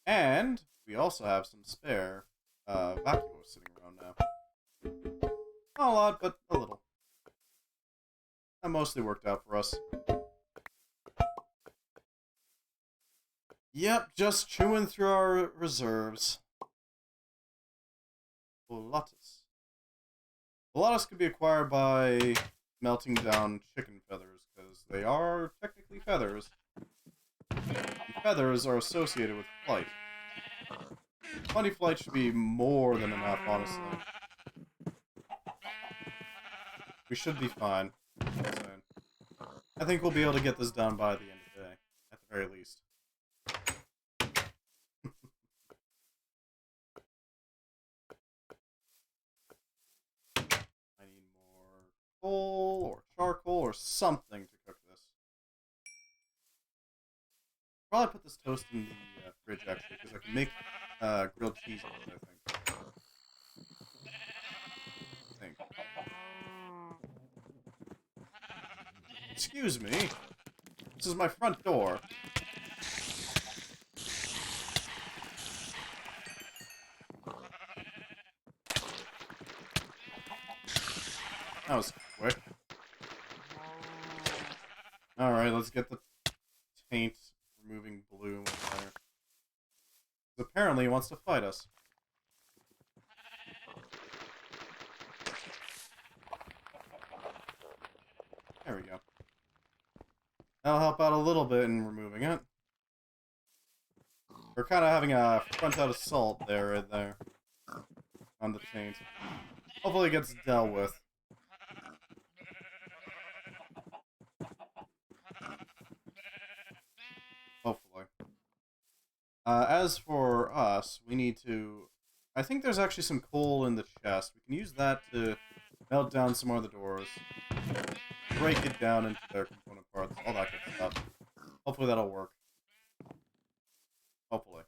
And we also have some spare Vacuous sitting around now. Not a lot, but a little. That mostly worked out for us. Yep, just chewing through our reserves. Volatus. Volatus could be acquired by melting down chicken feathers, because they are technically feathers. And feathers are associated with flight. 20 flight should be more than enough, honestly. We should be fine. I think we'll be able to get this done by the end of the day, at the very least. I need more coal or charcoal or something to cook this. Probably put this toast in the fridge actually, because I can make grilled cheese with it, I think. Excuse me. This is my front door. That was quick. Alright, let's get the taint removing blue in there. Apparently he wants to fight us. There we go. That'll help out a little bit in removing it. We're kind of having a front-out assault there, right there. On the taint. Hopefully it gets dealt with. Hopefully. As for us, we need to... I think there's actually some coal in the chest. We can use that to melt down some more of the doors. Break it down into their component parts. All that good stuff. Hopefully that'll work. Hopefully.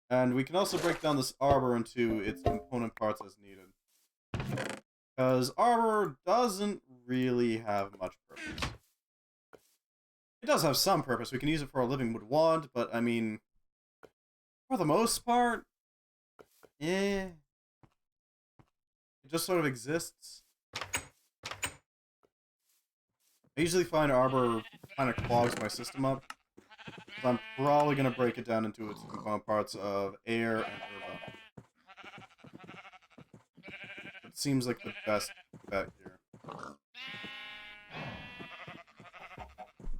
And we can also break down this arbor into its component parts as needed. Because arbor doesn't really have much purpose. It does have some purpose. We can use it for a living wood wand, but I mean, for the most part, it just sort of exists. I usually find arbor kind of clogs my system up. So I'm probably going to break it down into its component parts of air and herba. It seems like the best bet here.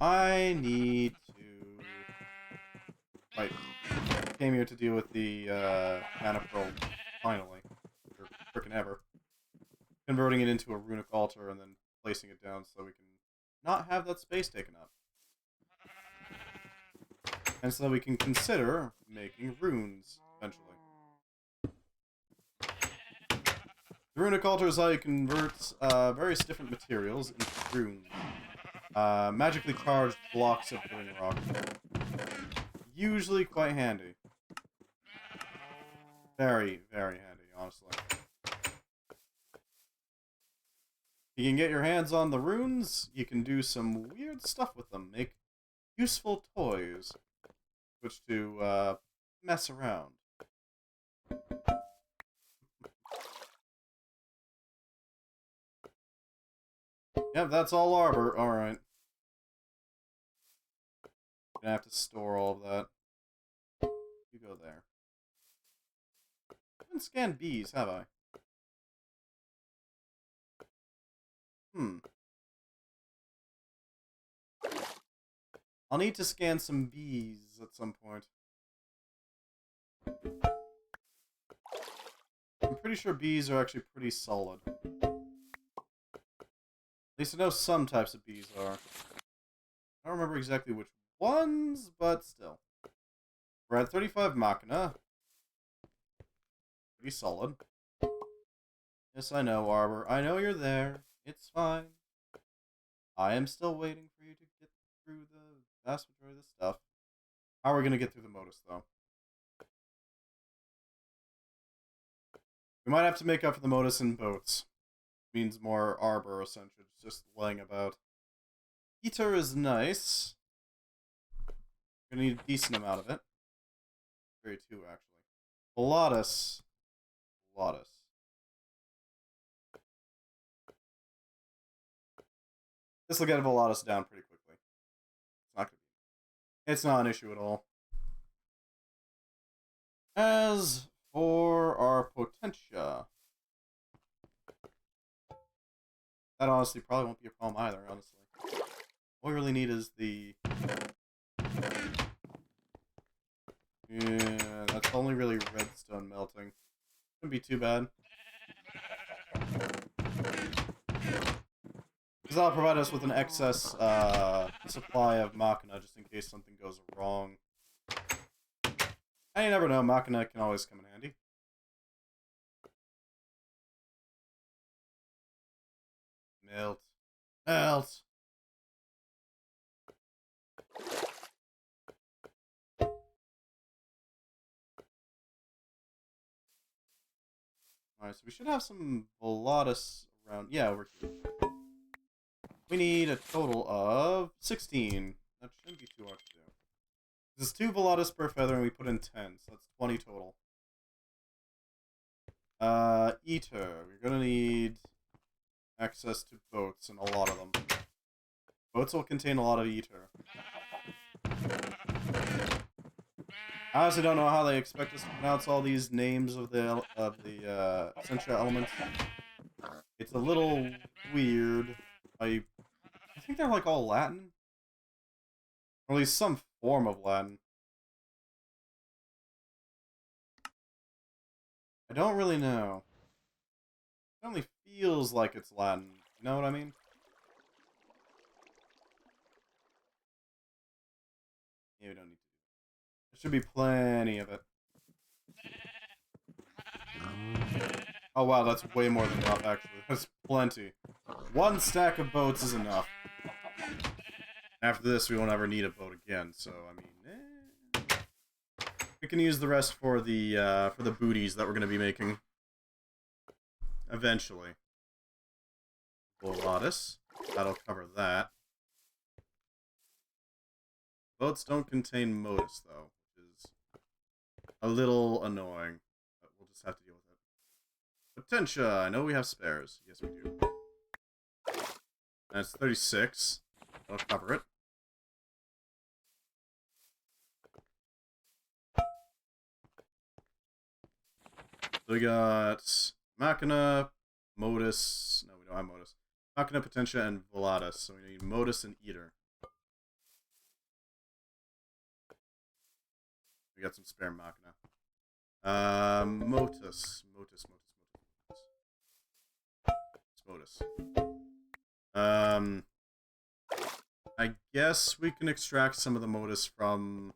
I need to... Right. Came here to deal with the mana pearl, finally. Or frickin' ever. Converting it into a runic altar and then placing it down so we can not have that space taken up. And so we can consider making runes, eventually. The runic altar is how you convert various different materials into runes. Magically charged blocks of green rock. Usually quite handy. Very, very handy, honestly. You can get your hands on the runes, you can do some weird stuff with them. Make useful toys. Which to mess around. Yep, that's all arbor. Alright. Gonna have to store all of that. You go there. I haven't scanned bees, have I? I'll need to scan some bees at some point. I'm pretty sure bees are actually pretty solid. At least I know some types of bees are. I don't remember exactly which ones, but still. We're at 35 Machina. Pretty solid. Yes, I know, Arbor. I know you're there. It's fine. I am still waiting for you to get through the vast majority of this stuff. How are we going to get through the Modus, though? We might have to make up for the Modus in boats. Means more Arbor, essentially. Just laying about. Ether is nice. We're going to need a decent amount of it. Very too, actually. Pilatus. This will get Volatus down pretty quickly. It's not an issue at all. As for our Potentia, that honestly probably won't be a problem either, honestly. All we really need is the... Yeah, that's only really redstone melting. Shouldn't be too bad. Because that'll provide us with an excess supply of Machina, just in case something goes wrong. And you never know, Machina can always come in handy. Melt. Melt! Alright, so we should have some Volatus around. Yeah, we're here. We need a total of 16. That shouldn't be too hard to do. This is 2 Volatus per feather, and we put in 10, so that's 20 total. Ether. We're gonna need access to boats, and a lot of them. Boats will contain a lot of ether. I honestly don't know how they expect us to pronounce all these names of the essential elements. It's a little weird. I think they're like all Latin, or at least some form of Latin. I don't really know. It only feels like it's Latin. You know what I mean? Yeah, we don't need to. There should be plenty of it. Oh wow, that's way more than enough, actually. That's plenty. 1 stack of boats is enough. After this, we won't ever need a boat again, so, I mean, we can use the rest for the booties that we're going to be making. Eventually. Volatus. That'll cover that. Boats don't contain modus, though, which is a little annoying, but we'll just have to deal with it. Potentia! I know we have spares. Yes, we do. That's 36. That'll cover it. So we got Machina, Modus. No, we don't have Modus. Machina, Potentia, and Volatus. So we need Modus and Eater. We got some spare Machina. Motus. I guess we can extract some of the Modus from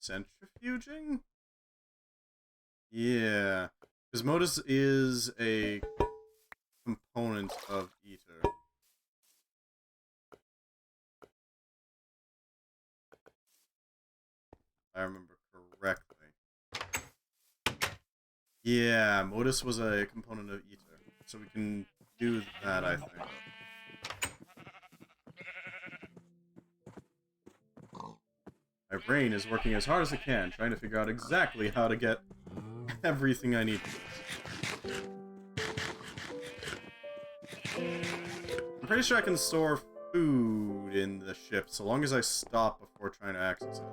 centrifuging? Yeah. Because Modus is a component of Ether. If I remember correctly. Yeah, Modus was a component of Ether. So we can do that, I think. My brain is working as hard as it can, trying to figure out exactly how to get everything I need. I'm pretty sure I can store food in the ship, so long as I stop before trying to access it.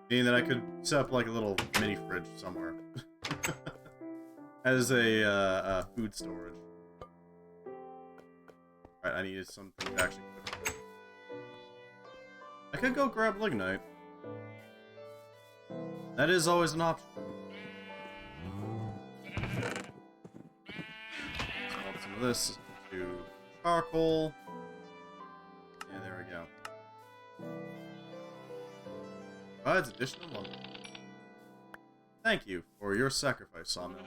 Meaning that I could set up like a little mini fridge somewhere. As a food storage. Right, I needed something to actually cook. I could go grab lignite. That is always an option. Swap some of this into charcoal. Yeah, there we go. Provides additional lumber. Thank you for your sacrifice, Sawmill.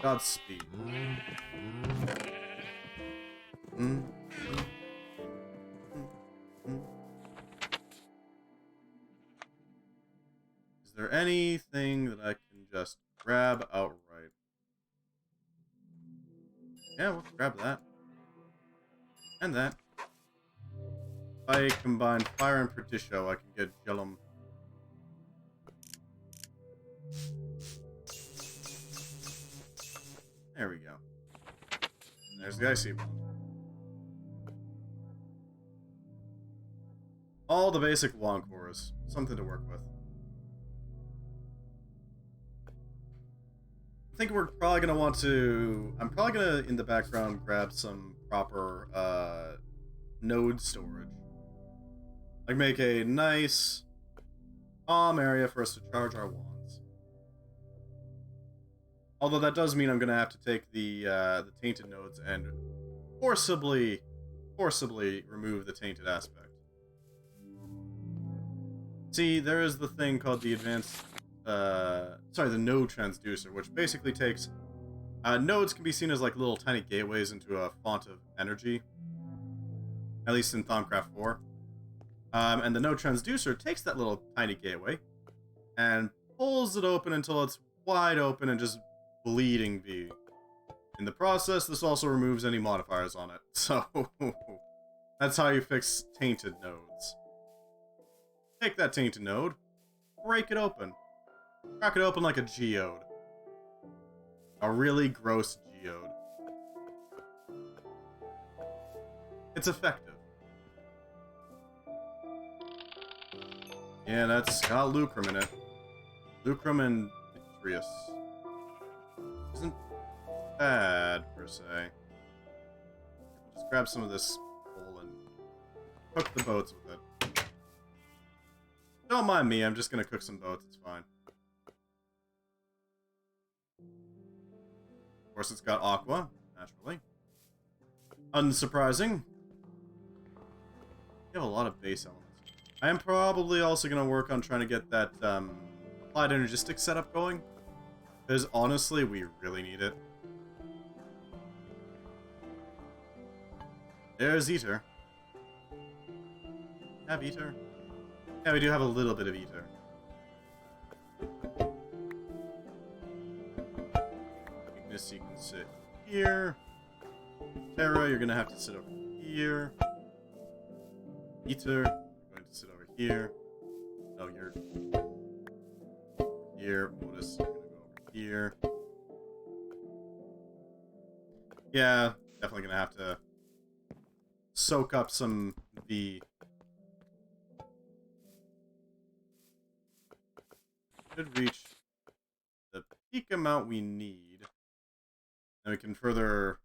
Godspeed. Is there anything that I can just grab outright? Yeah, we'll grab that. And that. If I combine fire and Perdicio, I can get Jellum. There we go. There's the icy one. All the basic wand cores. Something to work with. I think we're probably going to want to... I'm probably going to, in the background, grab some proper node storage. Like, make a nice, calm area for us to charge our wands. Although that does mean I'm going to have to take the tainted nodes and forcibly remove the tainted aspect. See, there is the thing called the advanced... the node transducer, which basically takes... nodes can be seen as like little tiny gateways into a font of energy. At least in Thaumcraft 4. And the node transducer takes that little tiny gateway and pulls it open until it's wide open and just bleeding V. In the process, this also removes any modifiers on it. So, that's how you fix tainted nodes. Take that tainted node, break it open. Crack it open like a geode. A really gross geode. It's effective. Yeah, that's got lucrum in it. Lucrum and Vitreous. Isn't bad, per se. Just grab some of this coal and cook the boats with it. Don't mind me, I'm just gonna cook some boats, it's fine. Of course, it's got aqua, naturally. Unsurprising. You have a lot of base elements. I am probably also going to work on trying to get that applied energistic setup going. Because honestly, we really need it. There's ether. Have ether? Yeah, we do have a little bit of ether. Ignis, you can sit here. Terra, you're going to have to sit over here. Ether, you're going to sit over here. No, you're here. Modus, you're going to go over here. Yeah, definitely going to have to soak up some V. Should reach the peak amount we need. And we can further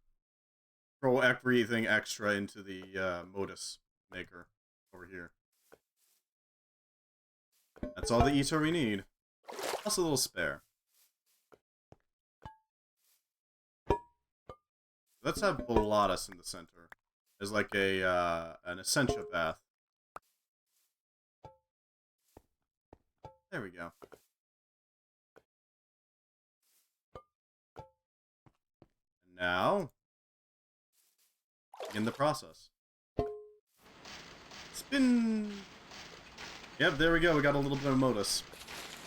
throw everything extra into the modus maker over here. That's all the ether we need. Plus a little spare. Let's have Bolatus in the center as like a an Essentia bath. There we go. And now, begin the process. Spin! Yep, there we go. We got a little bit of modus.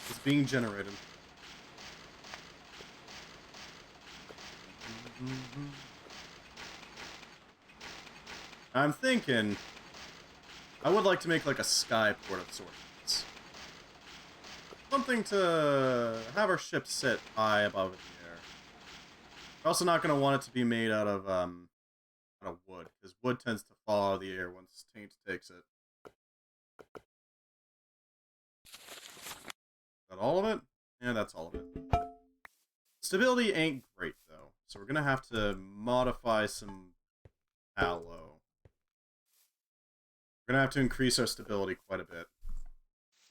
It's being generated. I'm thinking I would like to make like a skyport of sorts. Something to have our ship sit high above the air. We're also not going to want it to be made out of out of wood, because wood tends to fall out of the air once Taint takes it. Is that all of it? Yeah, that's all of it. Stability ain't great, though, so we're gonna have to modify some tallow. We're gonna have to increase our stability quite a bit.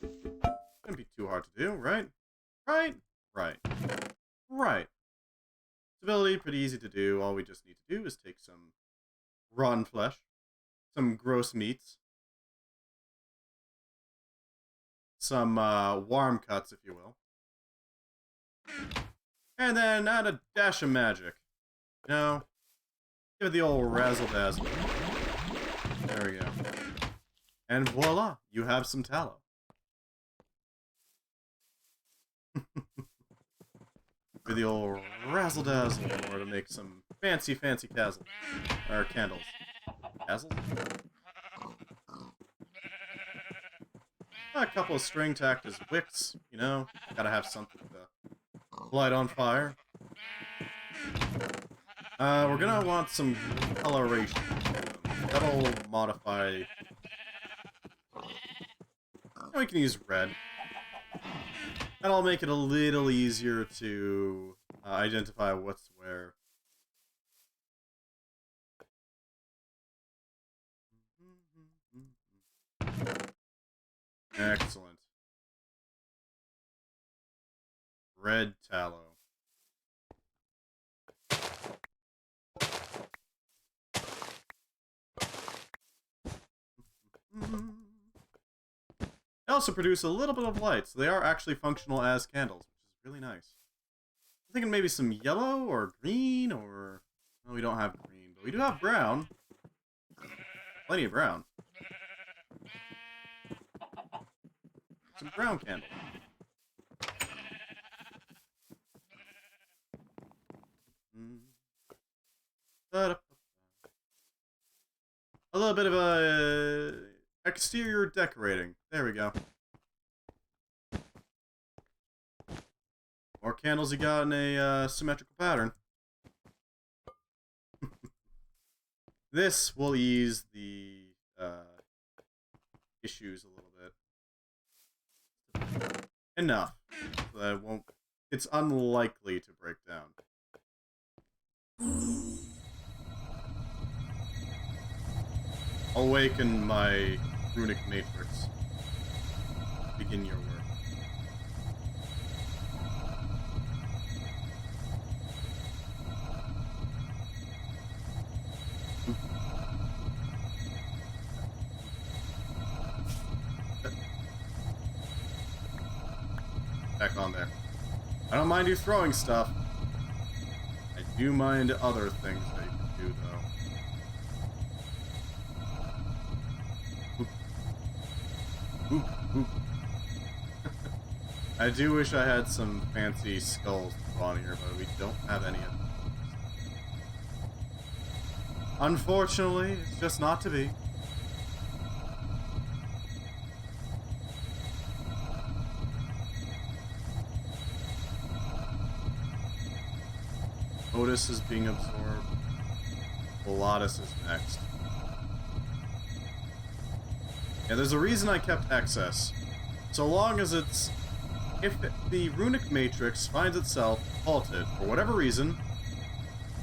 Shouldn't be too hard to do, right? Right? Right. Right. Stability, pretty easy to do. All we just need to do is take some rotten flesh, some gross meats, some warm cuts, if you will, and then add a dash of magic. You know, give it the old razzle-dazzle. There we go. And voila, you have some tallow. With the old razzle-dazzle in order to make some fancy candles. Candles? A couple of string to act as wicks, you know? Gotta have something to light on fire. We're gonna want some coloration. That'll modify... We can use red. That'll make it a little easier to identify what's where. Excellent. Red tallow. They also produce a little bit of light, so they are actually functional as candles, which is really nice. I'm thinking maybe some yellow or green, or... Well, we don't have green, but we do have brown. Plenty of brown. Some brown candle. A little bit of a exterior decorating. There we go. More candles you got in a symmetrical pattern. This will ease the issues a little bit. Enough. So that it won't... It's unlikely to break down. Awaken my runic matrix. Begin your work. Back on there. I don't mind you throwing stuff. I do mind other things that you can do, though. Oop, oop. I do wish I had some fancy skulls to put on here, but we don't have any of them. Unfortunately, it's just not to be. Otis is being absorbed. Volatus is next. Yeah, there's a reason I kept excess. So long as it's... If the runic matrix finds itself halted for whatever reason,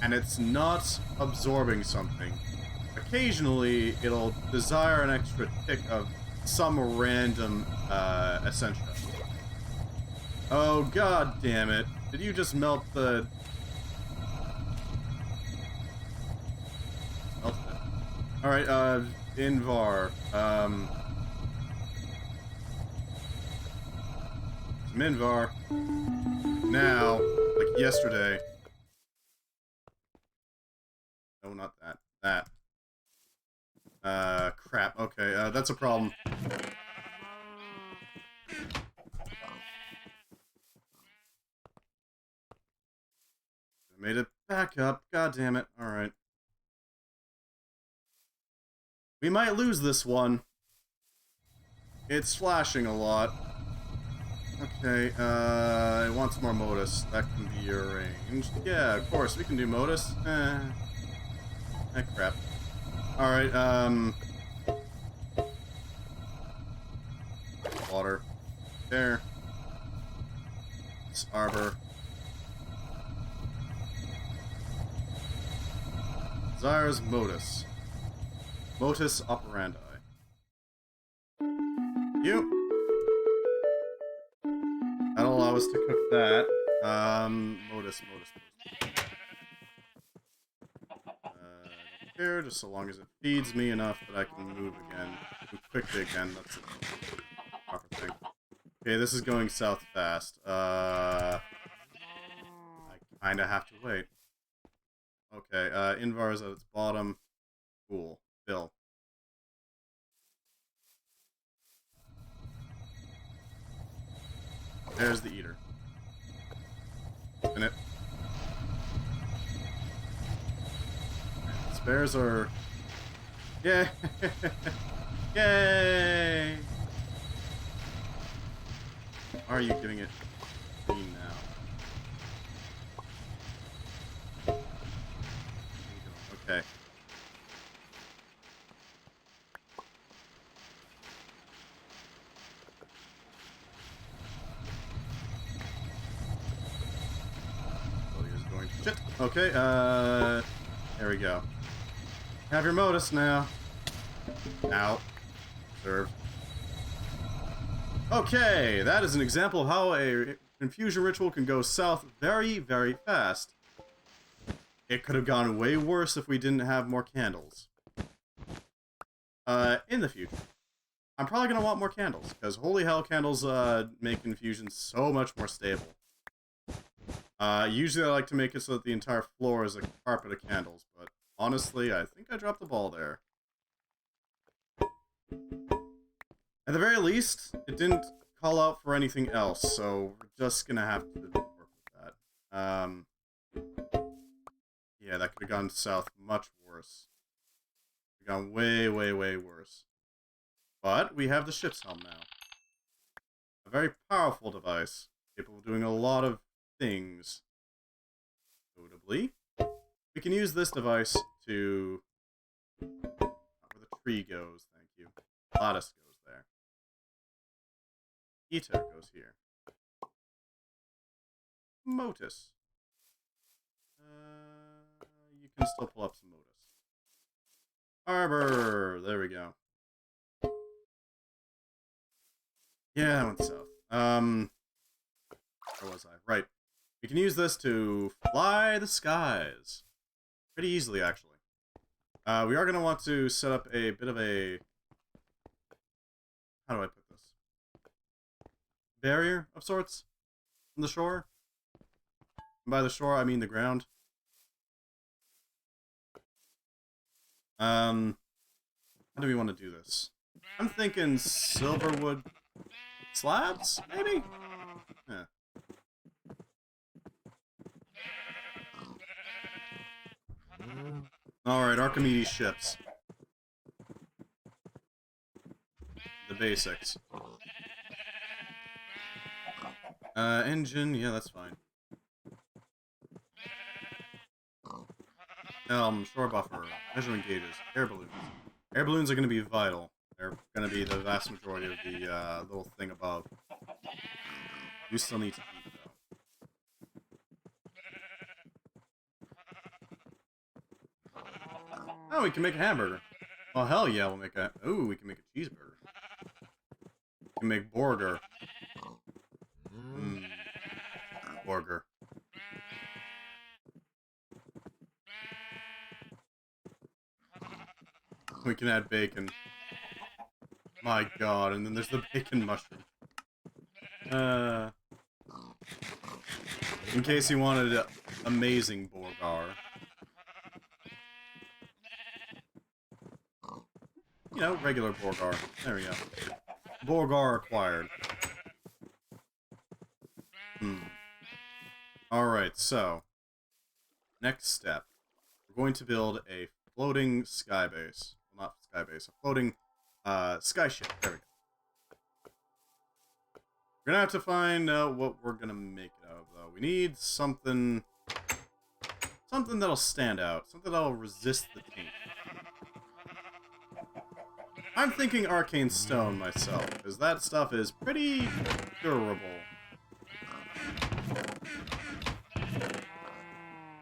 and it's not absorbing something, occasionally it'll desire an extra tick of some random essential. Oh, god damn it. Did you just melt the... Alright, Invar. Some Invar. Now, like yesterday. No, not that. That. Crap. Okay, that's a problem. Made it back up. God damn it. Alright. We might lose this one. It's flashing a lot. Okay, I want some more modus. That can be arranged. Yeah, of course, we can do modus. Ah, crap. Alright, water. There. This arbor. Desires modus. Modus operandi. You. That'll allow us to cook that. Modus. Don't care, just so long as it feeds me enough that I can move again. Move quickly again, that's the proper thing. Okay, this is going south fast. I kinda have to wait. Okay, Invar is at its bottom. Cool. Bill. There's the eater. Spin it. Spares are... Yay! Yay! Why are you giving it green now? Okay. Shit. Okay, there we go. Have your modus now. Out. Served. Okay, that is an example of how a infusion ritual can go south very, very fast. It could have gone way worse if we didn't have more candles. In the future. I'm probably gonna want more candles, because holy hell, candles, make infusions so much more stable. Usually I like to make it so that the entire floor is a carpet of candles, but honestly, I think I dropped the ball there. At the very least, it didn't call out for anything else, so we're just gonna have to work with that. Yeah, that could have gone south much worse. Could have gone way, way, way worse. But we have the ship's helm now. A very powerful device, capable of doing a lot of things. Notably, we can use this device to... Not where the tree goes, thank you. Lattice goes there. Ether goes here. Motus. You can still pull up some Motus. Arbor! There we go. Yeah, that went south. Where was I? Right. We can use this to fly the skies. Pretty easily, actually. We are going to want to set up a bit of a... How do I put this? Barrier of sorts from the shore. And by the shore, I mean the ground. How do we want to do this? I'm thinking silverwood slabs, maybe? Yeah. Alright, Archimedes ships. The basics. Engine, yeah, that's fine. Shore buffer, measurement gauges, air balloons. Air balloons are going to be vital. They're going to be the vast majority of the little thing above. You still need to eat, though. Oh, we can make a hamburger. Oh, hell yeah, we'll make a... Ooh, we can make a cheeseburger. We can make burger. Burger. We can add bacon. My god, and then there's the bacon mushroom. In case you wanted amazing Borgar. You know, regular Borgar. There we go. Borgar acquired. Alright, so. Next step. We're going to build a floating sky base. Well, not sky base, a floating sky ship. There we go. We're gonna have to find out what we're gonna make it out of, though. We need something something that'll stand out. Something that'll resist the taint. I'm thinking arcane stone myself, because that stuff is pretty durable.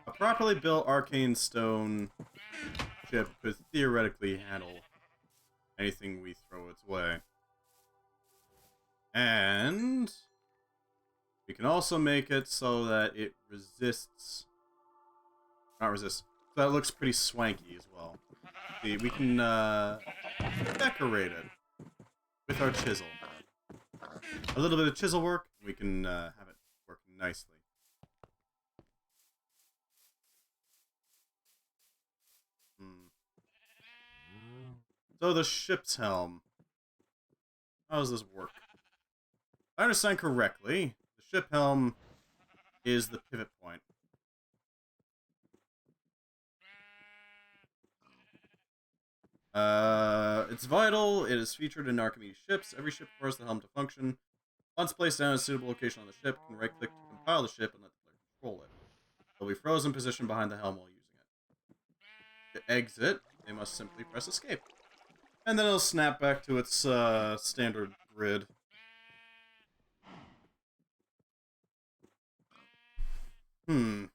A properly built arcane stone ship could theoretically handle anything we throw its way. And we can also make it so that it resists... Not resist. So that looks pretty swanky as well. See, we can decorate it with our chisel. A little bit of chisel work, we can have it work nicely. So the ship's helm. How does this work? If I understand correctly, the ship helm is the pivot point. It's vital. It is featured in Archimedes ships. Every ship requires the helm to function. Once placed down in a suitable location on the ship, you can right-click to compile the ship and let the player control it. It will be frozen position behind the helm while using it. To exit, they must simply press escape. And then it'll snap back to its standard grid. Shouldn't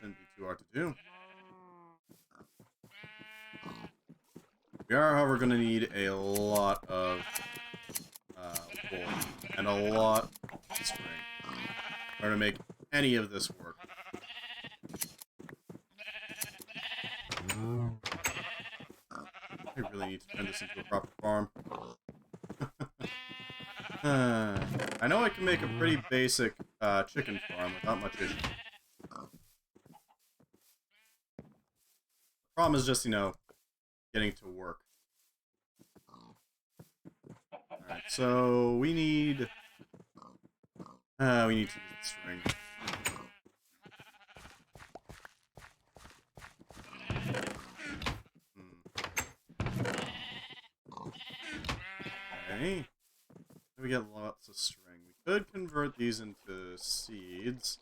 be too hard to do. We are, however, going to need a lot of wool and a lot of string in order to make any of this work. I really need to turn this into a proper farm. I know I can make a pretty basic chicken farm without much issue. The problem is just, you know, getting to work. Alright, so we need to use the string. Okay. We get lots of string. We could convert these into seeds,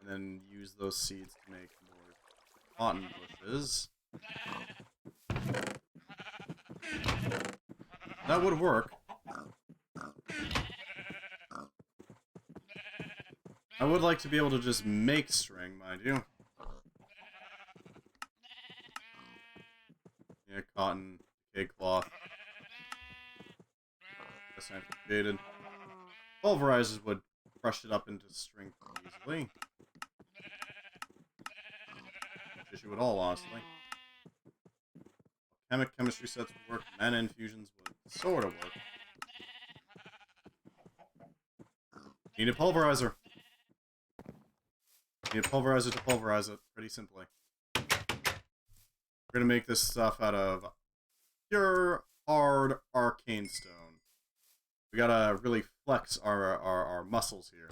and then use those seeds to make more cotton bushes. That would work. I would like to be able to just make string, mind you. Yeah, cotton, decayed cloth. That's not created. Pulverizers would crush it up into string easily. Issue at all, honestly. Chemistry sets would work. Mana infusions would sort of work. Need a pulverizer. Need a pulverizer to pulverize it, pretty simply. We're gonna make this stuff out of pure, hard, arcane stone. We gotta really flex our muscles here.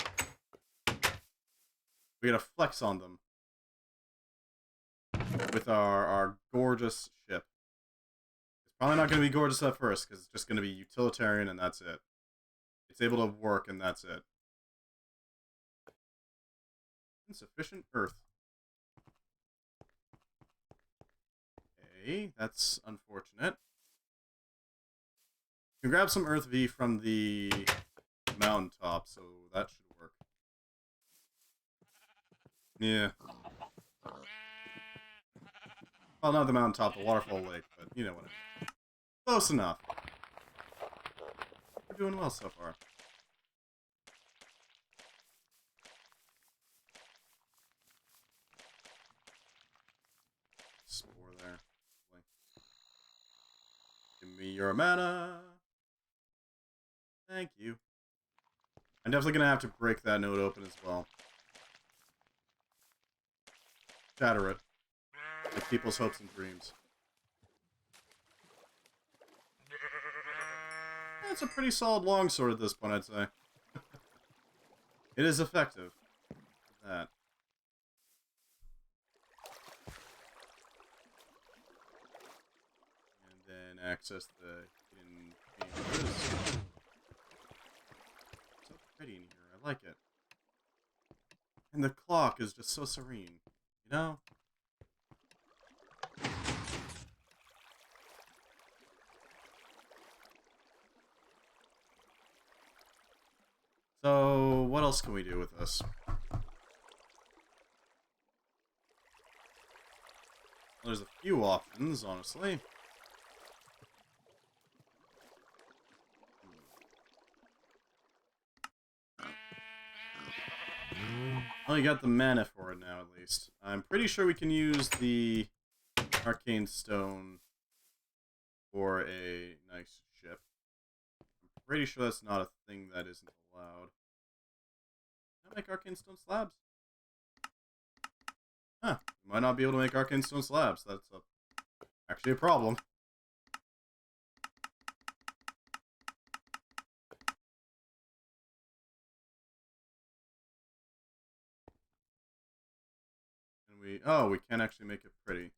We gotta flex on them. With our gorgeous ship. It's probably not gonna be gorgeous at first, because it's just gonna be utilitarian and that's it. It's able to work and that's it. Insufficient earth. Okay, that's unfortunate. You can grab some earth V from the mountaintop, so that should work. Yeah. Well, not the mountaintop, the waterfall lake, but you know what I mean. Close enough. We're doing well so far. Spore there. Give me your mana. Thank you. I'm definitely gonna have to break that node open as well. Shatter it. Like people's hopes and dreams. It's a pretty solid longsword at this point, I'd say. It is effective. That. And then access the hidden chambers. So pretty in here. I like it. And the clock is just so serene. You know? So, what else can we do with this? There's a few options, honestly. Well, you got the mana for it now, at least. I'm pretty sure we can use the arcane stone for a nice ship. I'm pretty sure that's not a thing that isn't allowed. Can I make arcane stone slabs? Huh. We might not be able to make arcane stone slabs. That's actually a problem. Oh, we can actually make it pretty.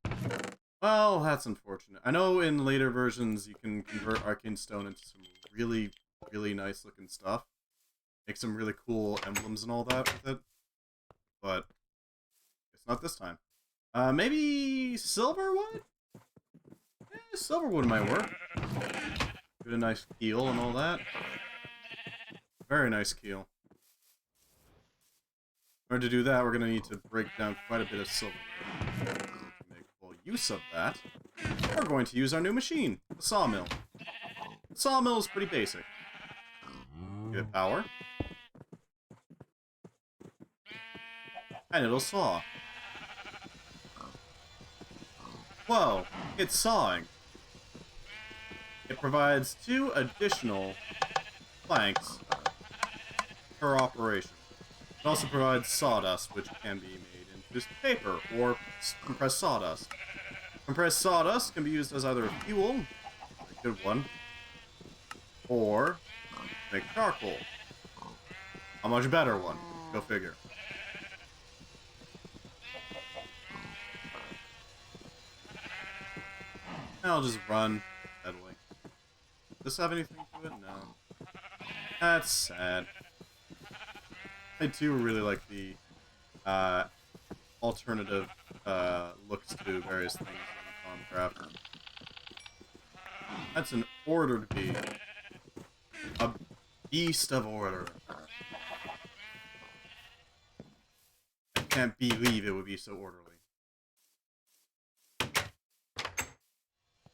Well, that's unfortunate. I know in later versions you can convert arcane stone into some really, really nice looking stuff. Make some really cool emblems and all that with it. But it's not this time. Maybe silverwood? Yeah, silverwood might work. Get a nice keel and all that. Very nice keel. In order to do that, we're going to need to break down quite a bit of silver. To make full use of that, we're going to use our new machine, the sawmill. The sawmill is pretty basic. Give it power. And it'll saw. Whoa, it's sawing. It provides 2 additional planks per operation. It also provides sawdust, which can be made into paper or compressed sawdust. Compressed sawdust can be used as either a fuel, a good one, or make charcoal. A much better one. Go figure. I'll just run steadily. Does this have anything to it? No. That's sad. I do really like the alternative looks to various things in thaumcraft. That's an ordered bee. A beast of order. I can't believe it would be so orderly.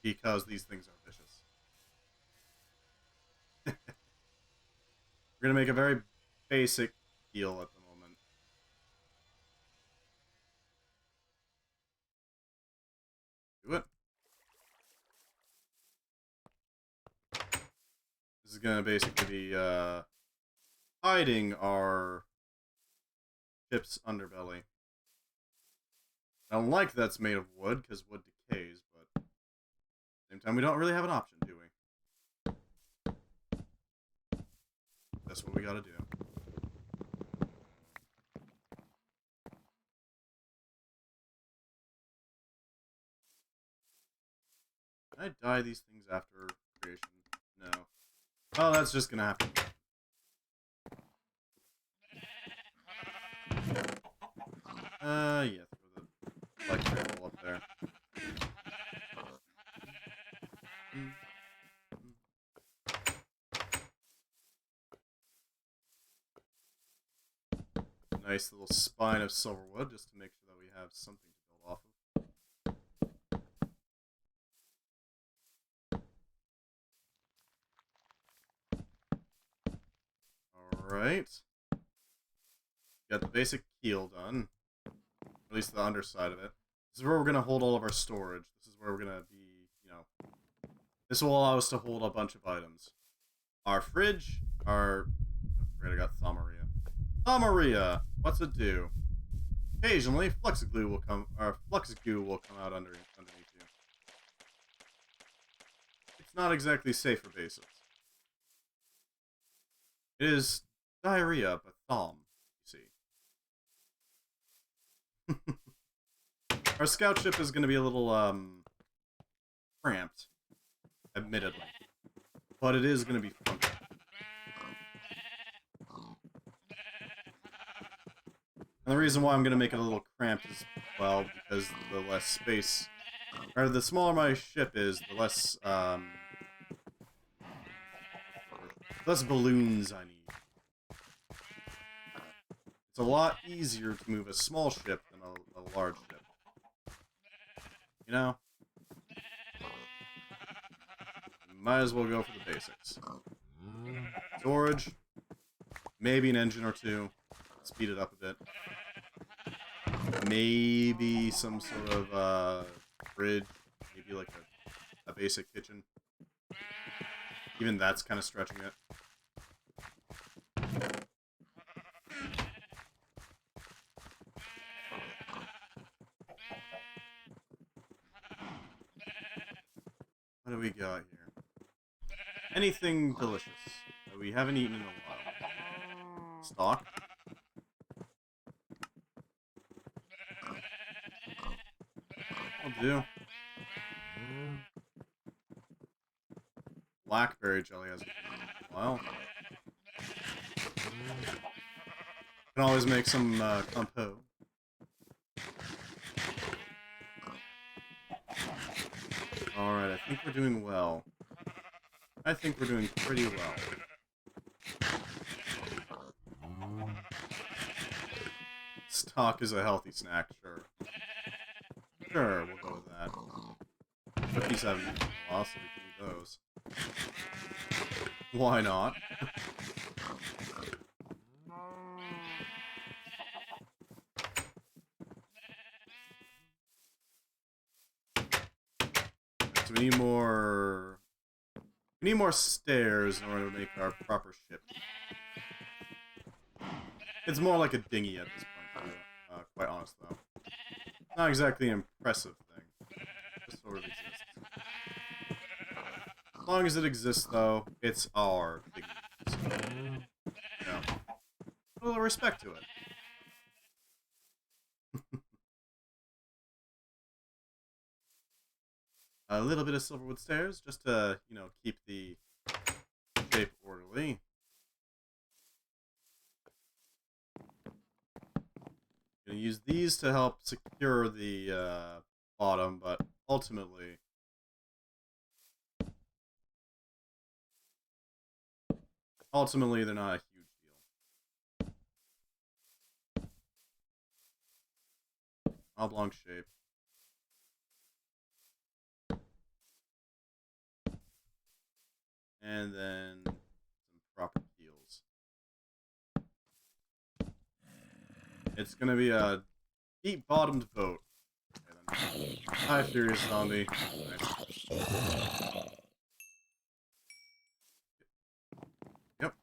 Because these things are vicious. We're gonna make a very basic heal at the moment. Do it. This is gonna basically be hiding our ship's underbelly. I don't like that's made of wood, because wood decays, but at the same time we don't really have an option, do we? That's what we gotta do. Can I dye these things after creation? No. Oh, that's just gonna happen. Yeah, throw the light crystal up there. Nice little spine of silverwood, just to make sure that we have something to build off of. Alright. Got the basic keel done. At least the underside of it. This is where we're going to hold all of our storage. This is where we're going to be, you know... This will allow us to hold a bunch of items. Our fridge, our... I forgot I got thaumaria. Thaumaria! What's it do? Occasionally, flexiglu will come out underneath you. It's not exactly safe for basics. It is diarrhea, but thaum, you see. Our scout ship is going to be a little, cramped, admittedly. But it is going to be functional. And the reason why I'm going to make it a little cramped is Well, because the less space, or the smaller my ship is, the less balloons I need. It's a lot easier to move a small ship than a large ship. You know? Might as well go for the basics. Storage, maybe an engine or two, speed it up a bit. Maybe some sort of fridge, maybe like a basic kitchen. Even that's kind of stretching it. What do we got here? Anything delicious that we haven't eaten in a while. Stock? I'll do. Blackberry jelly hasn't been in a while. Can always make some compote. Alright, I think we're doing well. I think we're doing pretty well. Stock is a healthy snack, sure. Sure, we'll go with that. Cookies haven't been in a while, so we can do those. Why not? So we need more... We need more stairs in order to make our proper ship. It's more like a dinghy at this point, quite honest, though. Not exactly an impressive thing. It just sort of exists. As long as it exists, though, it's our dinghy. So, you know, a little respect to it. A little bit of silverwood stairs, just to, you know, keep the shape orderly. Gonna use these to help secure the bottom, but ultimately they're not a huge deal. Oblong shape. And then some proper keels. It's gonna be a deep-bottomed boat. Okay, hi, Furious Zombie. Nice. Yep.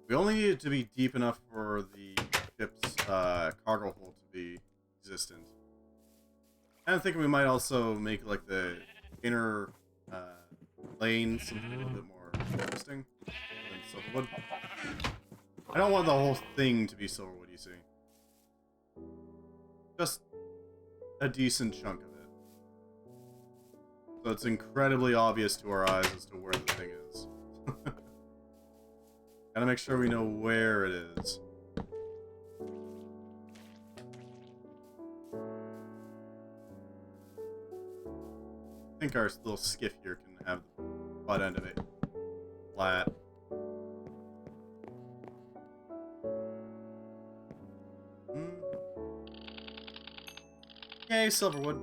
We only need it to be deep enough for the ship's cargo hold to be existent. I'm thinking we might also make like the inner lane something a little bit more interesting than silverwood. I don't want the whole thing to be silverwood, you see. Just a decent chunk of it. So it's incredibly obvious to our eyes as to where the thing is. Gotta make sure we know where it is. I think our little skiff here can have the butt end of it flat. Yay, silverwood.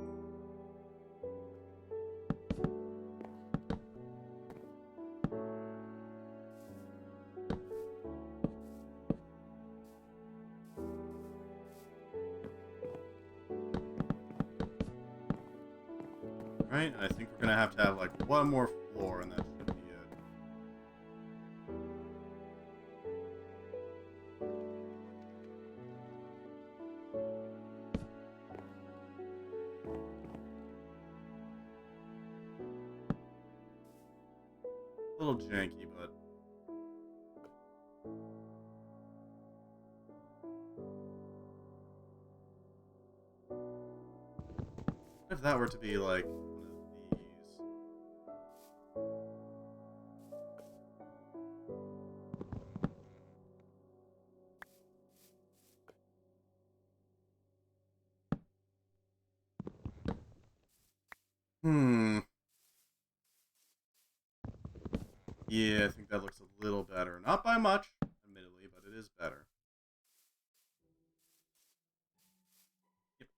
Right, I think we're gonna have to have like one more floor, and that should be it. A little janky, but What if that were to be like one of these? Hmm. Yeah, I think that looks a little better. Not by much, admittedly, but it is better. Yep.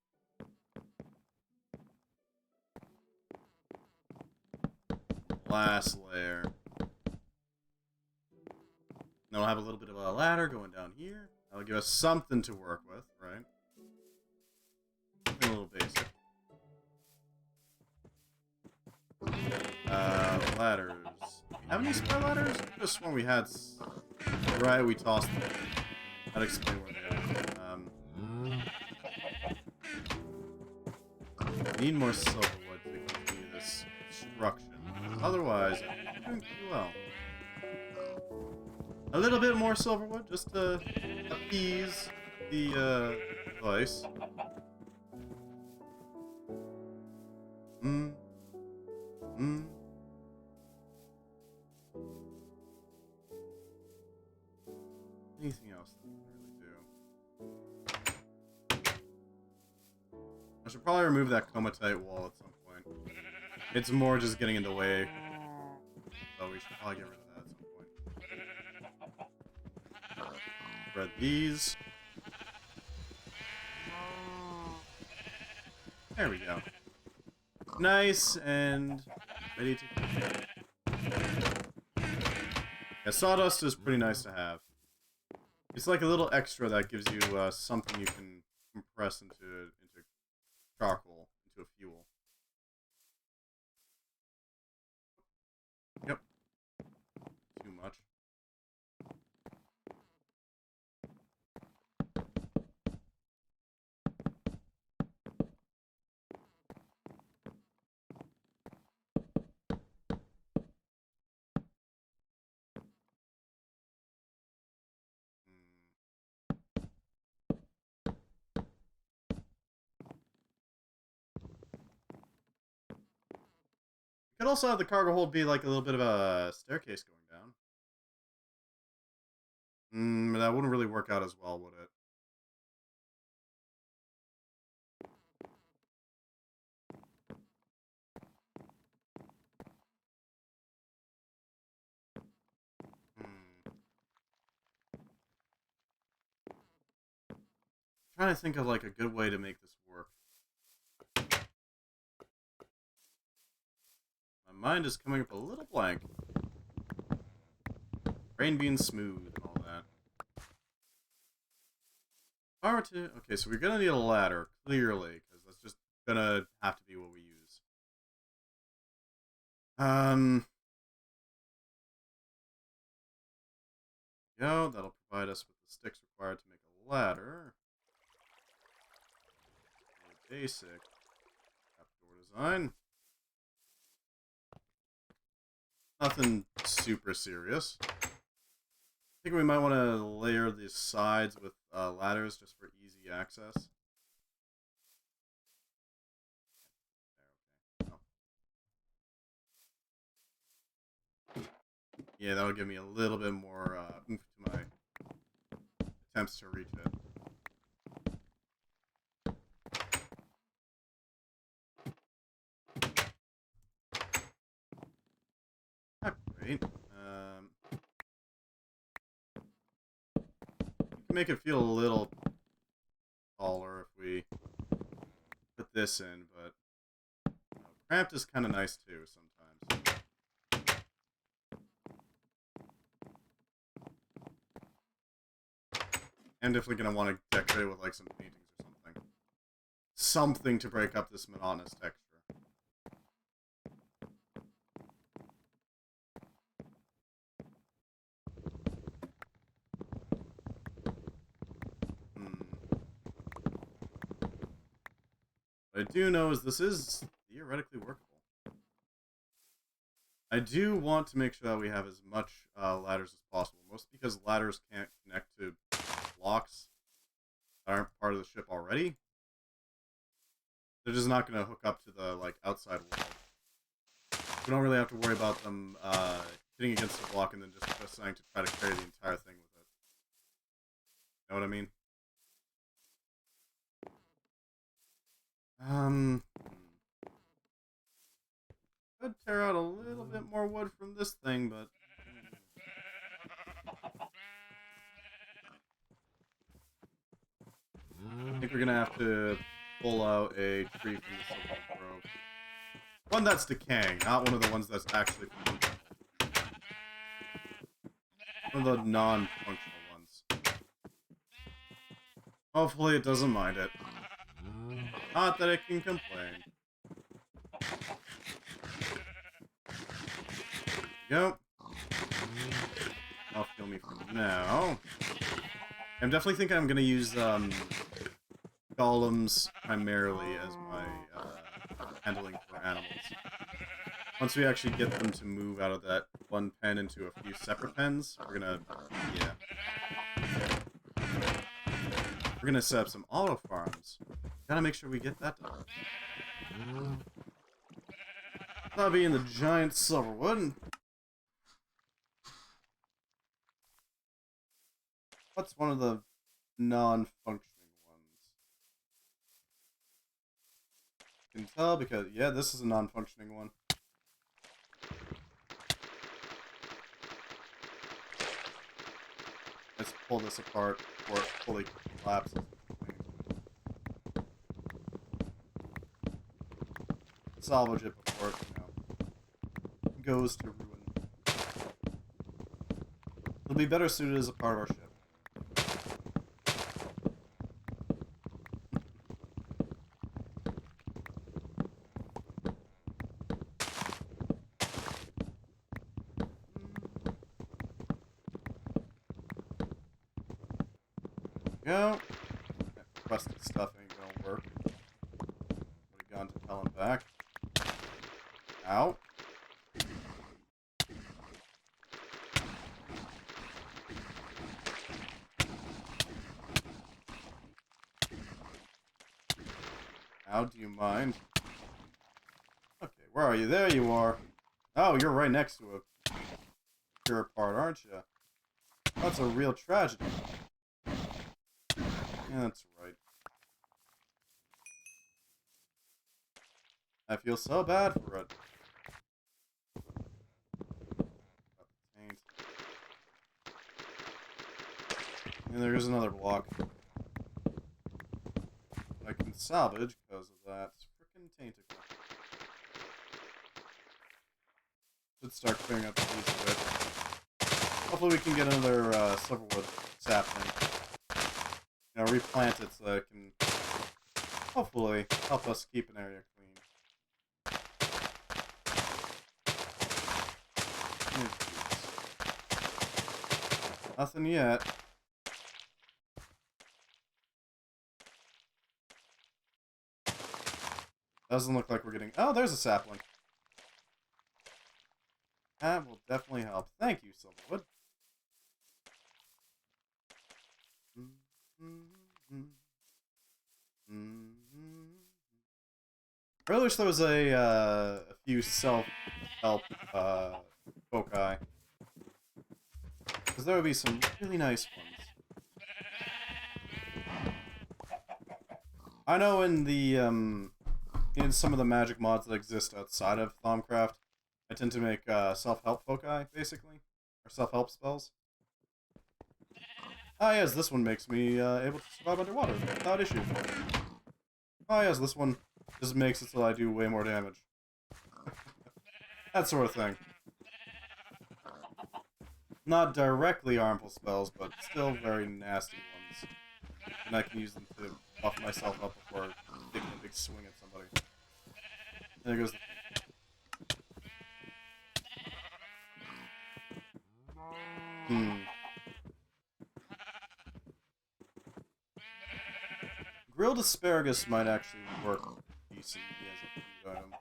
Last layer. Then we'll have a little bit of a ladder going down here. That'll give us something to work with, right? Something a little basic. Ladders. Do we have any spare ladders? I just when we had. Right, we tossed them. That'd explain where they are. Need more silver wood to continue this construction. Otherwise, I'm doing pretty well. A little bit more silver wood just to appease the device. Anything else that we can really do? I should probably remove that comatite wall at some point. It's more just getting in the way. So we should probably get rid of that at some point. Spread these. There we go. Nice and ready to. Yeah, sawdust is pretty nice to have. It's like a little extra that gives you something you can compress into charcoal, into a fuel. Yep. Too much. Could also have the cargo hold be like a little bit of a staircase going down. That wouldn't really work out as well, would it? Trying to think of like a good way to make this work. My mind is coming up a little blank. Brain being smooth and all that. Power to... Okay, so we're gonna need a ladder, clearly, because that's just gonna have to be what we use. Go, that'll provide us with the sticks required to make a ladder. Basic trapdoor design. Nothing super serious. I think we might want to layer the sides with ladders just for easy access. Yeah, that'll give me a little bit more oomph to my attempts to reach it. Not great. We can make it feel a little taller if we put this in, but cramped is kind of nice too sometimes. And definitely gonna want to decorate with like some paintings or something. Something to break up this monotonous texture. What I do know is this is theoretically workable. I do want to make sure that we have as much ladders as possible, mostly because ladders can't connect to blocks that aren't part of the ship already. They're just not going to hook up to the, like, outside world. We don't really have to worry about them hitting against the block and then just deciding to try to carry the entire thing with it. Know what I mean? Could tear out a little bit more wood from this thing, but... I think we're gonna have to pull out a tree from the Silver Grove. One that's decaying, not one of the ones that's actually functional. One of the non-functional ones. Hopefully it doesn't mind it. Not that it can complain. Yep. I'll kill me for now. I'm definitely thinking I'm gonna use golems primarily as my handling for animals. Once we actually get them to move out of that one pen into a few separate pens, we're gonna set up some auto farms. Gotta make sure we get that done. That'll be in the giant silverwood. What's one of the non-functioning ones? You can tell because, yeah, this is a non-functioning one. Let's pull this apart before it fully collapses. Salvage it before it, goes to ruin. It'll be better suited as a part of our ship. Go. That rusted stuff ain't gonna work. Would have gone to hell and back. Ow. Ow, do you mind? Okay, where are you? There you are. Oh, you're right next to a pure part, aren't you? That's a real tragedy. Yeah, that's right. I feel so bad for it. And there's another block. I can salvage because of that frickin' tainticle. Should start clearing up the piece of it. Hopefully we can get another silverwood sapling. You know, replant it so that it can hopefully help us keep an area clean. Nothing yet. Doesn't look like we're getting... Oh, there's a sapling. That will definitely help. Thank you, Silverwood. I really wish there was a few self-help foci. Because there would be some really nice ones. I know in the in some of the magic mods that exist outside of thaumcraft, I tend to make self-help foci, basically. Or self-help spells. Ah yes, this one makes me able to survive underwater without issue. Oh yes, this one just makes it so I do way more damage. That sort of thing. Not directly harmful spells, but still very nasty ones. And I can use them to buff myself up before taking a big swing at somebody. And there goes the... Grilled asparagus might actually work decently as a food item.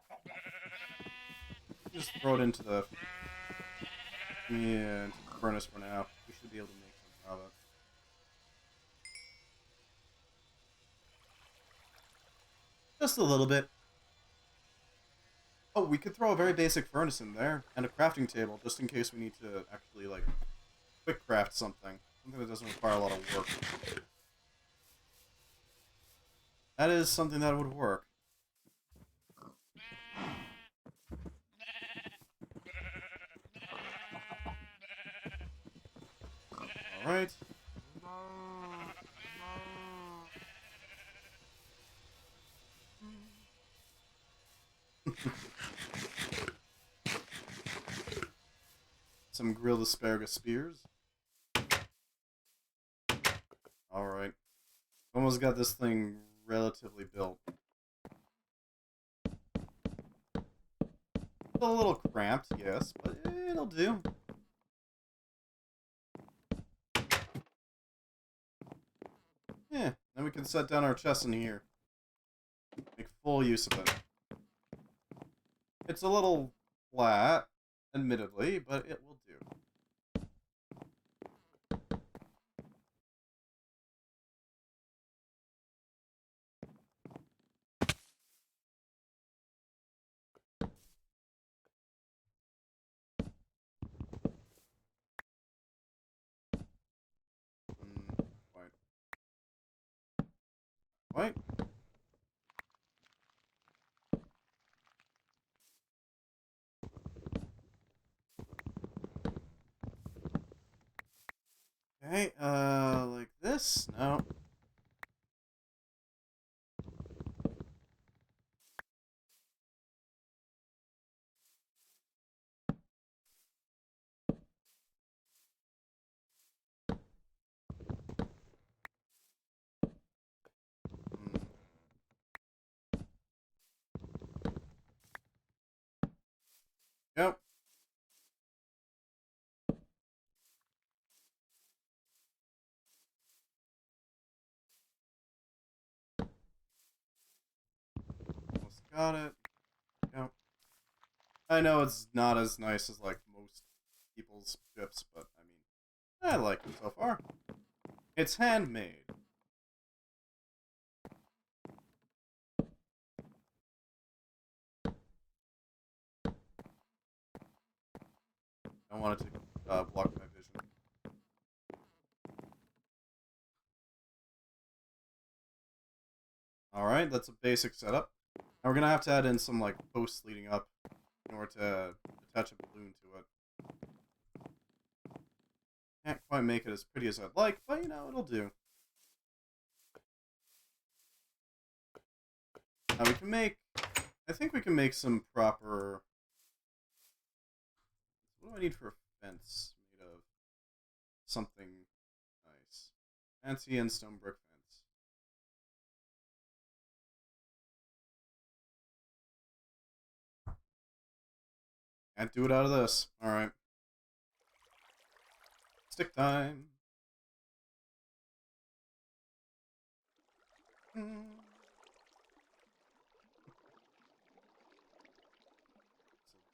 Just throw it into the... Yeah, into the furnace for now. We should be able to make something of it. Just a little bit. Oh, we could throw a very basic furnace in there, and a crafting table, just in case we need to actually, like, quick craft something. Something that doesn't require a lot of work. That is something that would work. Alright. Some grilled asparagus spears. Alright. Almost got this thing relatively built. It's a little cramped, yes, but it'll do. Yeah, then we can set down our chest in here. Make full use of it. It's a little flat, admittedly, but it will do. Quite. Quite. Okay, like this? No. Yep. Almost got it. Yep. I know it's not as nice as, like, most people's chips, but, I mean, I like it so far. It's handmade. I want it to block my vision. Alright, that's a basic setup. Now we're gonna have to add in some, like, posts leading up in order to attach a balloon to it. Can't quite make it as pretty as I'd like, but, you know, it'll do. Now we can make... I think we can make some proper... What do I need for a fence made of something nice? Fancy and stone brick fence. Can't do it out of this. Alright. Stick time.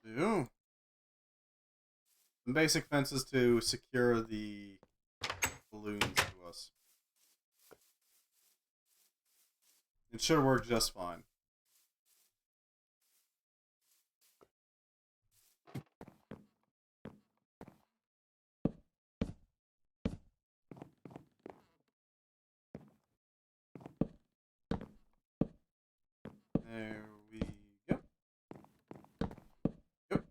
Do some basic fences to secure the balloons to us. It should work just fine. There we go. Yep.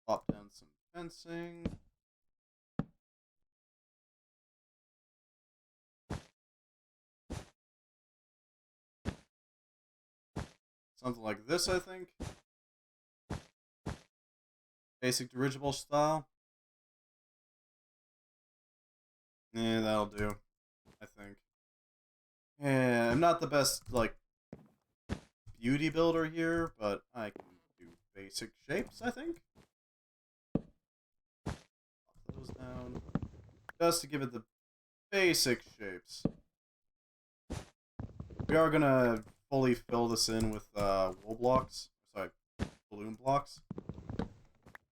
Pop down some fencing. Something like this, I think. Basic dirigible style. Yeah, that'll do. I think. Yeah, I'm not the best, like, beauty builder here, but I can do basic shapes, I think. Pop those down. Just to give it the basic shapes. We are gonna fully fill this in with wool blocks. Sorry, balloon blocks.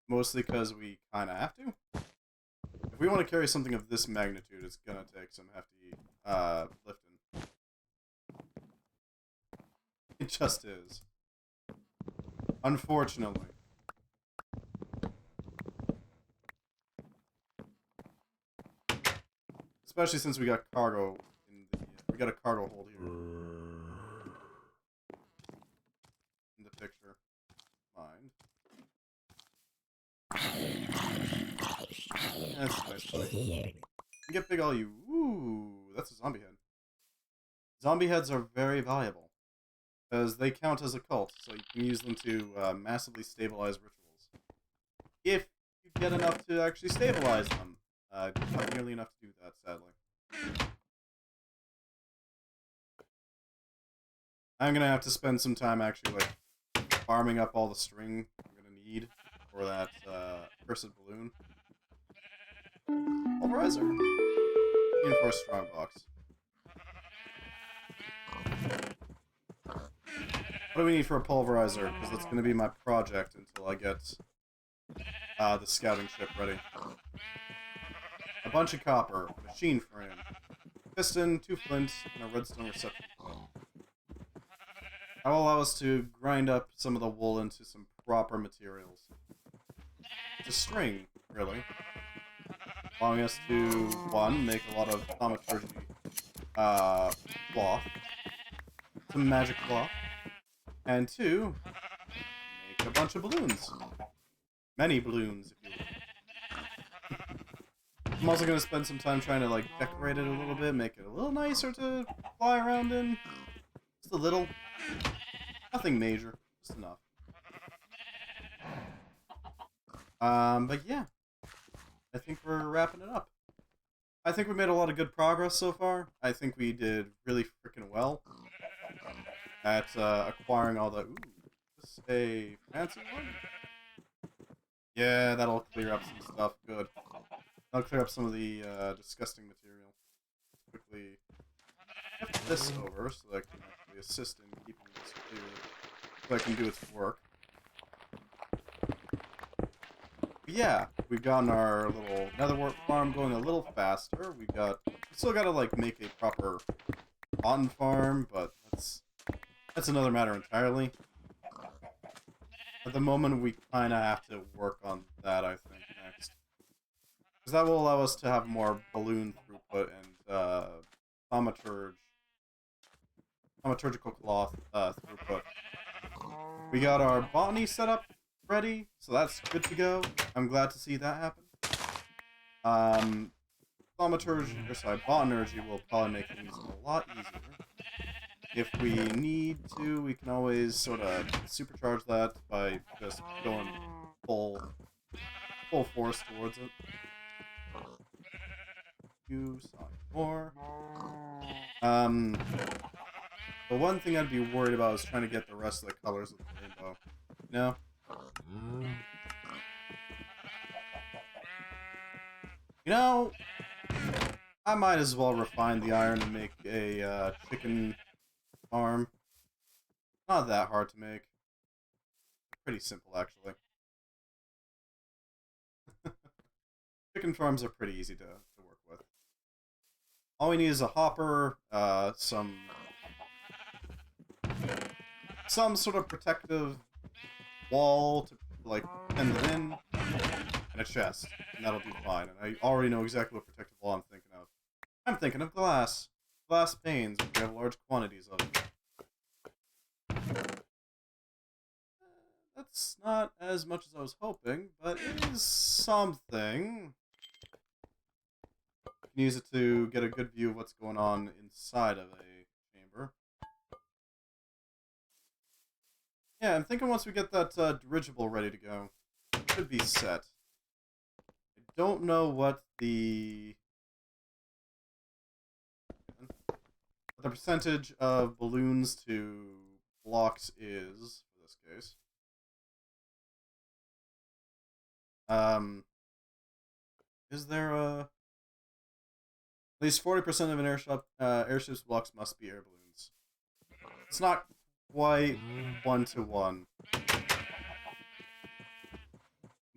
mostly because we kind of have to. If we want to carry something of this magnitude, it's gonna take some hefty lifting. It just is. Unfortunately. Especially since we got cargo in the... we got a cargo hold here. In the picture. Mind. That's a nice place. You get big all you... Ooh, that's a zombie head. Zombie heads are very valuable. Because they count as a cult, so you can use them to massively stabilize rituals. If you get enough to actually stabilize them. Not nearly enough to do that, sadly. I'm gonna have to spend some time actually, like, farming up all the string I'm gonna need for that cursed balloon. Pulverizer. In for a strong box. What do we need for a pulverizer? Because that's going to be my project until I get the scouting ship ready. A bunch of copper, machine frame, piston, 2 flint, and a redstone reception point. That will allow us to grind up some of the wool into some proper materials. It's a string, really. Allowing us to, 1, make a lot of thaumaturgy cloth. Some magic cloth. And 2, make a bunch of balloons. Many balloons, if you will. I'm also going to spend some time trying to, like, decorate it a little bit, make it a little nicer to fly around in. Just a little. Nothing major. Just enough. But yeah. I think we're wrapping it up. I think we made a lot of good progress so far. I think we did really freaking well at acquiring all the... Ooh, is this a fancy one? Yeah, that'll clear up some stuff. Good. That'll clear up some of the disgusting material. Quickly shift this over so that I can actually assist in keeping this clear, so I can do its work. But yeah, we've gotten our little netherwort farm going a little faster. We still gotta like make a proper cotton farm, but that's another matter entirely. At the moment, we kind of have to work on that, I think, next. Because that will allow us to have more balloon throughput and thaumaturgical cloth throughput. We got our botany set up ready, so that's good to go. I'm glad to see that happen. Botanergy will probably make things a lot easier. If we need to, we can always sort of supercharge that by just going full force towards it. More. The one thing I'd be worried about is trying to get the rest of the colors of the rainbow. You know? You know, I might as well refine the iron and make a chicken farm. Not that hard to make. Pretty simple, actually. Chicken farms are pretty easy to work with. All we need is a hopper, some sort of protective wall to, like, pen it in, and a chest, and that'll do fine. And I already know exactly what protective wall I'm thinking of. I'm thinking of glass. Glass panes, if we have large quantities of it. That's not as much as I was hoping, but it is something. You can use it to get a good view of what's going on inside of a chamber. Yeah, I'm thinking once we get that dirigible ready to go, it should be set. I don't know what the percentage of balloons to blocks is for this case. Is there a... At least 40% of an airship's blocks must be air balloons. It's not quite 1-to-1.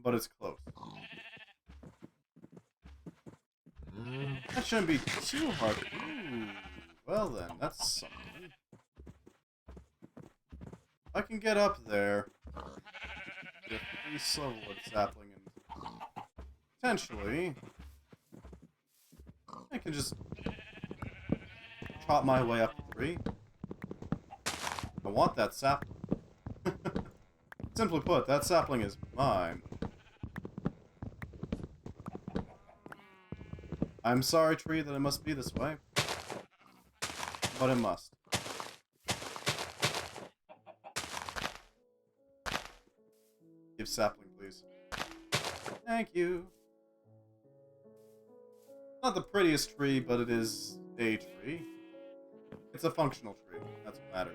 but it's close. That shouldn't be too hard. Ooh, well then, that's something. I can get up there. Get a free silverwood sapling and potentially I can just chop my way up the tree. I want that sapling. Simply put, that sapling is mine. I'm sorry, tree, that it must be this way. But it must. Give sapling, please. Thank you. Not the prettiest tree, but it is a tree. It's a functional tree. That's what matters.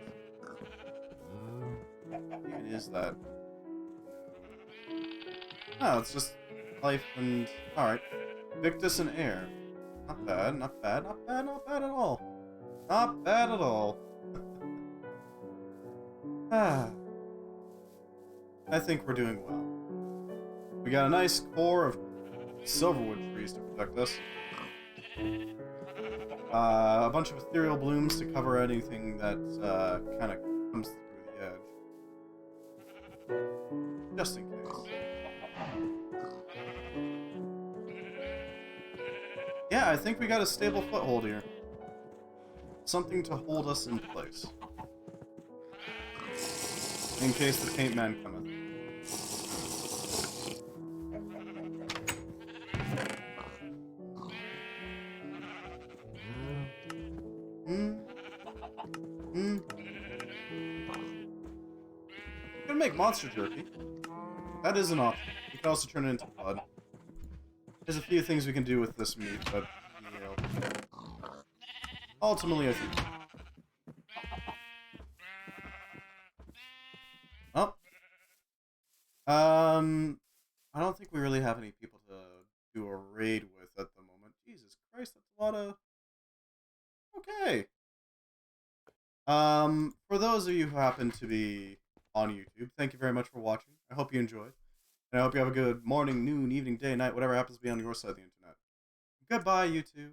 Even is that? No, it's just life and... Alright. Victus and air. Not bad, not bad, not bad, not bad at all. Not bad at all. Ah. I think we're doing well. We got a nice core of silverwood trees to protect us. A bunch of ethereal blooms to cover anything that kind of comes through the edge. Just in case. Yeah, I think we got a stable foothold here. Something to hold us in place. In case the paint man cometh. Gonna make monster jerky. That is an option. You can also turn it into blood. There's a few things we can do with this meat, but, you know, ultimately I think... Oh. I don't think we really have any people to do a raid with at the moment. Jesus Christ, that's a lot of... Okay. For those of you who happen to be on YouTube, thank you very much for watching. I hope you enjoyed. And I hope you have a good morning, noon, evening, day, night, whatever happens to be on your side of the internet. Goodbye, YouTube.